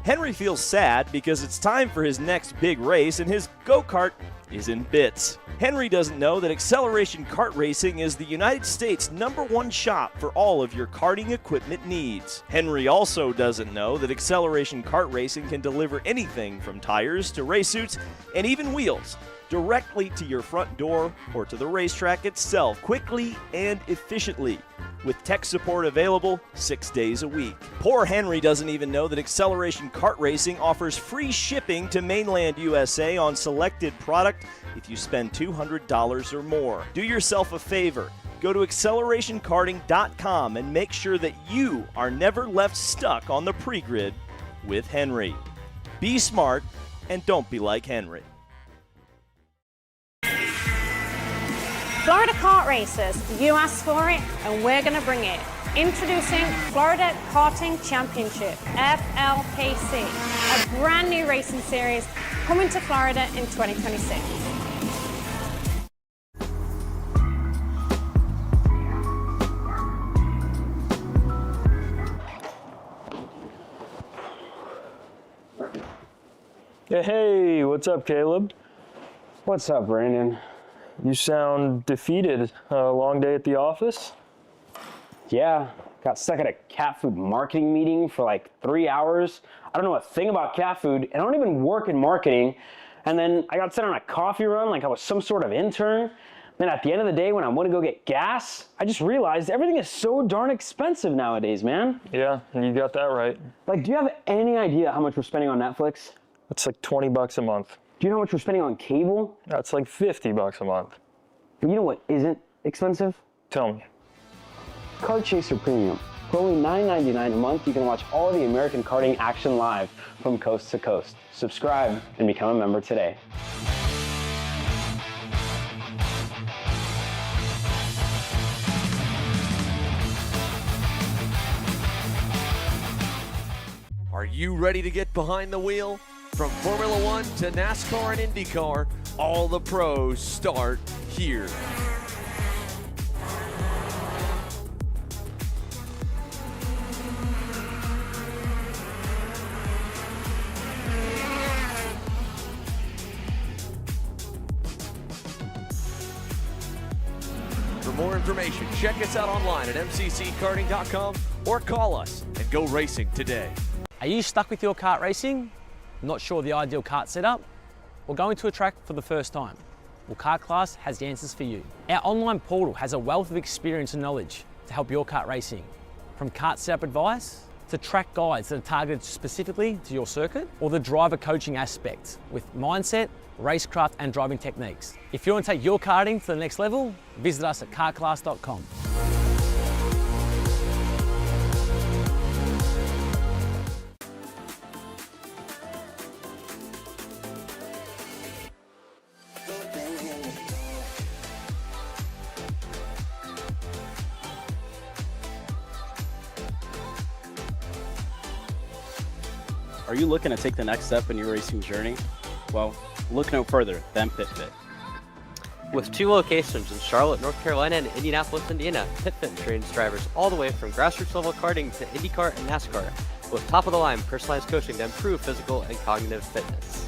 Henry feels sad because it's time for his next big race and his go-kart is in bits. Henry doesn't know that Acceleration Kart Racing is the United States' #1 shop for all of your karting equipment needs. Henry also doesn't know that Acceleration Kart Racing can deliver anything from tires to race suits and even wheels directly to your front door or to the racetrack itself quickly and efficiently, with tech support available 6 days a week. Poor Henry doesn't even know that Acceleration Kart Racing offers free shipping to mainland USA on selected product if you spend $200 or more. Do yourself a favor. Go to accelerationkarting.com and make sure that you are never left stuck on the pre-grid with Henry. Be smart and don't be like Henry. Florida Kart Racers, you asked for it and we're going to bring it. Introducing Florida Karting Championship, FLKC, a brand new racing series coming to Florida in 2026. Hey, what's up, Caleb? What's up, Brandon? You sound defeated. A long day at the office? Yeah, got stuck at a cat food marketing meeting for like 3 hours. I don't know a thing about cat food, and I don't even work in marketing. And then I got sent on a coffee run like I was some sort of intern. Then at the end of the day, when I want to go get gas, I just realized everything is so darn expensive nowadays, man. Yeah, you got that right. Like, do you have any idea how much we're spending on Netflix? It's like 20 bucks a month. Do you know how much we're spending on cable? That's like 50 bucks a month. You know what isn't expensive? Tell me. Kart Chaser Premium. For only $9.99 a month, you can watch all the American karting action live from coast to coast. Subscribe and become a member today. Are you ready to get behind the wheel? From Formula One to NASCAR and IndyCar, all the pros start here. For more information, check us out online at mcckarting.com or call us and go racing today. Are you stuck with your kart racing? Not sure the ideal kart setup? Or going to a track for the first time? Well, Kart Class has the answers for you. Our online portal has a wealth of experience and knowledge to help your kart racing. From kart setup advice to track guides that are targeted specifically to your circuit, or the driver coaching aspect with mindset, racecraft and driving techniques. If you want to take your karting to the next level, visit us at kartclass.com. Are you looking to take the next step in your racing journey? Well, look no further than PitFit. With 2 locations in Charlotte, North Carolina and Indianapolis, Indiana, PitFit trains drivers all the way from grassroots level karting to IndyCar and NASCAR with top-of-the-line personalized coaching to improve physical and cognitive fitness.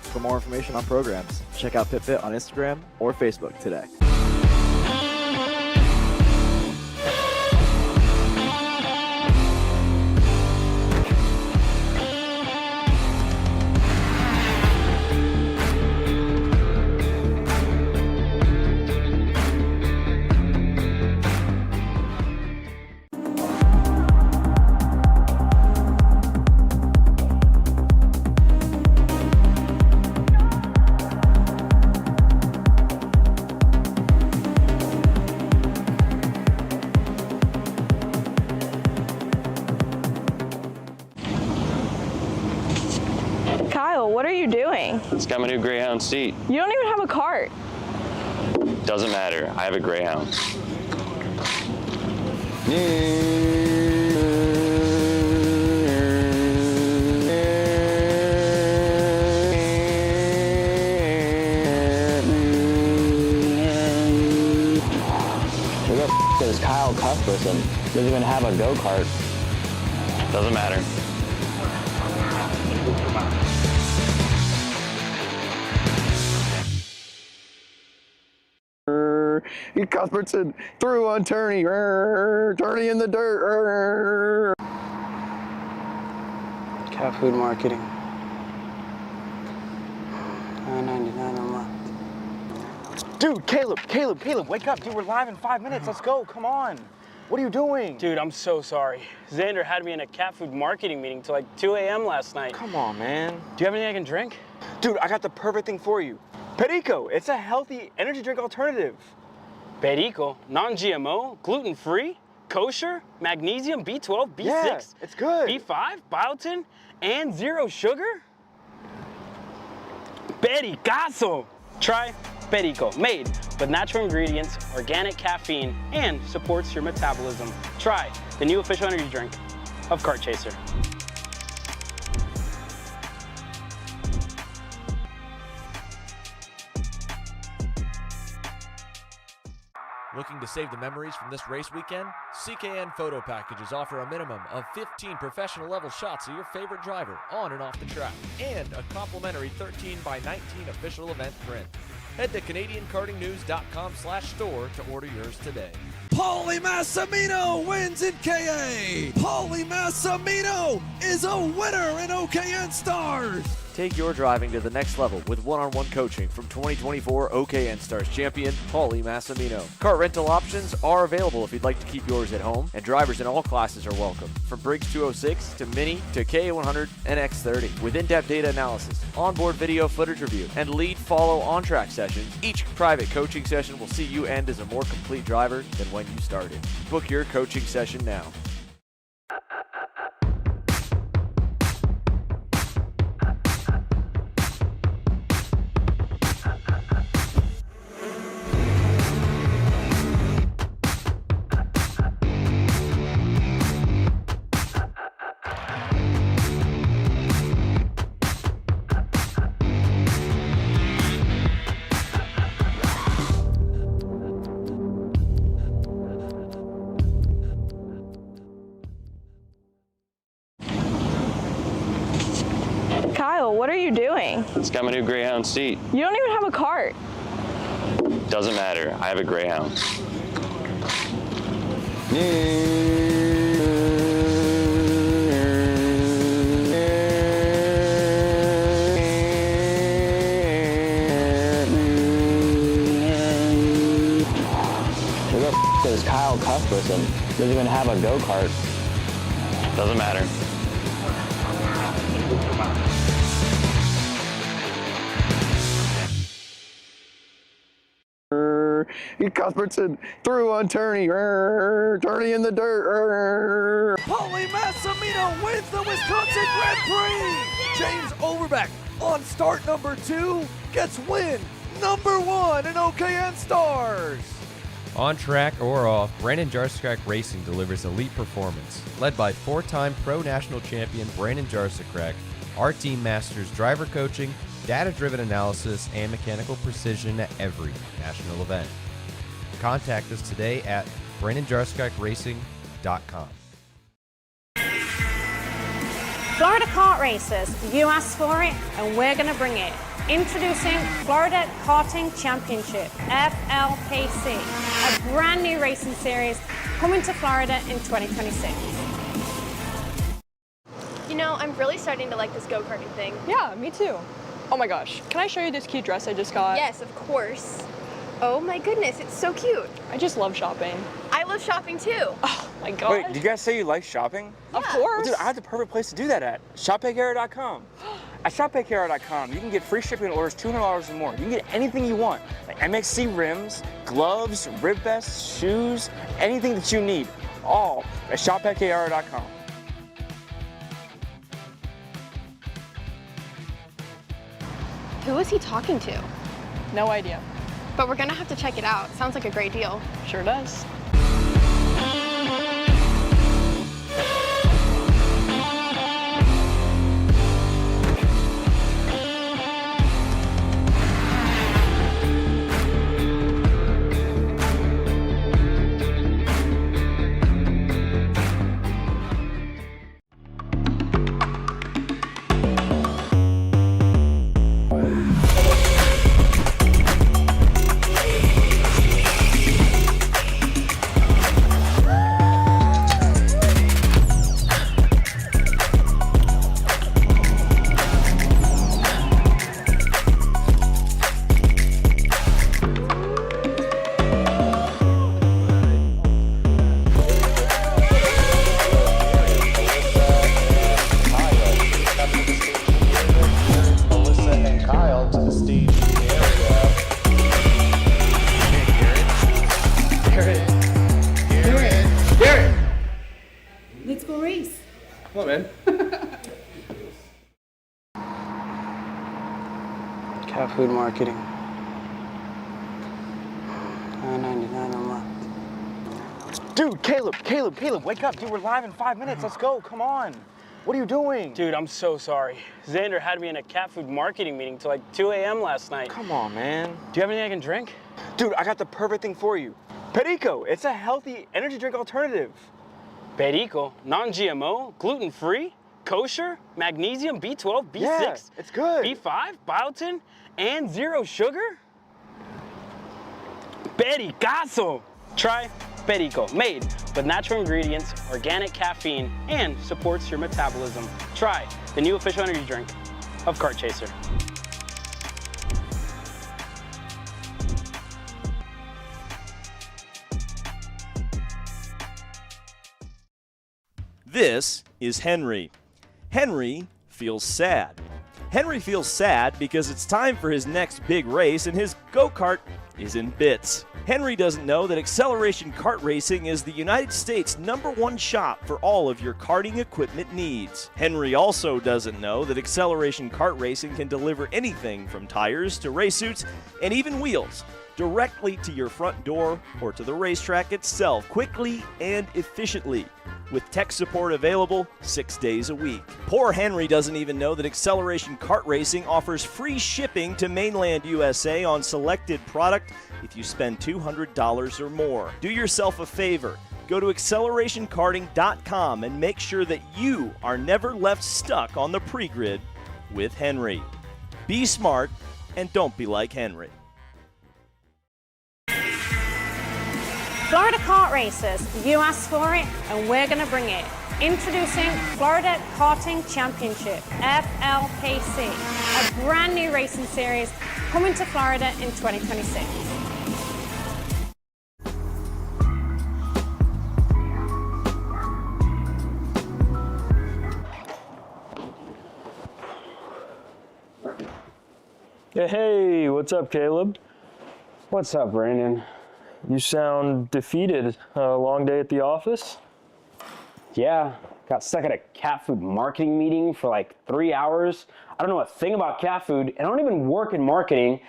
For more information on programs, check out PitFit on Instagram or Facebook today. What are you doing? It's got my new Greyhound seat. You don't even have a cart. Doesn't matter. I have a Greyhound. Is Kyle Kyle Cuthbertson doesn't even have a go-kart. Doesn't matter. Cuthbertson through on Turney. Turney in the dirt. Cat food marketing. $9.99 a month. Dude, Caleb, wake up. Dude, we're live in 5 minutes. Let's go. Come on. What are you doing? Dude, I'm so sorry. Xander had me in a cat food marketing meeting till like 2 a.m. last night. Come on, man. Do you have anything I can drink? Dude, I got the perfect thing for you. Perico. It's a healthy energy drink alternative. Perico, non-GMO, gluten-free, kosher, magnesium, B12, B6, Yeah, it's good. B5, biotin, and zero sugar? Pericazo! Try Perico, made with natural ingredients, organic caffeine, and supports your metabolism. Try the new official energy drink of Kart Chaser. Looking to save the memories from this race weekend? CKN Photo Packages offer a minimum of 15 professional level shots of your favorite driver on and off the track, and a complimentary 13x19 official event print. Head to CanadianKartingNews.com/store to order yours today. Paulie Massimino wins in KA. Paulie Massimino is a winner in OKN Stars. Take your driving to the next level with one-on-one coaching from 2024 OKN Stars champion Paulie Massimino. Kart rental options are available if you'd like to keep yours at home, and drivers in all classes are welcome, from Briggs 206 to Mini to KA100 and X30. With in-depth data analysis, onboard video footage review, and lead follow on-track sessions, each private coaching session will see you end as a more complete driver than when you started. Book your coaching session now. Kyle, what are you doing? It's got my new Greyhound seat. You don't even have a cart. Doesn't matter. I have a Greyhound. Who the f is Kyle Cuthbertson? Doesn't even have a go-kart. Doesn't matter. Cuthbertson through on Turney. Turney in the dirt. Paulie Massimino wins the Wisconsin Grand Prix. James Overbeck on start number 2 gets win number 1 in OKN Stars. On track or off, Brandon Jarsekrak Racing delivers elite performance. Led by 4-time Pro National Champion Brandon Jarsekrak, our team masters driver coaching, data-driven analysis, and mechanical precision at every national event. Contact us today at BrandonJarsekrakRacing.com. Florida kart racers, you asked for it and we're going to bring it. Introducing Florida Karting Championship, FLKC, a brand new racing series coming to Florida in 2026. You know, I'm really starting to like this go-karting thing. Yeah, me too. Oh my gosh, can I show you this cute dress I just got? Yes, of course. Oh my goodness, it's so cute. I just love shopping. I love shopping too. Oh my god. Wait, did you guys say you like shopping? Of course. Well, dude, I have the perfect place to do that at. ShopPayCara.com. At ShopPayCara.com, you can get free shipping on orders $200 or more. You can get anything you want, like MXC rims, gloves, rib vests, shoes, anything that you need, all at ShopPayCara.com. Who is he talking to? No idea. But we're gonna have to check it out. Sounds like a great deal. Sure does. cat food marketing. $9.99 a month. Dude, Caleb, wake up. Dude, we're live in 5 minutes. Let's go, come on. What are you doing? Dude, I'm so sorry. Xander had me in a cat food marketing meeting till like 2 a.m. last night. Come on, man. Do you have anything I can drink? Dude, I got the perfect thing for you. Perico, it's a healthy energy drink alternative. Perico, non-GMO, gluten-free, kosher, magnesium, B12, B6, Yeah, it's good. B5, biotin, and 0 sugar? Pericazo! Try Perico, made with natural ingredients, organic caffeine, and supports your metabolism. Try the new official energy drink of Kart Chaser. This is Henry. Henry feels sad. Henry feels sad because it's time for his next big race and his go-kart is in bits. Henry doesn't know that Acceleration Kart Racing is the United States' #1 shop for all of your karting equipment needs. Henry also doesn't know that Acceleration Kart Racing can deliver anything from tires to race suits and even wheels directly to your front door or to the racetrack itself quickly and efficiently, with tech support available 6 days a week. Poor Henry doesn't even know that Acceleration Kart Racing offers free shipping to mainland USA on selected product if you spend $200 or more. Do yourself a favor. Go to accelerationkarting.com and make sure that you are never left stuck on the pre-grid with Henry. Be smart and don't be like Henry. Florida kart racers, you asked for it and we're going to bring it. Introducing Florida Karting Championship, FLKC, a brand new racing series coming to Florida in 2026. Hey, what's up, Caleb? What's up, Brandon? You sound defeated. A long day at the office? Yeah, got stuck at a cat food marketing meeting for like 3 hours. I don't know a thing about cat food, and I don't even work in marketing.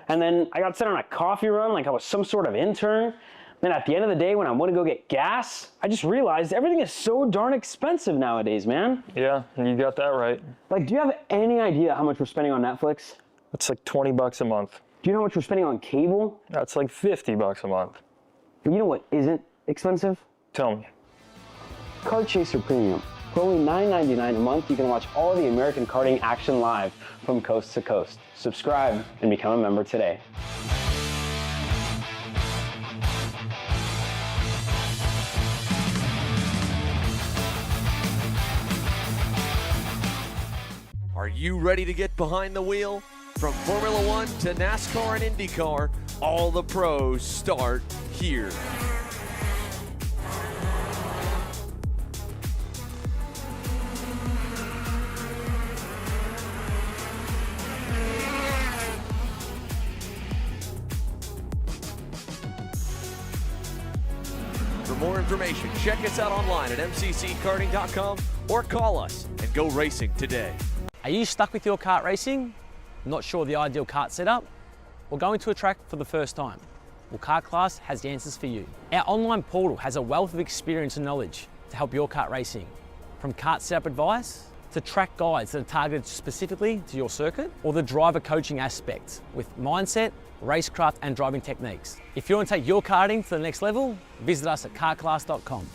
And then I got sent on a coffee run like I was some sort of intern. Then at the end of the day, when I want to go get gas, I just realized everything is so darn expensive nowadays, man. Yeah, you got that right. Like, do you have any idea how much we're spending on Netflix? It's like 20 bucks a month. Do you know how much we're spending on cable? That's like 50 bucks a month. But you know what isn't expensive? Tell me. Kart Chaser Premium. For only $9.99 a month, you can watch all the American karting action live from coast to coast. Subscribe and become a member today. Are you ready to get behind the wheel? From Formula One to NASCAR and IndyCar, all the pros start here. For more information, check us out online at mcckarting.com or call us and go racing today. Are you stuck with your kart racing? Not sure the ideal kart setup? Or going to a track for the first time? Well, Kart Class has the answers for you. Our online portal has a wealth of experience and knowledge to help your kart racing. From kart setup advice to track guides that are targeted specifically to your circuit, or the driver coaching aspect with mindset, racecraft and driving techniques. If you want to take your karting to the next level, visit us at kartclass.com.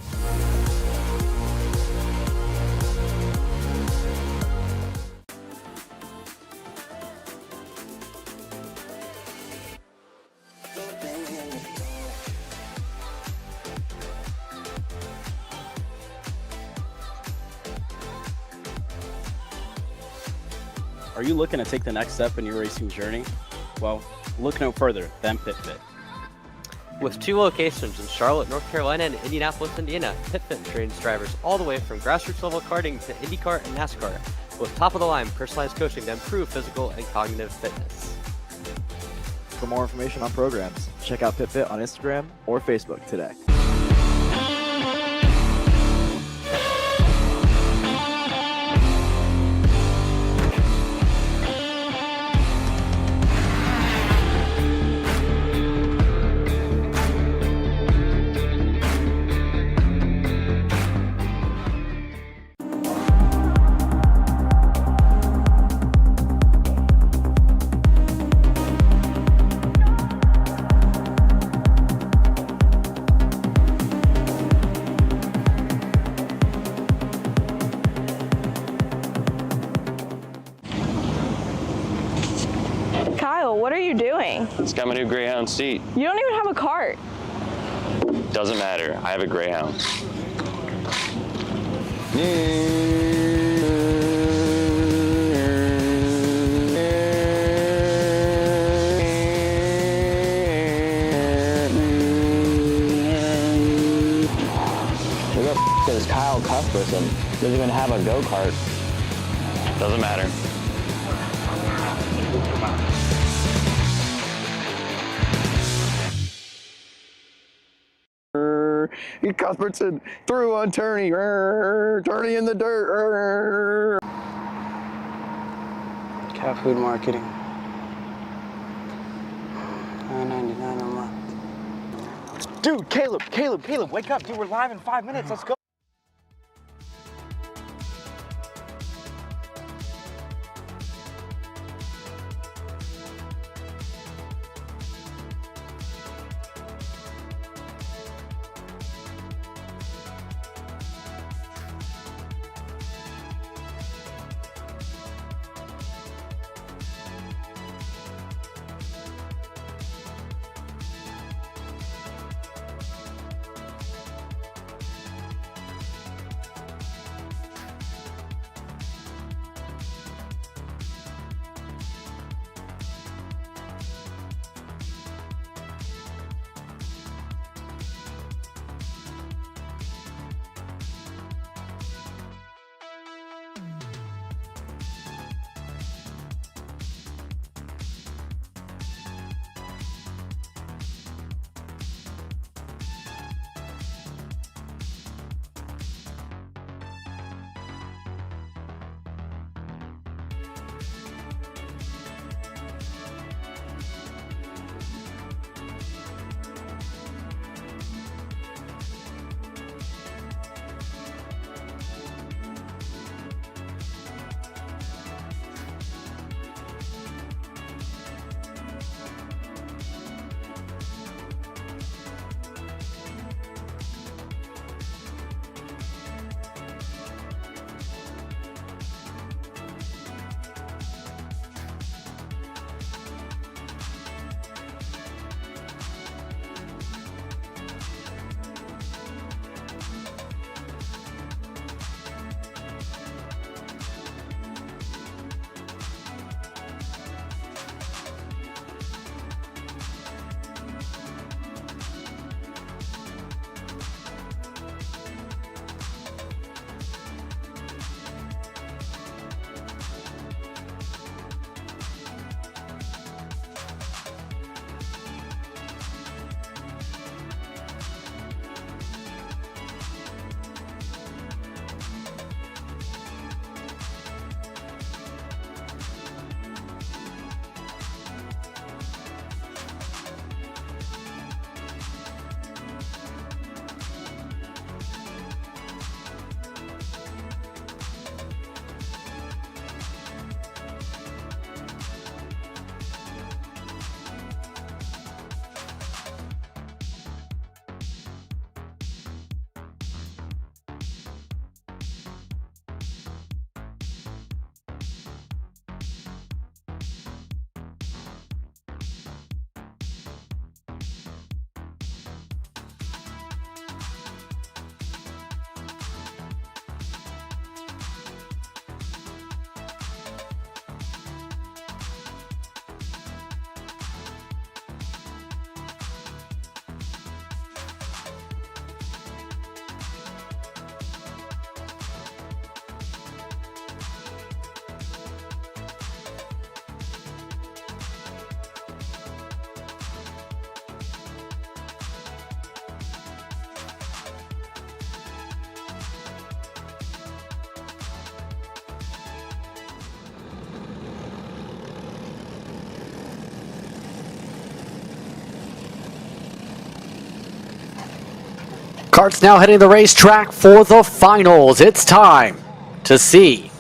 Are you looking to take the next step in your racing journey? Well, look no further than PitFit. With 2 locations in Charlotte, North Carolina and Indianapolis, Indiana, PitFit trains drivers all the way from grassroots level karting to IndyCar and NASCAR, with top-of-the-line personalized coaching to improve physical and cognitive fitness. For more information on programs, check out PitFit on Instagram or Facebook today. Kyle, what are you doing? It's got my new Greyhound seat. You don't even have a cart. Doesn't matter. I have a Greyhound. Look at this Kyle Cuthbertson. Doesn't even have a go-kart. Doesn't matter. Cuthbertson through on Turney. Turney in the dirt. Cat food marketing. $9.99 a month. Dude, Caleb, wake up. Dude, we're live in 5 minutes. Let's go. Kart's now heading the racetrack for the finals. It's time to see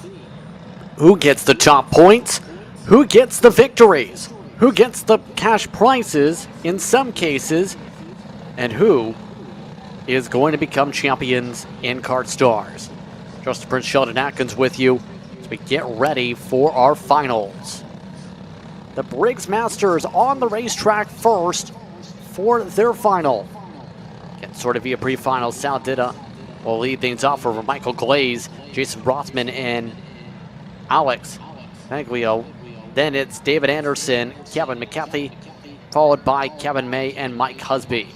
who gets the top points, who gets the victories, who gets the cash prizes in some cases, and who is going to become champions in Kart Stars. Justin Prince, Sheldon Atkins with you as we get ready for our finals. The Briggs Masters on the racetrack first for their final. Again, sort of via pre-final, Sal Dida will lead things off over Michael Glaze, Jason Rothman, and Alex Maglio. Then it's David Anderson, Kevin McCarthy, followed by Kevin May and Mike Husby.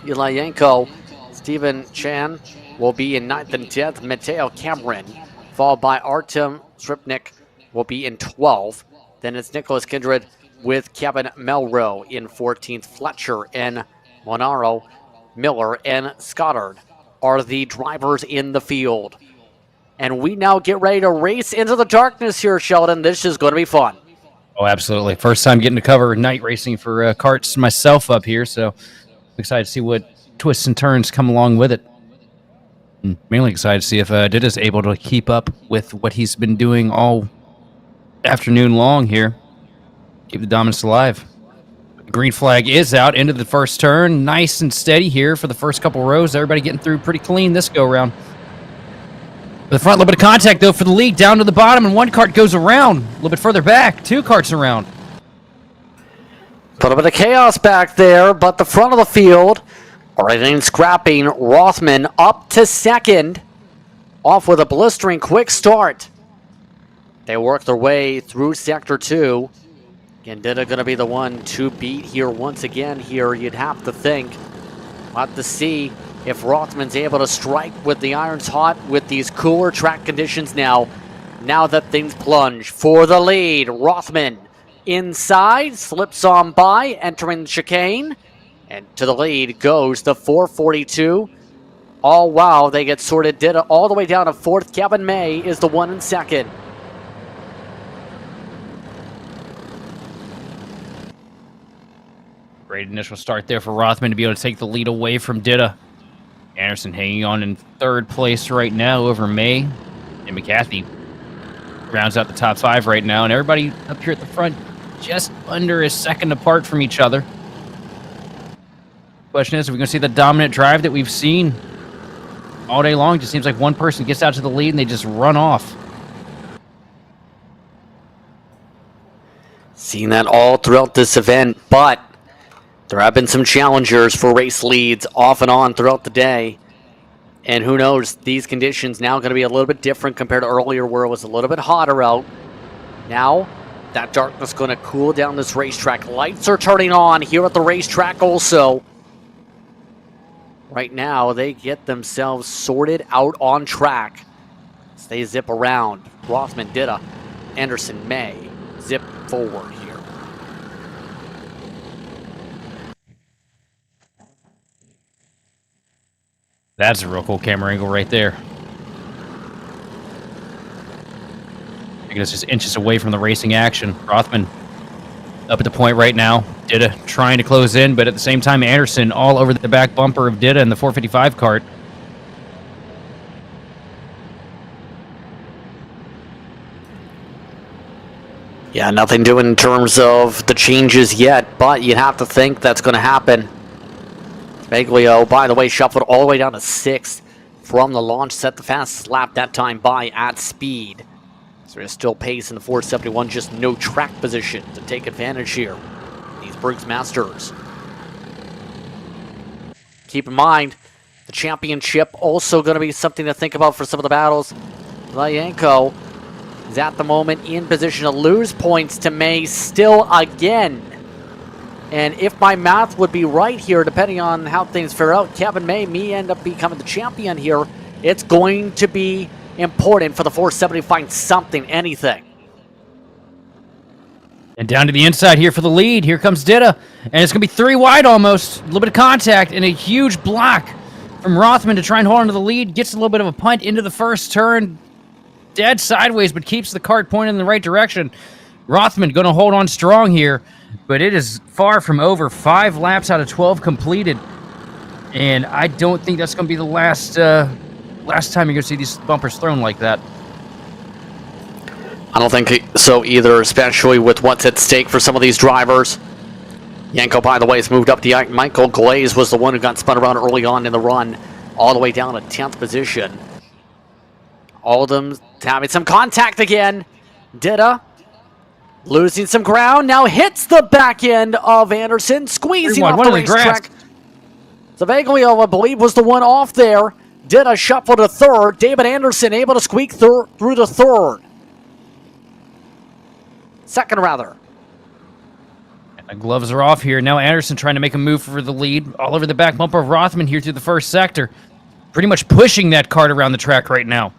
Eli Yanko, Stephen Chan will be in 9th and 10th. Mateo Cameron, followed by Artem Stripnik, will be in 12th. Then it's Nicholas Kindred with Kevin Melro in 14th. Fletcher and Monaro, Miller and Scottard are the drivers in the field. And we now get ready to race into the darkness here, Sheldon. This is going to be fun. Oh, absolutely. First time getting to cover night racing for karts myself up here, so I'm excited to see what twists and turns come along with it. And mainly excited to see if Dida's able to keep up with what he's been doing all afternoon long here. Keep the dominance alive. The green flag is out into the first turn. Nice and steady here for the first couple rows. Everybody getting through pretty clean this go-around. The front, a little bit of contact, though, for the lead. Down to the bottom, and one kart goes around. A little bit further back. Two karts around. A little bit of chaos back there, but the front of the field, already scrapping. Rothman up to second. Off with a blistering quick start. They work their way through Sector 2. Again, Dida going to be the one to beat here once again here, you'd have to think. We'll have to see if Rothman's able to strike with the irons hot with these cooler track conditions now. Now that things plunge for the lead. Rothman inside, slips on by, entering the chicane. And to the lead goes the 442. Oh, wow, they get sorted. Dida all the way down to 4th. Kevin May is the one in 2nd. Great initial start there for Rothman to be able to take the lead away from Dida. Anderson hanging on in 3rd place right now over May. And McCarthy rounds out the top 5 right now. And everybody up here at the front just under a second apart from each other. Question is, are we going to see the dominant drive that we've seen all day long? It just seems like one person gets out to the lead and they just run off. Seen that all throughout this event, but there have been some challengers for race leads off and on throughout the day. And who knows, these conditions now going to be a little bit different compared to earlier where it was a little bit hotter out. Now, that darkness going to cool down this racetrack. Lights are turning on here at the racetrack also. Right now, they get themselves sorted out on track. As they zip around. Rothman, Dida, Anderson, May zip forward here. That's a real cool camera angle right there. I think it's just inches away from the racing action. Rothman up at the point right now. Dida trying to close in, but at the same time, Anderson all over the back bumper of Dida in the 455 kart. Yeah, nothing doing in terms of the changes yet, but you'd have to think that's going to happen. Maglio, by the way, shuffled all the way down to 6th from the launch, set the fastest lap that time by at speed. So there's still pace in the 471, just no track position to take advantage here. These Briggs Masters. Keep in mind, the championship also going to be something to think about for some of the battles. Lyanko is at the moment in position to lose points to May still again. And if my math would be right here, depending on how things fare out, Kevin May end up becoming the champion here. It's going to be important for the 470 to find something, anything. And down to the inside here for the lead. Here comes Dida. And it's going to be 3 wide almost. A little bit of contact and a huge block from Rothman to try and hold on to the lead. Gets a little bit of a punt into the first turn. Dead sideways, but keeps the kart pointed in the right direction. Rothman going to hold on strong here. But it is far from over. 5 laps out of 12 completed. And I don't think that's going to be the last time you're going to see these bumpers thrown like that. I don't think so either, especially with what's at stake for some of these drivers. Yanko, by the way, has moved up the ike. Michael Glaze was the one who got spun around early on in the run, all the way down to 10th position. All of them having some contact again. Dida Losing some ground, now hits the back end of Anderson, squeezing off the racetrack. Zavaglio, I believe, was the one off there. Did a shuffle to third. David Anderson able to squeak through to third. Second, rather. The gloves are off here. Now Anderson trying to make a move for the lead. All over the back bumper of Rothman here through the first sector. Pretty much pushing that kart around the track right now.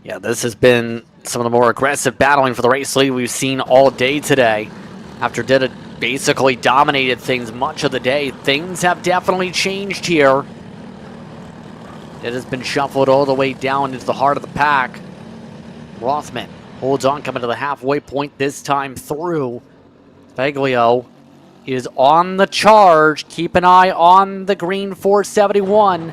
Yeah, this has been some of the more aggressive battling for the race lead we've seen all day today. After Dida basically dominated things much of the day, things have definitely changed here. It has been shuffled all the way down into the heart of the pack. Rothman holds on, coming to the halfway point this time through. Zavaglio is on the charge. Keep an eye on the green 471.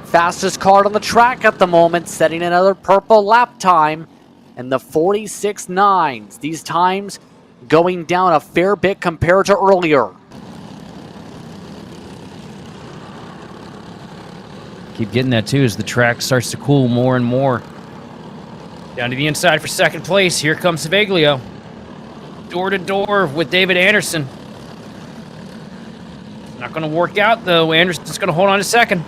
Fastest kart on the track at the moment, setting another purple lap time. And the 46.9s. These times going down a fair bit compared to earlier. Keep getting that too as the track starts to cool more and more. Down to the inside for second place. Here comes Zavaglio. Door to door with David Anderson. Not going to work out though. Anderson's going to hold on to second.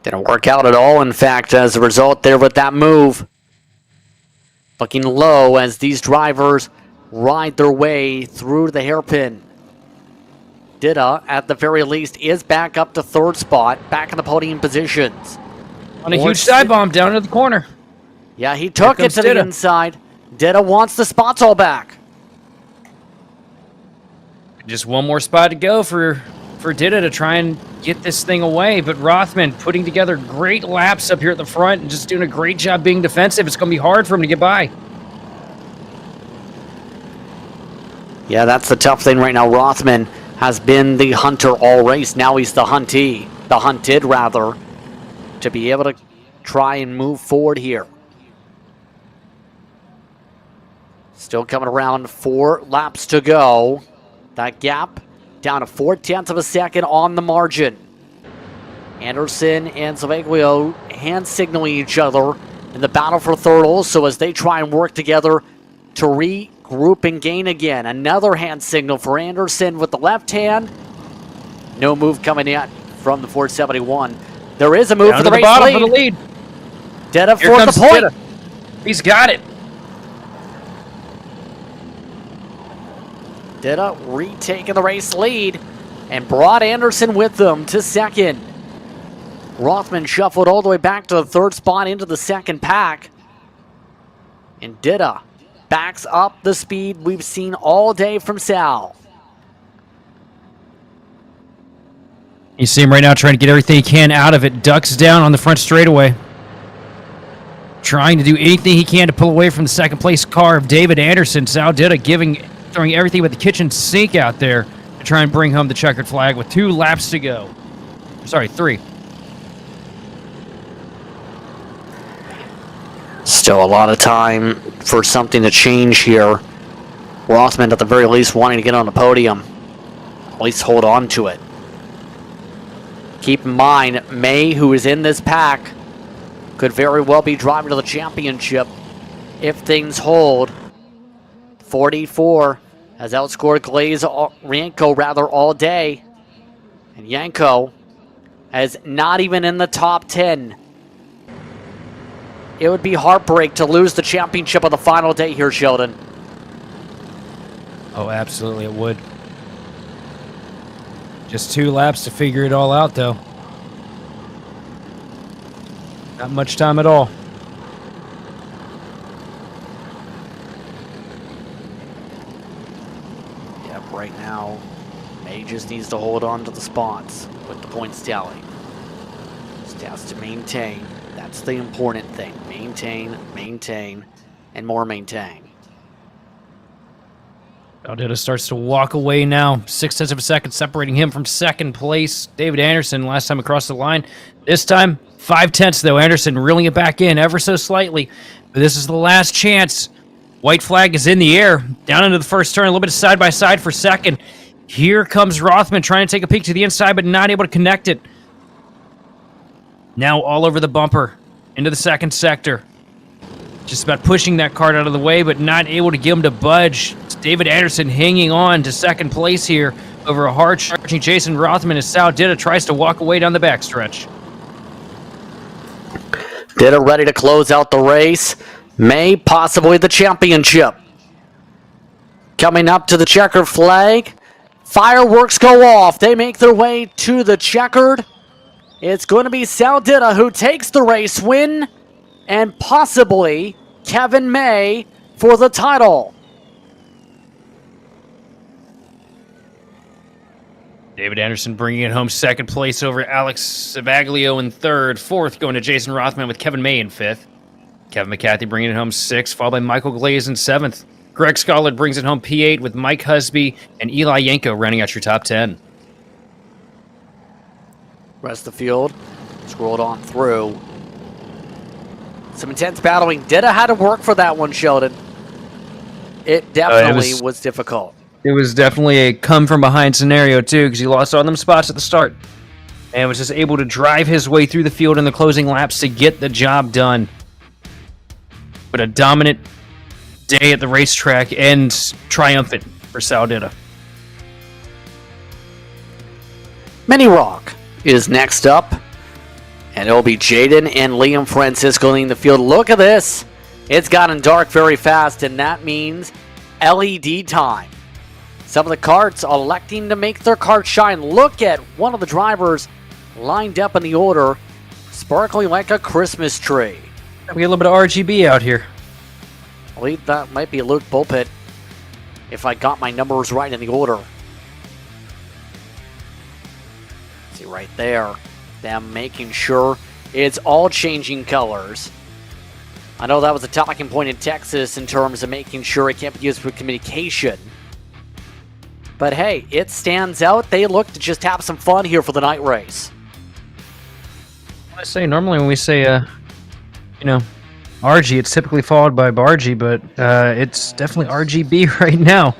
Didn't work out at all, in fact, as a result there with that move. Looking low as these drivers ride their way through the hairpin. Dida, at the very least, is back up to third spot, back in the podium positions. On a huge side bomb down into the corner. Yeah, he took it to the inside. Dida wants the spots all back. Just one more spot to go for Dida to try and get this thing away, but Rothman putting together great laps up here at the front and just doing a great job being defensive. It's going to be hard for him to get by. Yeah, that's the tough thing right now. Rothman has been the hunter all race. Now he's the huntee, the hunted rather, to be able to try and move forward here. Still coming around, 4 laps to go. That gap down to 0.4 of a second on the margin. Anderson and Zavaglio hand signaling each other in the battle for third also as they try and work together to regroup and gain again. Another hand signal for Anderson with the left hand. No move coming in from the 471. There is a move for the race lead. For the lead. Dida for the point. Dida. He's got it. Dida retaking the race lead and brought Anderson with them to second. Rothman shuffled all the way back to the third spot into the second pack. And Dida backs up the speed we've seen all day from Sal. You see him right now trying to get everything he can out of it. Ducks down on the front straightaway. Trying to do anything he can to pull away from the second place car of David Anderson. Sal Dida throwing everything but the kitchen sink out there to try and bring home the checkered flag with 2 laps to go. Sorry, 3. Still a lot of time for something to change here. Rothman at the very least wanting to get on the podium. At least hold on to it. Keep in mind, May, who is in this pack, could very well be driving to the championship if things hold. 44 has outscored Yanko all day. And Yanko is not even in the top 10. It would be heartbreak to lose the championship on the final day here, Sheldon. Oh, absolutely it would. Just 2 laps to figure it all out, though. Not much time at all. Yep, right now, May just needs to hold on to the spots with the points tally. Just has to maintain. That's the important thing. Maintain, maintain, and more maintain. Dida starts to walk away now. 0.6 of a second separating him from second place. David Anderson last time across the line. This time, 0.5 though. Anderson reeling it back in ever so slightly. But this is the last chance. White flag is in the air. Down into the first turn. A little bit of side-by-side for second. Here comes Rothman trying to take a peek to the inside, but not able to connect it. Now all over the bumper. into the second sector. Just about pushing that kart out of the way, but not able to get him to budge. It's David Anderson hanging on to second place here over a hard-charging Jason Rothman as Sal Ditta tries to walk away down the backstretch. Ditta ready to close out the race. May possibly the championship. Coming up to the checkered flag. Fireworks go off. They make their way to the checkered. It's going to be Sal Ditta who takes the race win, and possibly Kevin May for the title. David Anderson bringing it home second place over Alex Savaglio in third. Fourth going to Jason Rothman with Kevin May in fifth. Kevin McCarthy bringing it home sixth, followed by Michael Glaze in seventh. Greg Scollard brings it home P8 with Mike Husby and Eli Yanko rounding out your top 10. Rest of the field scrolled on through. Some intense battling. Ditta had to work for that one, Sheldon. It definitely was difficult. It was definitely a come-from-behind scenario, too, because he lost all them spots at the start. And was just able to drive his way through the field in the closing laps to get the job done. But a dominant day at the racetrack and triumphant for Sal Ditta. Mini Rok is next up. And it'll be Jaden and Liam Francisco leading the field. Look at this. It's gotten dark very fast, and that means LED time. Some of the karts electing to make their kart shine. Look at one of the drivers lined up in the order, sparkling like a Christmas tree. We get a little bit of RGB out here. I believe that might be Luke Bullpit, if I got my numbers right in the order. See right there, them making sure it's all changing colors. I know that was a talking point in Texas in terms of making sure it can't be used for communication. But hey, it stands out. They look to just have some fun here for the night race. I say normally when we say, RG, it's typically followed by Bargy, but it's definitely RGB right now.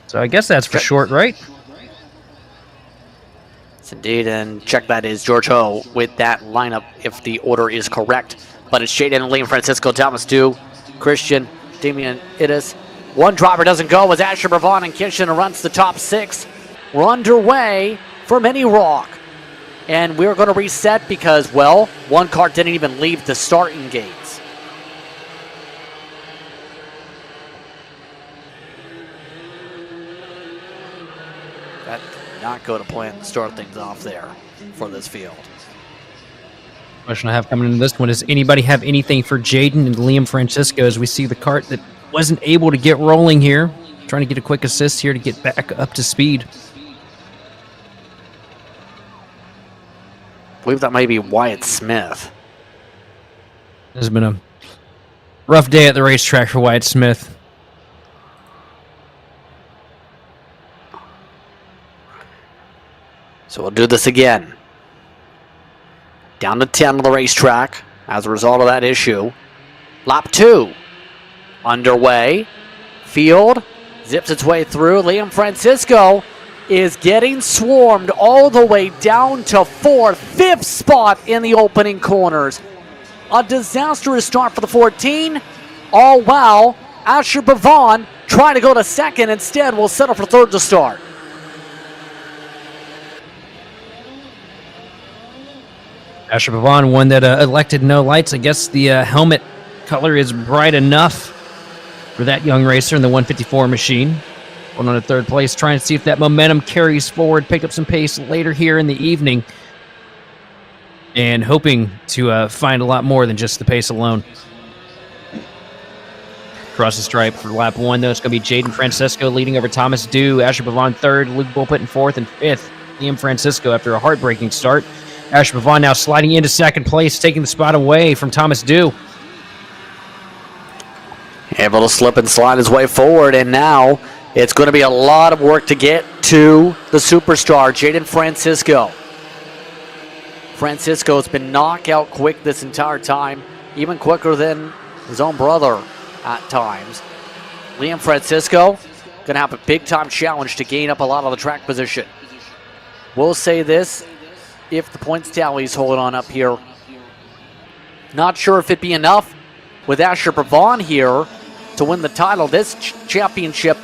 So I guess that's for short, right? Yes, indeed, and check that is George Ho with that lineup if the order is correct. But it's Jaden and Liam Francisco, Thomas Dew, Christian, Damian Idis. One driver doesn't go as Asher Bravon and Kitchen runs the top six. We're underway for Mini Rok. And we're going to reset because, well, one kart didn't even leave the starting gates. That did not go to plan to start things off there for this field. Question I have coming into this one is, anybody have anything for Jaden and Liam Francisco as we see the kart that wasn't able to get rolling here? Trying to get a quick assist here to get back up to speed. I believe that might be Wyatt Smith. This has been a rough day at the racetrack for Wyatt Smith. So we'll do this again. Down to 10 on the racetrack as a result of that issue. Lap 2 underway. Field zips its way through. Liam Francisco is getting swarmed all the way down to 4th, 5th spot in the opening corners. A disastrous start for the 14. All while Asher Bavon trying to go to second, instead will settle for third to start. Asher Bavon, one that elected no lights. I guess the helmet color is bright enough for that young racer in the 154 machine. Going on to third place, trying to see if that momentum carries forward, pick up some pace later here in the evening, and hoping to find a lot more than just the pace alone. Across the stripe for lap 1, though, it's going to be Jaden Francisco leading over Thomas Dew, Asher Bavon third, Luke Bullpit in 4th, and 5th, Liam Francisco after a heartbreaking start. Asher Bavon now sliding into second place, taking the spot away from Thomas Dew. Able to slip and slide his way forward, and now it's going to be a lot of work to get to the superstar, Jaden Francisco. Francisco's been knockout quick this entire time, even quicker than his own brother at times. Liam Francisco going to have a big-time challenge to gain up a lot of the track position. We'll say this, if the points tally is holding on up here Not sure if it'd be enough with Asher Pavon here to win the title. This championship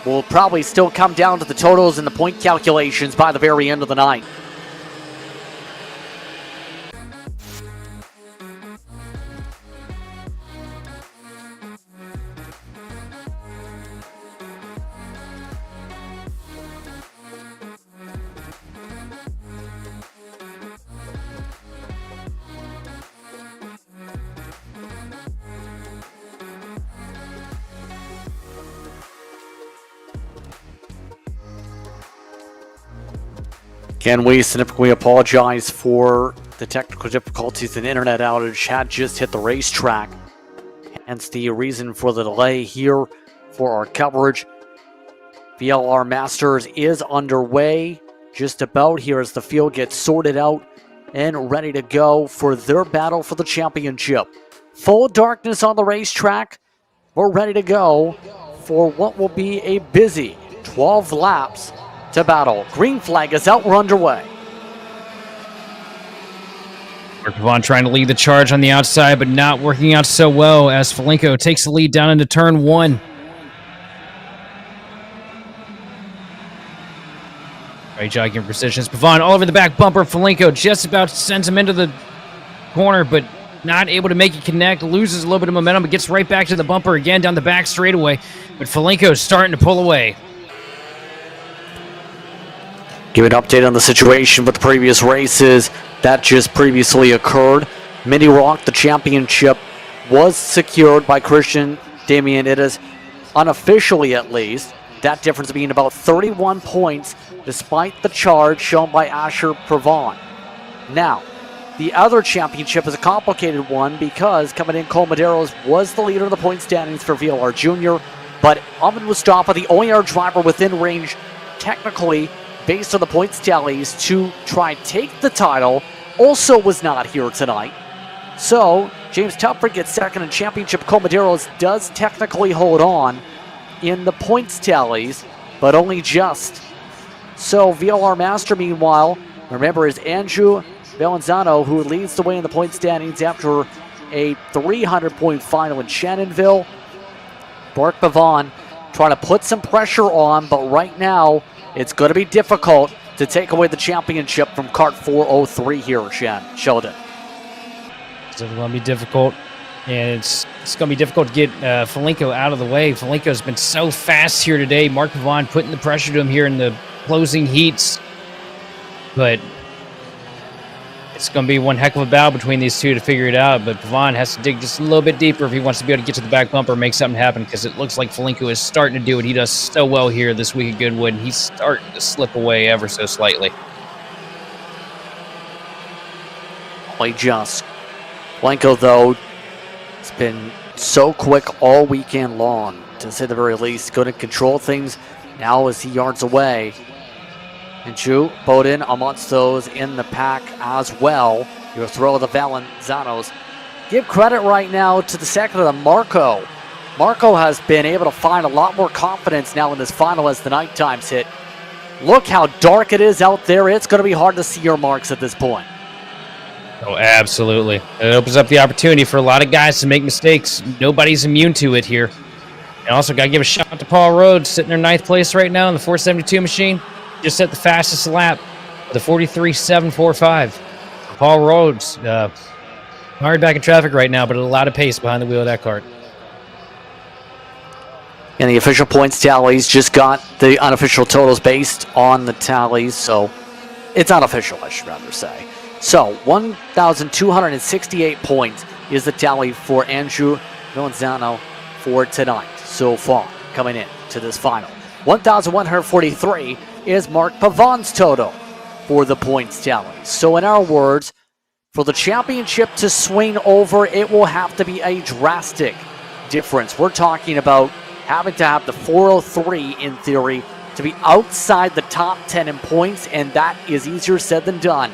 will probably still come down to the totals and the point calculations by the very end of the night. Again, we significantly apologize for the technical difficulties. An internet outage had just hit the racetrack, hence the reason for the delay here for our coverage. VLR Masters is underway just about here as the field gets sorted out and ready to go for their battle for the championship. Full darkness on the racetrack. We're ready to go for what will be a busy 12 laps to battle. Green flag is out. We're underway. Mark Pavon trying to lead the charge on the outside, but not working out so well as Falenko takes the lead down into turn 1. Right jogging precision. Pavon all over the back bumper. Falenko just about sends him into the corner, but not able to make it connect. Loses a little bit of momentum, but gets right back to the bumper again down the back straightaway. But Falenko is starting to pull away. Give an update on the situation with the previous races that just previously occurred. Mini Rok, the championship, was secured by Christian Damien. It is unofficially, at least, that difference being about 31 points despite the charge shown by Asher Pavon. Now, the other championship is a complicated one because coming in, Cole Medeiros was the leader of the point standings for VLR Jr, but Ahmed Mustafa, the only other driver within range, technically, based on the points tallies, to try and take the title, also was not here tonight. So, James Tupford gets second in championship. Cole Medeiros does technically hold on in the points tallies, but only just. So, VLR Master, meanwhile, remember, is Andrew Valenzuela, who leads the way in the point standings after a 300-point final in Shannonville. Mark Pavon trying to put some pressure on, but right now, it's going to be difficult to take away the championship from Kart 403 here, Sheldon. It's going to be difficult, and it's going to be difficult to get Falenko out of the way. Falenko's been so fast here today. Mark Pavon putting the pressure to him here in the closing heats, but it's going to be one heck of a battle between these two to figure it out, but Pavon has to dig just a little bit deeper if he wants to be able to get to the back bumper and make something happen, because it looks like Falenko is starting to do what he does so well here this week at Goodwood, and he's starting to slip away ever so slightly. Only just. Falenko, though, has been so quick all weekend long, to say the very least. Going to control things now as he yards away. And Chu, Bowden amongst those in the pack as well. Your throw of the Valenzanos. Give credit right now to the second of the Marco. Marco has been able to find a lot more confidence now in this final as the night times hit. Look how dark it is out there. It's going to be hard to see your marks at this point. Oh, absolutely. It opens up the opportunity for a lot of guys to make mistakes. Nobody's immune to it here. And also got to give a shout out to Paul Rhodes, sitting in 9th place right now in the 472 machine. Just set the fastest lap, the 43.745. Paul Rhodes, hard back in traffic right now, but a lot of pace behind the wheel of that kart. And the official points tallies just got the unofficial totals based on the tallies, so it's unofficial, I should rather say. So, 1,268 points is the tally for Andrew Valenzuela for tonight so far, coming in to this final. 1,143 is Mark Pavon's total for the points tally. So in our words, for the championship to swing over, it will have to be a drastic difference. We're talking about having to have the 403 in theory to be outside the top 10 in points, and that is easier said than done.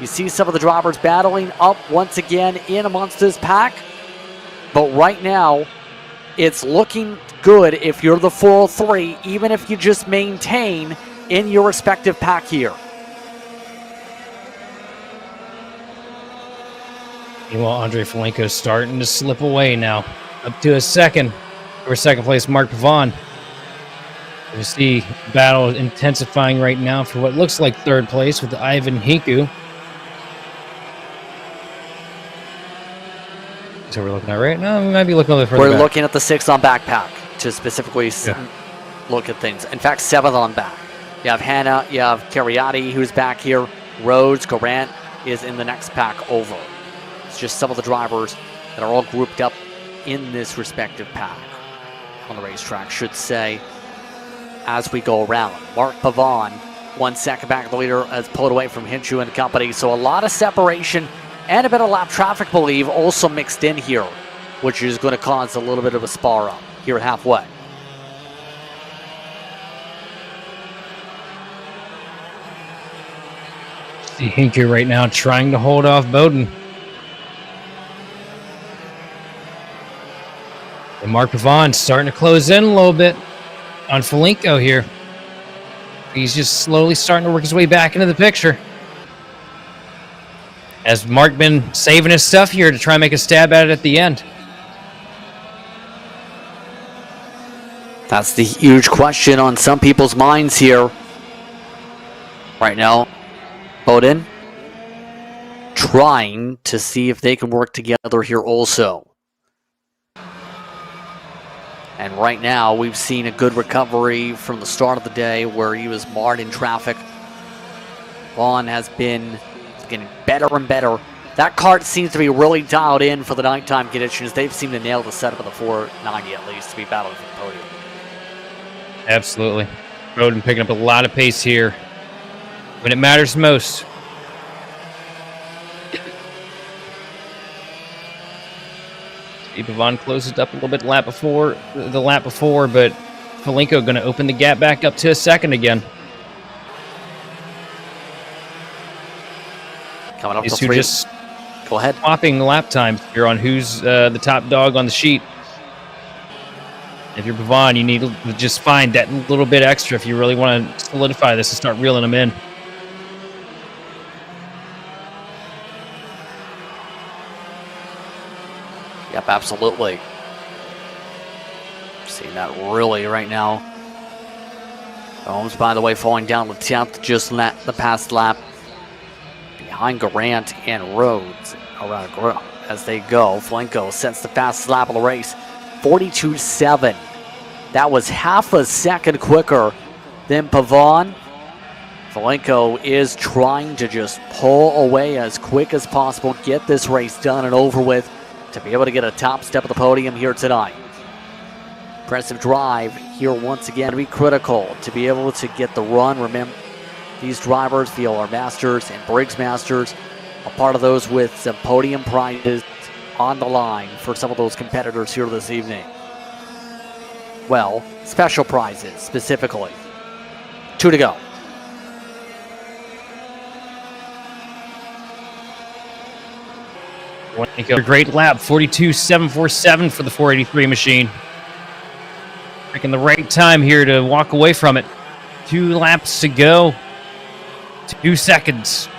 You see some of the drivers battling up once again in amongst this pack, but right now it's looking good if you're the 403, even if you just maintain in your respective pack here. Meanwhile, Andre Folenko's starting to slip away now. Up to a second. For second place, Mark Pavon. You see battle intensifying right now for what looks like third place with Ivan Hiku. So we're looking at right now. We might be looking a little further We're back. looking at the 6th on backpack to specifically look at things. In fact, 7th on back. You have Hannah, you have Cariati who's back here. Rhodes, Garant is in the next pack over. It's just some of the drivers that are all grouped up in this respective pack on the racetrack, should say, as we go around. Mark Pavon, 1 second back of the leader, as pulled away from Hinshu and company. So a lot of separation and a bit of lap traffic, believe, also mixed in here, which is going to cause a little bit of a spar up here at halfway. See Hiku right now trying to hold off Bowden. And Mark Pavon starting to close in a little bit on Folenko here. He's just slowly starting to work his way back into the picture. Has Mark been saving his stuff here to try and make a stab at it at the end? That's the huge question on some people's minds here. Right now, Bowden trying to see if they can work together here also. And right now, we've seen a good recovery from the start of the day where he was marred in traffic. Vaughn has been getting better and better. That kart seems to be really dialed in for the nighttime conditions. They've seemed to nail the setup of the 490 at least to be battling for the podium. Absolutely. Bowden picking up a lot of pace here when it matters most. Pavon closes up a little bit the lap before, but Folenko going to open the gap back up to a second again. Coming up These to two 3. just go ahead. Swapping lap times here on who's the top dog on the sheet. If you're Pavon, you need to just find that little bit extra if you really want to solidify this and start reeling them in. Yep, absolutely. Seeing that really right now. Holmes, by the way, falling down the 10th, just the past lap. Behind Garant and Rhodes around as they go. Folenko sets the fastest lap of the race. 42.7. That was half a second quicker than Pavon. Folenko is trying to just pull away as quick as possible, get this race done and over with, to be able to get a top step of the podium here tonight. Impressive drive here once again to be critical, to be able to get the run. Remember, these drivers, VLR Masters and Briggs Masters, a part of those with some podium prizes on the line for some of those competitors here this evening. Well, special prizes specifically. 2 to go. A great lap, 42.747 for the 483 machine. Making the right time here to walk away from it. 2 laps to go. 2 seconds.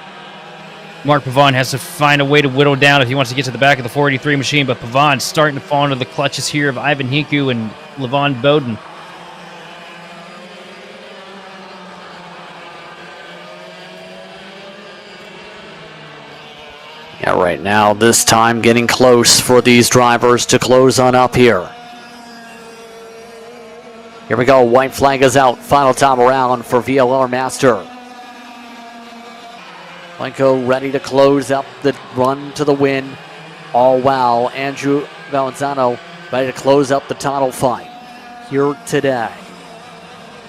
Mark Pavon has to find a way to whittle down if he wants to get to the back of the 483 machine, but Pavon's starting to fall into the clutches here of Ivan Hiku and Levon Bowden. Yeah, right now, this time getting close for these drivers to close on up here. Here we go, white flag is out, final time around for VLR Master. Folenko ready to close up the run to the win. All while Andrew Valenzano ready to close up the title fight here today.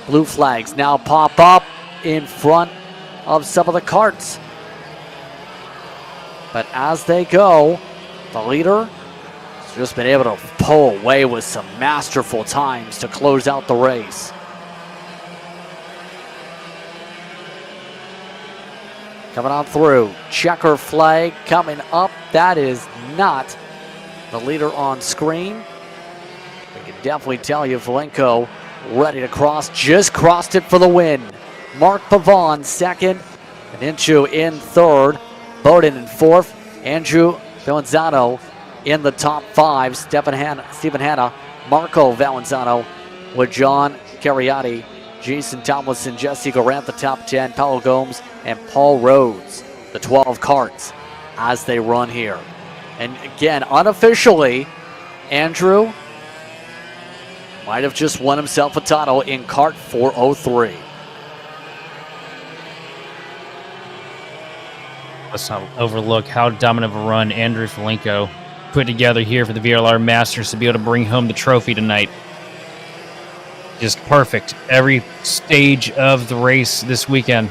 Blue flags now pop up in front of some of the karts. But as they go, the leader has just been able to pull away with some masterful times to close out the race. Coming on through, checker flag coming up. That is not the leader on screen. We can definitely tell you Folenko ready to cross, just crossed it for the win. Mark Pavon second, and Inchu in third. Bowden in fourth. Andrew Valenzuela in the top 5. Stephen Hanna, Marco Valenzuela with John Cariotti, Jason Tomlinson, Jesse Garant, the top 10, Paulo Gomes, and Paul Rhodes, the 12 karts as they run here. And again, unofficially, Andrew might have just won himself a title in Kart 403. Let's not overlook how dominant of a run Andrew Falenko put together here for the VLR Masters to be able to bring home the trophy tonight. Just perfect every stage of the race this weekend.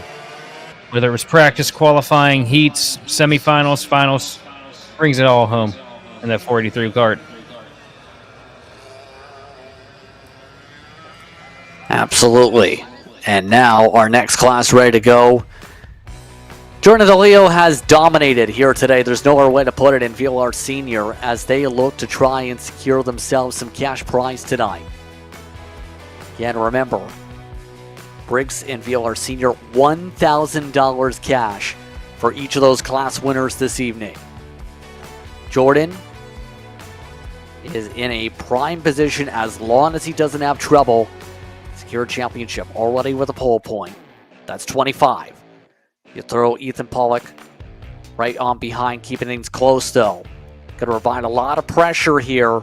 Whether it was practice, qualifying, heats, semifinals, finals, brings it all home in that 483 kart. Absolutely. And now our next class ready to go. Jordan DeLeo has dominated here today. There's no other way to put it in VLR Sr as they look to try and secure themselves some cash prize tonight. Again, remember, Briggs and VLR Sr, $1,000 cash for each of those class winners this evening. Jordan is in a prime position as long as he doesn't have trouble. Secure championship already with a pole point. That's 25. You throw Ethan Pollock right on behind, keeping things close though. Going to provide a lot of pressure here.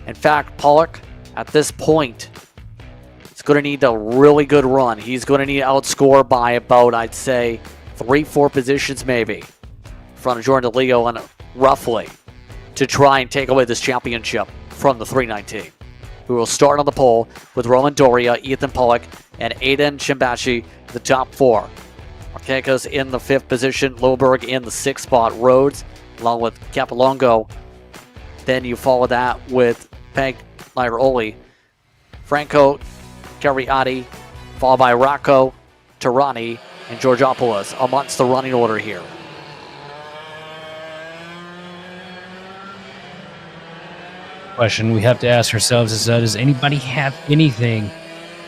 In fact, Pollock, at this point, is going to need a really good run. He's going to need to outscore by about, I'd say, 3-4 positions maybe in front of Jordan DeLeo on roughly to try and take away this championship from the 319. We will start on the pole with Roman Doria, Ethan Pollock, and Aiden Shimbashi, the top 4. Marquez in the 5th position, Loberg in the 6th spot, Rhodes along with Capolongo. Then you follow that with Peg Nairoli, Franco Cariotti, followed by Rocco Tarani and Georgopoulos amongst the running order here. Question we have to ask ourselves is, does anybody have anything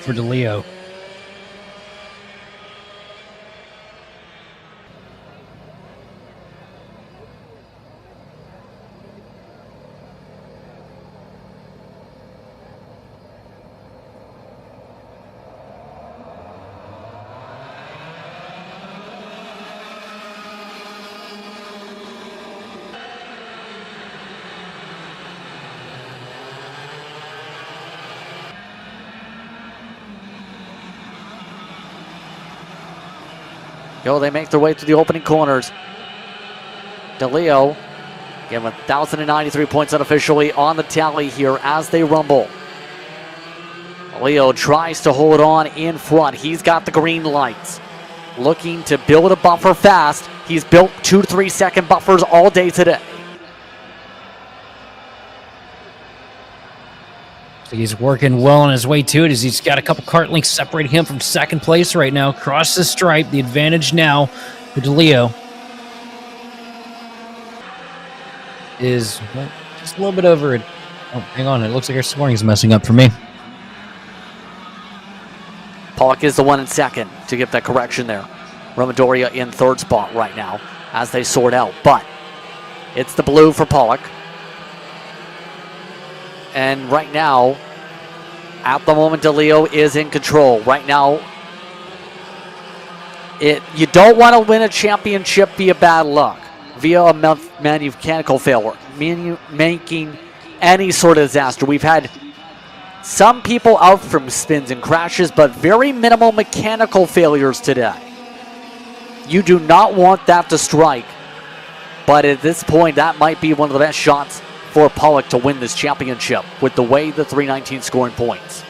for DeLeo? They make their way through the opening corners. DeLeo, again, 1,093 points unofficially on the tally here as they rumble. DeLeo tries to hold on in front. He's got the green lights. Looking to build a buffer fast. He's built 2 to 3 second buffers all day today. So he's working well on his way to it as he's got a couple kart links separating him from second place right now. Across the stripe, the advantage now for DeLeo is just a little bit over it. Oh, hang on. It looks like our scoring is messing up for me. Pollock is the one in second to get that correction there. Roman Doria in 3rd spot right now as they sort out. But it's the blue for Pollock. And right now, at the moment, DeLeo is in control. Right now, you don't want to win a championship via bad luck, via a mechanical failure, making any sort of disaster. We've had some people out from spins and crashes, but very minimal mechanical failures today. You do not want that to strike, but at this point, that might be one of the best shots for Pollock to win this championship with the way the 319 scoring points.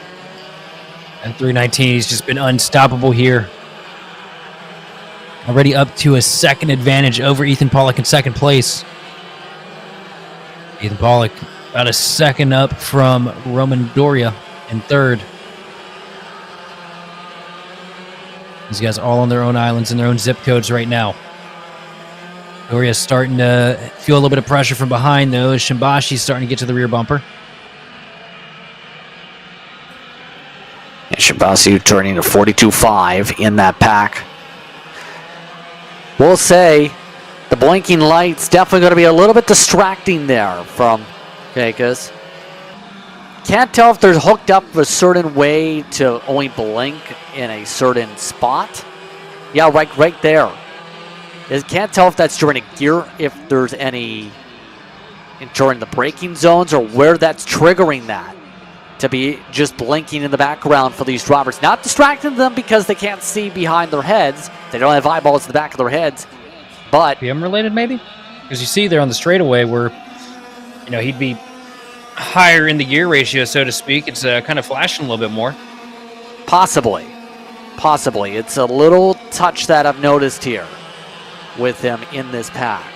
And 319, he's just been unstoppable here. Already up to a second advantage over Ethan Pollock in second place. Ethan Pollock about a second up from Roman Doria in 3rd. These guys all on their own islands and their own zip codes right now. Doria's starting to feel a little bit of pressure from behind, though, as Shimbashi's starting to get to the rear bumper. And Shimbashi turning to 42.5 in that pack. We'll say The blinking lights definitely going to be a little bit distracting there from Vegas. Can't tell if they're hooked up a certain way to only blink in a certain spot. Yeah, right there. Can't tell if that's during a gear, if there's any during the braking zones, or where that's triggering that to be just blinking in the background for these drivers. Not distracting them because they can't see behind their heads. They don't have eyeballs in the back of their heads. But PM related maybe? Because you see there on the straightaway where, he'd be higher in the gear ratio, so to speak. It's kind of flashing a little bit more. Possibly. It's a little touch that I've noticed here with him in this pack.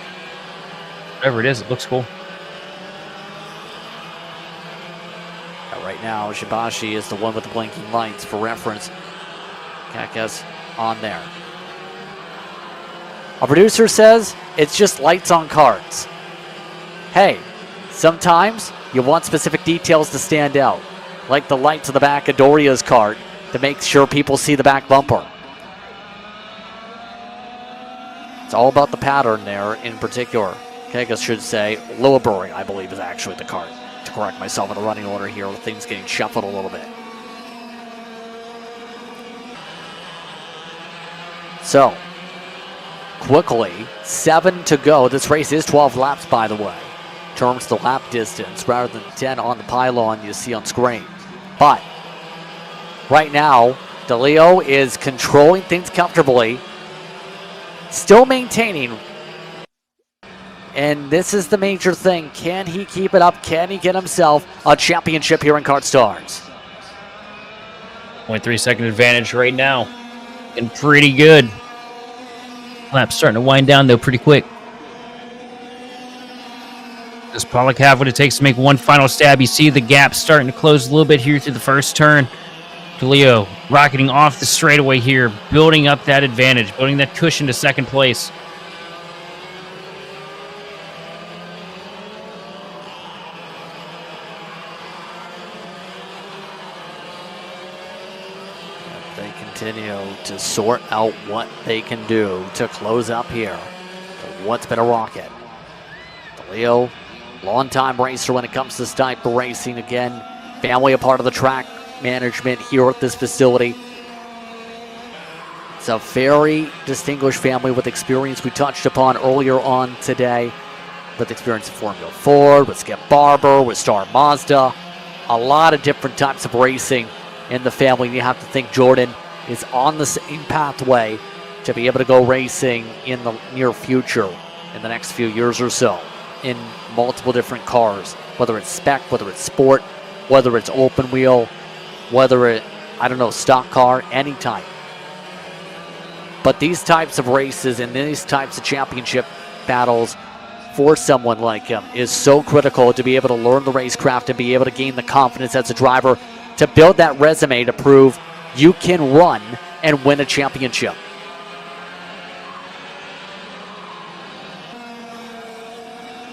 Whatever it is, it looks cool. Right now, Shibashi is the one with the blinking lights for reference. Kakas on there. Our producer says it's just lights on carts. Hey, sometimes you want specific details to stand out, like the lights on the back of Doria's cart to make sure people see the back bumper. It's all about the pattern there in particular. Kakas should say Lilleberg, I believe, is actually the cart. To correct myself in the running order here with things getting shuffled a little bit. So, quickly, 7 to go. This race is 12 laps, by the way. In terms of the lap distance, rather than 10 on the pylon you see on screen. But, right now, DeLeo is controlling things comfortably. Still maintaining. And this is the major thing. Can he keep it up? Can he get himself a championship here in Kart Stars? 0.3 second advantage right now. And pretty good. Lap's starting to wind down, though, pretty quick. Does Pollock have what it takes to make one final stab? You see the gap starting to close a little bit here through the first turn. DeLeo rocketing off the straightaway here, building up that advantage, building that cushion to second place. Continue to sort out what they can do to close up here. What's been a rocket? DeLeo, long-time racer when it comes to this type of racing. Again, family a part of the track management here at this facility. It's a very distinguished family with experience we touched upon earlier on today. With experience in Formula Ford, with Skip Barber, with Star Mazda. A lot of different types of racing in the family. You have to think Jordan is on the same pathway to be able to go racing in the near future, in the next few years or so, in multiple different cars, whether it's spec, whether it's sport, whether it's open wheel, whether it, stock car, any type. But these types of races and these types of championship battles for someone like him is so critical to be able to learn the racecraft and be able to gain the confidence as a driver to build that resume to prove you can run and win a championship.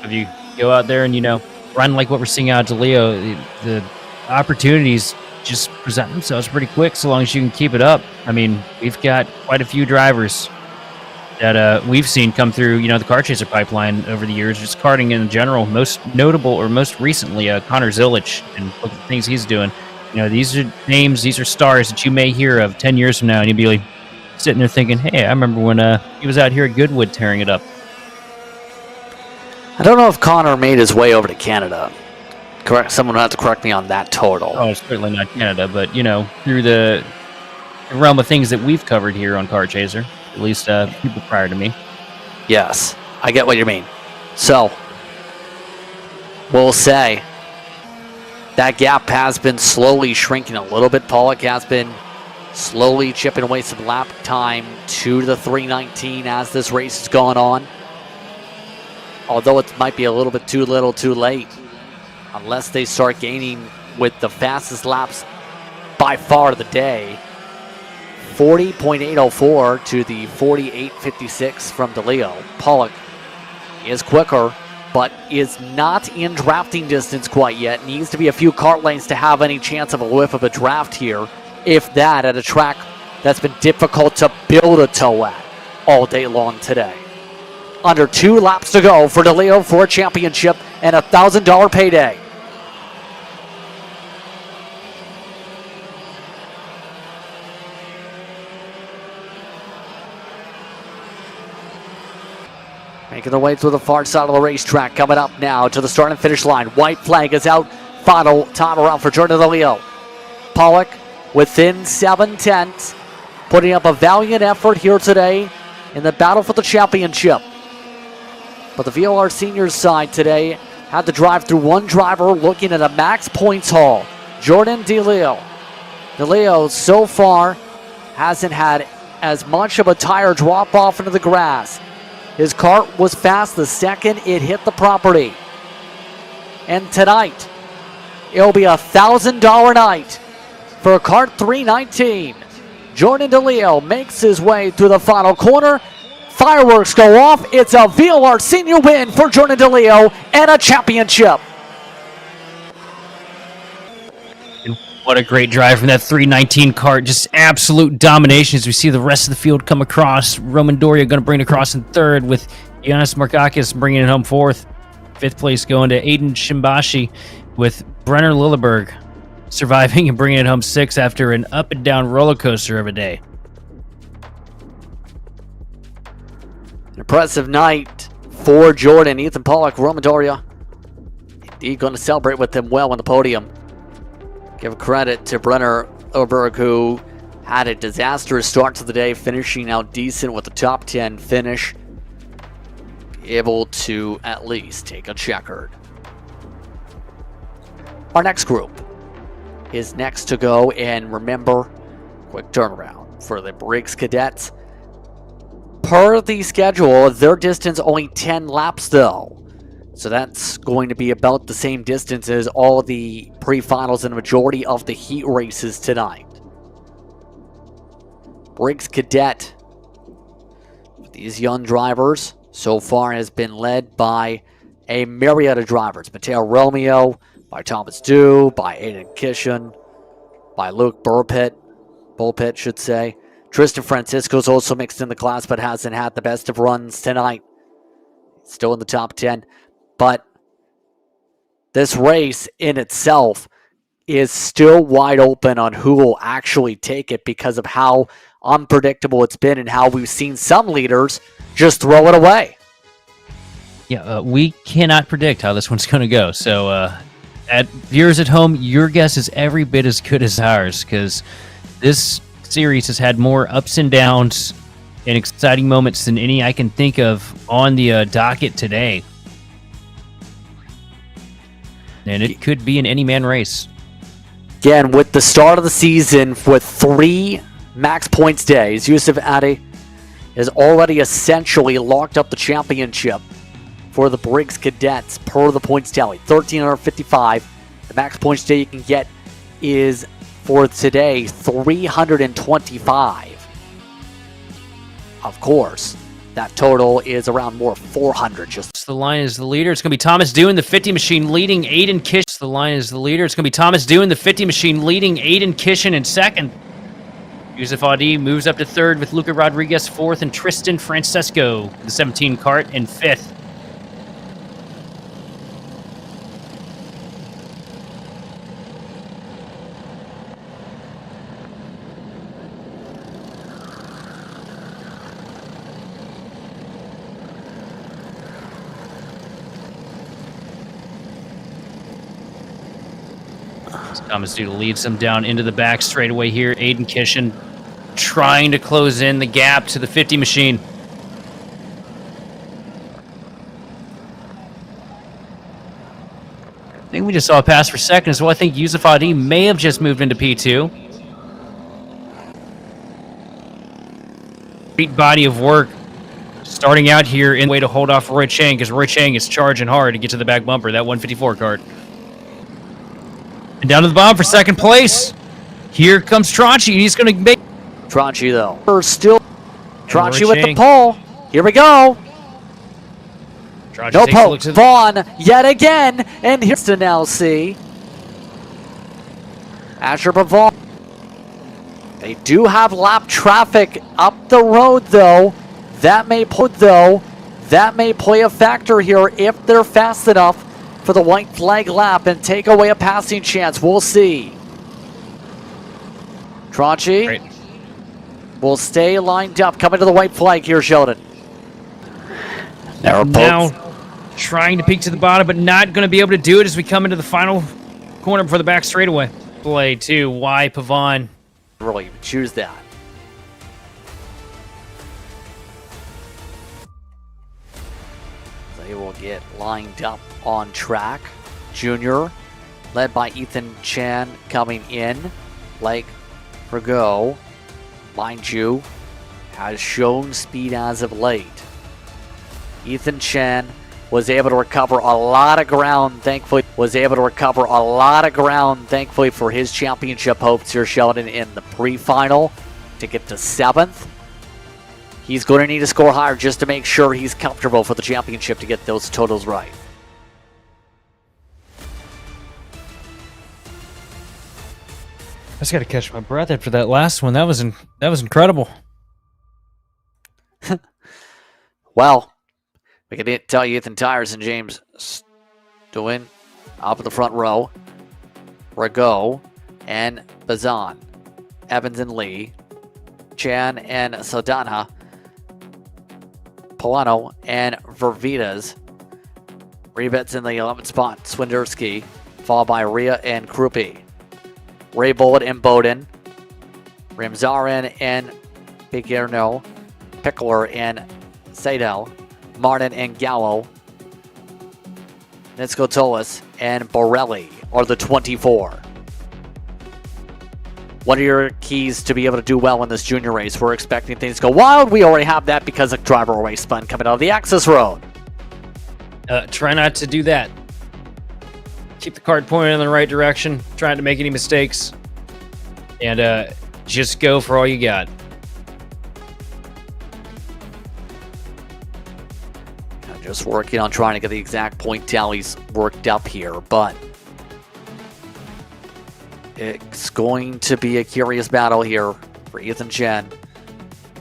If you go out there and, run like what we're seeing out of DeLeo, the opportunities just present themselves pretty quick so long as you can keep it up. I mean, we've got quite a few drivers that we've seen come through, the Kart Chaser pipeline over the years, just karting in general. Most notable, or most recently, Connor Zilich, and look at the things he's doing. These are names, these are stars that you may hear of 10 years from now, and you'd be like sitting there thinking, hey, I remember when he was out here at Goodwood tearing it up. I don't know if Connor made his way over to Canada. Someone will have to correct me on that total. Oh, certainly not Canada, but, through the realm of things that we've covered here on Kart Chaser, at least people prior to me. Yes, I get what you mean. So, we'll say that gap has been slowly shrinking a little bit. Pollock has been slowly chipping away some lap time to the 3:19 as this race is going on. Although it might be a little bit too little too late, unless they start gaining with the fastest laps by far of the day. 40.804 to the 48.56 from DeLeo. Pollock is quicker, but is not in drafting distance quite yet. Needs to be a few kart lanes to have any chance of a whiff of a draft here, if that, at a track that's been difficult to build a toe at all day long today. under 2 laps to go for DeLeo for a championship and a $1,000 payday. Making their way through the far side of the racetrack, coming up now to the start and finish line. White flag is out. Final time around for Jordan DeLeo. Pollock within 7/10, putting up a valiant effort here today in the battle for the championship. But the VLR Seniors side today had to drive through one driver looking at a max points haul. Jordan DeLeo. DeLeo so far hasn't had as much of a tire drop off into the grass. His kart was fast the second it hit the property. And tonight, it'll be a $1,000 night for Kart 319. Jordan DeLeo makes his way through the final corner. Fireworks go off. It's a VLR Senior win for Jordan DeLeo and a championship. What a great drive from that 319 kart. Just absolute domination as we see the rest of the field come across. Roman Doria going to bring it across in third, with Giannis Markakis bringing it home fourth. Fifth place going to Aiden Shimbashi, with Brenner Lilleberg surviving and bringing it home sixth after an up and down roller coaster of a day. An impressive night for Jordan. Ethan Pollock, Roman Doria, indeed going to celebrate with him well on the podium. Give credit to Brenner Oberg, who had a disastrous start to the day, finishing out decent with a top 10 finish. Able to at least take a checkered. Our next group is next to go, and remember, quick turnaround for the Briggs Cadets. Per the schedule, their distance only 10 laps though. So that's going to be about the same distance as all the pre-finals and the majority of the heat races tonight. Briggs Cadet, these young drivers, so far has been led by a myriad of drivers. Mateo Romeo, by Thomas Dew, by Aiden Kishin, by Luke Bullpit should say. Tristan Francisco's also mixed in the class, but hasn't had the best of runs tonight. Still in the top 10. But this race in itself is still wide open on who will actually take it because of how unpredictable it's been and how we've seen some leaders just throw it away. Yeah, we cannot predict how this one's going to go. So, viewers at home, your guess is every bit as good as ours, because this series has had more ups and downs and exciting moments than any I can think of on the docket today. And it could be an any-man race. Again, with the start of the season with 3 max points days, Yusuf Adi has already essentially locked up the championship for the Briggs Cadets per the points tally. 1,355. The max points day you can get is, for today, 325. Of course, that total is around more 400. Just the line is the leader. It's going to be Thomas Dew in the 50 machine leading Aiden Kish. The line is the leader. It's going to be Thomas Dew in the 50 machine leading Aiden Kishin in second. Yusuf Adi moves up to third with Luca Rodriguez fourth and Tristan Francesco, the 17 kart, in fifth. Thomas Dew leads them down into the back straightaway here. Aiden Kishin trying to close in the gap to the 50 machine. I think we just saw a pass for second as well. I think Yusuf Adi may have just moved into P2. Great body of work starting out here in the way to hold off Roy Chang, because Roy Chang is charging hard to get to the back bumper, that 154 kart. And down to the bottom for second place. Here comes Tranchi. He's going to make... Tranchi, though. Still Tranchi with the pole. Here we go. Tranchi no pole. Vaughn yet again. And here's to now see. Asher Vaughn. They do have lap traffic up the road, though. That may put, though, that may play a factor here if they're fast enough for the white flag lap and take away a passing chance. We'll see. Tranchi will stay lined up, coming to the white flag here, Sheldon. Now trying to peek to the bottom, but not going to be able to do it as we come into the final corner before the back straightaway. Play to Y Pavon. Really choose that. They will get lined up on track. Junior, led by Ethan Chan, coming in. Like for go, mind you, has shown speed as of late. Ethan Chan was able to recover a lot of ground, thankfully. For his championship hopes here, Sheldon, in the pre-final to get to 7th. He's going to need to score higher just to make sure he's comfortable for the championship to get those totals right. I just got to catch my breath after that last one. That was incredible. Well, we can tell you Ethan Tyres and James Stewin up in the front row. Rago and Bazan. Evans and Lee. Chan and Saldana. Polano and Vervitas. Rebets in the 11th spot. Swinderski. Followed by Rhea and Krupi. Ray Bullet and Bowden. Ramzarin and Piquerno. Pickler and Sadel. Martin and Gallo. Nitzkotolis and Borelli are the 24. What are your keys to be able to do well in this junior race? We're expecting things to go wild. We already have that because of driver race fun coming out of the access road. Try not to do that. Keep the cart pointed in the right direction. Try not to make any mistakes. And just go for all you got. I'm just working on trying to get the exact point tallies worked up here, but it's going to be a curious battle here for Ethan Chen,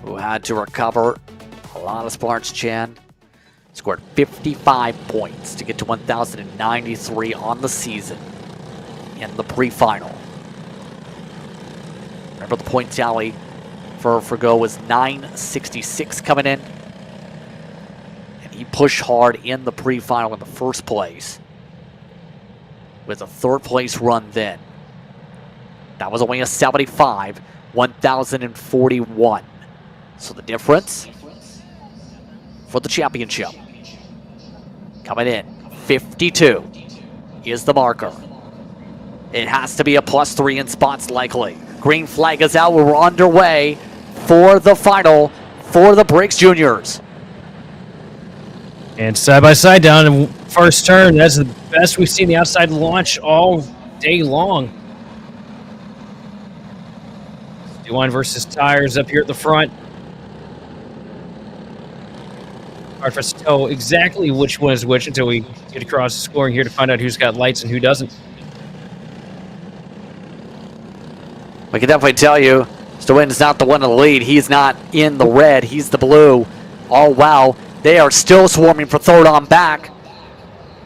who had to recover a lot of sparks. Chen scored 55 points to get to 1,093 on the season in the pre-final. Remember, the point tally for Go was 966 coming in. And he pushed hard in the pre-final in the first place with a third place run then. That was only a 75, 1,041. So the difference for the championship coming in, 52 is the marker. It has to be a +3 in spots likely. Green flag is out. We're underway for the final for the Briggs Juniors. And side by side down in first turn. That's the best we've seen the outside launch all day long. Dewine versus Tires up here at the front. Hard for us to tell exactly which one is which until we get across the scoring here to find out who's got lights and who doesn't. We can definitely tell you, Stewin's not the one in the lead. He's not in the red. He's the blue. Oh, wow. They are still swarming for third on back.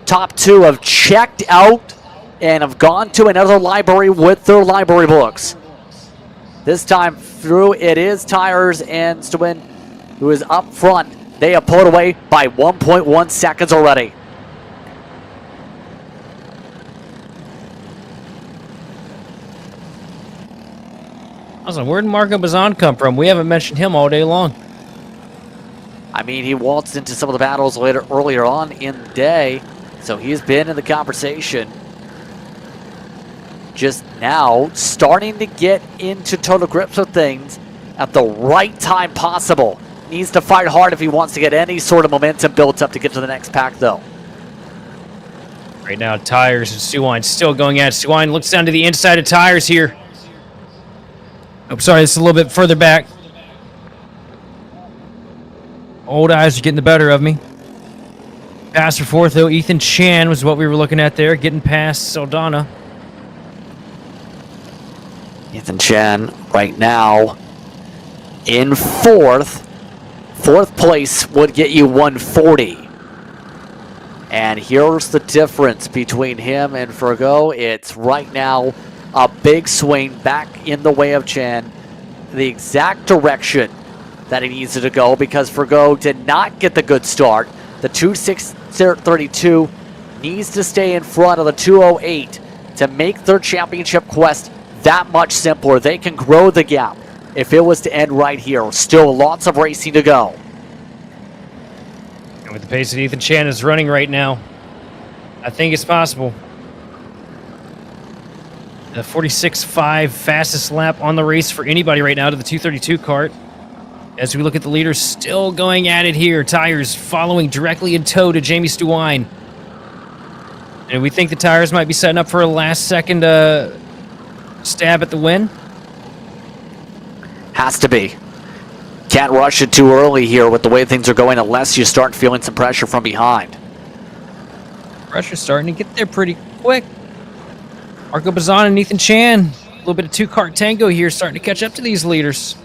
Top two have checked out and have gone to another library with their library books. This time through, it is Tires and Stewin who is up front. They have pulled away by 1.1 seconds already. Awesome. Where did Marco Bazan come from? We haven't mentioned him all day long. I mean, he waltzed into some of the battles earlier on in the day, so he's been in the conversation. Just now, starting to get into total grips with things at the right time possible. Needs to fight hard if he wants to get any sort of momentum built up to get to the next pack, though. Right now, Tires and Stewine still going at it. Stewine looks down to the inside of Tires here. Oh, sorry, it's a little bit further back. Old eyes are getting the better of me. Pass for fourth, though. Ethan Chan was what we were looking at there, getting past Saldana. Ethan Chan right now in fourth Fourth place would get you 140. And here's the difference between him and Fergo. It's right now a big swing back in the way of Chen, the exact direction that he needs to go, because Fergo did not get the good start. The 2:6:32 needs to stay in front of the 2:08 to make their championship quest that much simpler. They can grow the gap if it was to end right here. Still lots of racing to go. And with the pace that Ethan Chan is running right now, I think it's possible. The 46.5 fastest lap on the race for anybody right now to the 232 kart. As we look at the leaders still going at it here. Tires following directly in tow to Jamie Stewine. And we think the tires might be setting up for a last second stab at the win. Has to be. Can't rush it too early here with the way things are going unless you start feeling some pressure from behind. Pressure's starting to get there pretty quick. Marco Bazan and Ethan Chan. A little bit of two-kart tango here, starting to catch up to these leaders.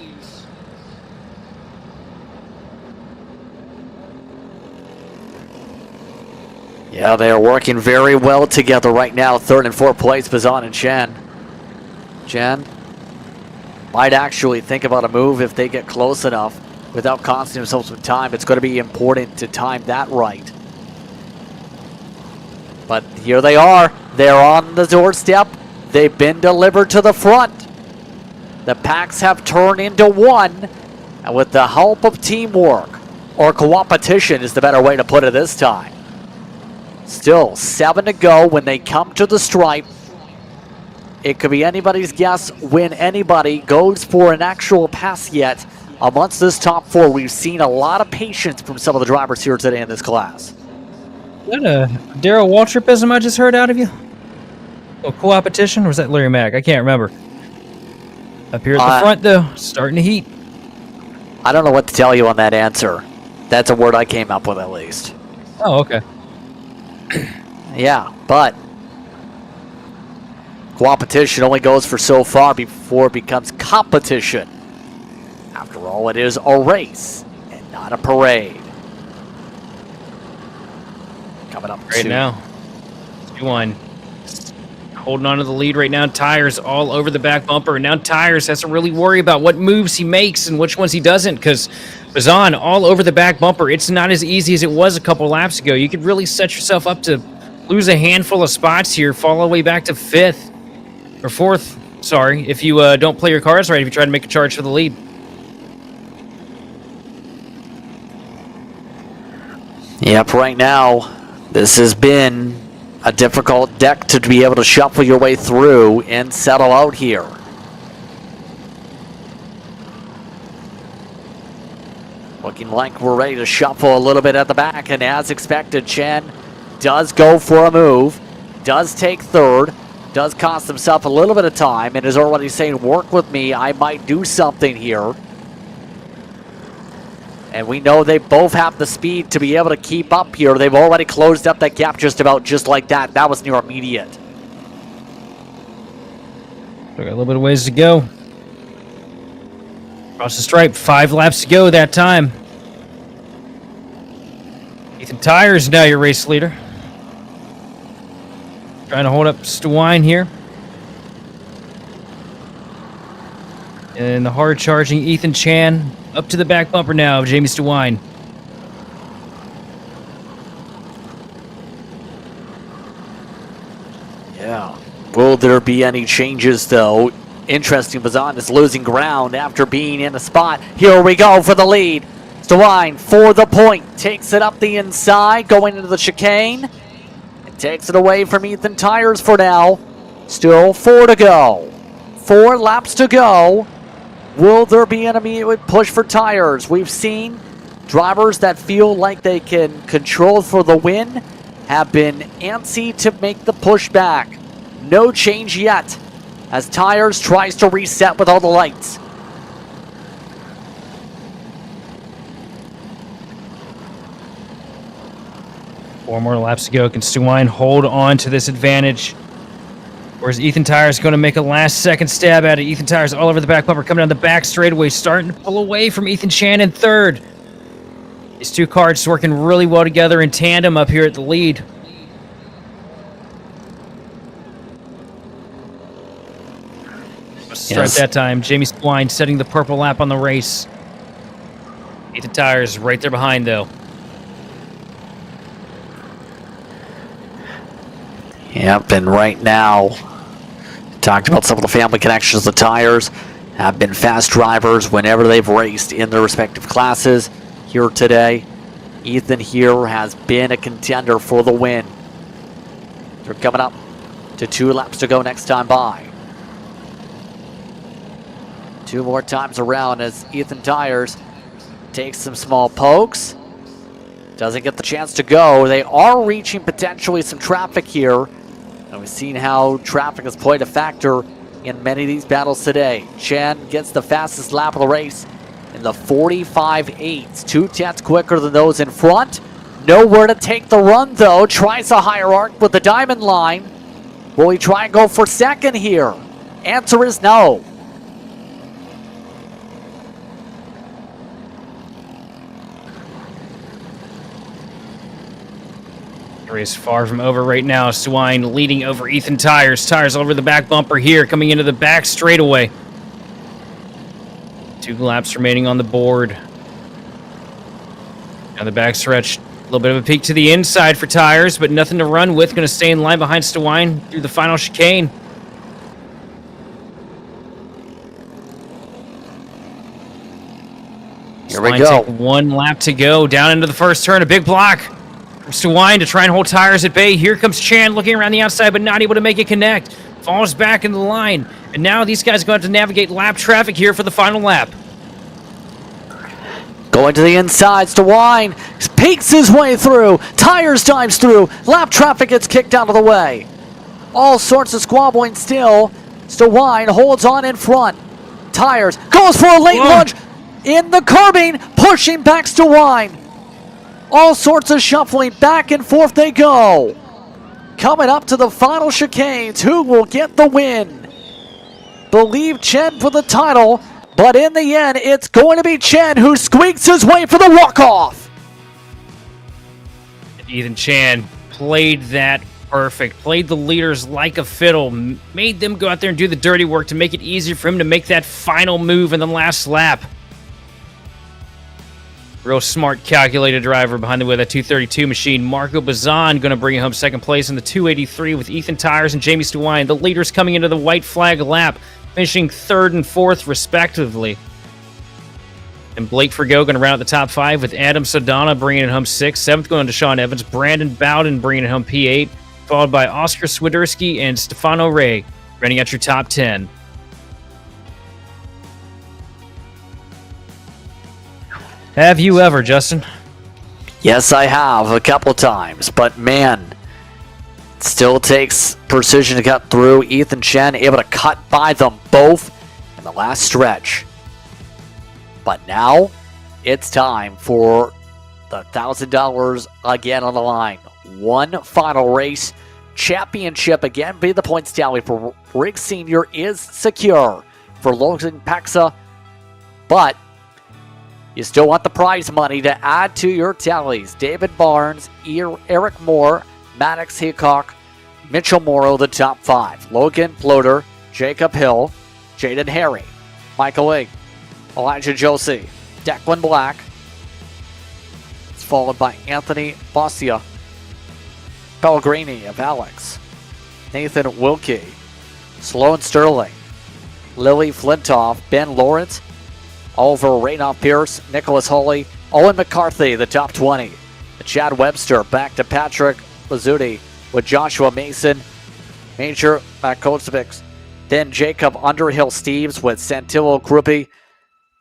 Yeah, they are working very well together right now. Third and fourth place, Bazan and Chen. Chen might actually think about a move if they get close enough without costing themselves some time. It's going to be important to time that right. But here they are. They're on the doorstep. They've been delivered to the front. The packs have turned into one. And with the help of teamwork, or co-opetition is the better way to put it this time. Still 7 to go when they come to the stripe. It could be anybody's guess when anybody goes for an actual pass yet. Amongst this top four, we've seen a lot of patience from some of the drivers here today in this class. Is that a Darryl Waltripism I just heard out of you? Oh, co-opetition? Or was that Larry Mack? I can't remember. Up here at the front, though, starting to heat. I don't know what to tell you on that answer. That's a word I came up with, at least. Oh, okay. Yeah, but co-opetition only goes for so far before it becomes competition. After all, it is a race and not a parade. Coming up right now. Stewine holding on to the lead right now. Tires all over the back bumper. And now Tires has to really worry about what moves he makes and which ones he doesn't, because Bazan all over the back bumper. It's not as easy as it was a couple laps ago. You could really set yourself up to lose a handful of spots here, fall all the way back to fifth or fourth. Sorry, if you don't play your cards right, if you try to make a charge for the lead. Yep, right now, this has been a difficult deck to be able to shuffle your way through and settle out here. Looking like we're ready to shuffle a little bit at the back, and as expected, Chen does go for a move, does take third, does cost himself a little bit of time, and is already saying, work with me, I might do something here. And we know they both have the speed to be able to keep up here. They've already closed up that gap just about just like that. That was near immediate. We got a little bit of ways to go. Across the stripe, 5 laps to go that time. Ethan Tires now your race leader. Trying to hold up Stewine here. And the hard charging Ethan Chan up to the back bumper now of Jamie Stewine. Yeah. Will there be any changes though? Interesting, Bazan is losing ground after being in a spot. Here we go for the lead. Stewine for the point. Takes it up the inside, going into the chicane. It takes it away from Ethan Tires for now. Still 4 to go. 4 laps to go. Will there be an immediate push for Tires? We've seen drivers that feel like they can control for the win have been antsy to make the push back. No change yet as Tires tries to reset with all the lights. Four more laps to go. Can Stewine hold on to this advantage? Or is Ethan Tires going to make a last-second stab at it? Ethan Tires all over the back bumper, coming down the back straightaway, starting to pull away from Ethan Chan in third. These two karts working really well together in tandem up here at the lead. Start that time. Jamie Spline setting the purple lap on the race. Ethan Tires right there behind, though. Yep, and right now, talked about some of the family connections. The Tires have been fast drivers whenever they've raced in their respective classes. Here today, Ethan here has been a contender for the win. They're coming up to 2 laps to go next time by. 2 more times around as Ethan Tires takes some small pokes. Doesn't get the chance to go. They are reaching potentially some traffic here. And we've seen how traffic has played a factor in many of these battles today. Chen gets the fastest lap of the race in the 45.8, 2/10 quicker than those in front. Nowhere to take the run though. Tries a higher arc with the diamond line. Will he try and go for second here? Answer is no. The race far from over right now. Swine leading over Ethan Tires. Tires over the back bumper here, coming into the back straightaway. 2 laps remaining on the board. Now the back stretch, a little bit of a peek to the inside for Tires, but nothing to run with. Going to stay in line behind Stewine through the final chicane. Here we go. Take 1 lap to go. Down into the first turn, a big block from Stewine to try and hold Tires at bay. Here comes Chan looking around the outside, but not able to make it connect. Falls back into the line. And now these guys are going to have to navigate lap traffic here for the final lap. Going to the inside, Stewine peeks his way through. Tires dives through. Lap traffic gets kicked out of the way. All sorts of squabbling still. Stewine holds on in front. Tires goes for a late lunge in the curbing, pushing back Stewine. All sorts of shuffling, back and forth they go. Coming up to the final chicanes, who will get the win? Believe Chen for the title, but in the end, it's going to be Chen who squeaks his way for the walk-off. Ethan Chan played that perfect. Played the leaders like a fiddle. Made them go out there and do the dirty work to make it easier for him to make that final move in the last lap. Real smart, calculated driver behind the wheel of that 232 machine. Marco Bazan going to bring home second place in the 283 with Ethan Tires and Jamie Stewine. The leaders coming into the white flag lap, finishing 3rd and 4th respectively. And Blake Forgo going to round out the top 5 with Adam Sodana bringing it home 6th. 7th going to Sean Evans. Brandon Bowden bringing it home P8. Followed by Oscar Swiderski and Stefano Ray running out your top 10. Have you ever, Justin? Yes, I have a couple times, but man, it still takes precision to cut through. Ethan Chen able to cut by them both in the last stretch. But now it's time for the $1,000 again on the line. One final race. Championship again. Be the points tally for Briggs Sr is secure for Logan Paxa, but you still want the prize money to add to your tallies. David Barnes, Eric Moore, Maddox Hickok, Mitchell Morrow, the top 5. Logan Floater, Jacob Hill, Jaden Harry, Michael Ig, Elijah Josie, Declan Black. It's followed by Anthony Bossia, Pellegrini of Alex, Nathan Wilkie, Sloan Sterling, Lily Flintoff, Ben Lawrence, Oliver Raynoff Pierce, Nicholas Hawley, Owen McCarthy, the top 20. Chad Webster back to Patrick Lazzuti with Joshua Mason, Major Makotovics. Then Jacob Underhill Steves with Santillo Krupi.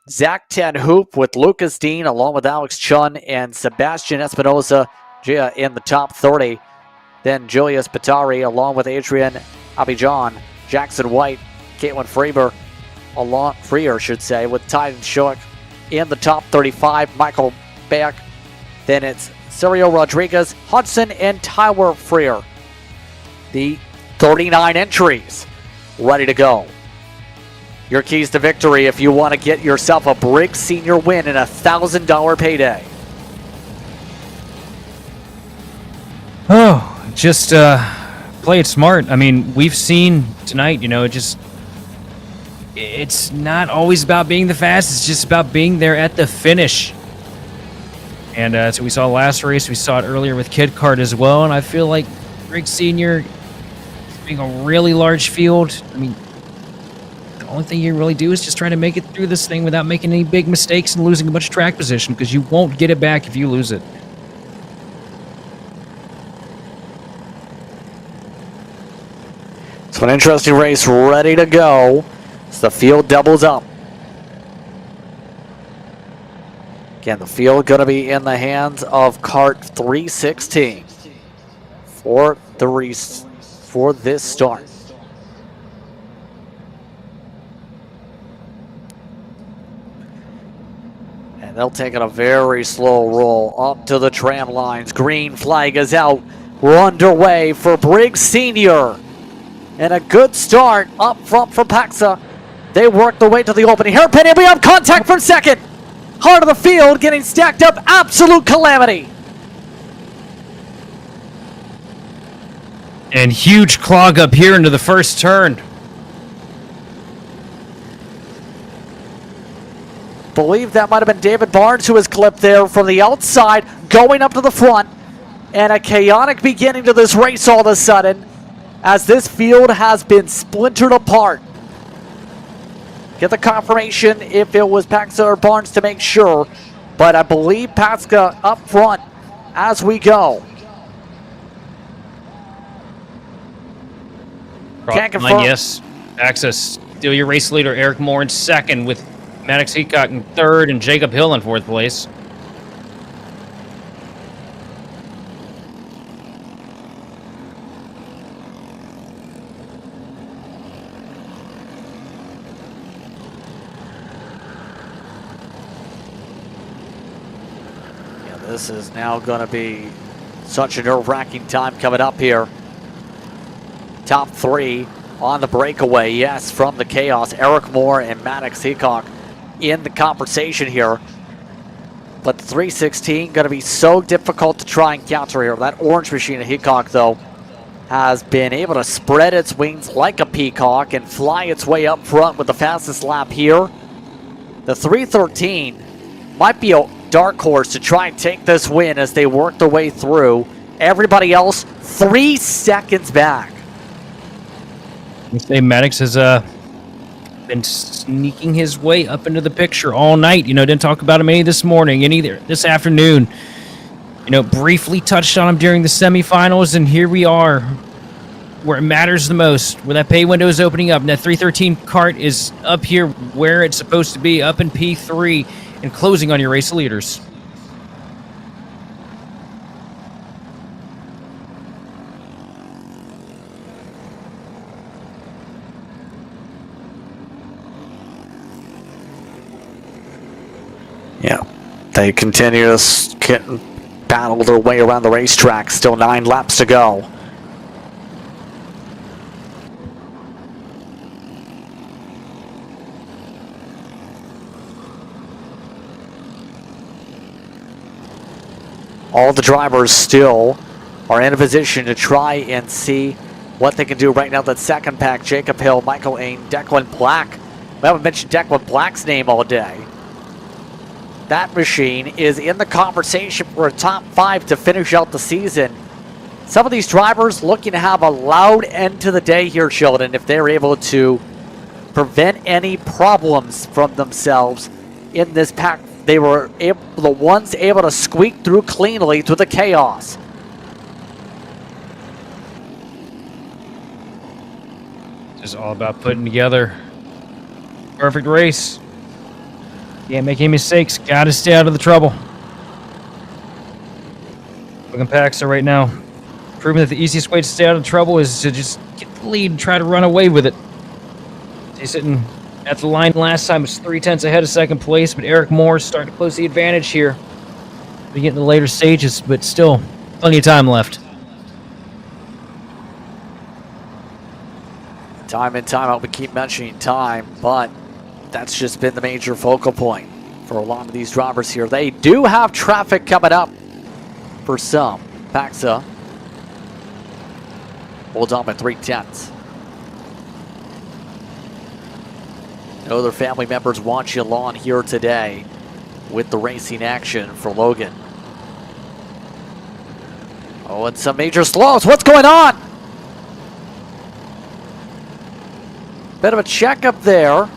Zach Ten Hoop with Lucas Dean along with Alex Chun and Sebastian Espinoza in the top 30. Then Julius Batari along with Adrian Abidjan, Jackson White, Caitlin Freer, should say, with Tyden Shook in the top 35. Michael Beck. Then it's Sergio Rodriguez, Hudson, and Tyler Freer. The 39 entries ready to go. Your keys to victory if you want to get yourself a Briggs Sr win and a $1,000 payday. Oh, just play it smart. I mean, we've seen tonight, you know, it's not always about being the fastest. It's just about being there at the finish. And so we saw last race. We saw it earlier with Kid Kart as well. And I feel like Briggs Sr. being a really large field. I mean, the only thing you really do is just try to make it through this thing without making any big mistakes and losing a bunch of track position, because you won't get it back if you lose it. So an interesting race ready to go as the field doubles up. Again, the field going to be in the hands of Kart 316 for this start. And they'll take it a very slow roll up to the tram lines. Green flag is out. We're underway for Briggs Sr. And a good start up front for Paxa. They work their way to the opening. Hairpin, and we have contact from second. Heart of the field getting stacked up. Absolute calamity. And huge clog up here into the first turn. Believe that might have been David Barnes who was clipped there from the outside, going up to the front. And a chaotic beginning to this race all of a sudden, as this field has been splintered apart. Get the confirmation if it was Paxa or Barnes to make sure, but I believe Paxa up front as we go. Can't confirm. Yes, Access. Still your race leader, Eric Moore, in second, with Maddox Heacock in third and Jacob Hill in fourth place. This is now going to be such a nerve-wracking time coming up here. Top three on the breakaway, yes, from the chaos. Eric Moore and Maddox Heacock in the conversation here. But the 316 going to be so difficult to try and counter here. That orange machine of Heacock, though, has been able to spread its wings like a peacock and fly its way up front with the fastest lap here. The 313 might be a dark horse to try and take this win as they work their way through. Everybody else 3 seconds back. Maddox has been sneaking his way up into the picture all night. You know, didn't talk about him any this morning, any this afternoon. You know, briefly touched on him during the semifinals, and here we are where it matters the most, where that pay window is opening up, and that 313 cart is up here where it's supposed to be, up in P3, and closing on your race leaders. Yeah, they continue to battle their way around the racetrack. Still 9 laps to go. All the drivers still are in a position to try and see what they can do right now. That second pack, Jacob Hill, Michael Ain, Declan Black. We haven't mentioned Declan Black's name all day. That machine is in the conversation for a top 5 to finish out the season. Some of these drivers looking to have a loud end to the day here, Sheldon, if they're able to prevent any problems from themselves in this pack. They were the ones able to squeak through cleanly through the chaos. It's all about putting together perfect race. Can't make any mistakes. Gotta stay out of the trouble. Looking Paxa right now, proving that the easiest way to stay out of trouble is to just get the lead and try to run away with it. He's sitting at the line last time. It's 3/10 ahead of second place, but Eric Moore is starting to close the advantage here. We get in the later stages, but still plenty of time left. Time in, time out, we keep mentioning time, but that's just been the major focal point for a lot of these drivers here. They do have traffic coming up for some. Paxa Holds on by 3/10. No other family members watching along here today with the racing action for Logan. Oh, and some major slows. What's going on? Bit of a checkup there.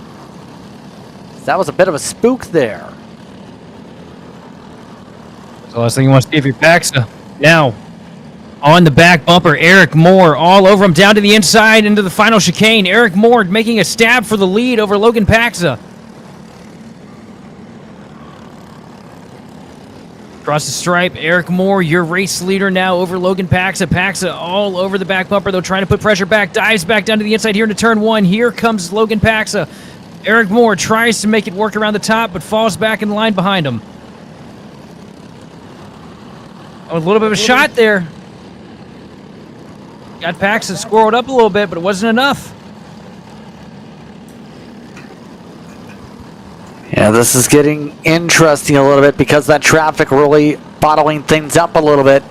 That was a bit of a spook there. The last thing you want to see if you're Paxa. Now, on the back bumper, Eric Moore all over him, down to the inside into the final chicane. Eric Moore making a stab for the lead over Logan Paxa. Across the stripe, Eric Moore, your race leader now over Logan Paxa. Paxa all over the back bumper, though, trying to put pressure back. Dives back down to the inside here into turn 1. Here comes Logan Paxa. Eric Moore tries to make it work around the top, but falls back in line behind him. Oh, a little bit of a shot there. Got Paxa squirreled up a little bit, but it wasn't enough. Yeah, this is getting interesting a little bit because that traffic really bottling things up a little bit.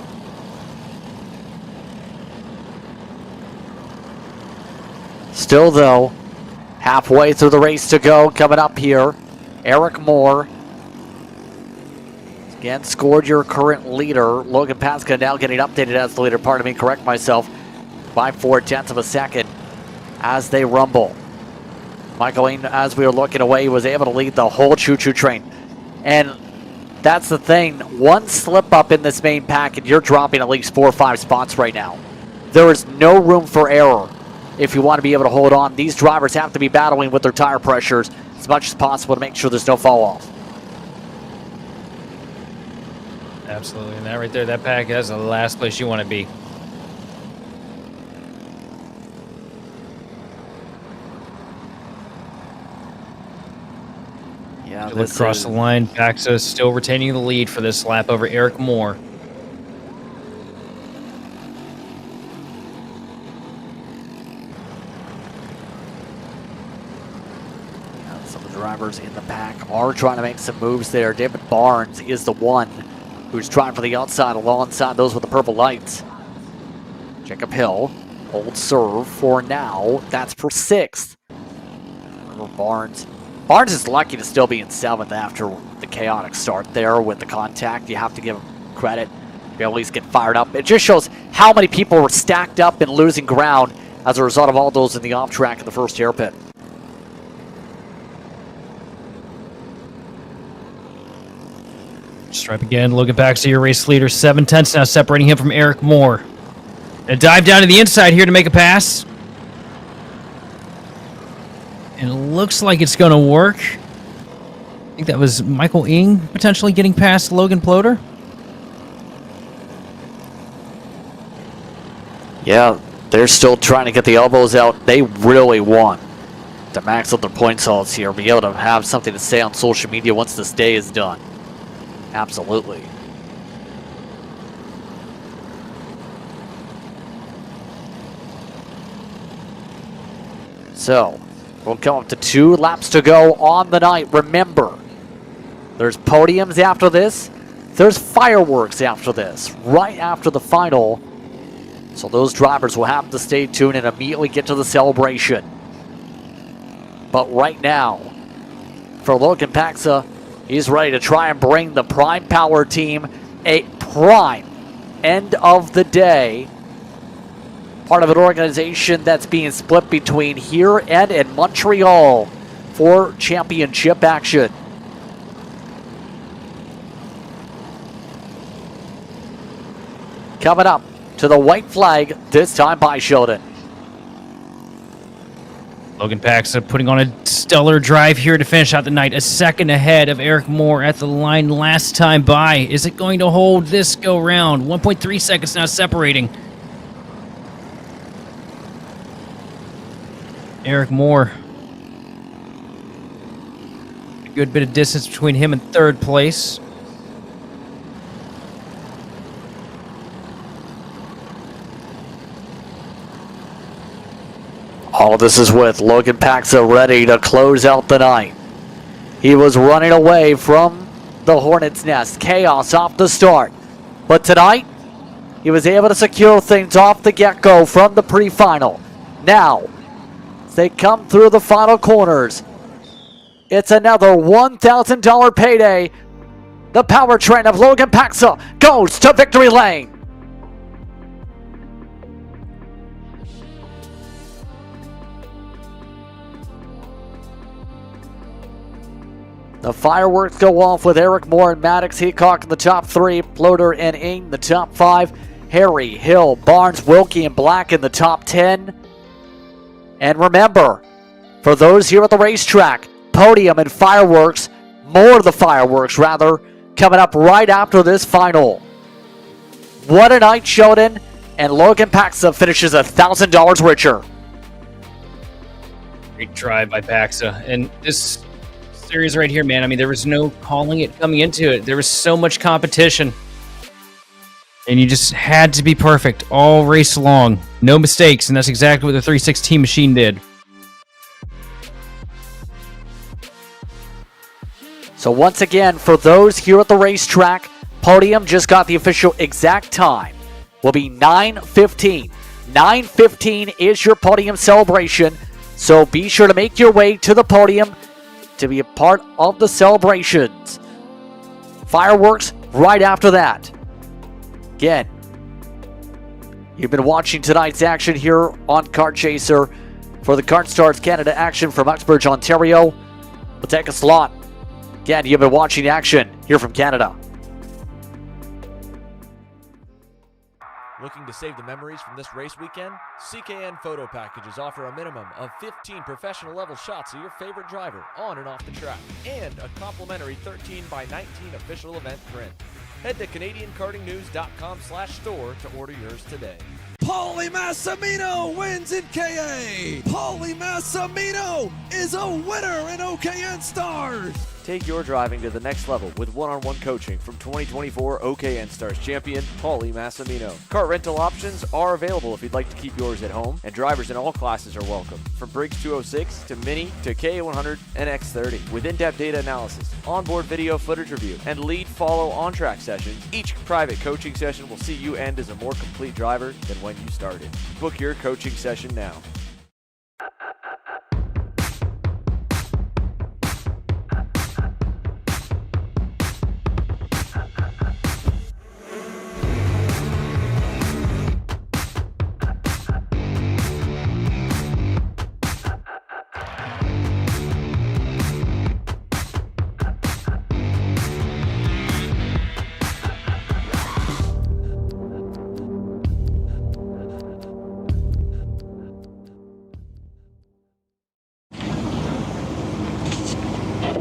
Still, though, halfway through the race to go. Coming up here, Eric Moore. Again, scored your current leader. Logan Paxa now getting updated as the leader. Pardon me, correct myself. By 0.4 of a second as they rumble. Michael Ing, as we were looking away, was able to lead the whole choo-choo train. And that's the thing. One slip up in this main pack and you're dropping at least 4 or 5 spots right now. There is no room for error if you want to be able to hold on. These drivers have to be battling with their tire pressures as much as possible to make sure there's no fall off. Absolutely, and that right there, that pack, that's the last place you want to be. Yeah, Look across the line. Paxa still retaining the lead for this lap over Eric Moore. Some of the drivers in the pack are trying to make some moves there. David Barnes is the one who's trying for the outside alongside those with the purple lights. Jacob Hill, hold serve for now. That's for 6th. Barnes. Barnes is lucky to still be in 7th after the chaotic start there with the contact. You have to give him credit. You at least get fired up. It just shows how many people were stacked up and losing ground as a result of all those in the off track in the first air pit. Stripe again. Logan Paxa, your race leader. 7/10 now separating him from Eric Moore. A dive down to the inside here to make a pass. And it looks like it's going to work. I think that was Michael Ing potentially getting past Logan Ploder. Yeah, they're still trying to get the elbows out. They really want to max out their point salts here, be able to have something to say on social media once this day is done. Absolutely. So, we'll come up to 2 laps to go on the night. Remember, there's podiums after this. There's fireworks after this, right after the final. So those drivers will have to stay tuned and immediately get to the celebration. But right now, for Logan Paxa, he's ready to try and bring the Prime Power team a prime end of the day. Part of an organization that's being split between here and in Montreal for championship action. Coming up to the white flag, this time by Sheldon. Logan Paxa putting on a stellar drive here to finish out the night. A second ahead of Eric Moore at the line last time by. Is it going to hold this go round? 1.3 seconds now separating. Eric Moore. A good bit of distance between him and 3rd place. All this is with Logan Paxa ready to close out the night. He was running away from the Hornet's Nest. Chaos off the start. But tonight, He was able to secure things off the get-go from the pre-final. Now, as they come through the final corners, it's another $1,000 payday. The powertrain of Logan Paxa goes to victory lane. The fireworks go off with Eric Moore and Maddox Heacock in the top 3, Floater and Ing the top 5, Harry, Hill, Barnes, Wilkie, and Black in the top 10. And remember, for those here at the racetrack, podium and fireworks, more of the fireworks rather, coming up right after this final. What a night, Sheldon, and Logan Paxa finishes $1,000 richer. Great drive by Paxa. And this series right here, man, I mean, there was no calling it coming into it. There was so much competition. And you just had to be perfect all race long. No mistakes, and that's exactly what the 316 machine did. So once again, for those here at the racetrack, Podium just got the official exact time. Will be 9:15. 9:15 is your podium celebration. So be sure to make your way to the podium to be a part of the celebrations. Fireworks right after that. Again, you've been watching tonight's action here on Kart Chaser for the Kart Stars Canada action from Uxbridge, Ontario. We'll take a slot. Again, you've been watching action here from Canada. Looking to save the memories from this race weekend? CKN Photo Packages offer a minimum of 15 professional level shots of your favorite driver on and off the track, and a complimentary 13x19 official event print. Head to CanadianKartingNews.com/store to order yours today. Paulie Massimino wins in KA. Paulie Massimino is a winner in OKN Stars. Take your driving to the next level with one-on-one coaching from 2024 OKN Stars champion, Paulie Massimino. Kart rental options are available if you'd like to keep yours at home, and drivers in all classes are welcome, from Briggs 206 to Mini to K100 and X30. With in-depth data analysis, onboard video footage review, and lead, follow, on-track sessions, each private coaching session will see you end as a more complete driver than when you started. Book your coaching session now.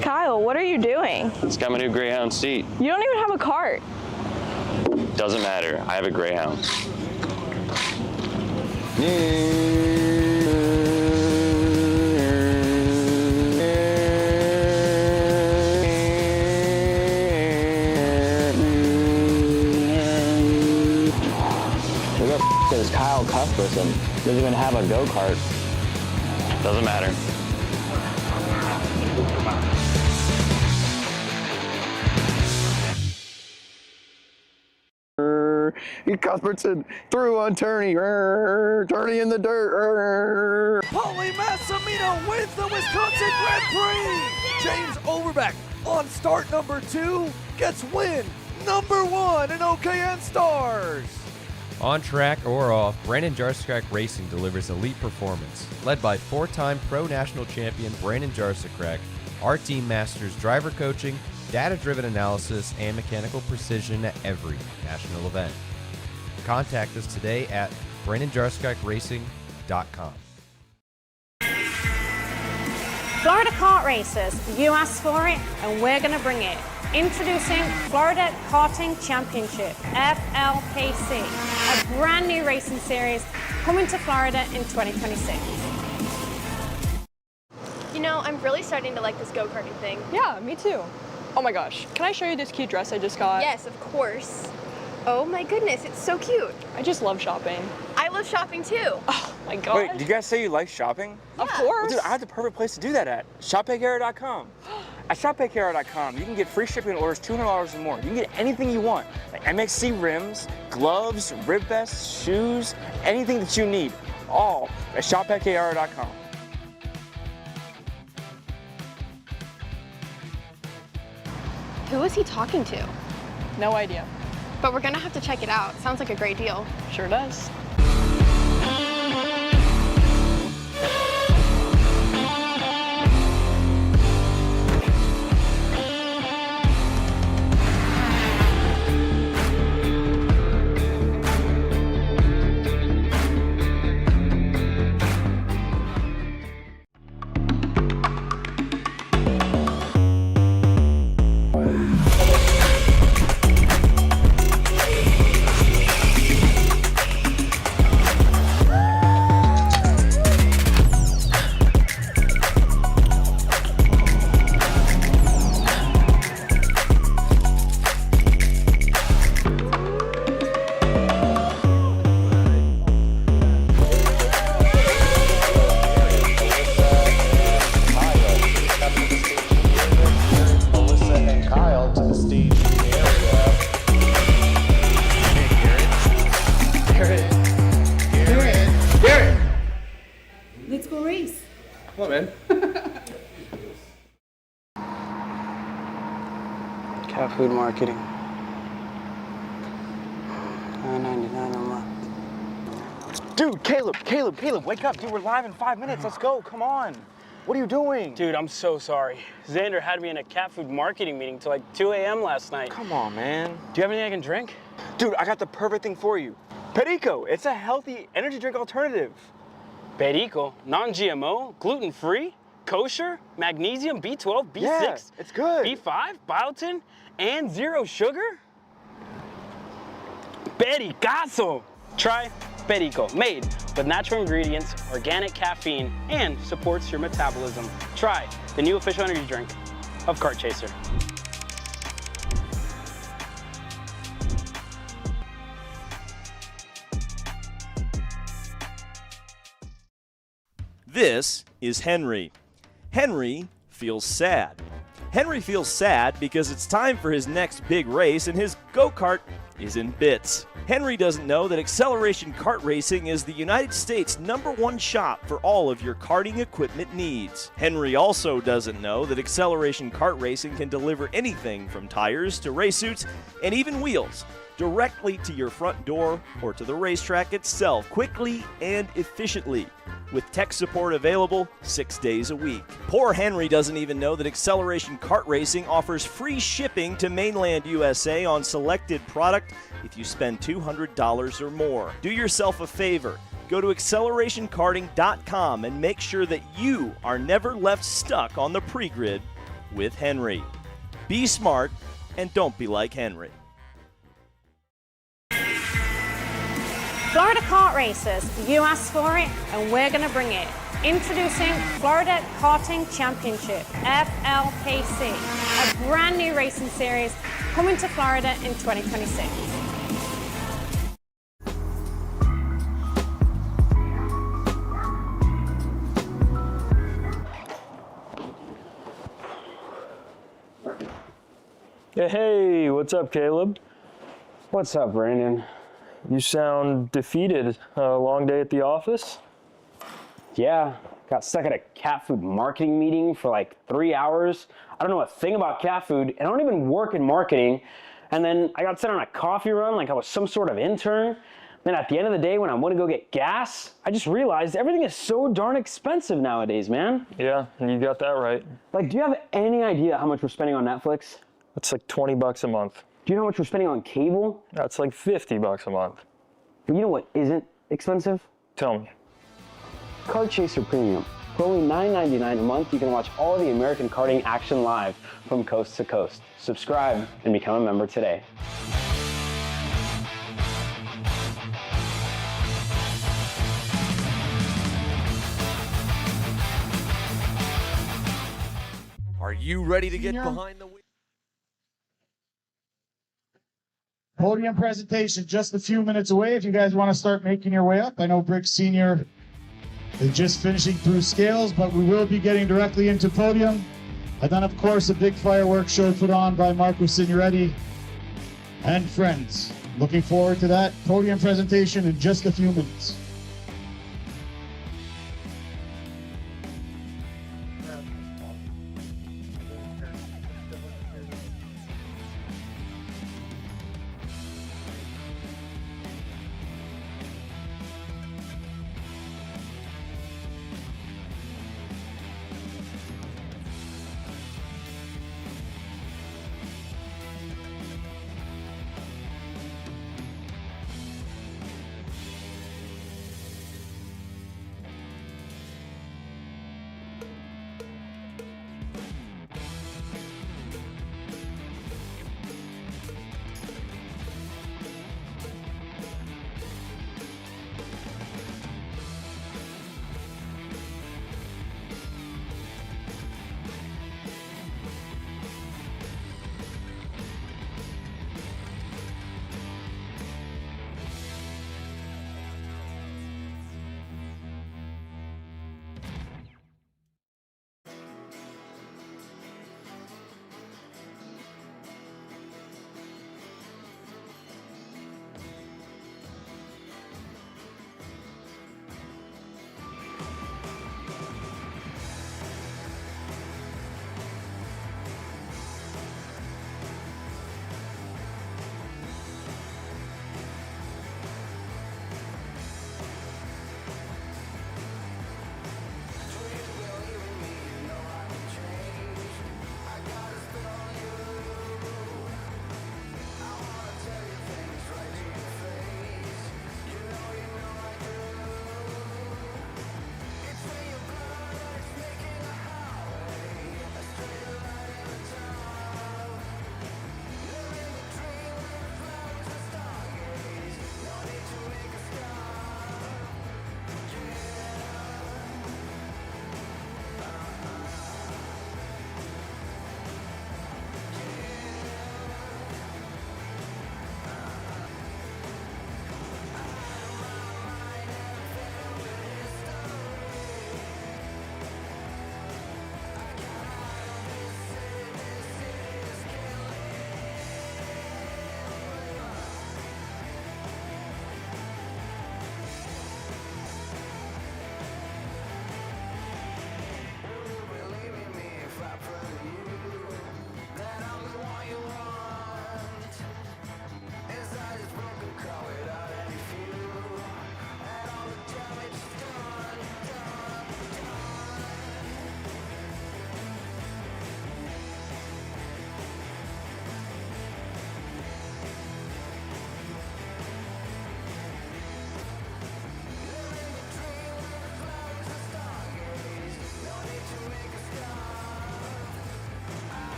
Kyle, what are you doing? It's got my new Greyhound seat. You don't even have a cart. Doesn't matter. I have a Greyhound. Who the f is Kyle Cuthbertson? Doesn't even have a go-kart. Doesn't matter. Cuthbertson through on Turney. Turney in the dirt. Paulie Massimino wins the Wisconsin Grand Prix. James Overbeck on start number 2 gets win number 1 in OKN Stars. On track or off, Brandon Jarsekrak Racing delivers elite performance. Led by 4-time Pro National Champion Brandon Jarsekrak, our team masters driver coaching, data-driven analysis, and mechanical precision at every national event. Contact us today at BrandonJarsekrakRacing.com. Florida kart racers, you asked for it and we're going to bring it. Introducing Florida Karting Championship, FLKC, a brand new racing series coming to Florida in 2026. You know, I'm really starting to like this go-karting thing. Yeah, me too. Oh my gosh, can I show you this cute dress I just got? Yes, of course. Oh my goodness, it's so cute. I just love shopping. I love shopping too. Oh my gosh. Wait, did you guys say you like shopping? Of course. Well, dude, I have the perfect place to do that at. ShopPayGarrett.com. At ShopPayKR.com, you can get free shipping on orders $200 or more. You can get anything you want, like MXC rims, gloves, rib vests, shoes, anything that you need, all at ShopPayKR.com. Who is he talking to? No idea. But we're gonna have to check it out. Sounds like a great deal. Sure does. Let's go race. Come on, man. Cat food marketing. $9.99 a month. Dude, Caleb, wake up. Dude, we're live in 5 minutes. Let's go, come on. What are you doing? Dude, I'm so sorry. Xander had me in a cat food marketing meeting till like 2 a.m. last night. Come on, man. Do you have anything I can drink? Dude, I got the perfect thing for you. Perico, it's a healthy energy drink alternative. Perico, non-GMO, gluten-free, kosher, magnesium, B12, B6, Yeah, it's good. B5, biotin, and zero sugar? Pericazo! Try Perico, made with natural ingredients, organic caffeine, and supports your metabolism. Try the new official energy drink of Kart Chaser. This is Henry. Henry feels sad. Henry feels sad because it's time for his next big race and his go-kart is in bits. Henry doesn't know that Acceleration Kart Racing is the United States' #1 shop for all of your karting equipment needs. Henry also doesn't know that Acceleration Kart Racing can deliver anything from tires to race suits and even wheels directly to your front door or to the racetrack itself quickly and efficiently, with tech support available 6 days a week. Poor Henry doesn't even know that Acceleration Kart Racing offers free shipping to mainland USA on selected product if you spend $200 or more. Do yourself a favor. Go to accelerationkarting.com and make sure that you are never left stuck on the pre-grid with Henry. Be smart and don't be like Henry. Florida kart racers, you asked for it and we're going to bring it. Introducing Florida Karting Championship, FLKC, a brand new racing series coming to Florida in 2026. Hey, what's up, Caleb? What's up, Brandon? You sound defeated. A long day at the office? Yeah, got stuck at a cat food marketing meeting for like 3 hours. I don't know a thing about cat food, and I don't even work in marketing. And then I got sent on a coffee run like I was some sort of intern. Then at the end of the day, when I want to go get gas, I just realized everything is so darn expensive nowadays, man. Yeah, you got that right. Like, do you have any idea how much we're spending on Netflix? That's like 20 bucks a month. Do you know how much we're spending on cable? That's like 50 bucks a month. You know what isn't expensive? Tell me. Kart Chaser Premium. For only $9.99 a month, you can watch all of the American karting action live from coast to coast. Subscribe and become a member today. Are you ready to get behind the wheel? Podium presentation just a few minutes away if you guys want to start making your way up. I know Briggs Sr is just finishing through scales, but we will be getting directly into podium. And then, of course, a big fireworks show put on by Marco Signoretti and friends. Looking forward to that podium presentation in just a few minutes.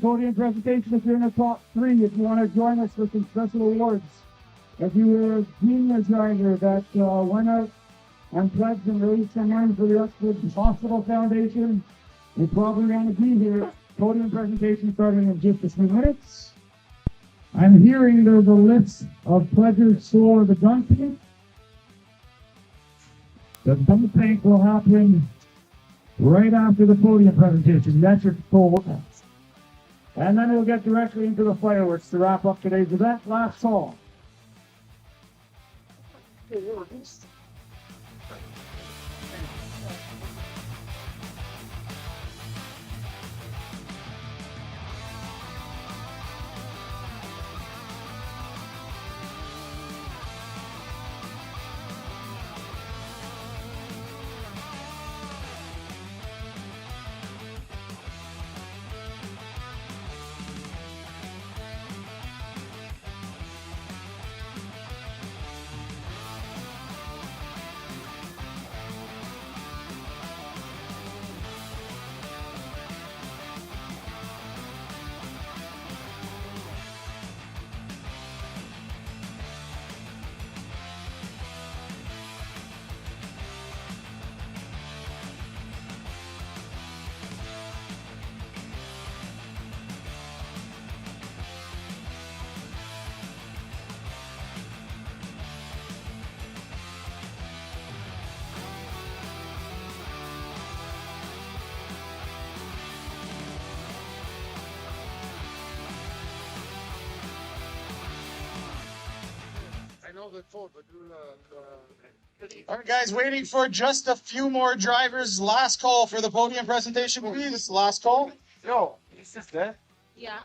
Podium presentation if you're in the top three. If you want to join us for some special awards. If you were a junior driver that went out and pledged and raised some money for the Uxbridge Hospital Foundation, you probably want to be here. Podium presentation starting in just a few minutes. I'm hearing there's a list of pledges for the Duncan. The dunk tank will happen right after the podium presentation. That's your goal. And then we'll get directly into the fireworks to wrap up today's event. Last call. All right, guys, waiting for just a few more drivers. Last call for the podium presentation will be this is the last call. Yo, is this there? Yeah.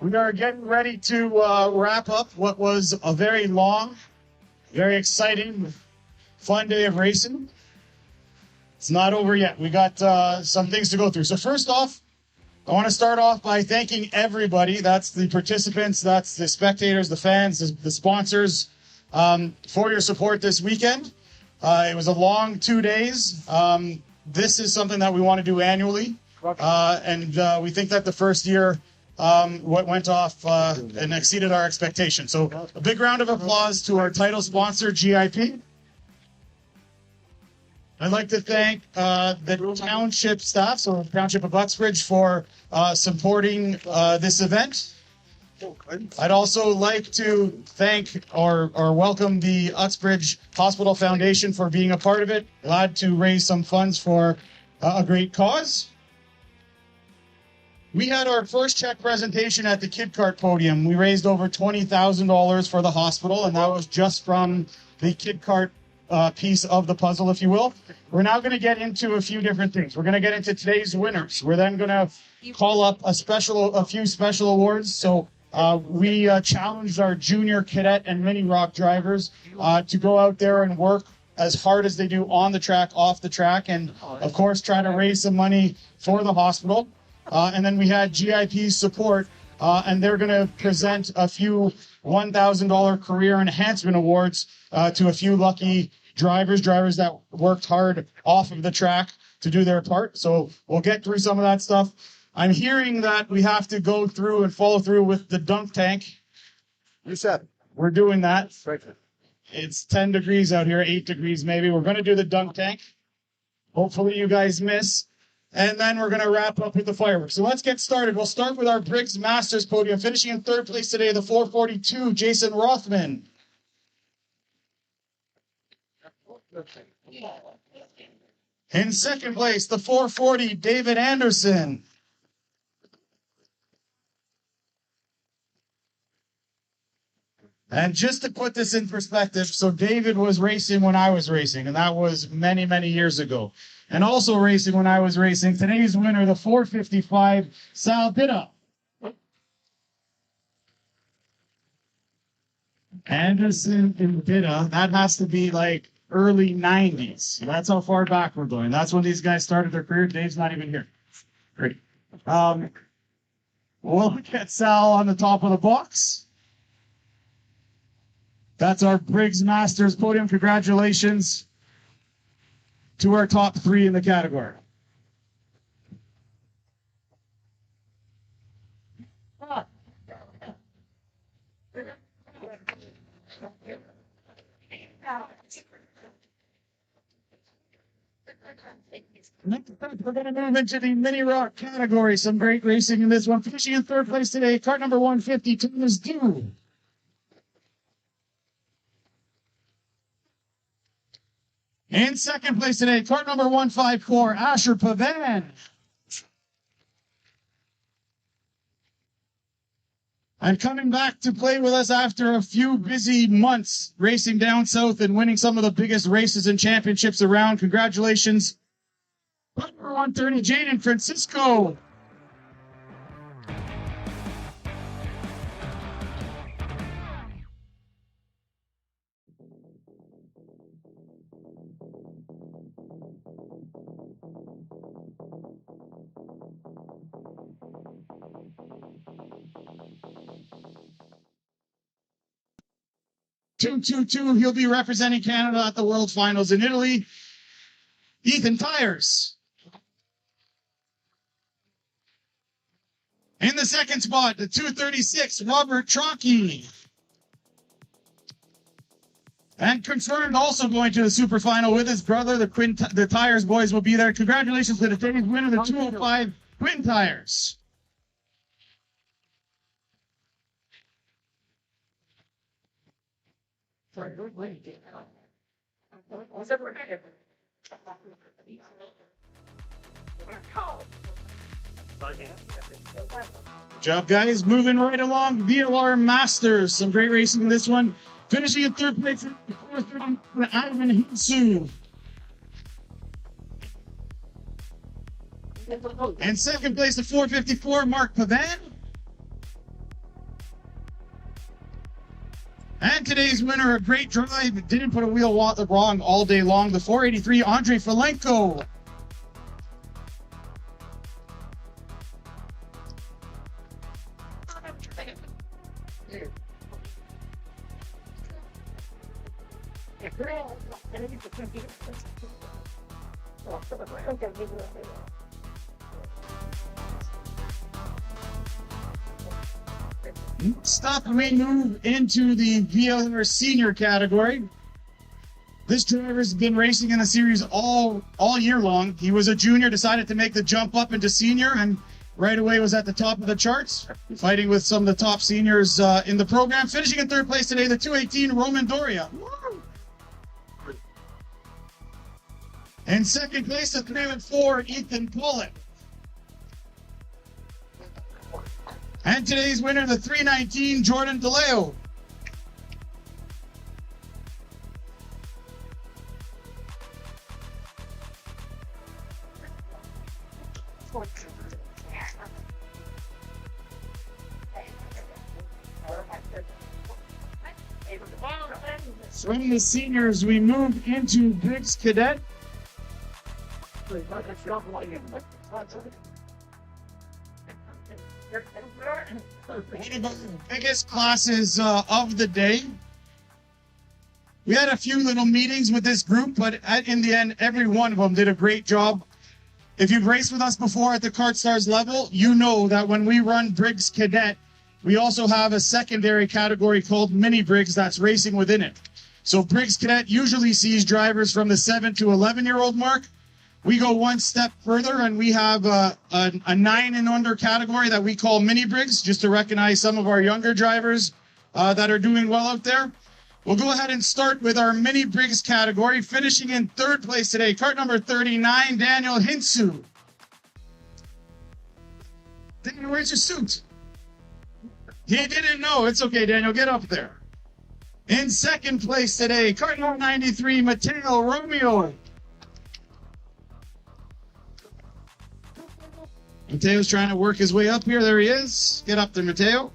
We are getting ready to wrap up what was a very long, very exciting, fun day of racing. It's not over yet. We got some things to go through. So first off, I want to start off by thanking everybody. That's the participants, that's the spectators, the fans, the sponsors, for your support this weekend. It was a long 2 days. This is something that we want to do annually. And we think that the first year went off and exceeded our expectations. So a big round of applause to our title sponsor, GIP. I'd like to thank the township staff, so the Township of Uxbridge, for supporting this event. I'd also like to thank or welcome the Uxbridge Hospital Foundation for being a part of it. Glad to raise some funds for a great cause. We had our first check presentation at the Kid Kart podium. We raised over $20,000 for the hospital, and that was just from the Kid Kart piece of the puzzle, if you will. We're now going to get into a few different things. We're going to get into today's winners. We're then going to call up a few special awards. So we challenged our junior cadet and mini rock drivers to go out there and work as hard as they do on the track, off the track, and of course try to raise some money for the hospital. And then we had GIP's support, and they're going to present a few $1,000 career enhancement awards to a few lucky drivers that worked hard off of the track to do their part. So we'll get through some of that stuff. I'm hearing that we have to go through and follow through with the dunk tank. You said. We're doing that. Right. It's 10 degrees out here, 8 degrees maybe. We're going to do the dunk tank. Hopefully you guys miss. And then we're going to wrap up with the fireworks. So let's get started. We'll start with our Briggs Masters podium. Finishing in third place today, the 442, Jason Rothman. In second place, the 440, David Anderson. And just to put this in perspective, so David was racing when I was racing, and that was many, many years ago. And also racing when I was racing, today's winner, the 455, Sal Bitta. Anderson and Bitta, that has to be like early 90s. That's how far back we're going. That's when these guys started their career. Dave's not even here. Great. We'll get Sal on the top of the box. That's our Briggs Masters podium. Congratulations to our top three in the category. Next up, we're going to move into the mini rock category. Some great racing in this one. Finishing in third place today, kart number 150, Thomas Dew. In second place today, kart number 154, Asher Pavan. And coming back to play with us after a few busy months racing down south and winning some of the biggest races and championships around. Congratulations. Number 130, Jaden Francisco. He'll be representing Canada at the World Finals in Italy. Ethan Tyers. In the second spot, the 236, Robert Tronky. And confirmed also going to the Super Final with his brother, the Tyers boys will be there. Congratulations to the today's winner, the 205, Quinn Tyers. Good job, guys. Moving right along, VLR Masters. Some great racing in this one. Finishing in third place, Ivan Hinsu. And second place, the 454, Mark Pavan. And today's winner, a great drive, didn't put a wheel wrong all day long, the 483, Andrei Falenko. Stop and we move into the VLR Sr category. This driver's been racing in the series all year long. He was a junior, decided to make the jump up into senior, and right away was at the top of the charts, fighting with some of the top seniors in the program. Finishing in third place today, the 218, Roman Doria. In second place, the 304, Ethan Pollock. And today's winner, the 319, Jordan DeLeo. So in the seniors, we move into Briggs Cadet. One of the biggest classes of the day. We had a few little meetings with this group, but in the end, every one of them did a great job. If you've raced with us before at the Kart Stars level, you know that when we run Briggs Cadet, we also have a secondary category called Mini Briggs that's racing within it. So Briggs Cadet usually sees drivers from the 7 to 11-year-old mark. We go one step further and we have a 9 and under category that we call Mini Briggs, just to recognize some of our younger drivers that are doing well out there. We'll go ahead and start with our Mini Briggs category, finishing in 3rd place today, kart number 39, Daniel Hinsu. Daniel, where's your suit? He didn't know. It's okay, Daniel, get up there. In 2nd place today, kart number 93, Mateo Romeo. Mateo's trying to work his way up here. There he is. Get up there, Mateo.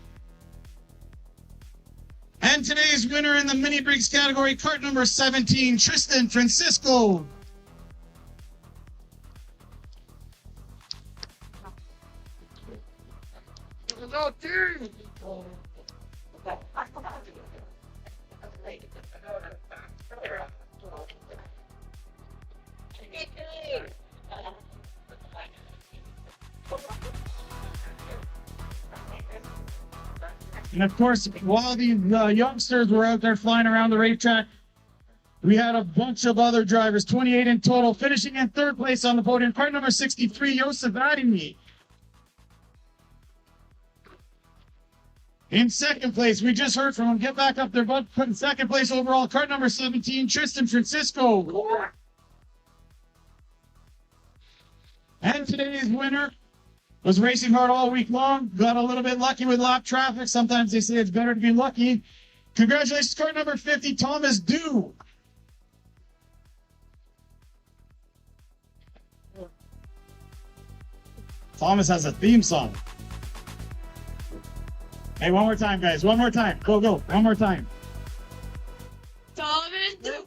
And today's winner in the Mini Briggs category, kart number 17, Tristan Francisco. And of course, while these youngsters were out there flying around the racetrack, we had a bunch of other drivers, 28 in total, finishing in 3rd place on the podium. Kart number 63, Josef Adimi. In 2nd place, we just heard from him. Get back up there, bud. Put in 2nd place overall, kart number 17, Tristan Francisco. And today's winner was racing hard all week long, got a little bit lucky with lap traffic. Sometimes they say it's better to be lucky. Congratulations, kart number 50, Thomas Dew. Thomas has a theme song. Hey, one more time, guys. One more time. Go, go. One more time. Thomas Dew.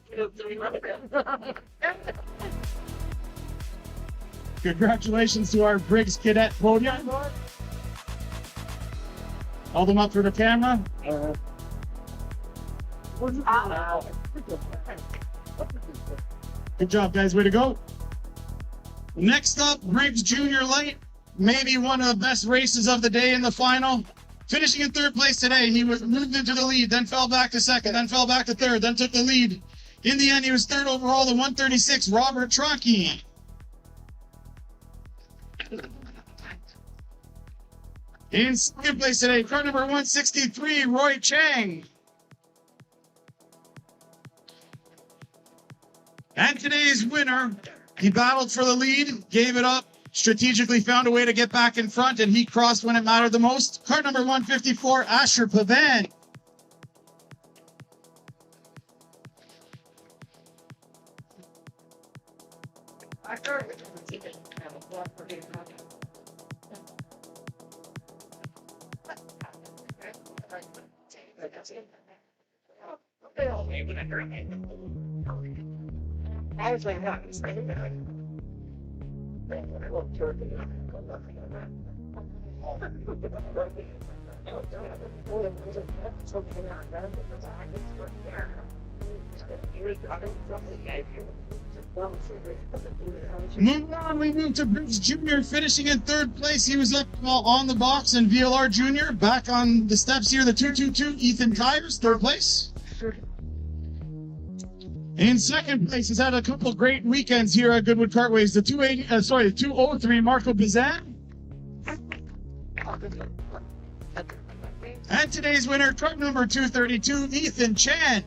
Congratulations to our Briggs Cadet podium. Hold them up for the camera. Good job, guys. Way to go. Next up, Briggs Jr Lite. Maybe one of the best races of the day in the final. Finishing in 3rd place today, he was moved into the lead, then fell back to 2nd, then fell back to 3rd, then took the lead. In the end, he was 3rd overall, the 136, Robert Tronky. In 2nd place today, kart number 163, Roy Chang. And today's winner, he battled for the lead, gave it up, strategically found a way to get back in front, and he crossed when it mattered the most. Kart number 154, Asher Pavan. Moving on, we move to Briggs Jr. finishing in 3rd place. He was up on the box in VLR Jr. Back on the steps here, the 222, Ethan Tyers, 3rd place. In 2nd place, he's had a couple great weekends here at Goodwood Kartways. The 203, Marco Bizan. And today's winner, truck number 232, Ethan Chan.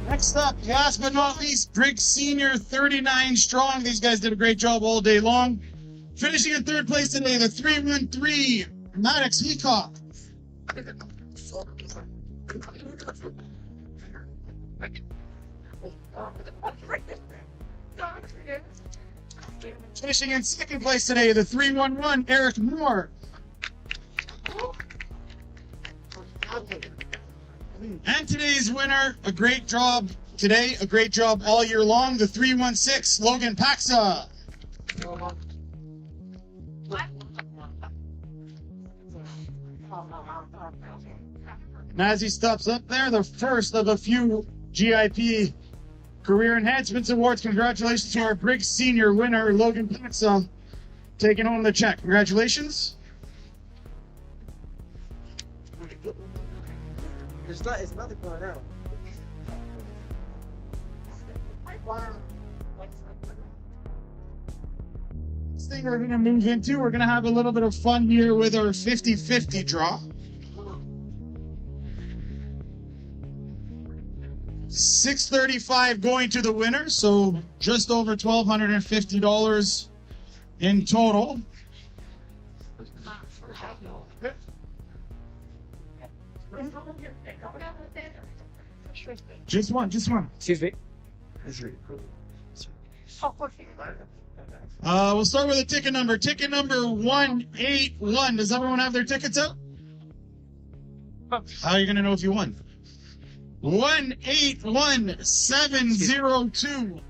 Next up, last but not least, Briggs Sr 39 strong. These guys did a great job all day long. Finishing in 3rd place today, the 313 Maddox Heacock. Finishing in second place today, the 311 Eric Moore. And today's winner, a great job today, a great job all year long, the 316 Logan Paxa. And as he steps up there, the first of a few GIP Career Enhancements Awards. Congratulations to our Briggs Sr winner, Logan Paxa, taking home the check. Congratulations. It's nothing going out. Next thing we're going to move into, we're going to have a little bit of fun here with our 50-50 draw. $635 going to the winner, so just over $1,250 in total. Just one. Excuse me. We'll start with a ticket number. Ticket number 181. Does everyone have their tickets out? How are you going to know if you won? 181702.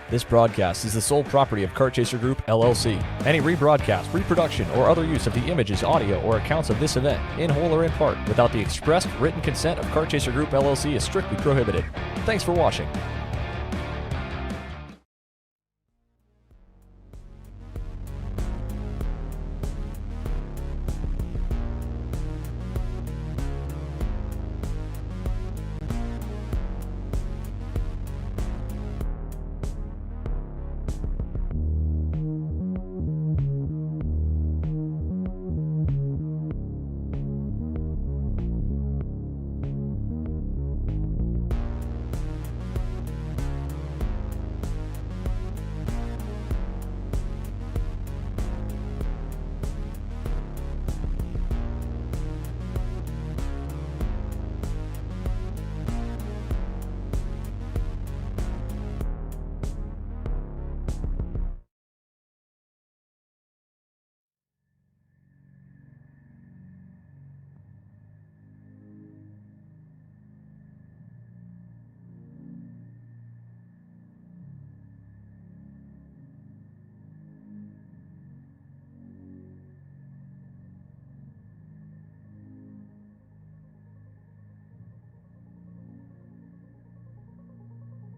This broadcast is the sole property of Kart Chaser Group, LLC. Any rebroadcast, reproduction, or other use of the images, audio, or accounts of this event, in whole or in part, without the expressed written consent of Kart Chaser Group, LLC is strictly prohibited. Thanks for watching.